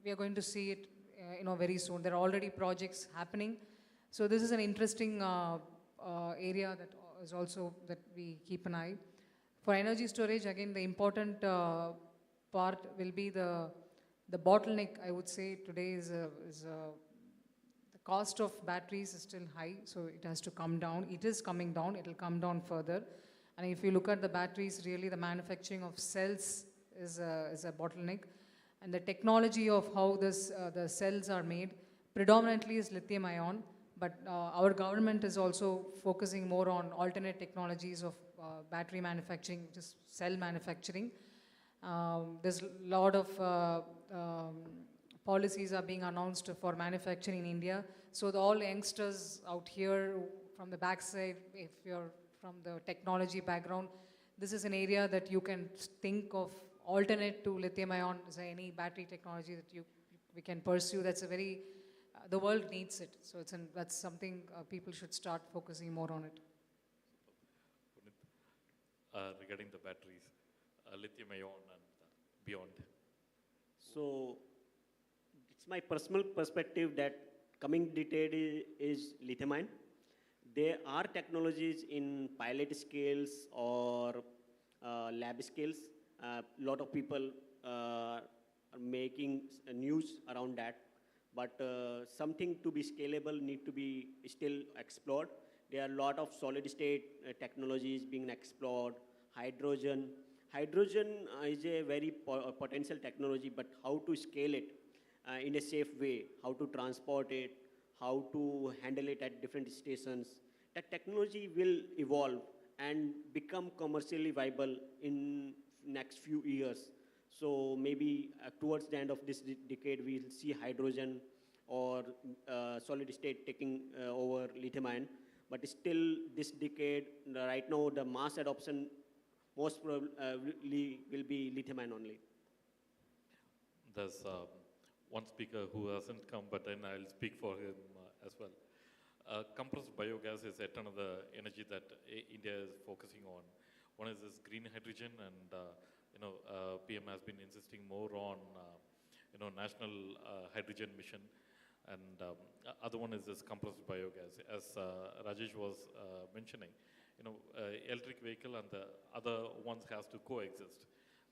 we are going to see it very soon. There are already projects happening. So this is an interesting area that is also that we keep an eye. For energy storage, again, the important part will be the bottleneck. I would say today is the cost of batteries is still high, so it has to come down. It is coming down. It will come down further. And if you look at the batteries, really the manufacturing of cells is a bottleneck, and the technology of how the cells are made predominantly is lithium-ion. But our government is also focusing more on alternate technologies of battery manufacturing, just cell manufacturing. There's a lot of policies are being announced for manufacturing in India. So all youngsters out here from the backside, if you're from the technology background, this is an area that you can think of alternate to lithium-ion. Is there any battery technology that we can pursue? That's a very the world needs it, so that's something people should start focusing more on it. Regarding the batteries, lithium-ion and beyond. So it's my personal perspective that coming decade is lithium-ion. There are technologies in pilot scales or lab scales. A lot of people are making news around that. But something to be scalable need to be still explored. There are a lot of solid state technologies being explored. Hydrogen. Hydrogen is a very potential technology, but how to scale it in a safe way, how to transport it, how to handle it at different stations. That technology will evolve and become commercially viable in next few years. So maybe towards the end of this decade, we'll see hydrogen or solid state taking over lithium ion. But still this decade, right now, the mass adoption most probably will be lithium ion only. There's one speaker who hasn't come, but then I'll speak for him as well. Compressed biogas is yet another energy that India is focusing on. One is this green hydrogen, and PM has been insisting more on national hydrogen mission, and other one is this compressed biogas. As Rajesh was mentioning, electric vehicle and the other ones has to coexist,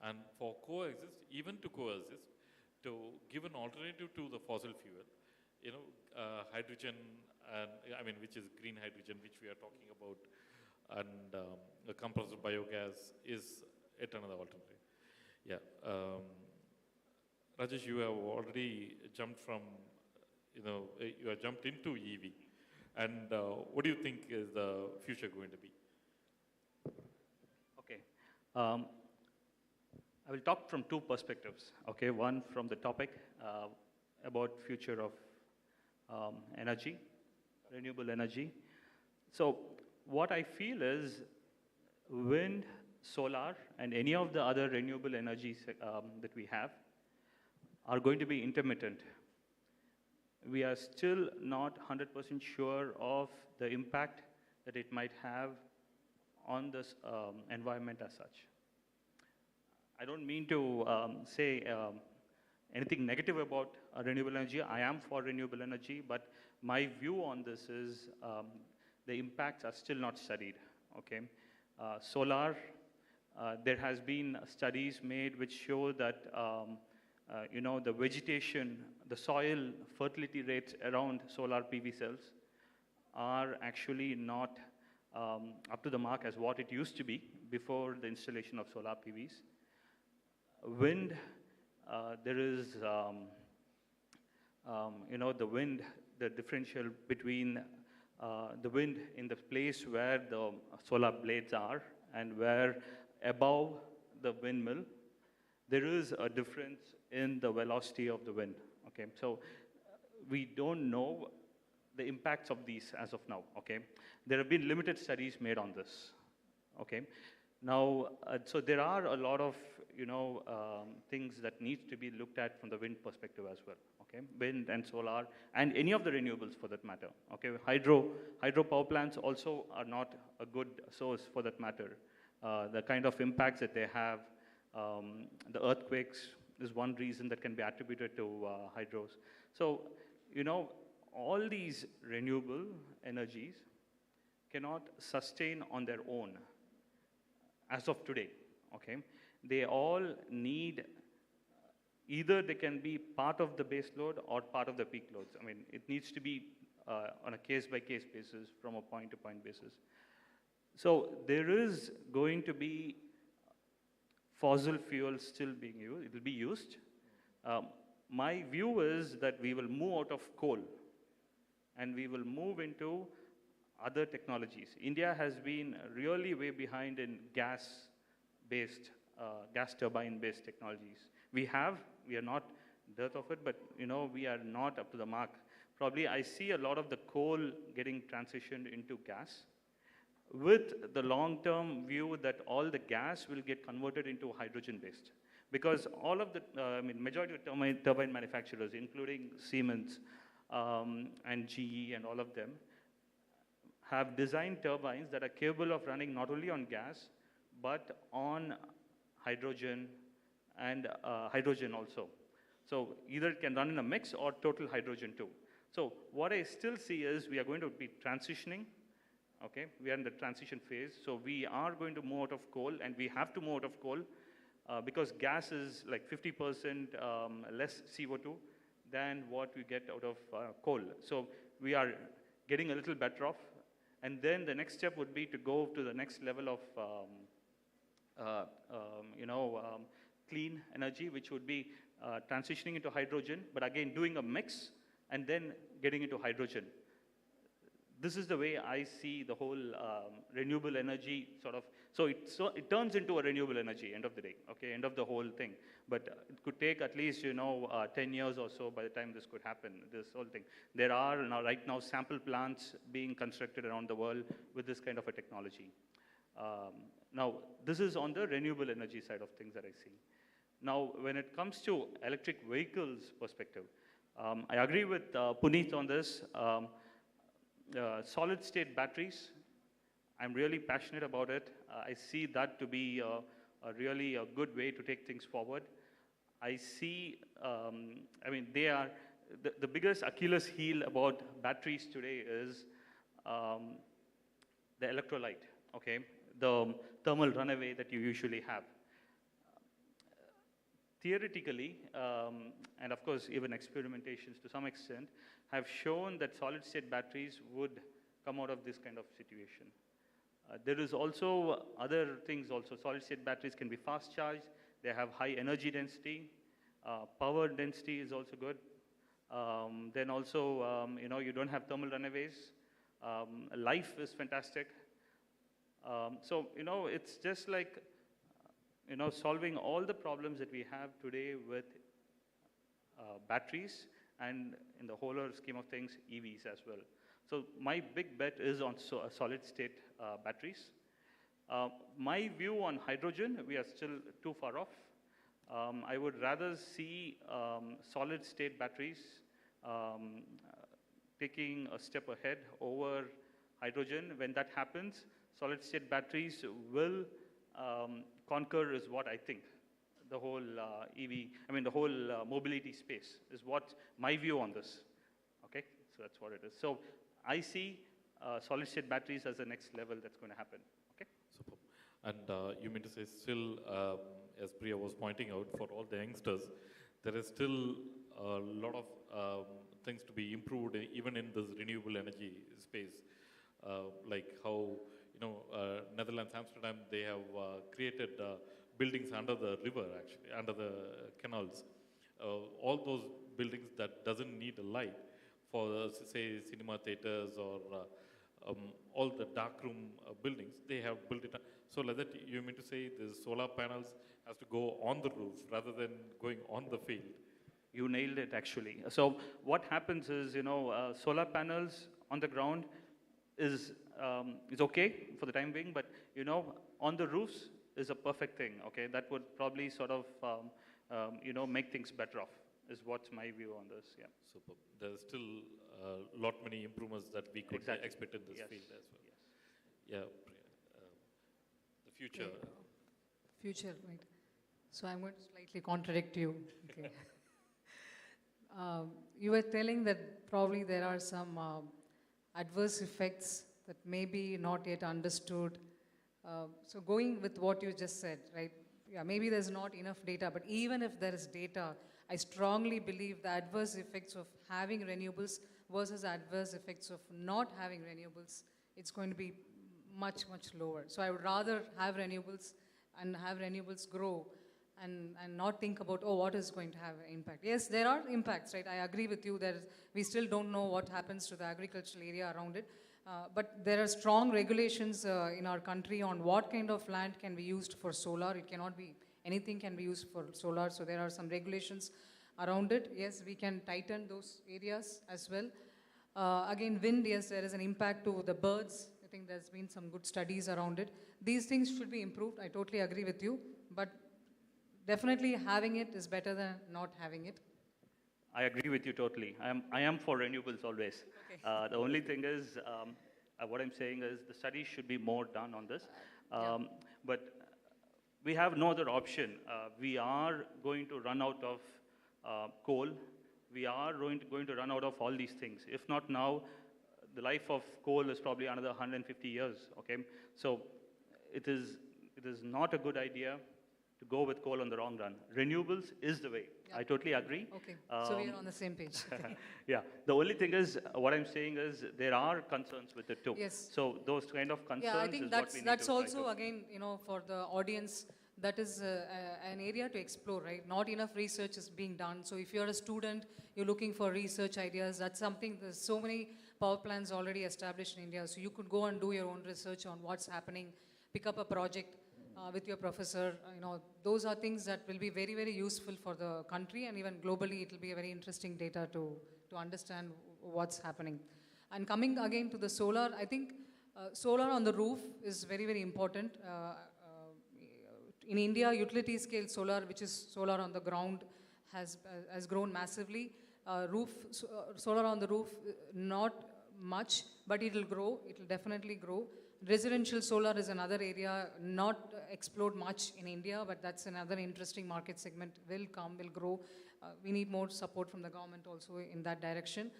and for coexist, even to coexist, to give an alternative to the fossil fuel, hydrogen, and which is green hydrogen, which we are talking about, and the compressed biogas is yet another alternative. Yeah, Rajesh, you have already jumped from, you have jumped into EV, and what do you think is the future going to be? Okay. I will talk from two perspectives. Okay, one from the topic about future of energy, renewable energy. So what I feel is wind, solar, and any of the other renewable energies that we have are going to be intermittent. We are still not 100% sure of the impact that it might have on this environment as such. I don't mean to say anything negative about renewable energy. I am for renewable energy, but my view on this is the impacts are still not studied. Okay, solar. There has been studies made which show that the vegetation, the soil fertility rates around solar PV cells are actually not up to the mark as what it used to be before the installation of solar PVs. Wind, there is, the wind, the differential between the wind in the place where the solar blades are and where above the windmill, there is a difference in the velocity of the wind. Okay, so we don't know the impacts of these as of now. Okay, there have been limited studies made on this. Okay, now so there are a lot of things that need to be looked at from the wind perspective as well. Okay, wind and solar and any of the renewables for that matter. Okay, hydro power plants also are not a good source for that matter. The kind of impacts that they have, the earthquakes is one reason that can be attributed to hydros. So, all these renewable energies cannot sustain on their own as of today, okay? They all need, either they can be part of the base load or part of the peak loads. I mean, it needs to be on a case-by-case basis from a point-to-point basis. So there is going to be fossil fuel still being used, it will be used. My view is that we will move out of coal and we will move into other technologies. India has been really way behind in gas-based, gas turbine-based technologies. We are not dearth of it, but we are not up to the mark. Probably I see a lot of the coal getting transitioned into gas, with the long-term view that all the gas will get converted into hydrogen-based. Because all of the, majority of turbine manufacturers, including Siemens and GE and all of them, have designed turbines that are capable of running not only on gas, but on hydrogen and hydrogen also. So either it can run in a mix or total hydrogen too. So what I still see is we are going to be transitioning. Okay, we are in the transition phase, so we are going to move out of coal, and we have to move out of coal because gas is like 50% less CO2 than what we get out of coal. So we are getting a little better off, And then the next step would be to go to the next level of, clean energy, which would be transitioning into hydrogen, but again, doing a mix and then getting into hydrogen. This is the way I see the whole renewable energy sort of, so it turns into a renewable energy, end of the day, okay, end of the whole thing. But it could take at least, 10 years or so by the time this could happen, this whole thing. There are right now sample plants being constructed around the world with this kind of a technology. Now, this is on the renewable energy side of things that I see. Now, when it comes to electric vehicles perspective, I agree with Puneet on this. Solid state batteries, I'm really passionate about it. I see that to be really a good way to take things forward. I see, they are, the biggest Achilles heel about batteries today is the electrolyte, okay? The thermal runaway that you usually have. Theoretically, and of course even experimentations to some extent, have shown that solid state batteries would come out of this kind of situation. There is also other things also. Solid state batteries can be fast charged. They have high energy density. Power density is also good. Then also, you don't have thermal runaways. Life is fantastic. So, it's just like, solving all the problems that we have today with batteries and in the whole scheme of things, EVs as well. So my big bet is on solid state batteries. My view on hydrogen, we are still too far off. I would rather see solid state batteries taking a step ahead over hydrogen. When that happens, solid state batteries will conquer is what I think. The whole the whole mobility space is what my view on this. Okay, so that's what it is. So I see solid state batteries as the next level that's going to happen. Okay. Superb. And you mean to say still, as Priya was pointing out, for all the youngsters, there is still a lot of things to be improved even in this renewable energy space. Like how, Netherlands, Amsterdam, they have created buildings under the river, actually, under the canals. All those buildings that doesn't need a light for, say, cinema theaters or all the darkroom buildings, they have built it. So like that, you mean to say the solar panels has to go on the roof rather than going on the field? You nailed it, actually. So what happens is, solar panels on the ground is okay for the time being, but on the roofs is a perfect thing. Okay, that would probably sort of make things better off. Is what's my view on this. Yeah. Super. There's still a lot many improvements that we could expect in this field as well. Yes. Yeah. The future. Future, right? So I'm going to slightly contradict you. Okay. You were telling that probably there are some adverse effects that may be not yet understood. So going with what you just said, right? Yeah, maybe there's not enough data, but even if there is data, I strongly believe the adverse effects of having renewables versus adverse effects of not having renewables, it's going to be much, much lower. So I would rather have renewables and have renewables grow and not think about, oh, what is going to have an impact. Yes, there are impacts, right? I agree with you. We still don't know what happens to the agricultural area around it. But there are strong regulations in our country on what kind of land can be used for solar. It cannot be, anything can be used for solar. So there are some regulations around it. Yes, we can tighten those areas as well. Again, wind, yes, there is an impact to the birds. I think there's been some good studies around it. These things should be improved. I totally agree with you. But definitely having it is better than not having it. I agree with you totally. I am for renewables always. Okay. The only thing is, what I'm saying is the studies should be more done on this. But we have no other option. We are going to run out of coal. We are going to run out of all these things. If not now, the life of coal is probably another 150 years. Okay, so it is not a good idea to go with coal on the long run. Renewables is the way. I totally agree. Okay, so we are on the same page. Yeah, the only thing is, what I'm saying is there are concerns with it too. Yes. So those kind of concerns Yeah, I think is what we need that's to try also, to- again, for the audience, that is an area to explore, right? Not enough research is being done. So if you're a student, you're looking for research ideas, that's something, there's so many power plants already established in India. So you could go and do your own research on what's happening, pick up a project with your professor. Those are things that will be very, very useful for the country, and even globally, it will be a very interesting data to understand what's happening. And coming again to the solar, I think solar on the roof is very, very important. In India, utility scale solar, which is solar on the ground, has grown massively. Solar on the roof, not much, but it will grow. It will definitely grow. Residential solar is another area not explored much in India, but that's another interesting market segment. Will grow. We need more support from the government also in that direction.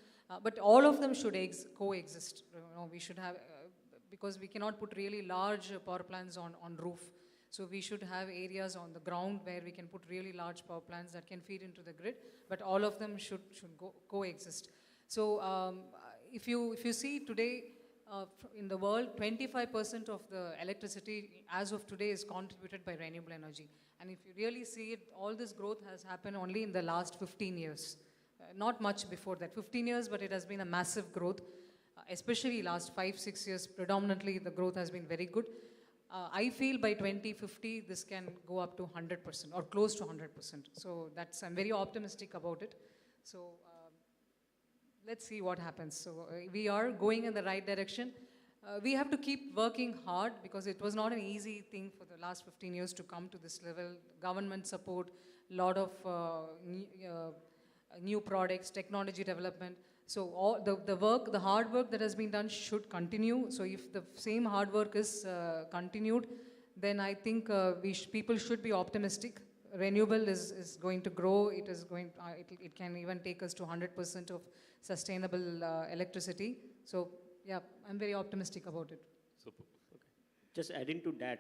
But all of them should coexist. We should have, because we cannot put really large power plants on roof. So we should have areas on the ground where we can put really large power plants that can feed into the grid, but all of them should coexist. So if you see today in the world, 25% of the electricity as of today is contributed by renewable energy. And if you really see it, all this growth has happened only in the last 15 years. Not much before that, 15 years, but it has been a massive growth, especially last 5-6 years, predominantly the growth has been very good. I feel by 2050, this can go up to 100% or close to 100%. So I'm very optimistic about it. So let's see what happens. So we are going in the right direction. We have to keep working hard because it was not an easy thing for the last 15 years to come to this level. Government support, a lot of new products, technology development. So all the hard work that has been done should continue. So if the same hard work is continued, then I think people should be optimistic. Renewable is going to grow. It can even take us to 100% of sustainable electricity. So yeah, I'm very optimistic about it. Super. Okay. Just adding to that,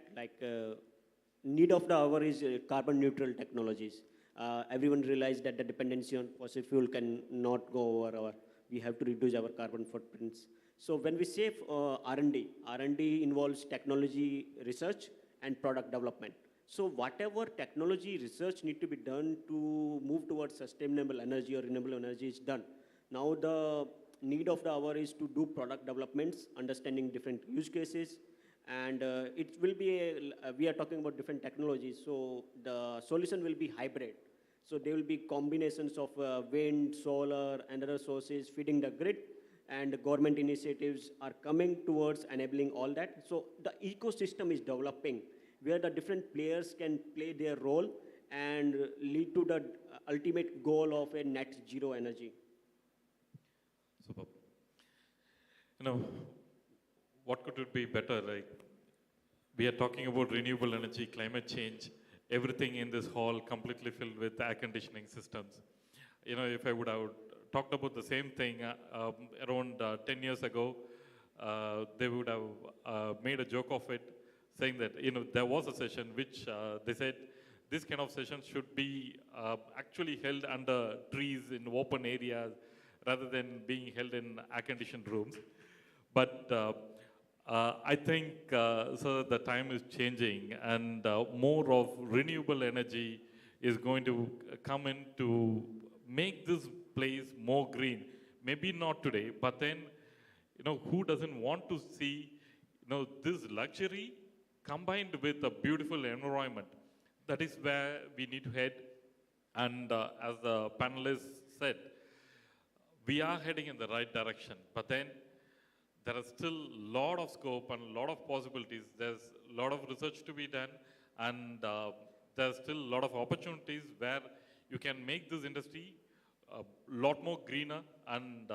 need of the hour is carbon neutral technologies. Everyone realized that the dependency on fossil fuel cannot go over we have to reduce our carbon footprints. So when we say R&D involves technology research and product development. So whatever technology research need to be done to move towards sustainable energy or renewable energy is done. Now the need of the hour is to do product developments, understanding different use cases, and it will be, we are talking about different technologies, so the solution will be hybrid. So there will be combinations of wind, solar, and other sources feeding the grid, and government initiatives are coming towards enabling all that. So the ecosystem is developing where the different players can play their role and lead to the ultimate goal of a net zero energy. Super. What could it be better? We are talking about renewable energy, climate change, everything in this hall completely filled with air conditioning systems. If I would have talked about the same thing around 10 years ago, they would have made a joke of it, saying that, there was a session which they said this kind of sessions should be actually held under trees in open areas rather than being held in air-conditioned rooms. But I think so the time is changing, and more of renewable energy is going to come in to make this place more green. Maybe not today, but then, who doesn't want to see, this luxury combined with a beautiful environment? That is where we need to head. And as the panelists said, we are heading in the right direction, but then there is still a lot of scope and a lot of possibilities. There's a lot of research to be done, and there's still a lot of opportunities where you can make this industry a lot more greener and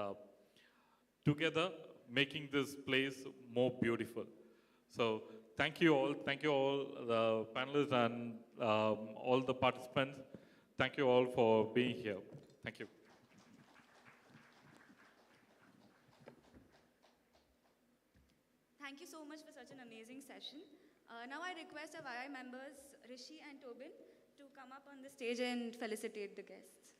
together making this place more beautiful. So thank you all, the panelists and all the participants. Thank you all for being here. Thank you. Thank you so much for such an amazing session. Now I request our YI members, Rishi and Tobin, to come up on the stage and felicitate the guests.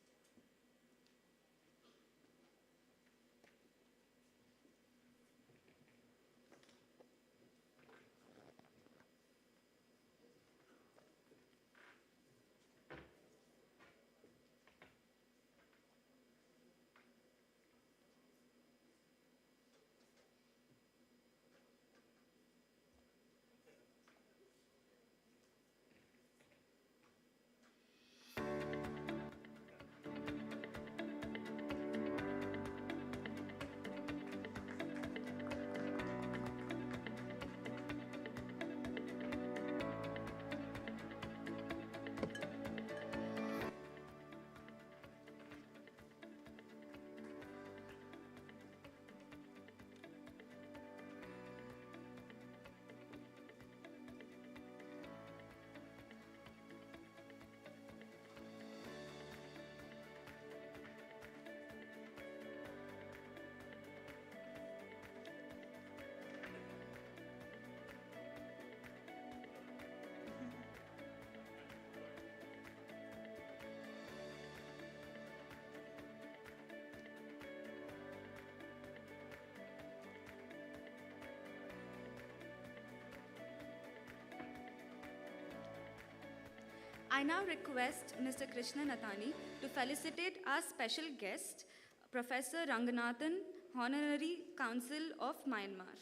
I now request Mr. Krishna Nathani to felicitate our special guest, Professor Ranganathan, Honorary Council of Myanmar.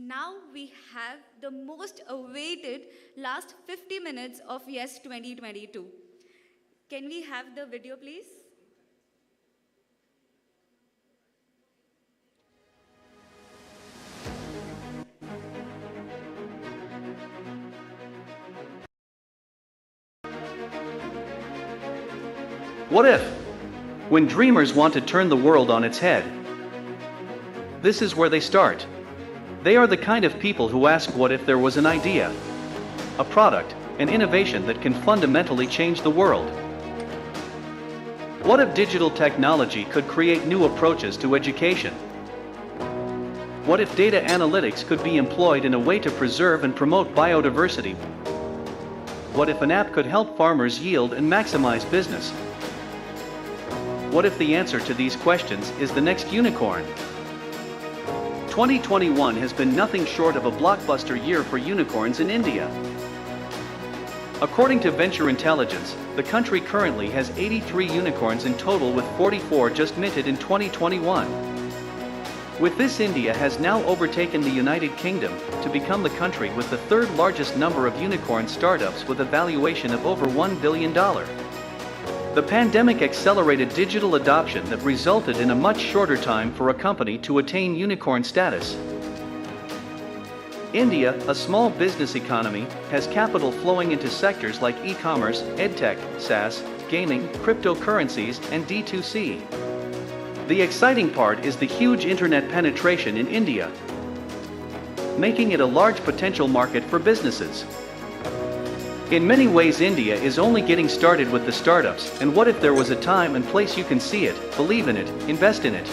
Now we have the most awaited last 50 minutes of YES 2022. Can we have the video, please? What if? When dreamers want to turn the world on its head. This is where they start. They are the kind of people who ask what if there was an idea, a product, an innovation that can fundamentally change the world. What if digital technology could create new approaches to education? What if data analytics could be employed in a way to preserve and promote biodiversity? What if an app could help farmers yield and maximize business? What if the answer to these questions is the next unicorn? 2021 has been nothing short of a blockbuster year for unicorns in India. According to Venture Intelligence, the country currently has 83 unicorns in total, with 44 just minted in 2021. With this, India has now overtaken the United Kingdom to become the country with the third largest number of unicorn startups, with a valuation of over $1 billion. The pandemic accelerated digital adoption that resulted in a much shorter time for a company to attain unicorn status. India, a small business economy, has capital flowing into sectors like e-commerce, edtech, SaaS, gaming, cryptocurrencies, and D2C. The exciting part is the huge internet penetration in India, making it a large potential market for businesses. In many ways, India is only getting started with the startups, and what if there was a time and place you can see it, believe in it, invest in it?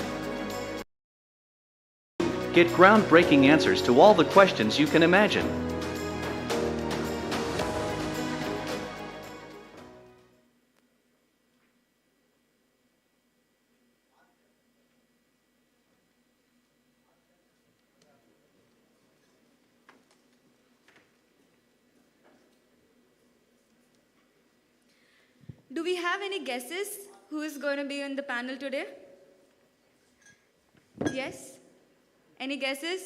Get groundbreaking answers to all the questions you can imagine. Do we have any guesses who is going to be on the panel today? Yes? Any guesses?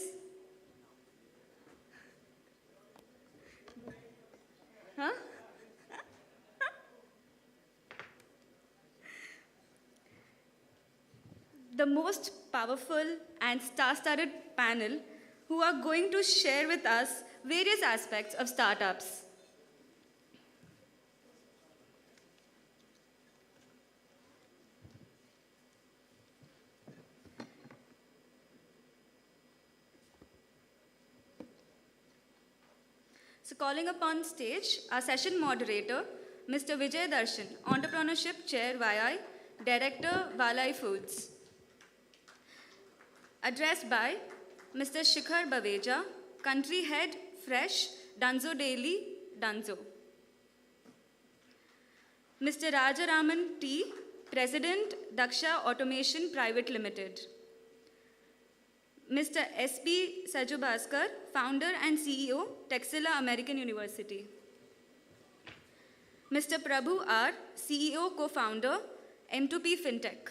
the most powerful and star-studded panel who are going to share with us various aspects of startups. So calling upon stage our session moderator, Mr. Vijay Darshan, Entrepreneurship Chair YI, Director Valai Foods. Addressed by Mr. Shikhar Baveja, Country Head Fresh, Dunzo Daily, Dunzo. Mr. Rajaraman T, President, Daksha Automation Private Limited. Mr. S.P. Sajubaskar, Founder and CEO, Texila American University. Mr. Prabhu R., CEO, Co-Founder, M2P FinTech.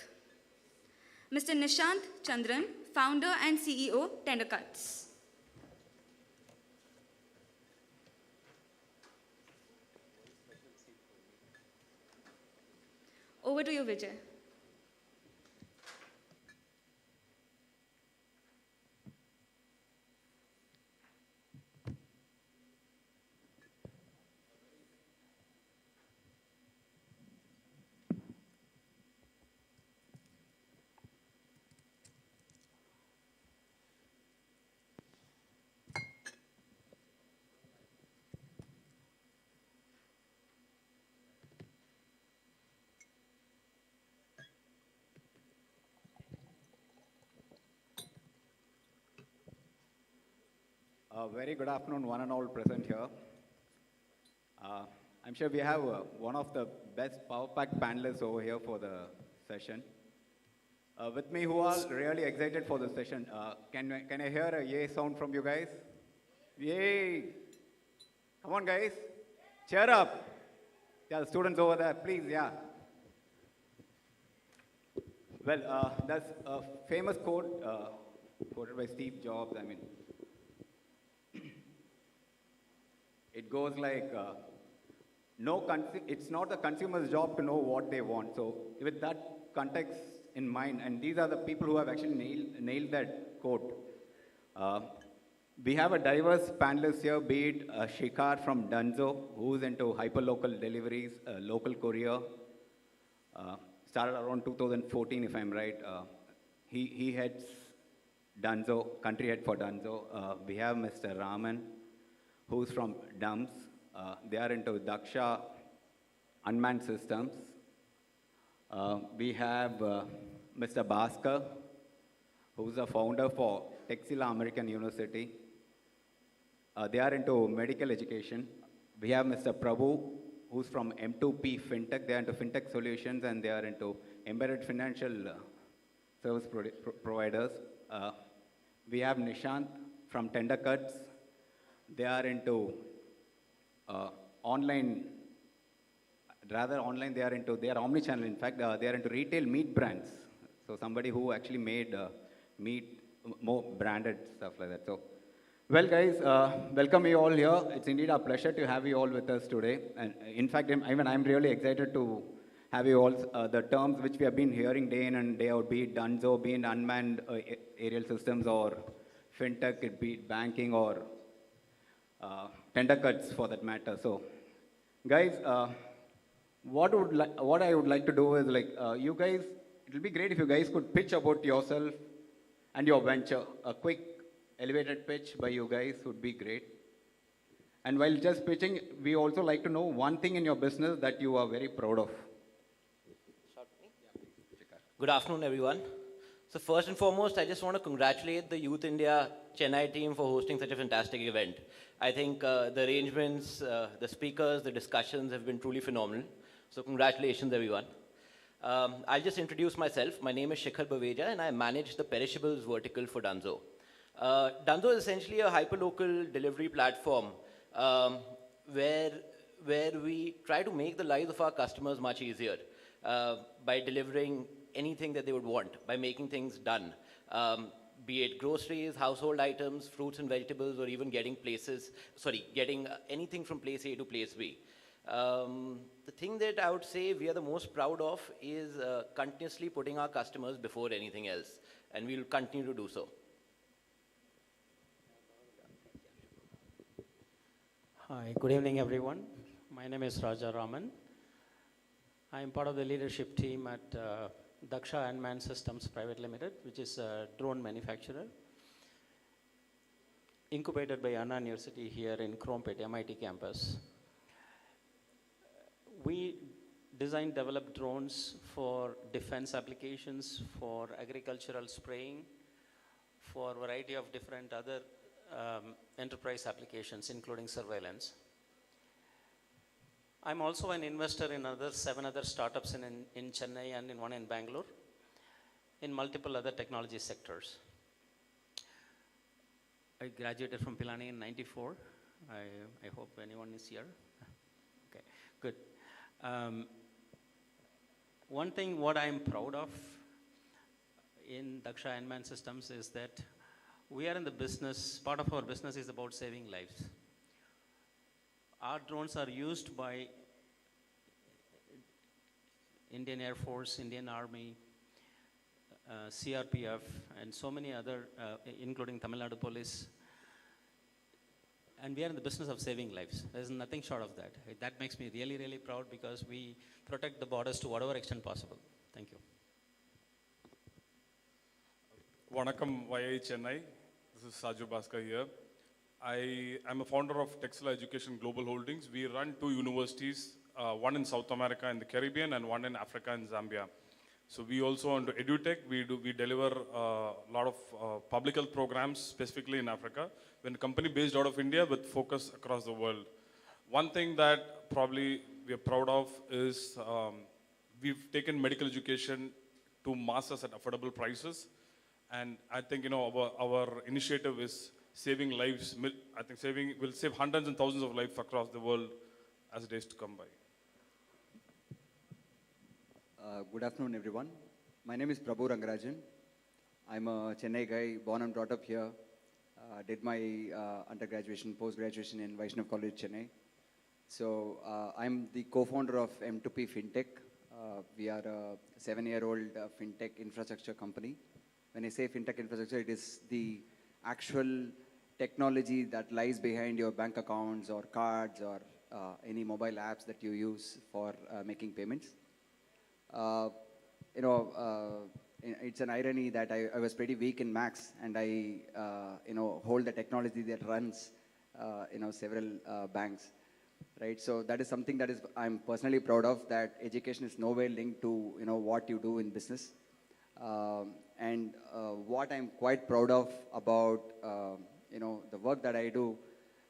Mr. Nishant Chandran, Founder and CEO, Tendercuts. Over to you, Vijay. Very good afternoon, one and all present here. I'm sure we have one of the best power-packed panelists over here for the session. With me, who are really excited for the session? Can I hear a yay sound from you guys? Yay! Come on, guys. Cheer up. Yeah, the students over there, please, yeah. Well, that's a famous quote quoted by Steve Jobs. I mean, it goes like, it's not the consumer's job to know what they want. So with that context in mind, and these are the people who have actually nailed that quote. We have a diverse panelist here, be it Shikhar from Dunzo, who's into hyperlocal deliveries, local courier. Started around 2014, if I'm right. He heads Dunzo, country head for Dunzo. We have Mr. Raman, who's from DUMS. They are into Daksha unmanned systems. We have Mr. Bhaskar, who's a founder for Texila American University. They are into medical education. We have Mr. Prabhu, who's from M2P FinTech. They are into FinTech solutions and they are into embedded financial service providers. We have Nishant from Tendercuts. They are into online, they are omnichannel, in fact. They are into retail meat brands. So somebody who actually made meat more branded, stuff like that. So, well, guys, welcome you all here. It's indeed a pleasure to have you all with us today. And in fact, I'm really excited to have you all, the terms which we have been hearing day in and day out, be it Dunzo, be it unmanned aerial systems, or FinTech, it be it banking, or Tendercuts for that matter. So, guys, what I would like to do is, like, you guys, it will be great if you guys could pitch about yourself and your venture. A quick elevated pitch by you guys would be great. And while just pitching, we also like to know one thing in your business that you are very proud of. Good afternoon, everyone. So first and foremost, I just want to congratulate the Youth India Chennai team for hosting such a fantastic event. I think the arrangements, the speakers, the discussions have been truly phenomenal. So congratulations, everyone. I'll just introduce myself. My name is Shikhar Baveja, and I manage the perishables vertical for Dunzo. Dunzo is essentially a hyperlocal delivery platform where we try to make the lives of our customers much easier by delivering anything that they would want, by making things done. Be it groceries, household items, fruits and vegetables, or even getting anything from place A to place B. The thing that I would say we are the most proud of is continuously putting our customers before anything else, and we'll continue to do so. Hi, good evening, everyone. My name is Raja Raman. I am part of the leadership team at Daksha Unmanned Systems Private Limited, which is a drone manufacturer, incubated by Anna University here in Chromepet, MIT campus. We design, develop drones for defense applications, for agricultural spraying, for a variety of different other enterprise applications, including surveillance. I'm also an investor in 7 other startups in Chennai and in one in Bangalore, in multiple other technology sectors. I graduated from Pilani in '94. I hope anyone is here. Okay, good. One thing what I'm proud of in Daksha Unmanned Systems is that we are in the business, part of our business is about saving lives. Our drones are used by Indian Air Force, Indian Army, CRPF, and so many other, including Tamil Nadu Police. And we are in the business of saving lives. There's nothing short of that. That makes me really, really proud because we protect the borders to whatever extent possible. Thank you. Vanakkam, YI Chennai. This is Saju Bhaskar here. I am a founder of Texila Education Global Holdings. We run 2 universities, one in South America and the Caribbean and one in Africa and Zambia. So we also on to EduTech, we deliver a lot of public health programs specifically in Africa. We're a company based out of India with focus across the world. One thing that probably we are proud of is we've taken medical education to masses at affordable prices. And I think, our initiative is saving lives. I think will save hundreds and thousands of lives across the world as days to come by. Good afternoon, everyone. My name is Prabhu Rangarajan. I'm a Chennai guy, born and brought up here. Did my undergraduation, post-graduation in Vaishnav College, Chennai. So I'm the co-founder of M2P FinTech. We are a 7-year-old FinTech infrastructure company. When I say FinTech infrastructure, it is the actual technology that lies behind your bank accounts or cards or any mobile apps that you use for making payments. It's an irony that I was pretty weak in Max and I, hold the technology that runs, several banks, right? So that is something that I'm personally proud of, that education is nowhere linked to, what you do in business. And what I'm quite proud of about, the work that I do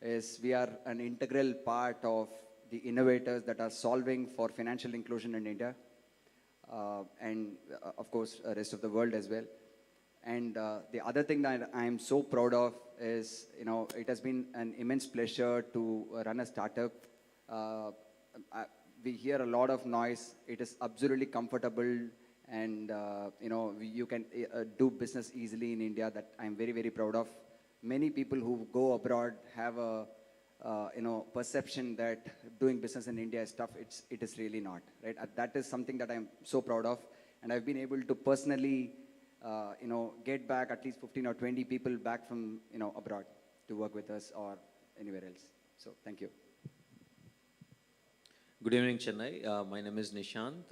is we are an integral part of the innovators that are solving for financial inclusion in India. And of course, the rest of the world as well. And the other thing that I'm so proud of is, it has been an immense pleasure to run a startup. We hear a lot of noise. It is absolutely comfortable, and you can do business easily in India. That I'm very, very proud of. Many people who go abroad have a perception that doing business in India is tough. It is really not, right? That is something that I'm so proud of, and I've been able to personally, get back at least 15 or 20 people back from, abroad to work with us or anywhere else. So thank you. Good evening, Chennai. My name is Nishant.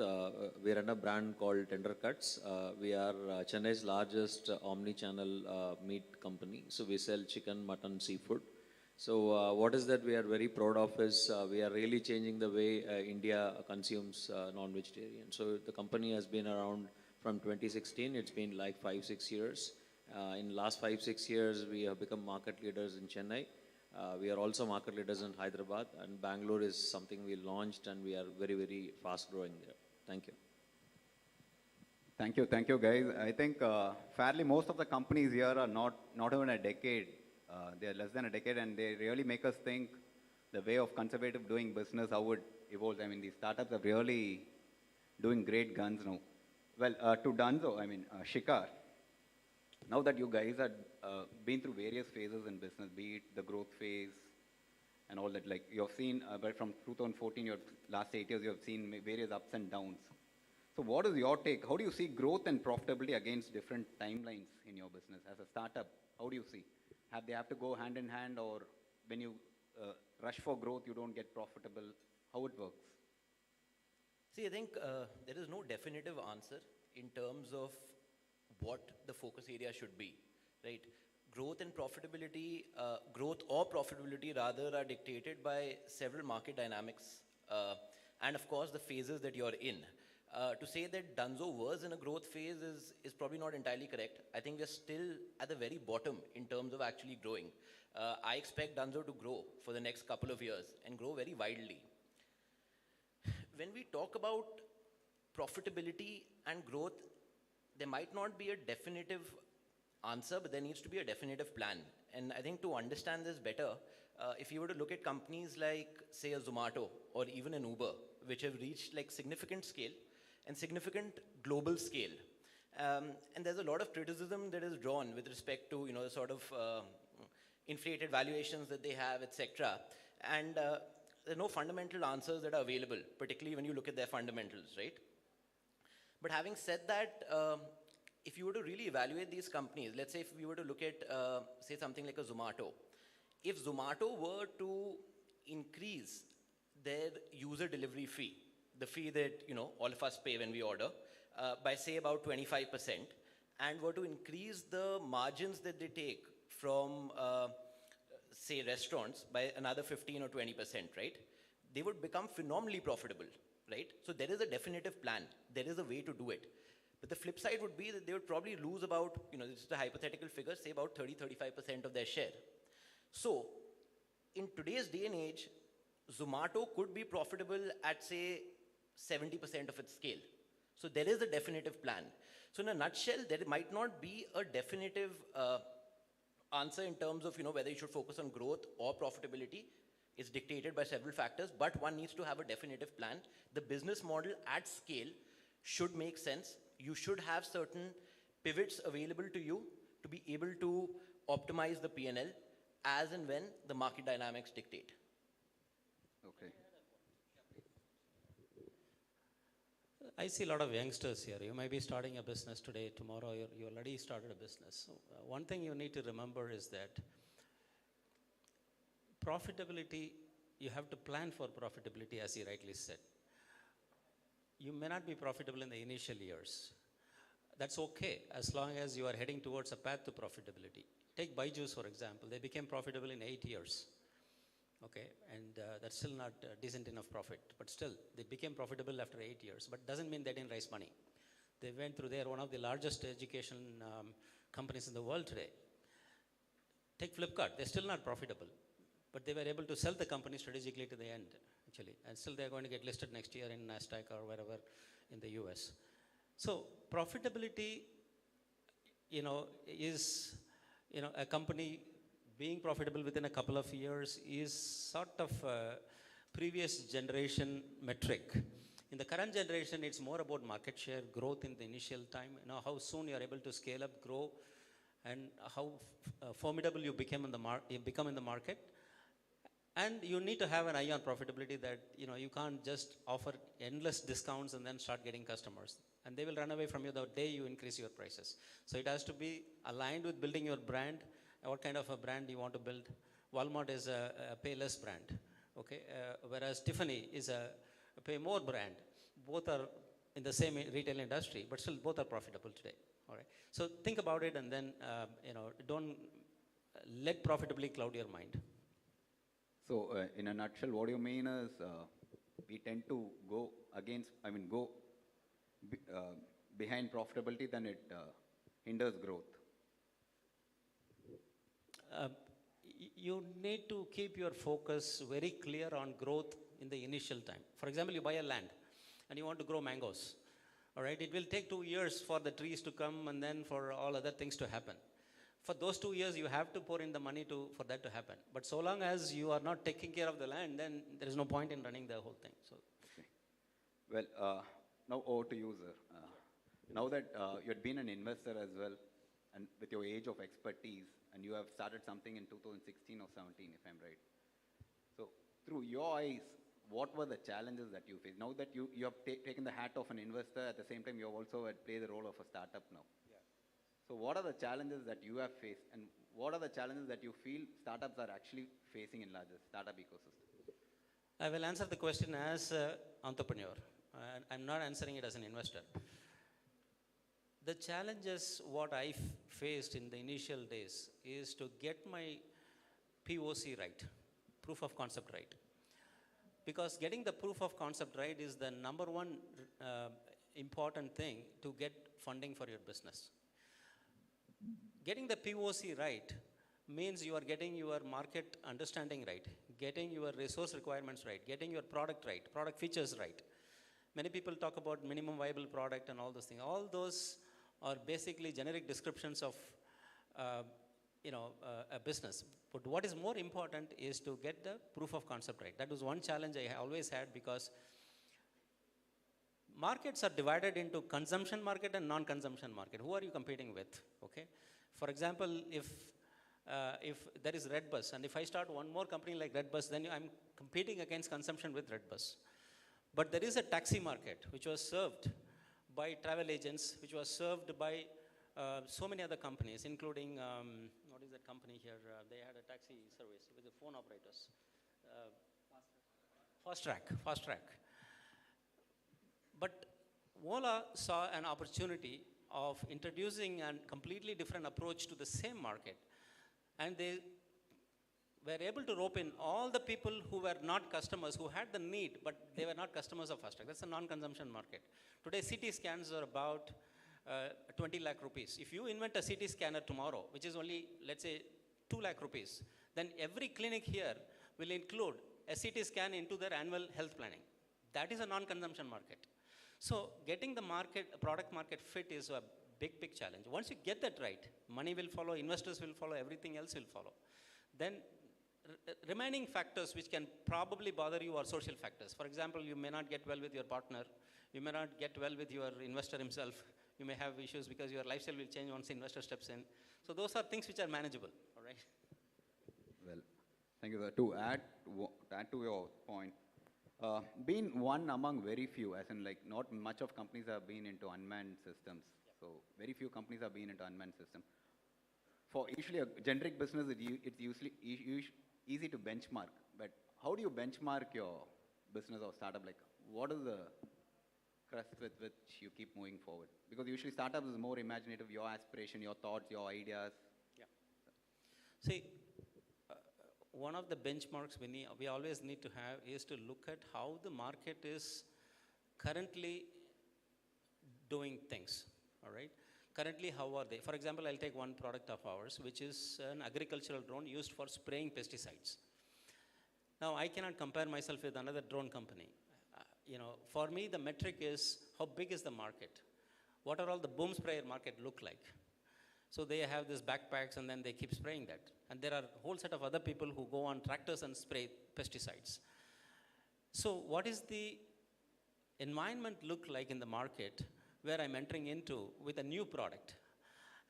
We run a brand called Tender Cuts. We are Chennai's largest omni-channel meat company. So we sell chicken, mutton, seafood. So what is that we are very proud of is we are really changing the way India consumes non-vegetarian. So the company has been around from 2016. It's been like 5-6 years. In the last 5-6 years, we have become market leaders in Chennai. We are also market leaders in Hyderabad, and Bangalore is something we launched, and we are very, very fast growing there. Thank you. Thank you, guys. I think fairly most of the companies here are not even a decade. They are less than a decade, and they really make us think the way of conservative doing business, how it evolves. I mean, these startups are really doing great guns now. Well, to Danzo, Shikhar, now that you guys have been through various phases in business, be it the growth phase, and all that. Like you have seen, but from 2014, your last 8 years, you have seen various ups and downs. So what is your take? How do you see growth and profitability against different timelines in your business? As a startup, how do you see? They have to go hand in hand, or when you rush for growth, you don't get profitable? How it works? See, I think there is no definitive answer in terms of what the focus area should be, right? Growth and profitability, growth or profitability rather, are dictated by several market dynamics and of course the phases that you're in. To say that Dunzo was in a growth phase is probably not entirely correct. I think we're still at the very bottom in terms of actually growing. I expect Dunzo to grow for the next couple of years and grow very widely. When we talk about profitability and growth, there might not be a definitive answer, but there needs to be a definitive plan. And I think to understand this better, if you were to look at companies like, say, a Zomato or even an Uber, which have reached like significant scale and significant global scale, and there's a lot of criticism that is drawn with respect to, the sort of inflated valuations that they have, etc. And there are no fundamental answers that are available, particularly when you look at their fundamentals, right? But having said that, if you were to really evaluate these companies, let's say if we were to look at, say, something like a Zomato, if Zomato were to increase their user delivery fee, the fee that, all of us pay when we order, by say about 25%, and were to increase the margins that they take from, say, restaurants by another 15 or 20%, right? They would become phenomenally profitable, right? So there is a definitive plan. There is a way to do it. But the flip side would be that they would probably lose about, this is a hypothetical figure, say about 30-35% of their share. So in today's day and age, Zomato could be profitable at, say, 70% of its scale. So there is a definitive plan. So in a nutshell, there might not be a definitive answer in terms of, whether you should focus on growth or profitability. It's dictated by several factors, but one needs to have a definitive plan. The business model at scale should make sense. You should have certain pivots available to you to be able to optimize the P&L as and when the market dynamics dictate. Okay. I see a lot of youngsters here. You might be starting a business today, tomorrow you already started a business. So, one thing you need to remember is that profitability, you have to plan for profitability, as you rightly said. You may not be profitable in the initial years. That's okay, as long as you are heading towards a path to profitability. Take Byju's, for example. They became profitable in 8 years. Okay, and that's still not decent enough profit, but still, they became profitable after 8 years, but doesn't mean they didn't raise money. They went through, they are one of the largest education companies in the world today. Take Flipkart, they're still not profitable, but they were able to sell the company strategically to the end, actually, and still they're going to get listed next year in NASDAQ or wherever in the US. So profitability, is, a company being profitable within a couple of years is sort of a previous generation metric. In the current generation, it's more about market share growth in the initial time, how soon you're able to scale up, grow, and how formidable you become in the market. And you need to have an eye on profitability that, you can't just offer endless discounts and then start getting customers. And they will run away from you the day you increase your prices. So it has to be aligned with building your brand. What kind of a brand you want to build? Walmart is a pay less brand, okay? Whereas Tiffany is a pay more brand. Both are in the same retail industry, but still both are profitable today, all right? So think about it and then, don't let profitability cloud your mind. So in a nutshell, what you mean is we tend to go behind profitability, then it hinders growth. You need to keep your focus very clear on growth in the initial time. For example, you buy a land and you want to grow mangoes. All right, it will take 2 years for the trees to come and then for all other things to happen. For those 2 years, you have to pour in the money for that to happen. But so long as you are not taking care of the land, then there is no point in running the whole thing. So, okay. Well, now over to you, sir. Now that you had been an investor as well, and with your age of expertise, and you have started something in 2016 or 17, if I'm right. So through your eyes, what were the challenges that you faced? Now that you have taken the hat of an investor, at the same time you have also played the role of a startup now. Yeah. So what are the challenges that you have faced, and what are the challenges that you feel startups are actually facing in larger startup ecosystem? I will answer the question as an entrepreneur. I'm not answering it as an investor. The challenges what I faced in the initial days is to get my POC right, proof of concept right. Because getting the proof of concept right is the number one important thing to get funding for your business. Getting the POC right means you are getting your market understanding right, getting your resource requirements right, getting your product right, product features right. Many people talk about minimum viable product and all those things. All those are basically generic descriptions of a business. But what is more important is to get the proof of concept right. That was one challenge I always had, because markets are divided into consumption market and non-consumption market. Who are you competing with? Okay. For example, if there is Redbus, and if I start one more company like Redbus, then I'm competing against consumption with Redbus. But there is a taxi market which was served by travel agents, which was served by so many other companies, including, what is that company here? They had a taxi service with the phone operators. Fast Track. But Ola saw an opportunity of introducing a completely different approach to the same market. And they were able to rope in all the people who were not customers, who had the need, but they were not customers of Fast Track. That's a non-consumption market. Today, CT scans are about 20 lakh rupees. If you invent a CT scanner tomorrow, which is only, let's say, 2 lakh rupees, then every clinic here will include a CT scan into their annual health planning. That is a non-consumption market. So getting the product market fit is a big challenge. Once you get that right, money will follow, investors will follow, everything else will follow. Then remaining factors which can probably bother you are social factors. For example, you may not get well with your partner. You may not get well with your investor himself. You may have issues because your lifestyle will change once the investor steps in. So those are things which are manageable, all right? Well, thank you, sir. To add to your point, being one among very few, as in like not much of companies have been into unmanned systems. Yeah. So very few companies have been into unmanned systems. For usually a generic business, it's usually easy to benchmark. But how do you benchmark your business or startup? Like, what is the crest with which you keep moving forward? Because usually startups is more imaginative, your aspiration, your thoughts, your ideas. Yeah. See, one of the benchmarks we always need to have is to look at how the market is currently doing things, all right? Currently, how are they? For example, I'll take one product of ours, which is an agricultural drone used for spraying pesticides. Now, I cannot compare myself with another drone company. For me, the metric is how big is the market? What are all the boom sprayer market look like? So they have these backpacks and then they keep spraying that. And there are a whole set of other people who go on tractors and spray pesticides. So what is the environment look like in the market where I'm entering into with a new product?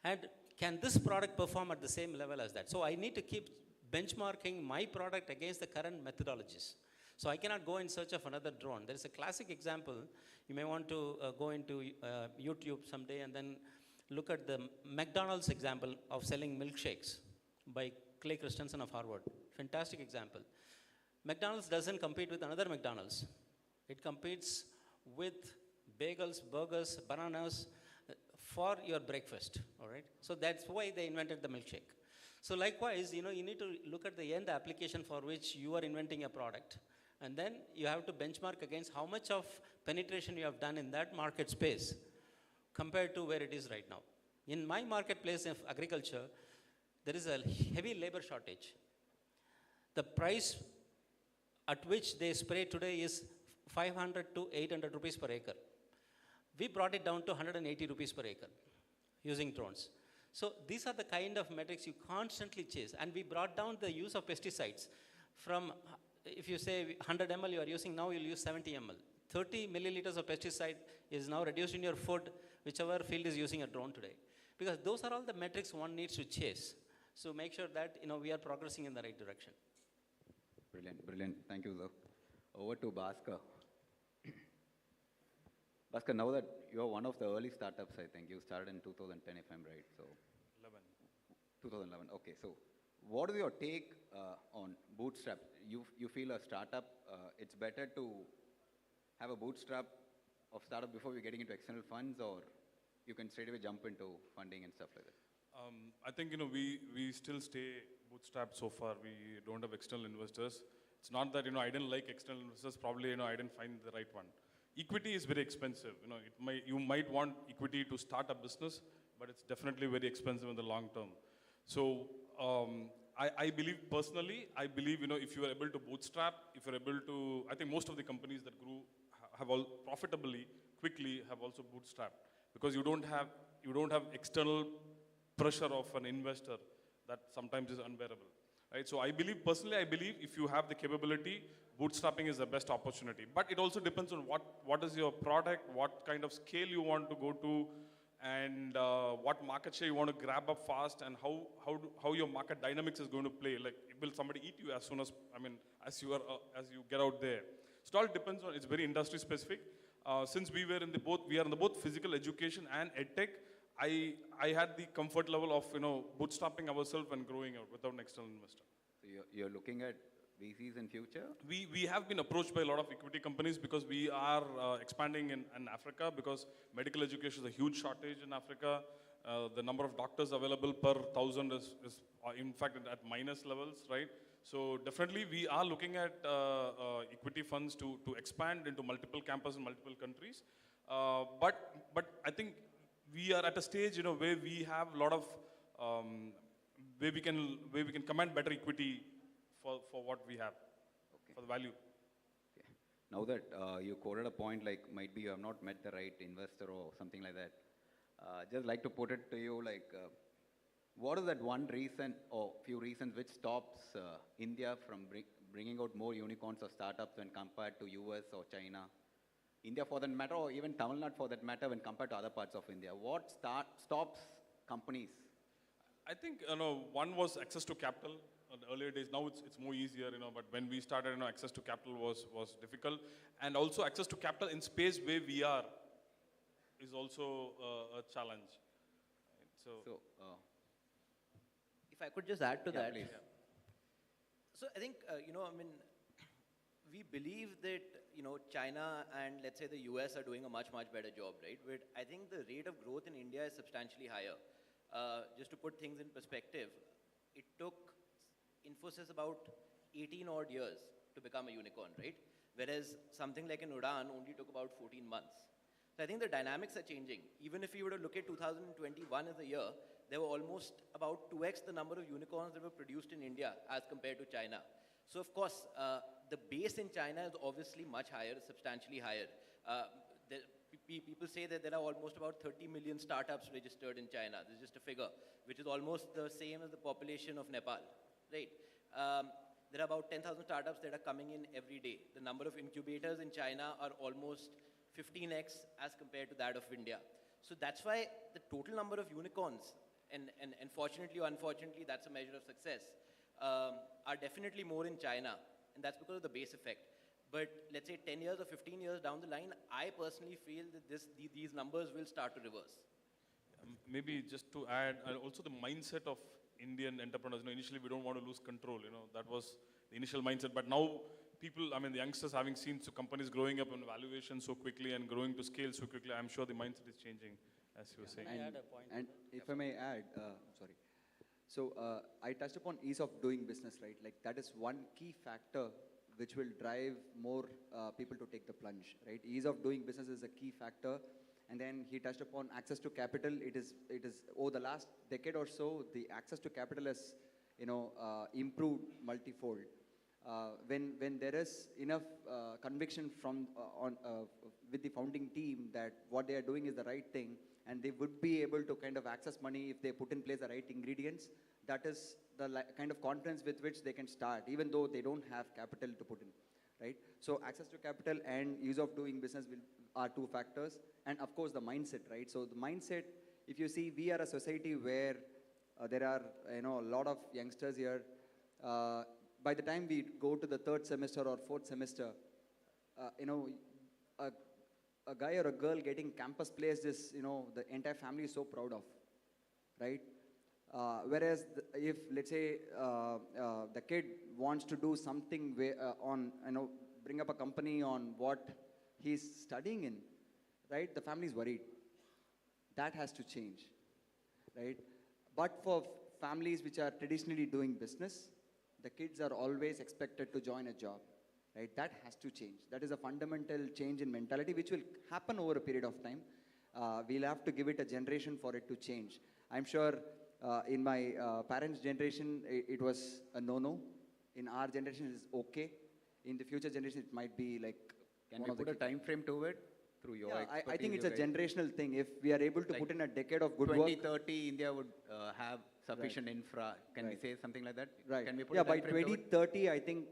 And can this product perform at the same level as that? So I need to keep benchmarking my product against the current methodologies. So I cannot go in search of another drone. There is a classic example. You may want to go into YouTube someday and then look at the McDonald's example of selling milkshakes by Clay Christensen of Harvard. Fantastic example. McDonald's doesn't compete with another McDonald's. It competes with bagels, burgers, bananas for your breakfast, all right? So that's why they invented the milkshake. So likewise, you need to look at the end application for which you are inventing a product. And then you have to benchmark against how much of penetration you have done in that market space compared to where it is right now. In my marketplace of agriculture, there is a heavy labor shortage. The price at which they spray today is 500 to 800 rupees per acre. We brought it down to 180 rupees per acre using drones. So these are the kind of metrics you constantly chase. And we brought down the use of pesticides from, if you say 100 ml you are using, now you'll use 70 ml. 30 milliliters of pesticide is now reduced in your food, whichever field is using a drone today. Because those are all the metrics one needs to chase. So make sure that we are progressing in the right direction. Brilliant, brilliant. Thank you, sir. Over to Bhaskar. Bhaskar, now that you're one of the early startups, I think you started in 2010, if I'm right. So 11. 2011. Okay, so what is your take on bootstrap? You feel a startup, it's better to have a bootstrap of startup before we're getting into external funds, or you can straight away jump into funding and stuff like that? I think, we still stay bootstrapped so far. We don't have external investors. It's not that, I didn't like external investors. Probably, I didn't find the right one. Equity is very expensive. You might want equity to start a business, but it's definitely very expensive in the long term. So I believe personally, if you are able to bootstrap, if you're able to, I think most of the companies that grew have all profitably, quickly have also bootstrapped, because you don't have external pressure of an investor that sometimes is unbearable. Right? So personally I believe if you have the capability, bootstrapping is the best opportunity. But it also depends on what is your product, what kind of scale you want to go to, and what market share you want to grab up fast, and how your market dynamics is going to play. Like, will somebody eat you as soon as, as you get out there? So it all depends on, it's very industry specific. Since we are in the both physical education and edtech, I had the comfort level of bootstrapping ourselves and growing out without an external investor. So you're looking at VCs in future? We have been approached by a lot of equity companies because we are expanding in Africa, because medical education is a huge shortage in Africa. The number of doctors available per 1,000 is in fact at minus levels, right? So definitely we are looking at equity funds to expand into multiple campuses in multiple countries. But I think we are at a stage, where we have a lot of, where we can command better equity for what we have, for the value. Okay. Now that you quoted a point, like might be you have not met the right investor or something like that, just like to put it to you, like, what is that one reason or few reasons which stops India from bringing out more unicorns or startups when compared to US or China? India for that matter, or even Tamil Nadu for that matter, when compared to other parts of India? What stops companies? I think, one was access to capital. In the earlier days, now it's more easier, but when we started, access to capital was difficult. And also access to capital in space where we are is also a challenge. Right? So if I could just add to that. Please. So I think, we believe that, China and let's say the US are doing a much, much better job, right? But I think the rate of growth in India is substantially higher. Just to put things in perspective, it took Infosys about 18 odd years to become a unicorn, right? Whereas something like an Udaan only took about 14 months. So I think the dynamics are changing. Even if you were to look at 2021 as a year, there were almost about 2x the number of unicorns that were produced in India as compared to China. So of course, the base in China is obviously much higher, substantially higher. People say that there are almost about 30 million startups registered in China. This is just a figure, which is almost the same as the population of Nepal, right? There are about 10,000 startups that are coming in every day. The number of incubators in China are almost 15x as compared to that of India. So that's why the total number of unicorns, and fortunately or unfortunately, that's a measure of success, are definitely more in China. And that's because of the base effect. But let's say 10 years or 15 years down the line, I personally feel that these numbers will start to reverse. Maybe just to add, also the mindset of Indian entrepreneurs. Initially we don't want to lose control. That was the initial mindset. But now people, the youngsters having seen companies growing up in valuation so quickly and growing to scale so quickly, I'm sure the mindset is changing, as you were saying. And if I may add, sorry. So I touched upon ease of doing business, right? Like that is one key factor which will drive more people to take the plunge, right? Ease of doing business is a key factor. And then he touched upon access to capital. It is over the last decade or so, the access to capital has, improved multifold. When there is enough conviction with the founding team that what they are doing is the right thing, and they would be able to kind of access money if they put in place the right ingredients, that is the kind of confidence with which they can start, even though they don't have capital to put in, right? So access to capital and ease of doing business are two factors. And of course the mindset, right? So the mindset, if you see, we are a society where there are, a lot of youngsters here. by the time we go to the third semester or fourth semester, a guy or a girl getting campus placed is, the entire family is so proud of, right? Whereas if, let's say, the kid wants to do something bring up a company on what he's studying in, right? The family is worried. That has to change, right? But for families which are traditionally doing business, the kids are always expected to join a job, right? That has to change. That is a fundamental change in mentality which will happen over a period of time. We'll have to give it a generation for it to change. I'm sure in my parents' generation, it was a no-no. In our generation, it is okay. In the future generation, it might be like... Can we put a time frame to it through your expertise? I think it's a generational thing. If we are able to put in a decade of good 2030, India would have sufficient infra. Can we say something like that? Right. Can we put yeah, a time by frame to it? 2030, I think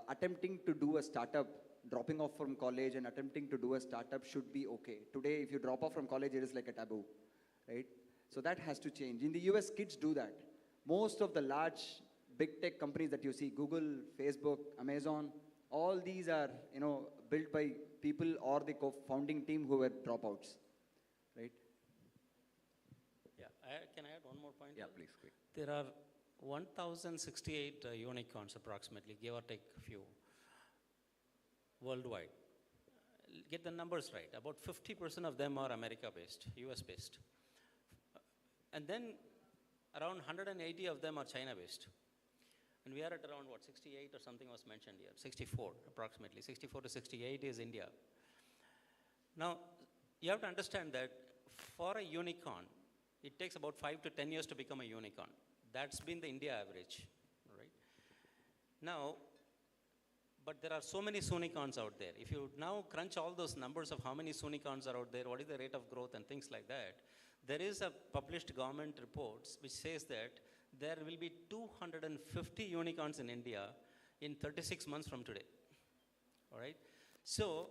attempting to do a startup, dropping off from college and attempting to do a startup should be okay. Today, if you drop off from college, it is like a taboo, right? So that has to change. In the US, kids do that. Most of the large big tech companies that you see, Google, Facebook, Amazon, all these are, built by people or the co-founding team who were dropouts, right? Yeah, can I add one more point? Yeah, please, quick. There are 1,068 unicorns approximately, give or take a few, worldwide. Get the numbers right. About 50% of them are America-based, US-based. And then around 180 of them are China-based. And we are at around, 68 or something was mentioned here, 64 approximately. 64 to 68 is India. Now, you have to understand that for a unicorn, it takes about 5 to 10 years to become a unicorn. That's been the India average, right? Now, but there are so many Soonicorns out there. If you now crunch all those numbers of how many Soonicorns are out there, what is the rate of growth and things like that, there is a published government reports which says that there will be 250 unicorns in India in 36 months from today, all right? So,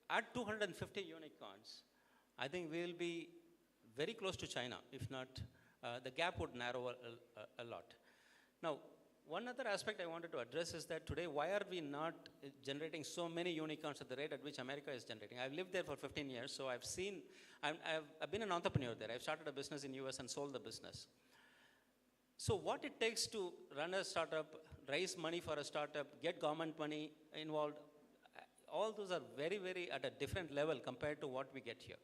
at 250 unicorns, I think we will be very close to China, if not, the gap would narrow a lot. Now, one other aspect I wanted to address is that today, why are we not generating so many unicorns at the rate at which America is generating? I've lived there for 15 years, so I've seen, I've been an entrepreneur there. I've started a business in US and sold the business. So what it takes to run a startup, raise money for a startup, get government money involved, all those are very, very at a different level compared to what we get here.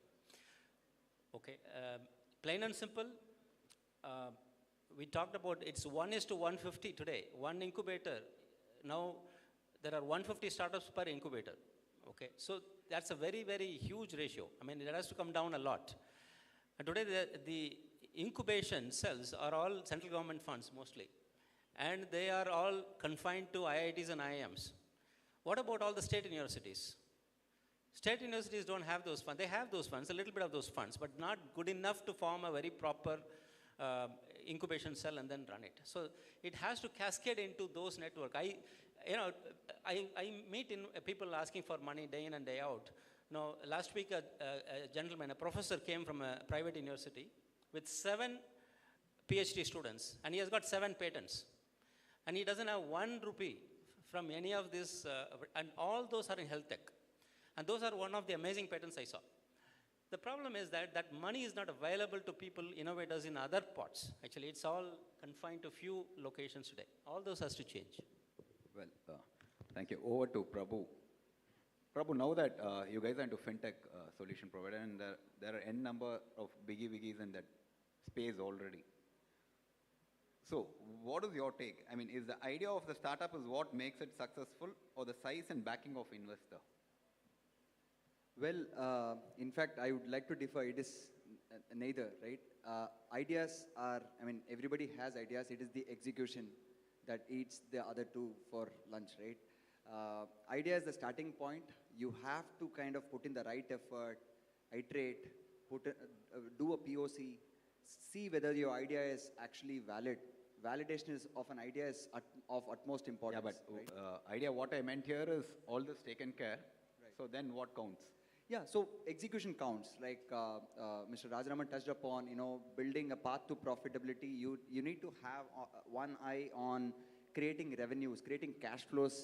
Okay, plain and simple, we talked about it's 1:150 today, one incubator. Now, there are 150 startups per incubator. Okay, so that's a very, very huge ratio. I mean, it has to come down a lot. And today, the incubation cells are all central government funds mostly. And they are all confined to IITs and IIMs. What about all the state universities? State universities don't have those funds. They have those funds, a little bit of those funds, but not good enough to form a very proper incubation cell and then run it. So it has to cascade into those networks. I meet people asking for money day in and day out. Now, last week a gentleman, a professor came from a private university with 7 PhD students, and he has got 7 patents. And he doesn't have 1 rupee from any of this, and all those are in health tech. And those are one of the amazing patents I saw. The problem is that that money is not available to people, innovators in other parts. Actually, it's all confined to few locations today. All those has to change. Well, thank you. Over to Prabhu. Prabhu, now that you guys are into fintech solution provider, and there are n number of biggies in that space already. So, what is your take? I mean, is the idea of the startup is what makes it successful, or the size and backing of investor? Well, in fact, I would like to differ. It is neither, right? Ideas are, everybody has ideas. It is the execution that eats the other two for lunch, right? Idea is the starting point. You have to kind of put in the right effort, iterate, do a POC, see whether your idea is actually valid. Validation of an idea is of utmost importance. Yeah, but right? Idea, what I meant here is all this taken care. Right. So then what counts? Yeah, so execution counts. Like Mr. Rajaraman touched upon, building a path to profitability. You need to have one eye on creating revenues, creating cash flows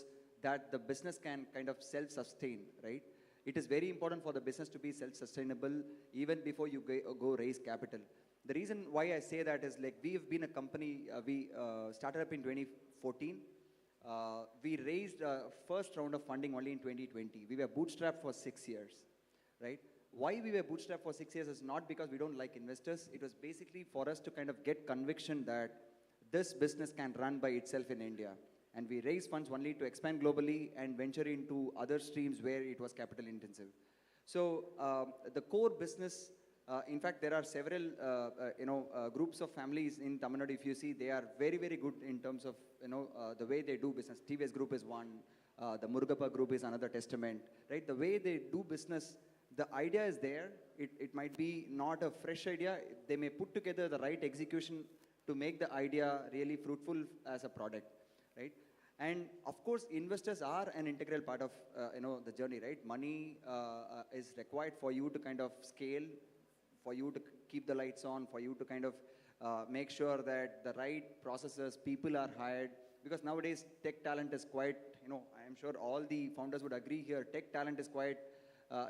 that the business can kind of self-sustain, right? It is very important for the business to be self-sustainable even before you go raise capital. The reason why I say that is like we have been a company, we started up in 2014. We raised first round of funding only in 2020. We were bootstrapped for 6 years, right? Why we were bootstrapped for 6 years is not because we don't like investors. It was basically for us to kind of get conviction that this business can run by itself in India. And we raised funds only to expand globally and venture into other streams where it was capital intensive. So the core business, in fact, there are several groups of families in Tamil Nadu. If you see, they are very, very good in terms of the way they do business. TVS Group is one. The Murugappa Group is another testament, right? The way they do business, the idea is there. It might be not a fresh idea. They may put together the right execution to make the idea really fruitful as a product, right? And of course, investors are an integral part of the journey, right? Money is required for you to kind of scale, for you to keep the lights on, for you to kind of make sure that the right processes, people are hired. Because nowadays, tech talent is quite, I am sure all the founders would agree here, tech talent is quite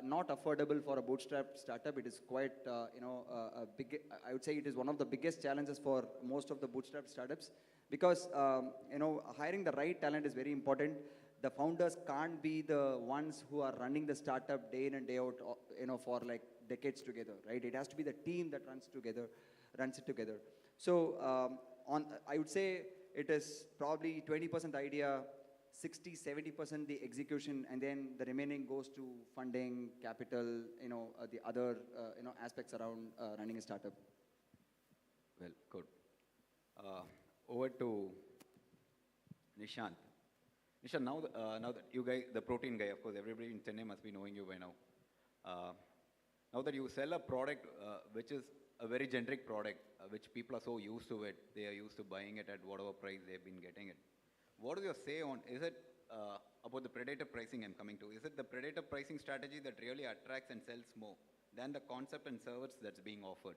not affordable for a bootstrap startup. It is quite, a big, I would say it is one of the biggest challenges for most of the bootstrap startups. Because, hiring the right talent is very important. The founders can't be the ones who are running the startup day in and day out, for like decades together, right? It has to be the team that runs it together. So, I would say it is probably 20% idea, 60-70% the execution, and then the remaining goes to funding, capital, the other, aspects around running a startup. Well, good. Over to Nishant. Nishant, now that you guys, the protein guy, of course, everybody in Chennai must be knowing you by now. Now that you sell a product which is a very generic product, which people are so used to it, they are used to buying it at whatever price they've been getting it. What is your say on, is it about the predator pricing I'm coming to? Is it the predator pricing strategy that really attracts and sells more than the concept and service that's being offered?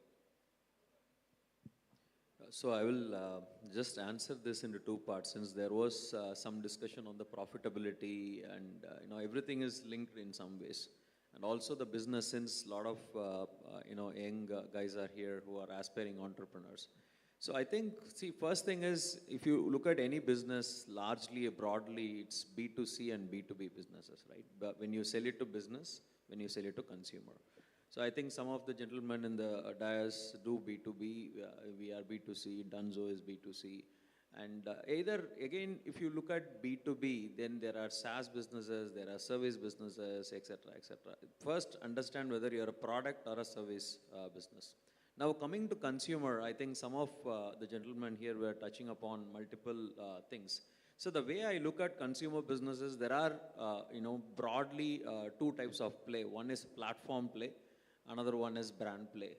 So I will just answer this into two parts, since there was some discussion on the profitability, and everything is linked in some ways. And also the business, since a lot of young guys are here who are aspiring entrepreneurs. So I think, see, first thing is, if you look at any business, largely, broadly, it's B2C and B2B businesses, right? But when you sell it to business, when you sell it to consumer. So I think some of the gentlemen in the dais do B2B, we are B2C, Dunzo is B2C. And either, again, if you look at B2B, then there are SaaS businesses, there are service businesses, etc., etc. First, understand whether you're a product or a service business. Now, coming to consumer, I think some of the gentlemen here were touching upon multiple things. So the way I look at consumer businesses, there are, broadly two types of play. One is platform play, another one is brand play,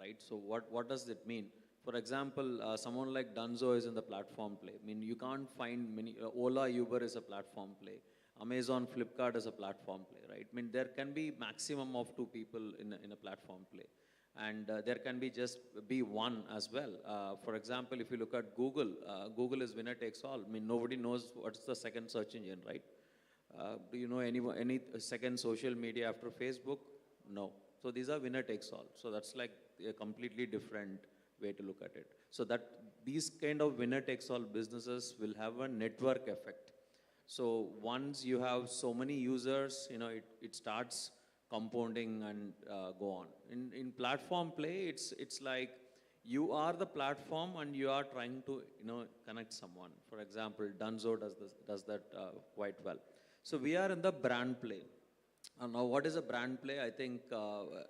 right? So what does it mean? For example, someone like Dunzo is in the platform play. I mean, you can't find many, Ola, Uber is a platform play. Amazon, Flipkart is a platform play, right? I mean, there can be maximum of 2 people in a platform play. And there can be be one as well. For example, if you look at Google, Google is winner takes all. I mean, nobody knows what's the second search engine, right? Do you know any second social media after Facebook? No. So these are winner takes all. So that's like a completely different way to look at it. So that these kind of winner takes all businesses will have a network effect. So once you have so many users, it starts compounding and go on. In platform play, it's like you are the platform and you are trying to connect someone. For example, Dunzo does that quite well. So we are in the brand play. Now, what is a brand play? I think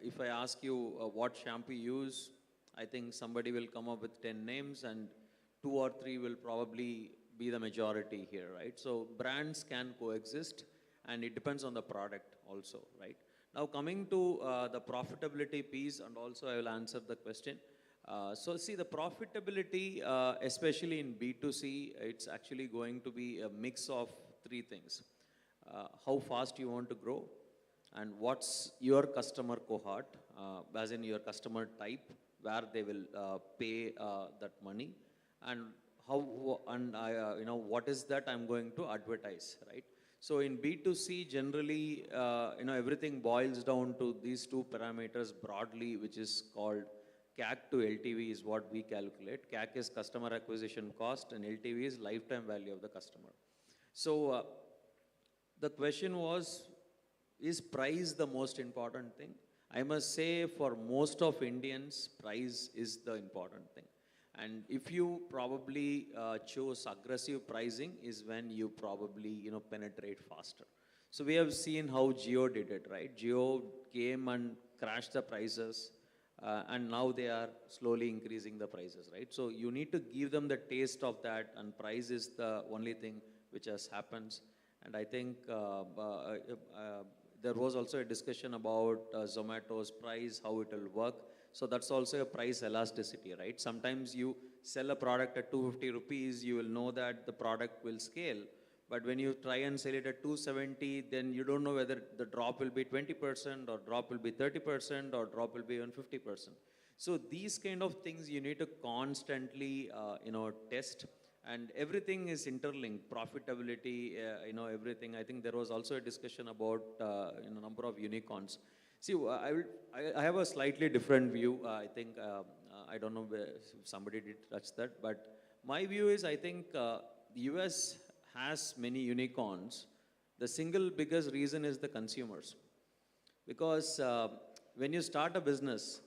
if I ask you what shampoo you use, I think somebody will come up with 10 names and 2 or 3 will probably be the majority here, right? So brands can coexist and it depends on the product also, right? Now coming to the profitability piece, and also I will answer the question. So see, the profitability, especially in B2C, it's actually going to be a mix of 3 things. How fast you want to grow, and what's your customer cohort, as in your customer type, where they will pay that money, and what is that I'm going to advertise, right? So in B2C, generally, everything boils down to these two parameters broadly, which is called CAC to LTV is what we calculate. CAC is customer acquisition cost and LTV is lifetime value of the customer. So the question was, is price the most important thing? I must say for most of Indians, price is the important thing. And if you probably choose aggressive pricing is when you probably, penetrate faster. So we have seen how Jio did it, right? Jio came and crashed the prices and now they are slowly increasing the prices, right? So you need to give them the taste of that, and price is the only thing which has happens. And I think there was also a discussion about Zomato's price, how it will work. So that's also a price elasticity, right? Sometimes you sell a product at 250 rupees, you will know that the product will scale. But when you try and sell it at 270, then you don't know whether the drop will be 20% or drop will be 30% or drop will be even 50%. So these kind of things you need to constantly, test. And everything is interlinked, profitability, everything. I think there was also a discussion about, number of unicorns. See, I have a slightly different view. I think, I don't know if somebody did touch that, but my view is I think the US has many unicorns. The single biggest reason is the consumers. Because when you start a business,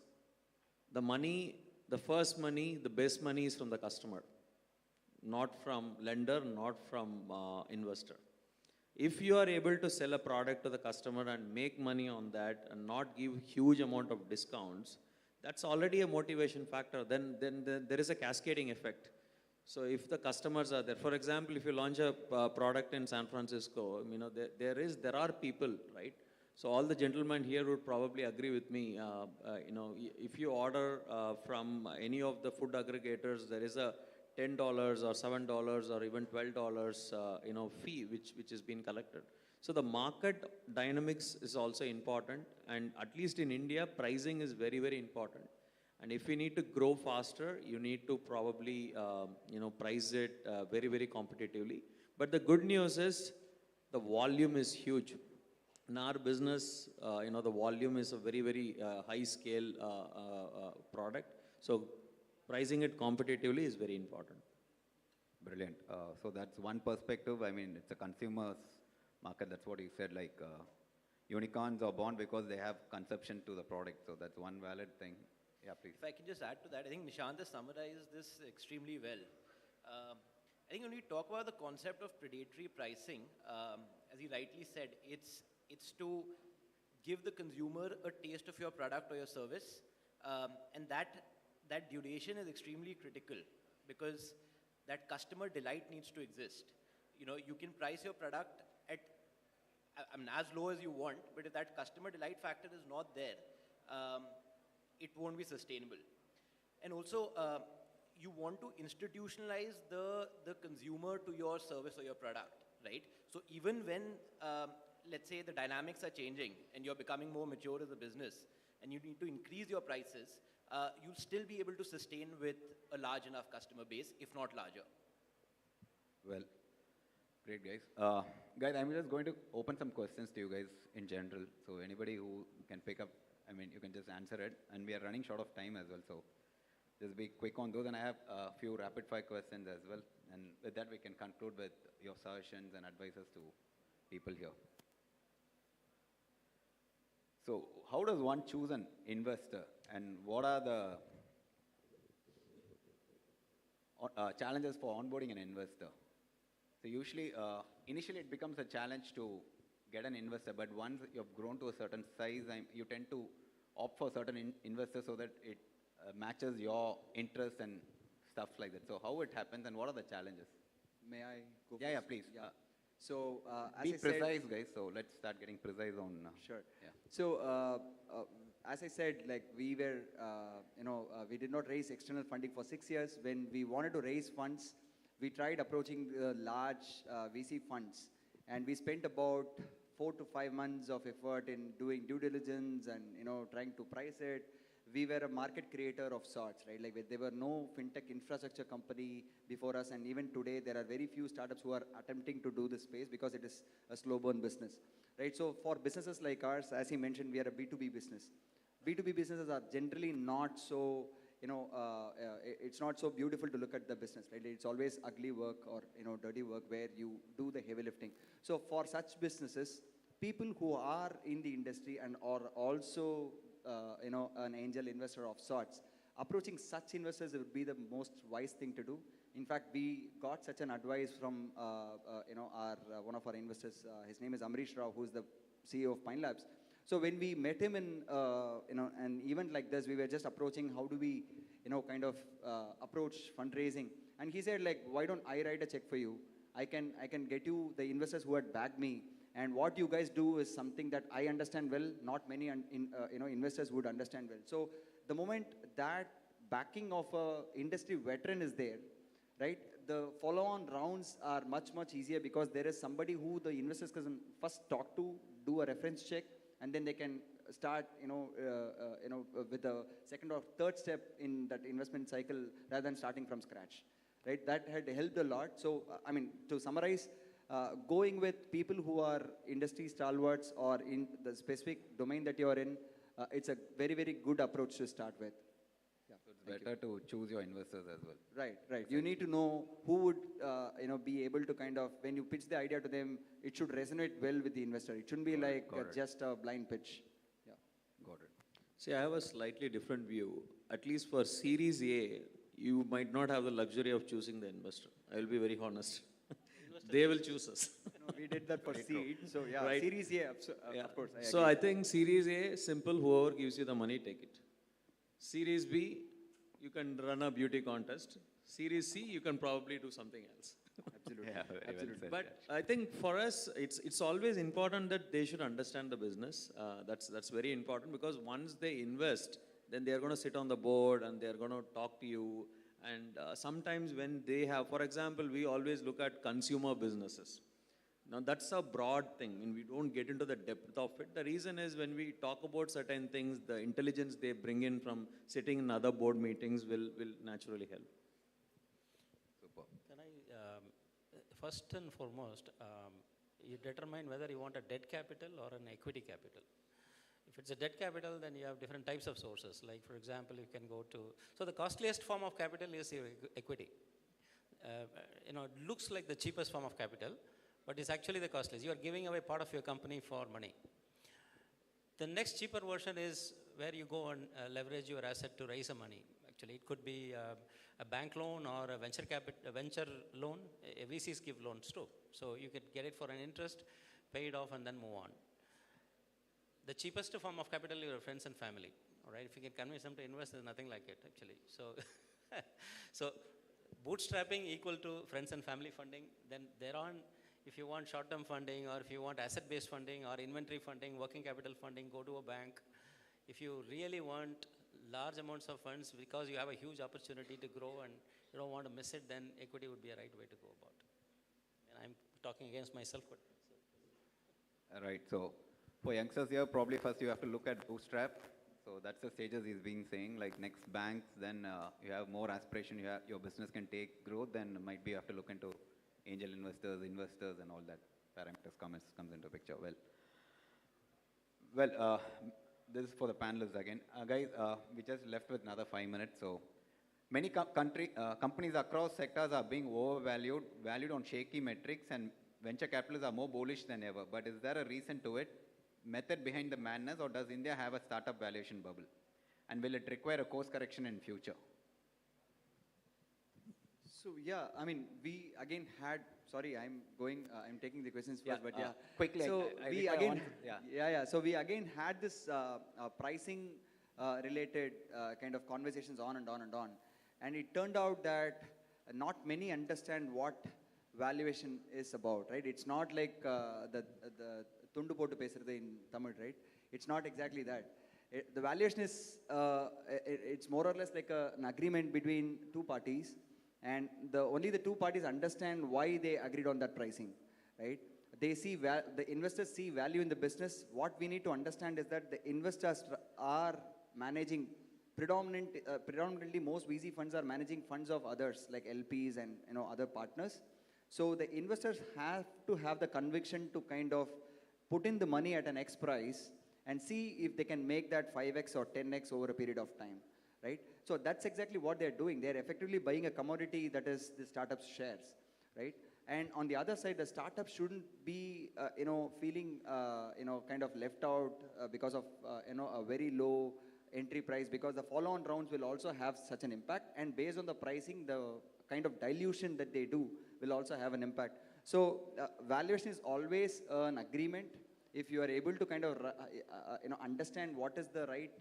the first money, the best money is from the customer. Not from lender, not from investor. If you are able to sell a product to the customer and make money on that and not give huge amount of discounts, that's already a motivation factor. Then there is a cascading effect. So if the customers are there, for example, if you launch a product in San Francisco, there are people, right? So all the gentlemen here would probably agree with me. If you order from any of the food aggregators, there is a $10 or $7 or even $12, fee which is being collected. So the market dynamics is also important, and at least in India, pricing is very, very important. And if you need to grow faster, you need to probably, price it very, very competitively. But the good news is the volume is huge. In our business, the volume is a very, very high scale product. So pricing it competitively is very important. Brilliant. So that's one perspective. I mean, it's a consumer's market. That's what you said, like unicorns are born because they have conception to the product. So that's one valid thing. Yeah, please. If I can just add to that, I think Nishant has summarized this extremely well. I think when we talk about the concept of predatory pricing, as he rightly said, it's to give the consumer a taste of your product or your service, and that duration is extremely critical because that customer delight needs to exist. You can price your product at as low as you want, but if that customer delight factor is not there, it won't be sustainable. And also, you want to institutionalize the consumer to your service or your product, right? So even when, let's say the dynamics are changing and you're becoming more mature as a business and you need to increase your prices, you'll still be able to sustain with a large enough customer base, if not larger. Well, great, guys. Guys, I'm just going to open some questions to you guys in general. So anybody who can pick up, you can just answer it. And we are running short of time as well, so just be quick on those. And I have a few rapid fire questions as well. And with that, we can conclude with your suggestions and advices to people here. So how does one choose an investor, and what are the challenges for onboarding an investor? So usually, initially it becomes a challenge to get an investor, but once you've grown to a certain size, you tend to opt for certain investors so that it matches your interests and stuff like that. So how it happens and what are the challenges? May I go Yeah, first? please. Yeah. So as Be I said, precise, guys. So let's start getting precise on. Sure. Yeah. So as I said, like we were, we did not raise external funding for 6 years. When we wanted to raise funds, we tried approaching large VC funds, and we spent about 4 to 5 months of effort in doing due diligence and trying to price it. we were a market creator of sorts, right? Like there were no fintech infrastructure company before us, and even today there are very few startups who are attempting to do this space because it is a slow burn business, right? So for businesses like ours, as he mentioned, we are a B2B business. B2B businesses are generally not so, it's not so beautiful to look at the business, right? It's always ugly work or, dirty work where you do the heavy lifting. So for such businesses, people who are in the industry and are also, an angel investor of sorts, approaching such investors would be the most wise thing to do. In fact, we got such an advice from, one of our investors. His name is Amrish Rao, who's the CEO of Pine Labs. So when we met him in, an event like this, we were just approaching how do we, approach fundraising. And he said, like, why don't I write a check for you? I can get you the investors who had backed me. And what you guys do is something that I understand well, not many investors would understand well. So the moment that backing of a industry veteran is there, right, the follow-on rounds are much, much easier because there is somebody who the investors can first talk to, do a reference check, and then they can start, with the second or third step in that investment cycle rather than starting from scratch, right? That had helped a lot. So, to summarize, going with people who are industry stalwarts or in the specific domain that you're in, it's a very, very good approach to start with. Yeah, so it's better to choose your investors as well. Right, right. You need to know who would, be able to kind of, when you pitch the idea to them, it should resonate well with the investor. It shouldn't be like just a blind pitch. Yeah. Got it. See, I have a slightly different view. At least for Series A, you might not have the luxury of choosing the investor. I will be very honest. They will choose us. We did that for seed. So yeah, right. Series A, of course. I think Series A, simple, whoever gives you the money, take it. Series B, you can run a beauty contest. Series C, you can probably do something else. Absolutely. Absolutely. But I think for us, it's always important that they should understand the business. That's very important because once they invest, then they're going to sit on the board and they're going to talk to you. And sometimes when they have, for example, we always look at consumer businesses. Now that's a broad thing. We don't get into the depth of it. The reason is when we talk about certain things, the intelligence they bring in from sitting in other board meetings will naturally help. Super. Can I, first and foremost, you determine whether you want a debt capital or an equity capital. If it's a debt capital, then you have different types of sources. Like, for example, you can go to, so the costliest form of capital is your equity. It looks like the cheapest form of capital, but it's actually the costliest. You are giving away part of your company for money. The next cheaper version is where you go and leverage your asset to raise some money. Actually, it could be a bank loan or a venture loan. VCs give loans too. So you could get it for an interest, pay it off, and then move on. The cheapest form of capital is your friends and family. All right, if you can convince them to invest, there's nothing like it actually. So, so bootstrapping equal to friends and family funding. Then thereon, if you want short-term funding or if you want asset-based funding or inventory funding, working capital funding, go to a bank. If you really want large amounts of funds because you have a huge opportunity to grow and you don't want to miss it, then equity would be a right way to go about. And I'm talking against myself, but. Right. So for youngsters here, probably first you have to look at bootstrap. So that's the stages he's been saying, like next banks, then you have more aspiration, your business can take growth, then might be you have to look into angel investors and all that parameters comes into picture. Well, this is for the panelists again. Guys, we just left with another 5 minutes. So many companies across sectors are being overvalued, valued on shaky metrics, and venture capitalists are more bullish than ever. But is there a reason to it? Method behind the madness, or does India have a startup valuation bubble? And will it require a course correction in future? So yeah, we again had, sorry, I'm taking the questions first, but yeah. Quickly, so so we again had this pricing related kind of conversations on and on and on. And it turned out that not many understand what valuation is about, right? It's not like the tundu potu pesrathu in Tamil, right? It's not exactly that. The valuation is, it's more or less like an agreement between two parties, and only the two parties understand why they agreed on that pricing, right? They see, the investors see value in the business. What we need to understand is that the investors are managing predominantly most VC funds are managing funds of others like LPs and other partners. So the investors have to have the conviction to kind of put in the money at an X price and see if they can make that 5x or 10x over a period of time, right? So that's exactly what they're doing. They're effectively buying a commodity that is the startup's shares, right? And on the other side, the startup shouldn't be, feeling, kind of left out because of, a very low entry price, because the follow-on rounds will also have such an impact. And based on the pricing, the kind of dilution that they do will also have an impact. So valuation is always an agreement. If you are able to kind of, understand what is the right,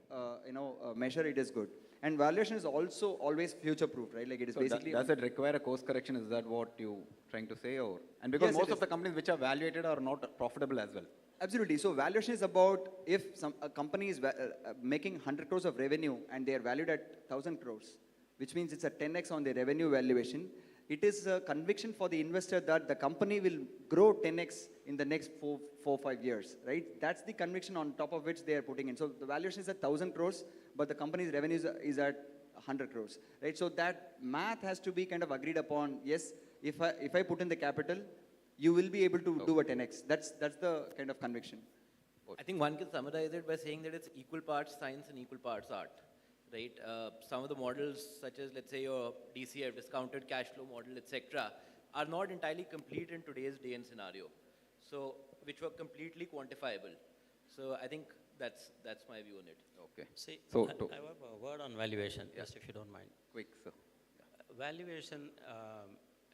measure, it is good. And valuation is also always future-proof, right? Like it is So basically. does it require a course correction? Is that what you trying to say? Or and because Yes, most it of is. the companies which are valuated are not profitable as well. Absolutely. So valuation is about if a company is making 100 crores of revenue and they are valued at 1,000 crores, which means it's a 10x on the revenue valuation. It is a conviction for the investor that the company will grow 10x in the next 4-5 years, right? That's the conviction on top of which they are putting in. So the valuation is at 1,000 crores, but the company's revenue is at 100 crores, right? So that math has to be kind of agreed upon. Yes, if I put in the capital, you will be able to do a 10x. That's the kind of conviction. I think one can summarize it by saying that it's equal parts science and equal parts art, right? Some of the models, such as let's say your DCF, discounted cash flow model, etc., are not entirely complete in today's day and scenario. So, which were completely quantifiable. So, I think that's my view on it. Okay. See, So I have a word on valuation, just if you don't mind. Quick, sir. Valuation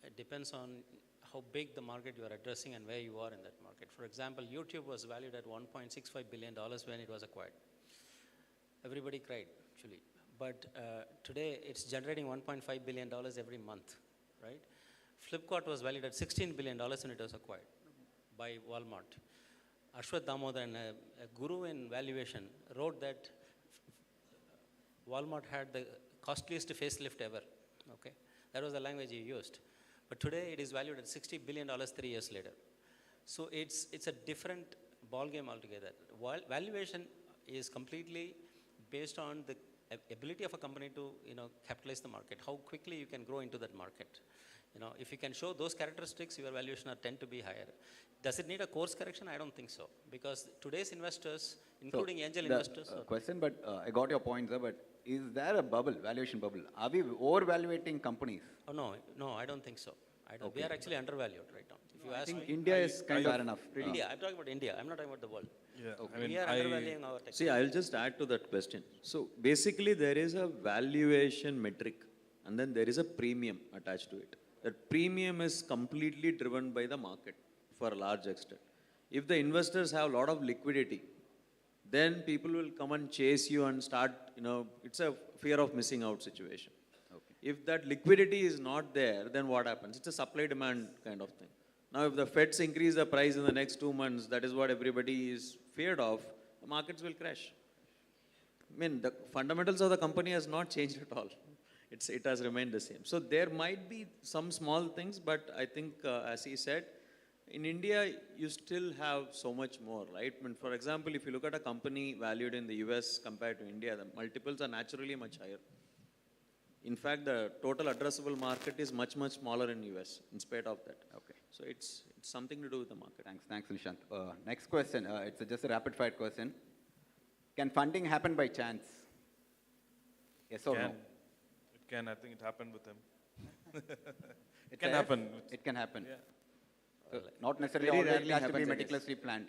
it depends on how big the market you are addressing and where you are in that market. For example, YouTube was valued at $1.65 billion when it was acquired. Everybody cried, actually. But today, it's generating $1.5 billion every month, right? Flipkart was valued at $16 billion when it was acquired by Walmart. Ashwath Damodaran, a guru in valuation, wrote that Walmart had the costliest facelift ever, okay? That was the language he used. But today, it is valued at $60 billion 3 years later. So it's a different ballgame altogether. Valuation is completely based on the ability of a company to, capitalize the market, how quickly you can grow into that market. If you can show those characteristics, your valuation tend to be higher. Does it need a course correction? I don't think so. Because today's investors, including angel investors. Question, but I got your point, sir, but is there a bubble, valuation bubble? Are we overvaluating companies? Oh, no, I don't think so. We are actually undervalued right now. If you I ask think me, India is kind of fair enough. India, I'm talking about India. I'm not talking about the world. Yeah, Okay. We are undervaluing our technology. See, I'll just add to that question. So basically, there is a valuation metric, and then there is a premium attached to it. That premium is completely driven by the market for a large extent. If the investors have a lot of liquidity, then people will come and chase you and start, it's a fear of missing out situation. Okay. If that liquidity is not there, then what happens? It's a supply-demand kind of thing. Now, if the Feds increase the price in the next 2 months, that is what everybody is feared of, the markets will crash. I mean, the fundamentals of the company has not changed at all. It has remained the same. So there might be some small things, but I think, as he said, in India, you still have so much more, right? I mean, for example, if you look at a company valued in the US compared to India, the multiples are naturally much higher. In fact, the total addressable market is much, much smaller in US in spite of that. Okay. So it's something to do with the market. Thanks, Nishant. Next question, it's just a rapid fire question. Can funding happen by chance? Yes or no? It can. I think it happened with him. It can happen. It can happen. Yeah. So not necessarily Very always rarely it has to be happens, I guess. meticulously planned.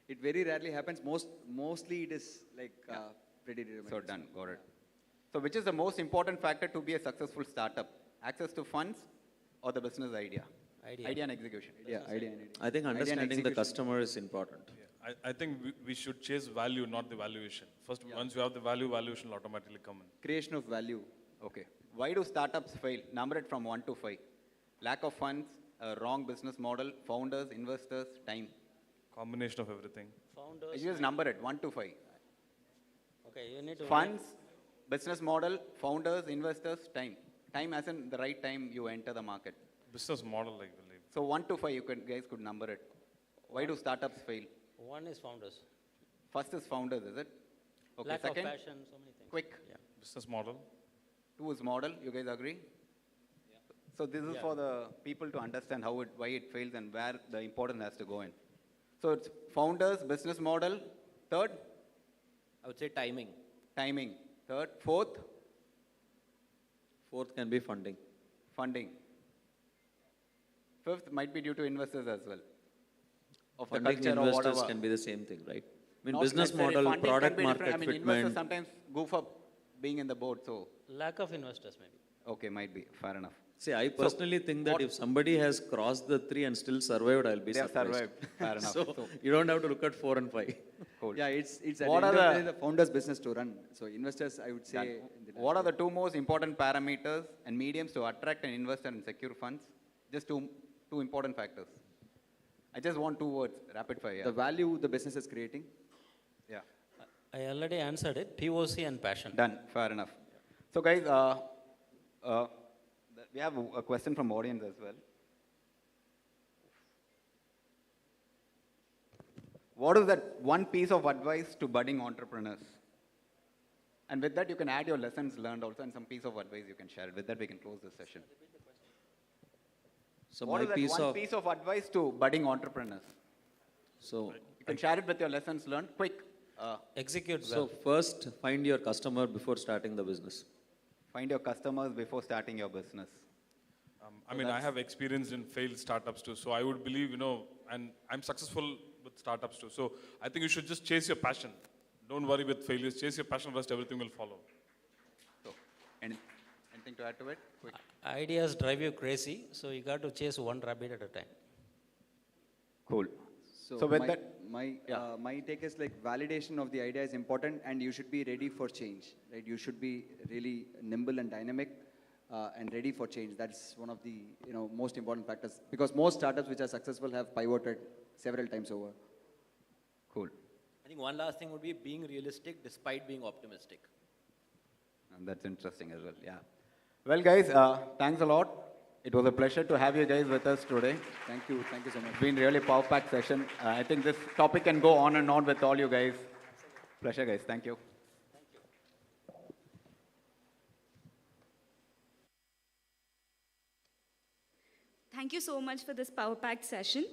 It very rarely happens. Mostly it is like pretty determined. So done, got it. So which is the most important factor to be a successful startup? Access to funds or the business idea? Idea and execution. Idea. I think understanding the customer is important. Yeah. I think we should chase value, not the valuation. First, once you have the value, valuation will automatically come in. Creation of value. Okay. Why do startups fail? Number it from 1 to 5. Lack of funds, a wrong business model, founders, investors, time. Combination of everything. Founders. You just number it 1 to 5. Okay, you need to. Funds, business model, founders, investors, time. Time as in the right time you enter the market. Business model, I believe. So 1 to 5, you guys could number it. Why do startups fail? One is founders. First is founders, is it? Okay, Lack second? of passion, so many things. Quick. Yeah. Business model. 2 is model, you guys agree? So this is for the people to understand why it fails and where the importance has to go in. So it's founders, business model. Third? I would say timing. Timing. Third. Fourth? Fourth can be funding. Funding. Fifth might be due to investors as well. Of the Funding culture or investors whatever. can be the same thing, right? I mean, Not business necessarily. model, Funding product can be different. market Investors fitment. sometimes goof up being in the board, so. Lack of investors, maybe. Okay, might be. Fair enough. See, I personally think that if somebody has crossed the 3 and still survived, I'll be They have surprised. survived. Fair enough. So, you don't have to look at 4 and 5. Cool. Yeah, it's at What the end are of the day, the founder's business to run. So investors, I would say. Done. What are the 2 most important parameters and mediums to attract an investor and secure funds? Just two important factors. I just want 2 words, rapid fire. Yeah. The value the business is creating. Yeah. I already answered it, POC and passion. Done, fair enough. So guys, we have a question from audience as well. What is that one piece of advice to budding entrepreneurs? And with that, you can add your lessons learned also and some piece of advice you can share. With that, we can close this session. So what my is that piece one of piece of advice to budding entrepreneurs? so You can share it with your lessons learned. Quick. Execute so first find your customer before starting the business. Find your customers before starting your business. I mean, I have experience in failed startups too. So I would believe, and I'm successful with startups too. So I think you should just chase your passion. Don't worry with failures. Chase your passion, rest everything will follow. So, anything to add to it? Quick. Ideas drive you crazy, so you got to chase one rabbit at a time. Cool. So with my, that, my take is like validation of the idea is important, and you should be ready for change, right? You should be really nimble and dynamic and ready for change. That's one of the most important factors, because most startups which are successful have pivoted several times over. Cool. I think one last thing would be being realistic despite being optimistic. And that's interesting as well. Yeah. Well, guys, thanks a lot. It was a pleasure to have you guys with us today. Thank you so much. It's been really power-packed session. I think this topic can go on and on with all you guys. Pleasure, guys. Thank you. Thank you so much for this power-packed session.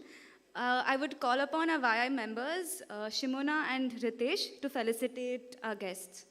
I would call upon our YI members, Shimona and Ritesh, to felicitate our guests.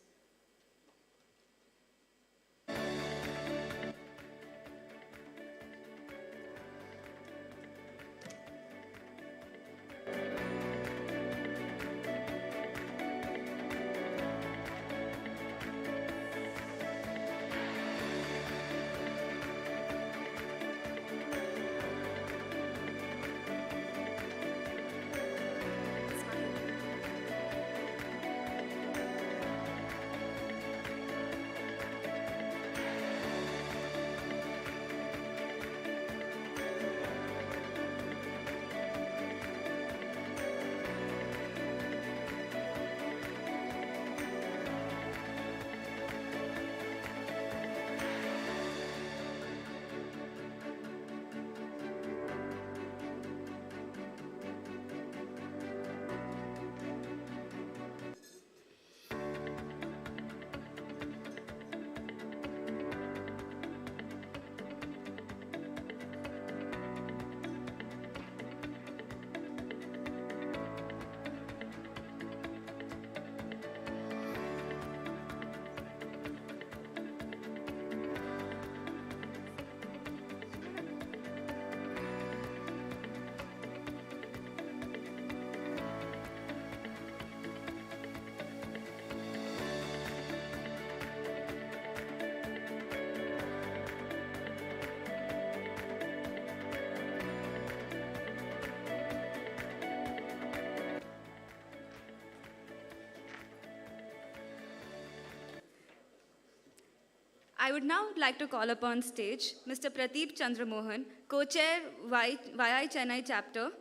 I would now like to call upon stage Mr. Pradeep Chandramohan, co-chair YI Chennai chapter,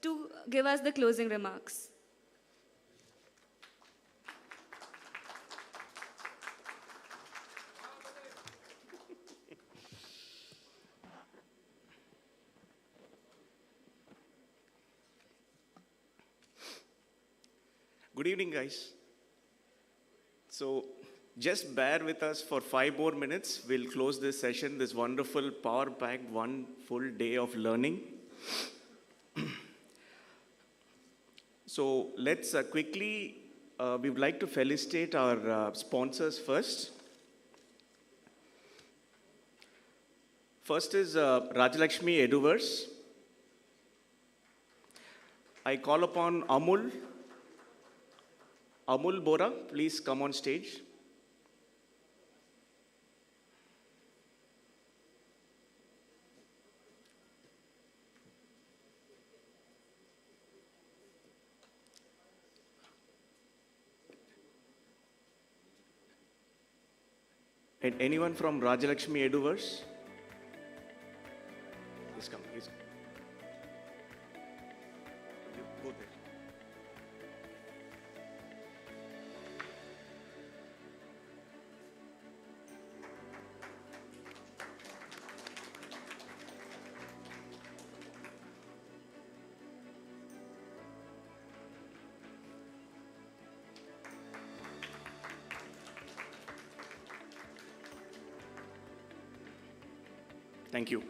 to give us the closing remarks. Good evening, guys. So, Just bear with us for 5 more minutes. We'll close this session, this wonderful, power-packed, one full day of learning. So let's quickly, we would like to felicitate our sponsors first. First is Rajalakshmi Eduverse. I call upon Amul Bora, please come on stage. And anyone from Rajalakshmi Eduverse? Please come, please come. You go there. Thank you.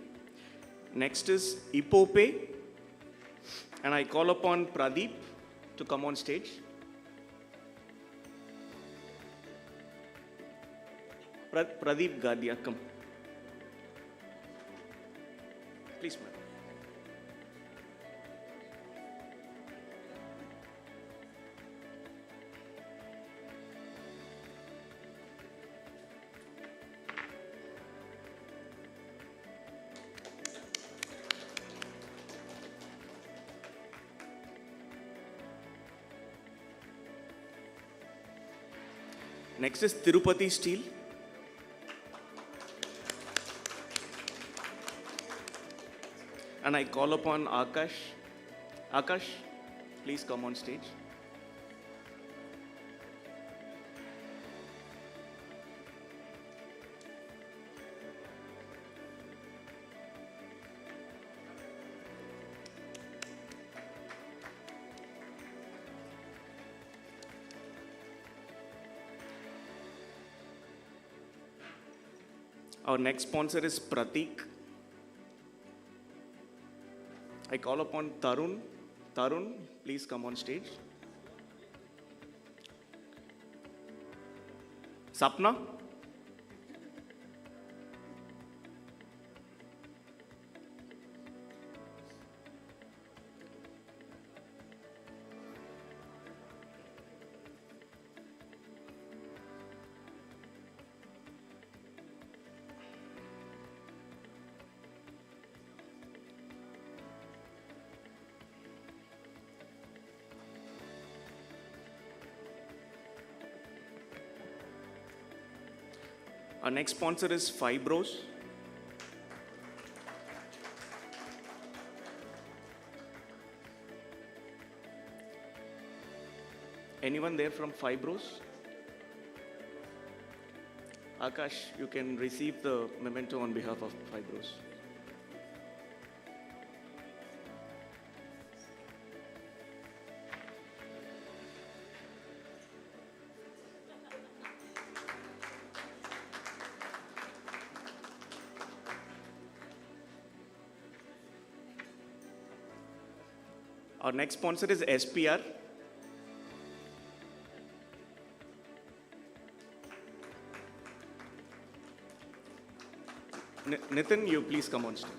Next is Ipope, and I call upon Pradeep to come on stage. Pradeep Gadia, come. Please, ma'am. Next is Tirupati Steel. And I call upon Akash. Akash, please come on stage. Our next sponsor is Pratik. I call upon Tarun. Tarun, please come on stage. Sapna. Our next sponsor is Fibros. Anyone there from Fibros? Akash, you can receive the memento on behalf of Fibros. Our next sponsor is SPR. Nitin, you please come on stage.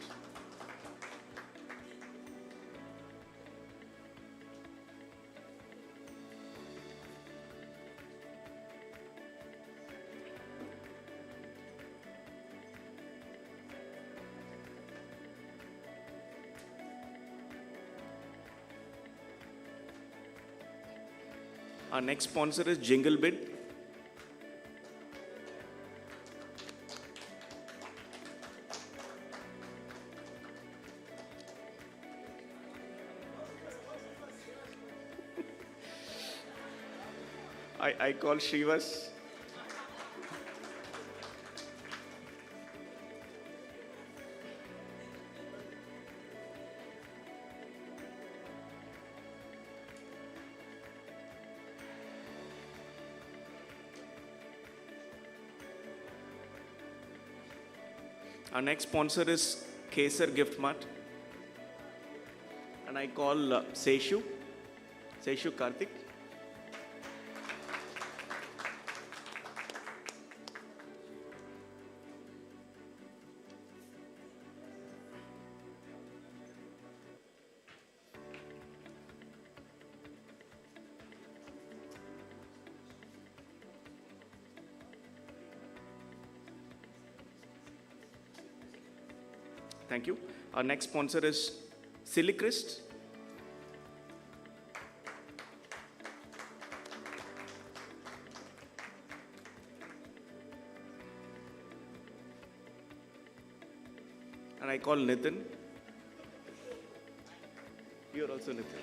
Our next sponsor is Jinglebit. I call Shrivas. Our next sponsor is Kesar Gift Mart. And I call Seshu Karthik. Thank you. Our next sponsor is Silicrest. And I call Nitin. You're also Nitin.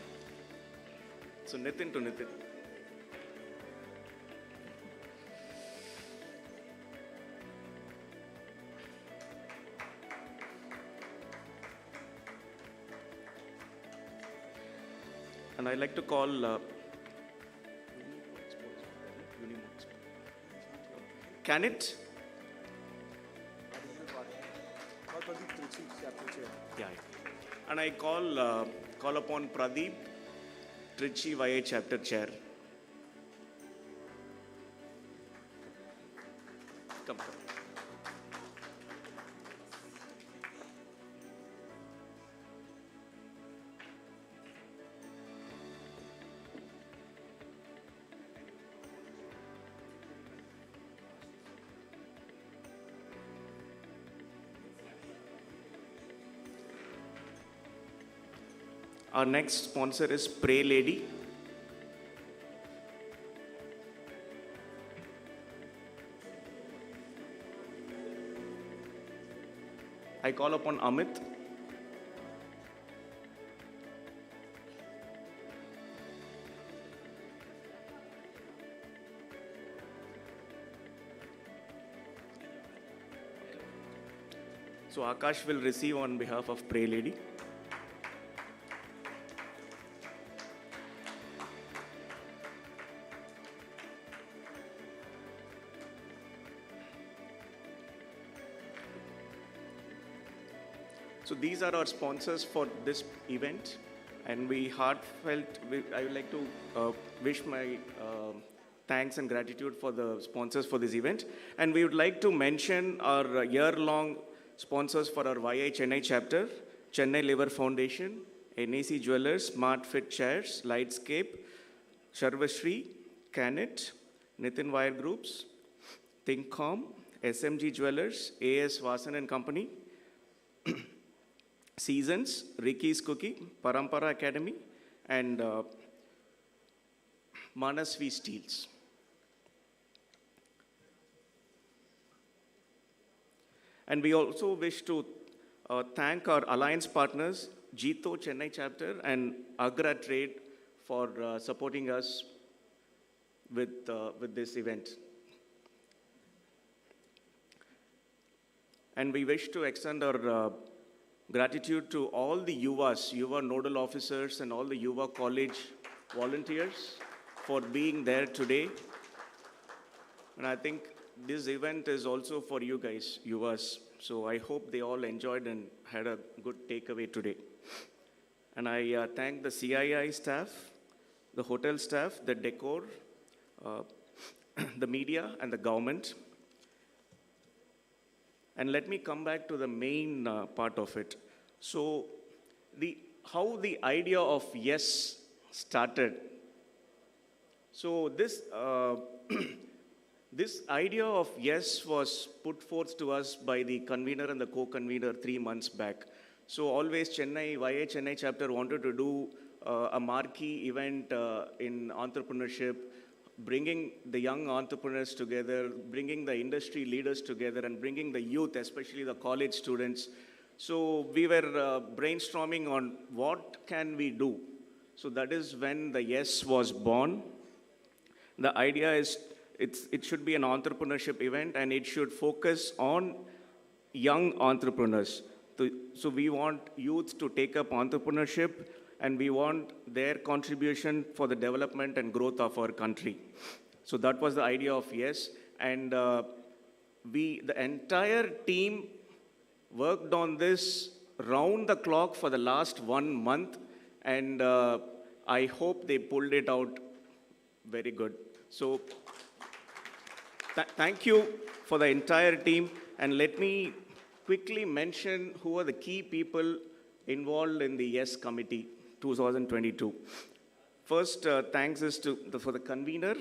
So Nitin to Nitin. And I'd like to call Canit. Yeah. And I call upon Pradeep, Trichy YA chapter chair. Come. Our next sponsor is Pray Lady. I call upon Amit. So Akash will receive on behalf of Pray Lady. So these are our sponsors for this event, and I would like to wish my thanks and gratitude for the sponsors for this event. And we would like to mention our year-long sponsors for our YI Chennai chapter: Chennai Liver Foundation, NAC Jewelers, Smart Fit Chairs, Lightscape, Sharvashri, Canet, Nitin Wire Groups, ThinkCom, SMG Jewelers, AS Vasan and Company, Seasons, Ricky's Cookie, Parampara Academy, and Manasvi Steels. And we also wish to thank our alliance partners, Jito Chennai chapter and Agra Trade, for supporting us with this event. And we wish to extend our gratitude to all the Yuva nodal officers and all the Yuva college volunteers for being there today. And I think this event is also for you guys, Yuvas. So I hope they all enjoyed and had a good takeaway today. And I thank the CII staff, the hotel staff, the decor, the media, and the government. And let me come back to the main part of it. So, how the idea of YES started. So this this idea of YES was put forth to us by the convener and the co-convener 3 months back. So always YA Chennai chapter wanted to do a marquee event in entrepreneurship, bringing the young entrepreneurs together, bringing the industry leaders together, and bringing the youth, especially the college students. So we were brainstorming on what can we do. So that is when the YES was born. The idea is it should be an entrepreneurship event, and it should focus on young entrepreneurs. So we want youth to take up entrepreneurship, and we want their contribution for the development and growth of our country. So that was the idea of YES. And the entire team worked on this round the clock for the last 1 month, and I hope they pulled it out very good. So thank you for the entire team, and let me quickly mention who are the key people involved in the YES Committee 2022. First, thanks is for the convener,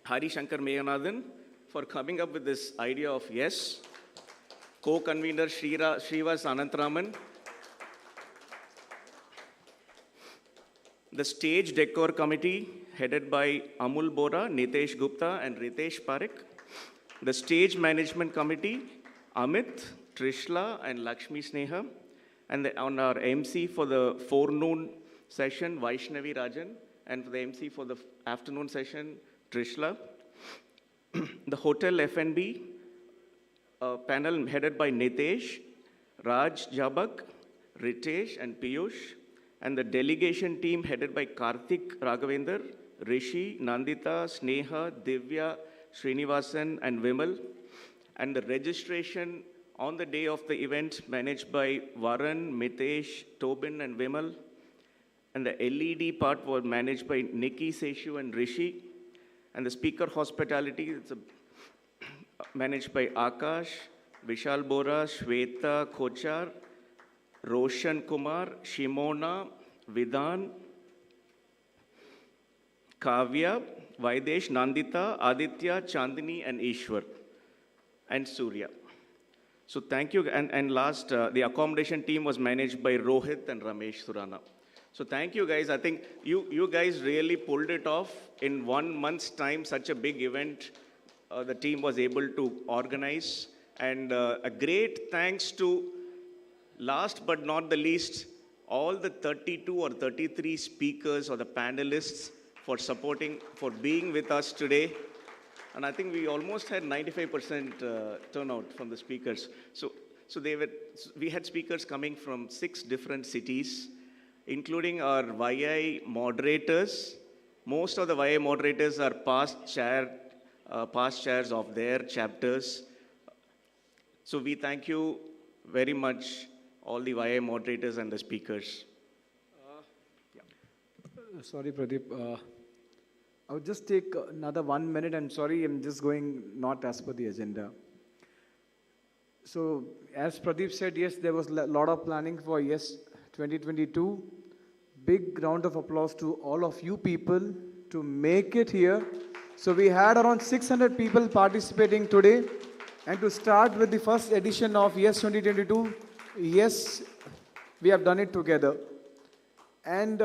Hari Shankar Meganathan, for coming up with this idea of YES. Co-convener Shrivas Anantharaman. The stage decor committee headed by Amul Bora, Nitesh Gupta and Ritesh Parekh. The stage management committee, Amit, Trishla and Lakshmi Sneha. And on our MC for the forenoon session, Vaishnavi Rajan. And for the MC for the afternoon session, Trishla. The hotel F&B panel headed by Nitesh, Raj Jabak, Ritesh and Piyush. And the delegation team headed by Karthik Raghavendra, Rishi, Nandita, Sneha, Divya, Srinivasan and Vimal. And the registration on the day of the event managed by Varun, Mitesh, Tobin and Vimal. And the LED part was managed by Nikki, Seshu and Rishi. And the speaker hospitality is managed by Akash, Vishal Bora, Shweta Kochar, Roshan Kumar, Shimona, Vidhan, Kavya, Vaidesh, Nandita, Aditya, Chandini and Ishwar and Surya. So thank you. And last, the accommodation team was managed by Rohit and Ramesh Surana. So thank you guys. I think you guys really pulled it off in 1 month's time. Such a big event the team was able to organize. And a great thanks to, last but not the least, all the 32 or 33 speakers or the panelists for supporting, for being with us today. And I think we almost had 95% turnout from the speakers. So we had speakers coming from 6 different cities, including our YI moderators. Most of the YI moderators are past chairs of their chapters. So we thank you very much, all the YI moderators and the speakers. Sorry, Pradeep. I would just take another 1 minute. I'm sorry, I'm just going not as per the agenda. So, as Pradeep said, yes, there was a lot of planning for YES 2022. Big round of applause to all of you people to make it here. So, we had around 600 people participating today. And to start with the first edition of YES 2022, yes, we have done it together. And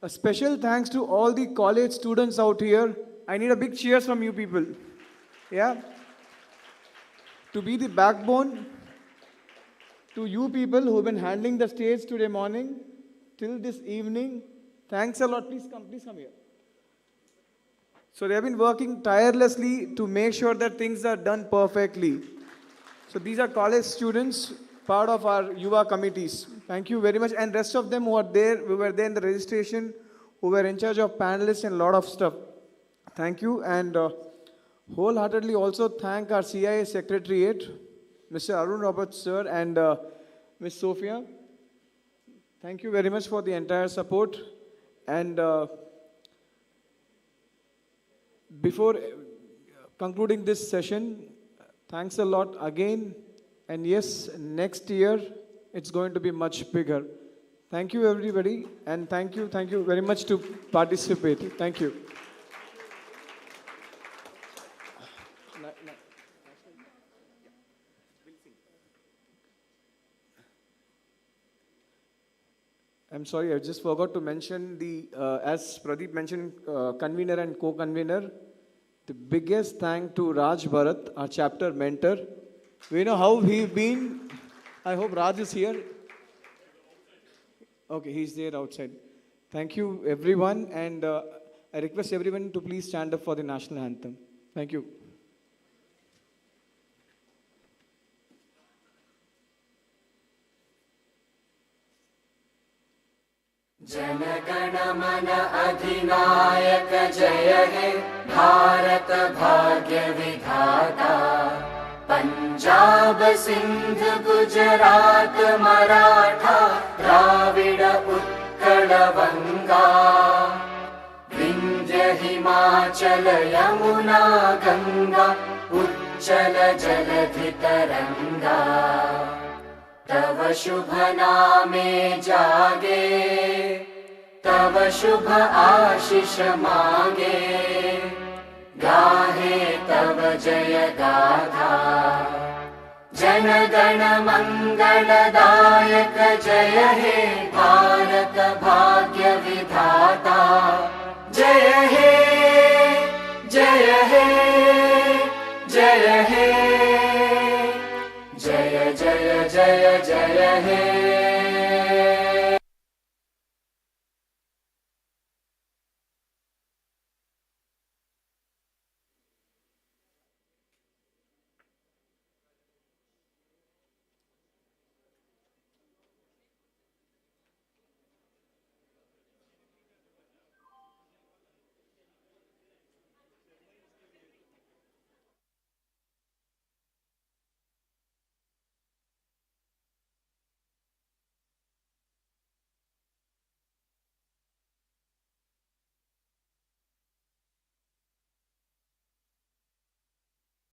a special thanks to all the college students out here. I need a big cheers from you people. Yeah. To be the backbone to you people who have been handling the stage today morning till this evening. Thanks a lot. Please come here. So they have been working tirelessly to make sure that things are done perfectly. So these are college students, part of our Yuva committees. Thank you very much. And rest of them who are there, we were there in the registration, who were in charge of panelists and a lot of stuff. Thank you. And wholeheartedly also thank our CIA Secretariat, Mr. Arun Roberts, sir, and Ms. Sophia. Thank you very much for the entire support. And before concluding this session, thanks a lot again. And yes, next year, it's going to be much bigger. Thank you, everybody. And thank you very much to participate. Thank you. I'm sorry, I just forgot to mention the, as Pradeep mentioned, convener and co-convener, the biggest thank to Raj Bharat, our chapter mentor. We know how we've been. I hope Raj is here. Okay, he's there outside. Thank you, everyone. And I request everyone to please stand up for the national anthem. Thank you. Jana Gana Mana अधिनायक जय हे भारत भाग्य विधाता पंजाब सिंध गुजरात मराठा द्राविड उत्कल वंगा विंध्य हिमाचल यमुना गंगा उच्चल जलधि तरंगा तव शुभ नामे जागे तव शुभ आशीष मांगे गाहे तव जय गाथा जन गण मंगलदायक जय हे भारत भाग्य विधाता जय हे जय हे जय हे जय जय जय जय हे